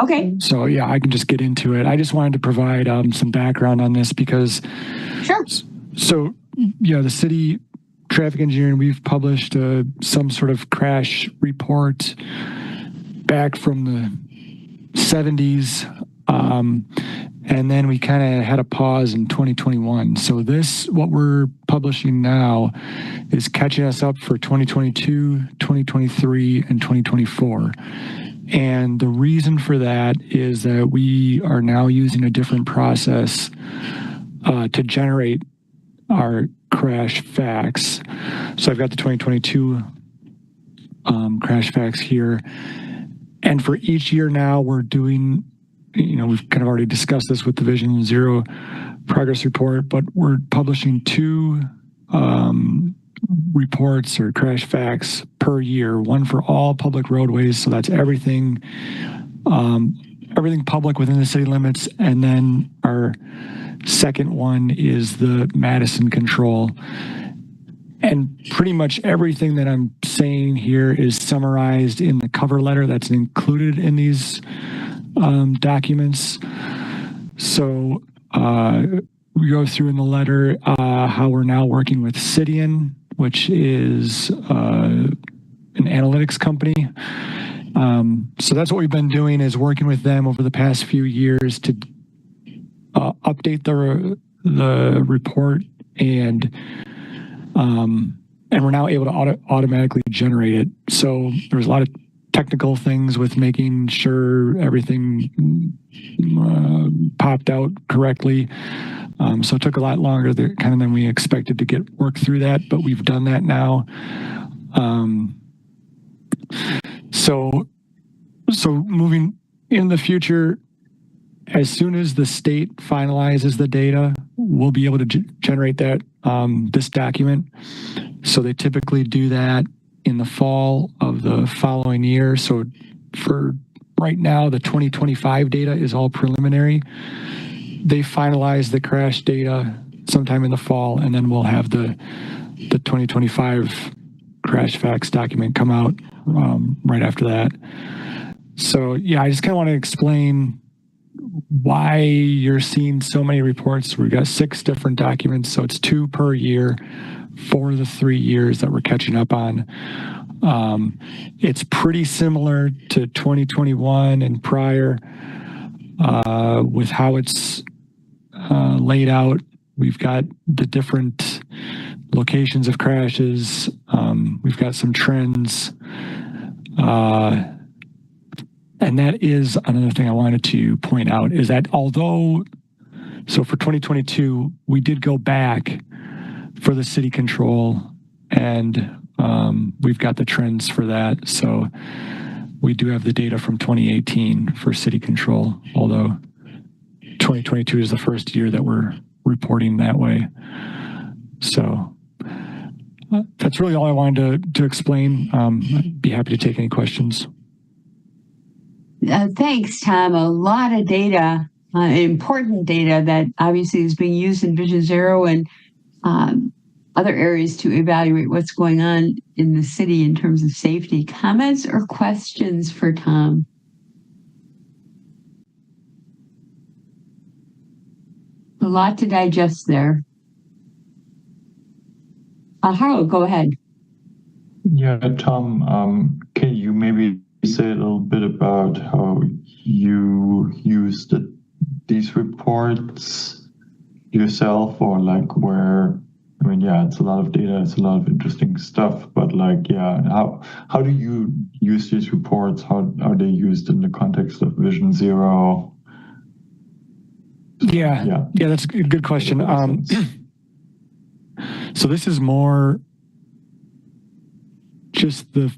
Okay. So yeah, I can just get into it. I just wanted to provide some background on this because. Sure. So yeah, the city traffic engineering, we've published some sort of crash report back from the 70s. And then we kind of had a pause in 2021. So what we're publishing now is catching us up for 2022, 2023, and 2024. And the reason for that is that we are now using a different process to generate our crash facts. So I've got the 2022 crash facts here. And for each year now, we're doing, we've kind of already discussed this with the Vision Zero progress report, but we're publishing 2 reports or crash facts per year, one for all public roadways. So that's everything public within the city limits. And then our second one is the Madison control. And pretty much everything that I'm saying here is summarized in the cover letter that's included in these documents. So we go through in the letter how we're now working with Cidian, which is an analytics company. So that's what we've been doing, is working with them over the past few years to update the report, and we're now able to automatically generate it. So there's a lot of technical things with making sure everything popped out correctly. So it took a lot longer than we expected to get work through that, but we've done that now. So moving in the future, as soon as the state finalizes the data, we'll be able to generate that this document. So they typically do that in the fall of the following year. So for right now, the 2025 data is all preliminary. They finalize the crash data sometime in the fall, and then we'll have the 2025 crash facts document come out right after that. So yeah, I just kind of want to explain why you're seeing so many reports. We've got 6 different documents, so it's 2 per year for the 3 years that we're catching up on. It's pretty similar to 2021 and prior with how it's laid out. We've got the different locations of crashes. We've got some trends. And that is another thing I wanted to point out, is that so for 2022, we did go back for the city control, and we've got the trends for that. So we do have the data from 2018 for city control, although 2022 is the first year that we're reporting that way. So that's really all I wanted to explain. I'd be happy to take any questions. Thanks, Tom. A lot of data, important data that obviously is being used in Vision Zero and other areas to evaluate what's going on in the city in terms of safety. Comments or questions for Tom? A lot to digest there. Harold, go ahead. Yeah, Tom, can you maybe say a little bit about how you used these reports yourself, or like where, I mean, yeah, it's a lot of data, it's a lot of interesting stuff, but like, yeah, how do you use these reports? How are they used in the context of Vision Zero? Yeah, that's a good question. So this is more just the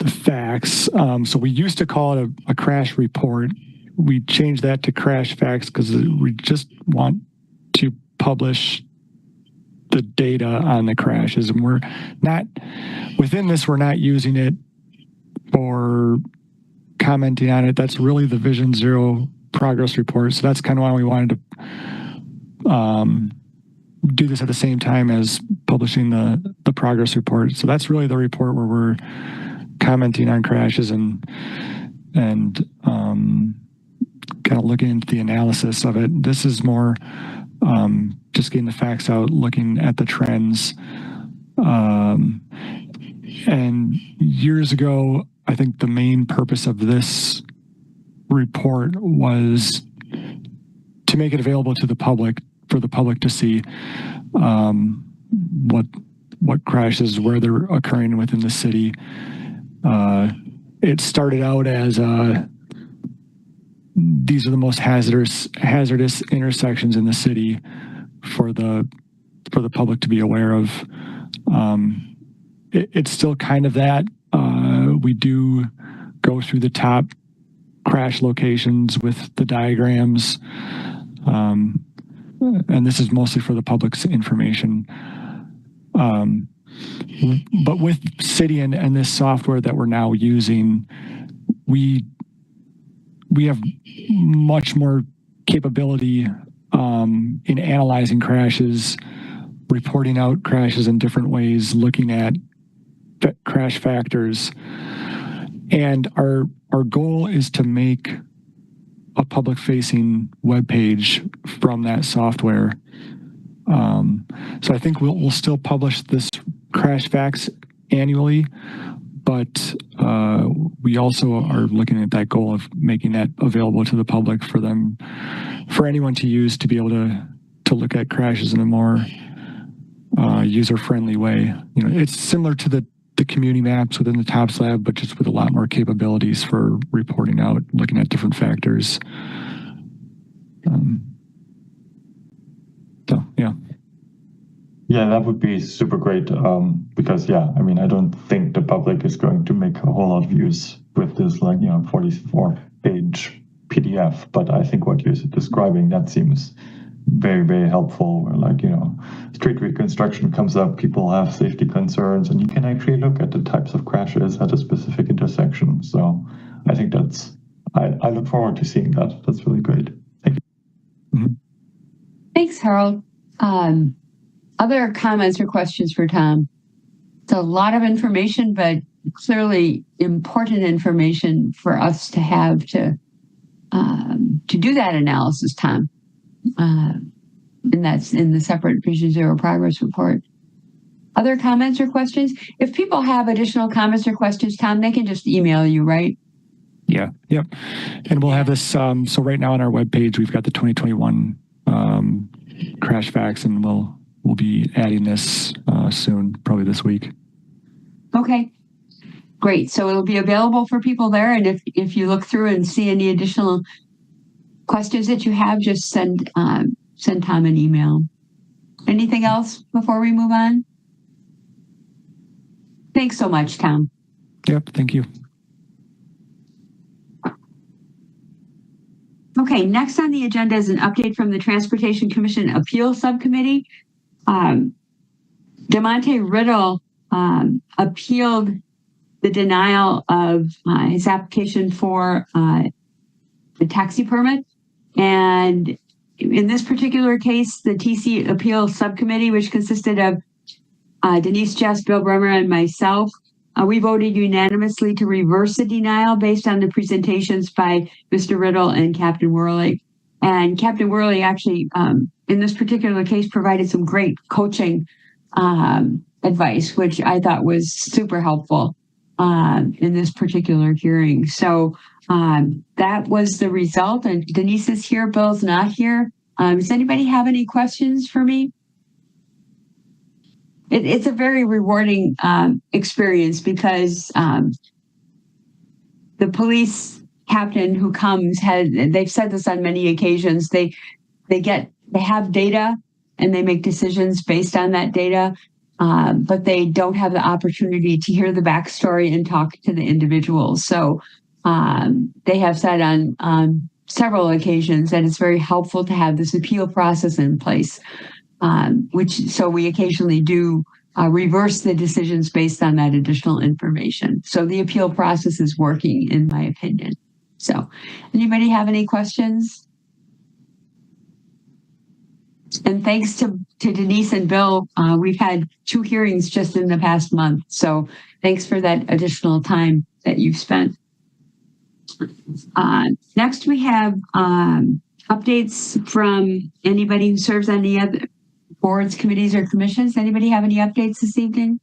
facts. So we used to call it a crash report. We changed that to crash facts because we just want to publish the data on the crashes. And we're not, within this, we're not using it for commenting on it. That's really the Vision Zero progress report. So that's kind of why we wanted to do this at the same time as publishing the progress report. So that's really the report where we're commenting on crashes and kind of looking into the analysis of it. This is more just getting the facts out, looking at the trends. And years ago, I think the main purpose of this report was to make it available to the public, for the public to see what crashes, where they're occurring within the city. It started out as these are the most hazardous intersections in the city for the public to be aware of. It's still kind of that. We do go through the top crash locations with the diagrams. And this is mostly for the public's information. But with City and this software that we're now using, we have much more capability in analyzing crashes, reporting out crashes in different ways, looking at crash factors. And our goal is to make a public-facing web page from that software. So I think we'll still publish this crash facts annually, but we also are looking at that goal of making that available to the public for anyone to use, to be able to look at crashes in a more user-friendly way. You know, it's similar to the community maps within the TOPS lab, but just with a lot more capabilities for reporting out, looking at different factors. So, yeah. Yeah, that would be super great because, yeah, I mean, I don't think the public is going to make a whole lot of use with this, like, 44-page PDF. But I think what you're describing, that seems very, very helpful. Where, like, street reconstruction comes up, people have safety concerns, and you can actually look at the types of crashes at a specific intersection. So I think I look forward to seeing that. That's really great. Thank you. Mm-hmm. Thanks, Harold. Other comments or questions for Tom? It's a lot of information, but clearly important information for us to have to do that analysis, Tom. And that's in the separate Vision Zero progress report. Other comments or questions? If people have additional comments or questions, Tom, they can just email you, right? Yeah, yep. And we'll have this, so right now on our webpage, we've got the 2021 crash facts, and we'll be adding this soon, probably this week. Okay, great. So it'll be available for people there. And if you look through and see any additional questions that you have, just send Tom an email. Anything else before we move on? Thanks so much, Tom. Yep, thank you. Okay, next on the agenda is an update from the Transportation Commission Appeal Subcommittee. DeMonte Riddle appealed the denial of his application for the taxi permit. And in this particular case, the TC Appeal Subcommittee, which consisted of Denise Jess, Bill Bremer, and myself, we voted unanimously to reverse the denial based on the presentations by Mr. Riddle and Captain Worley. And Captain Worley actually, in this particular case, provided some great coaching advice, which I thought was super helpful in this particular hearing. So that was the result. And Denise is here, Bill's not here. Does anybody have any questions for me? It's a very rewarding experience because the police captain who comes they've said this on many occasions, they have data and they make decisions based on that data, but they don't have the opportunity to hear the backstory and talk to the individuals. So they have said on several occasions that it's very helpful to have this appeal process in place. So we occasionally do reverse the decisions based on that additional information. So the appeal process is working, in my opinion. So anybody have any questions? And thanks to Denise and Bill, we've had 2 hearings just in the past month. So thanks for that additional time that you've spent. Next, we have updates from anybody who serves on the other boards, committees, or commissions. Anybody have any updates this evening?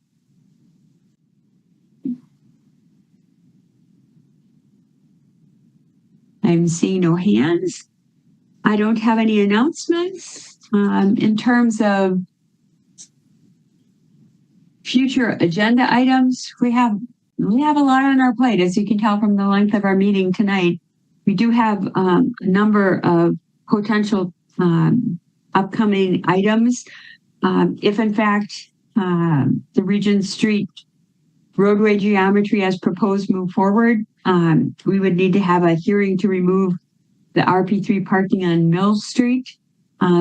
I'm seeing no hands. I don't have any announcements. In terms of future agenda items, we have a lot on our plate, as you can tell from the length of our meeting tonight. We do have a number of potential upcoming items. If in fact the Regent Street roadway geometry as proposed move forward, we would need to have a hearing to remove the RP3 parking on Mill Street.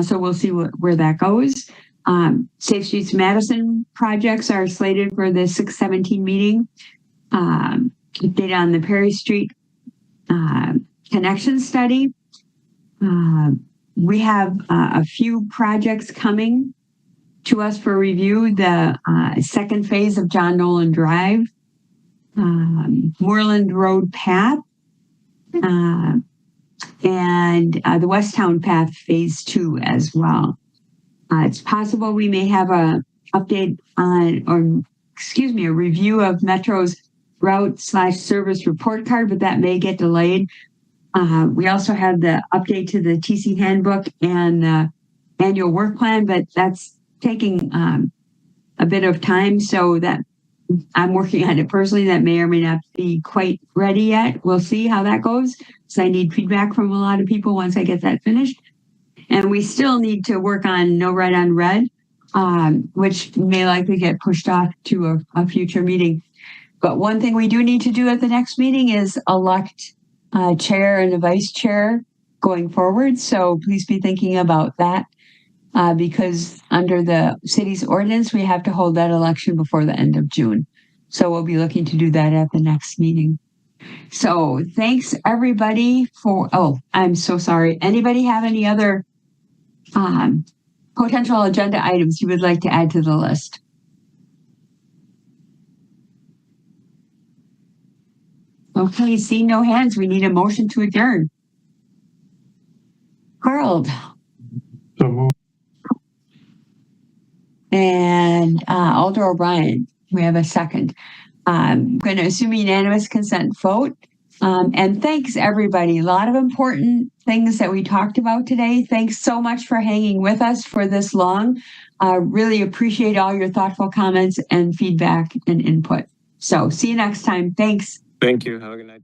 So we'll see where that goes. Safe Streets Madison projects are slated for the 6/17 meeting. Update on the Perry Street connection study. We have a few projects coming to us for review. The second phase of John Nolan Drive, Moreland Road Path, and the Westtown Path Phase 2 as well. It's possible we may have a update on, a review of Metro's route/service report card, but that may get delayed. We also have the update to the TC handbook and the annual work plan, but that's taking a bit of time, so that I'm working on it personally. That may or may not be quite ready yet. We'll see how that goes. So I need feedback from a lot of people once I get that finished. And we still need to work on No Red on Red, which may likely get pushed off to a future meeting. But one thing we do need to do at the next meeting is elect a chair and a vice chair going forward. So please be thinking about that, because under the city's ordinance, we have to hold that election before the end of June. So we'll be looking to do that at the next meeting. So thanks everybody for, I'm so sorry. Anybody have any other potential agenda items you would like to add to the list? Okay, see no hands. We need a motion to adjourn. Harold. And Alder O'Brien. We have a second. I'm going to assume unanimous consent vote. And thanks everybody. A lot of important things that we talked about today. Thanks so much for hanging with us for this long. Really appreciate all your thoughtful comments and feedback and input. So see you next time. Thanks. Thank you. Have a good night.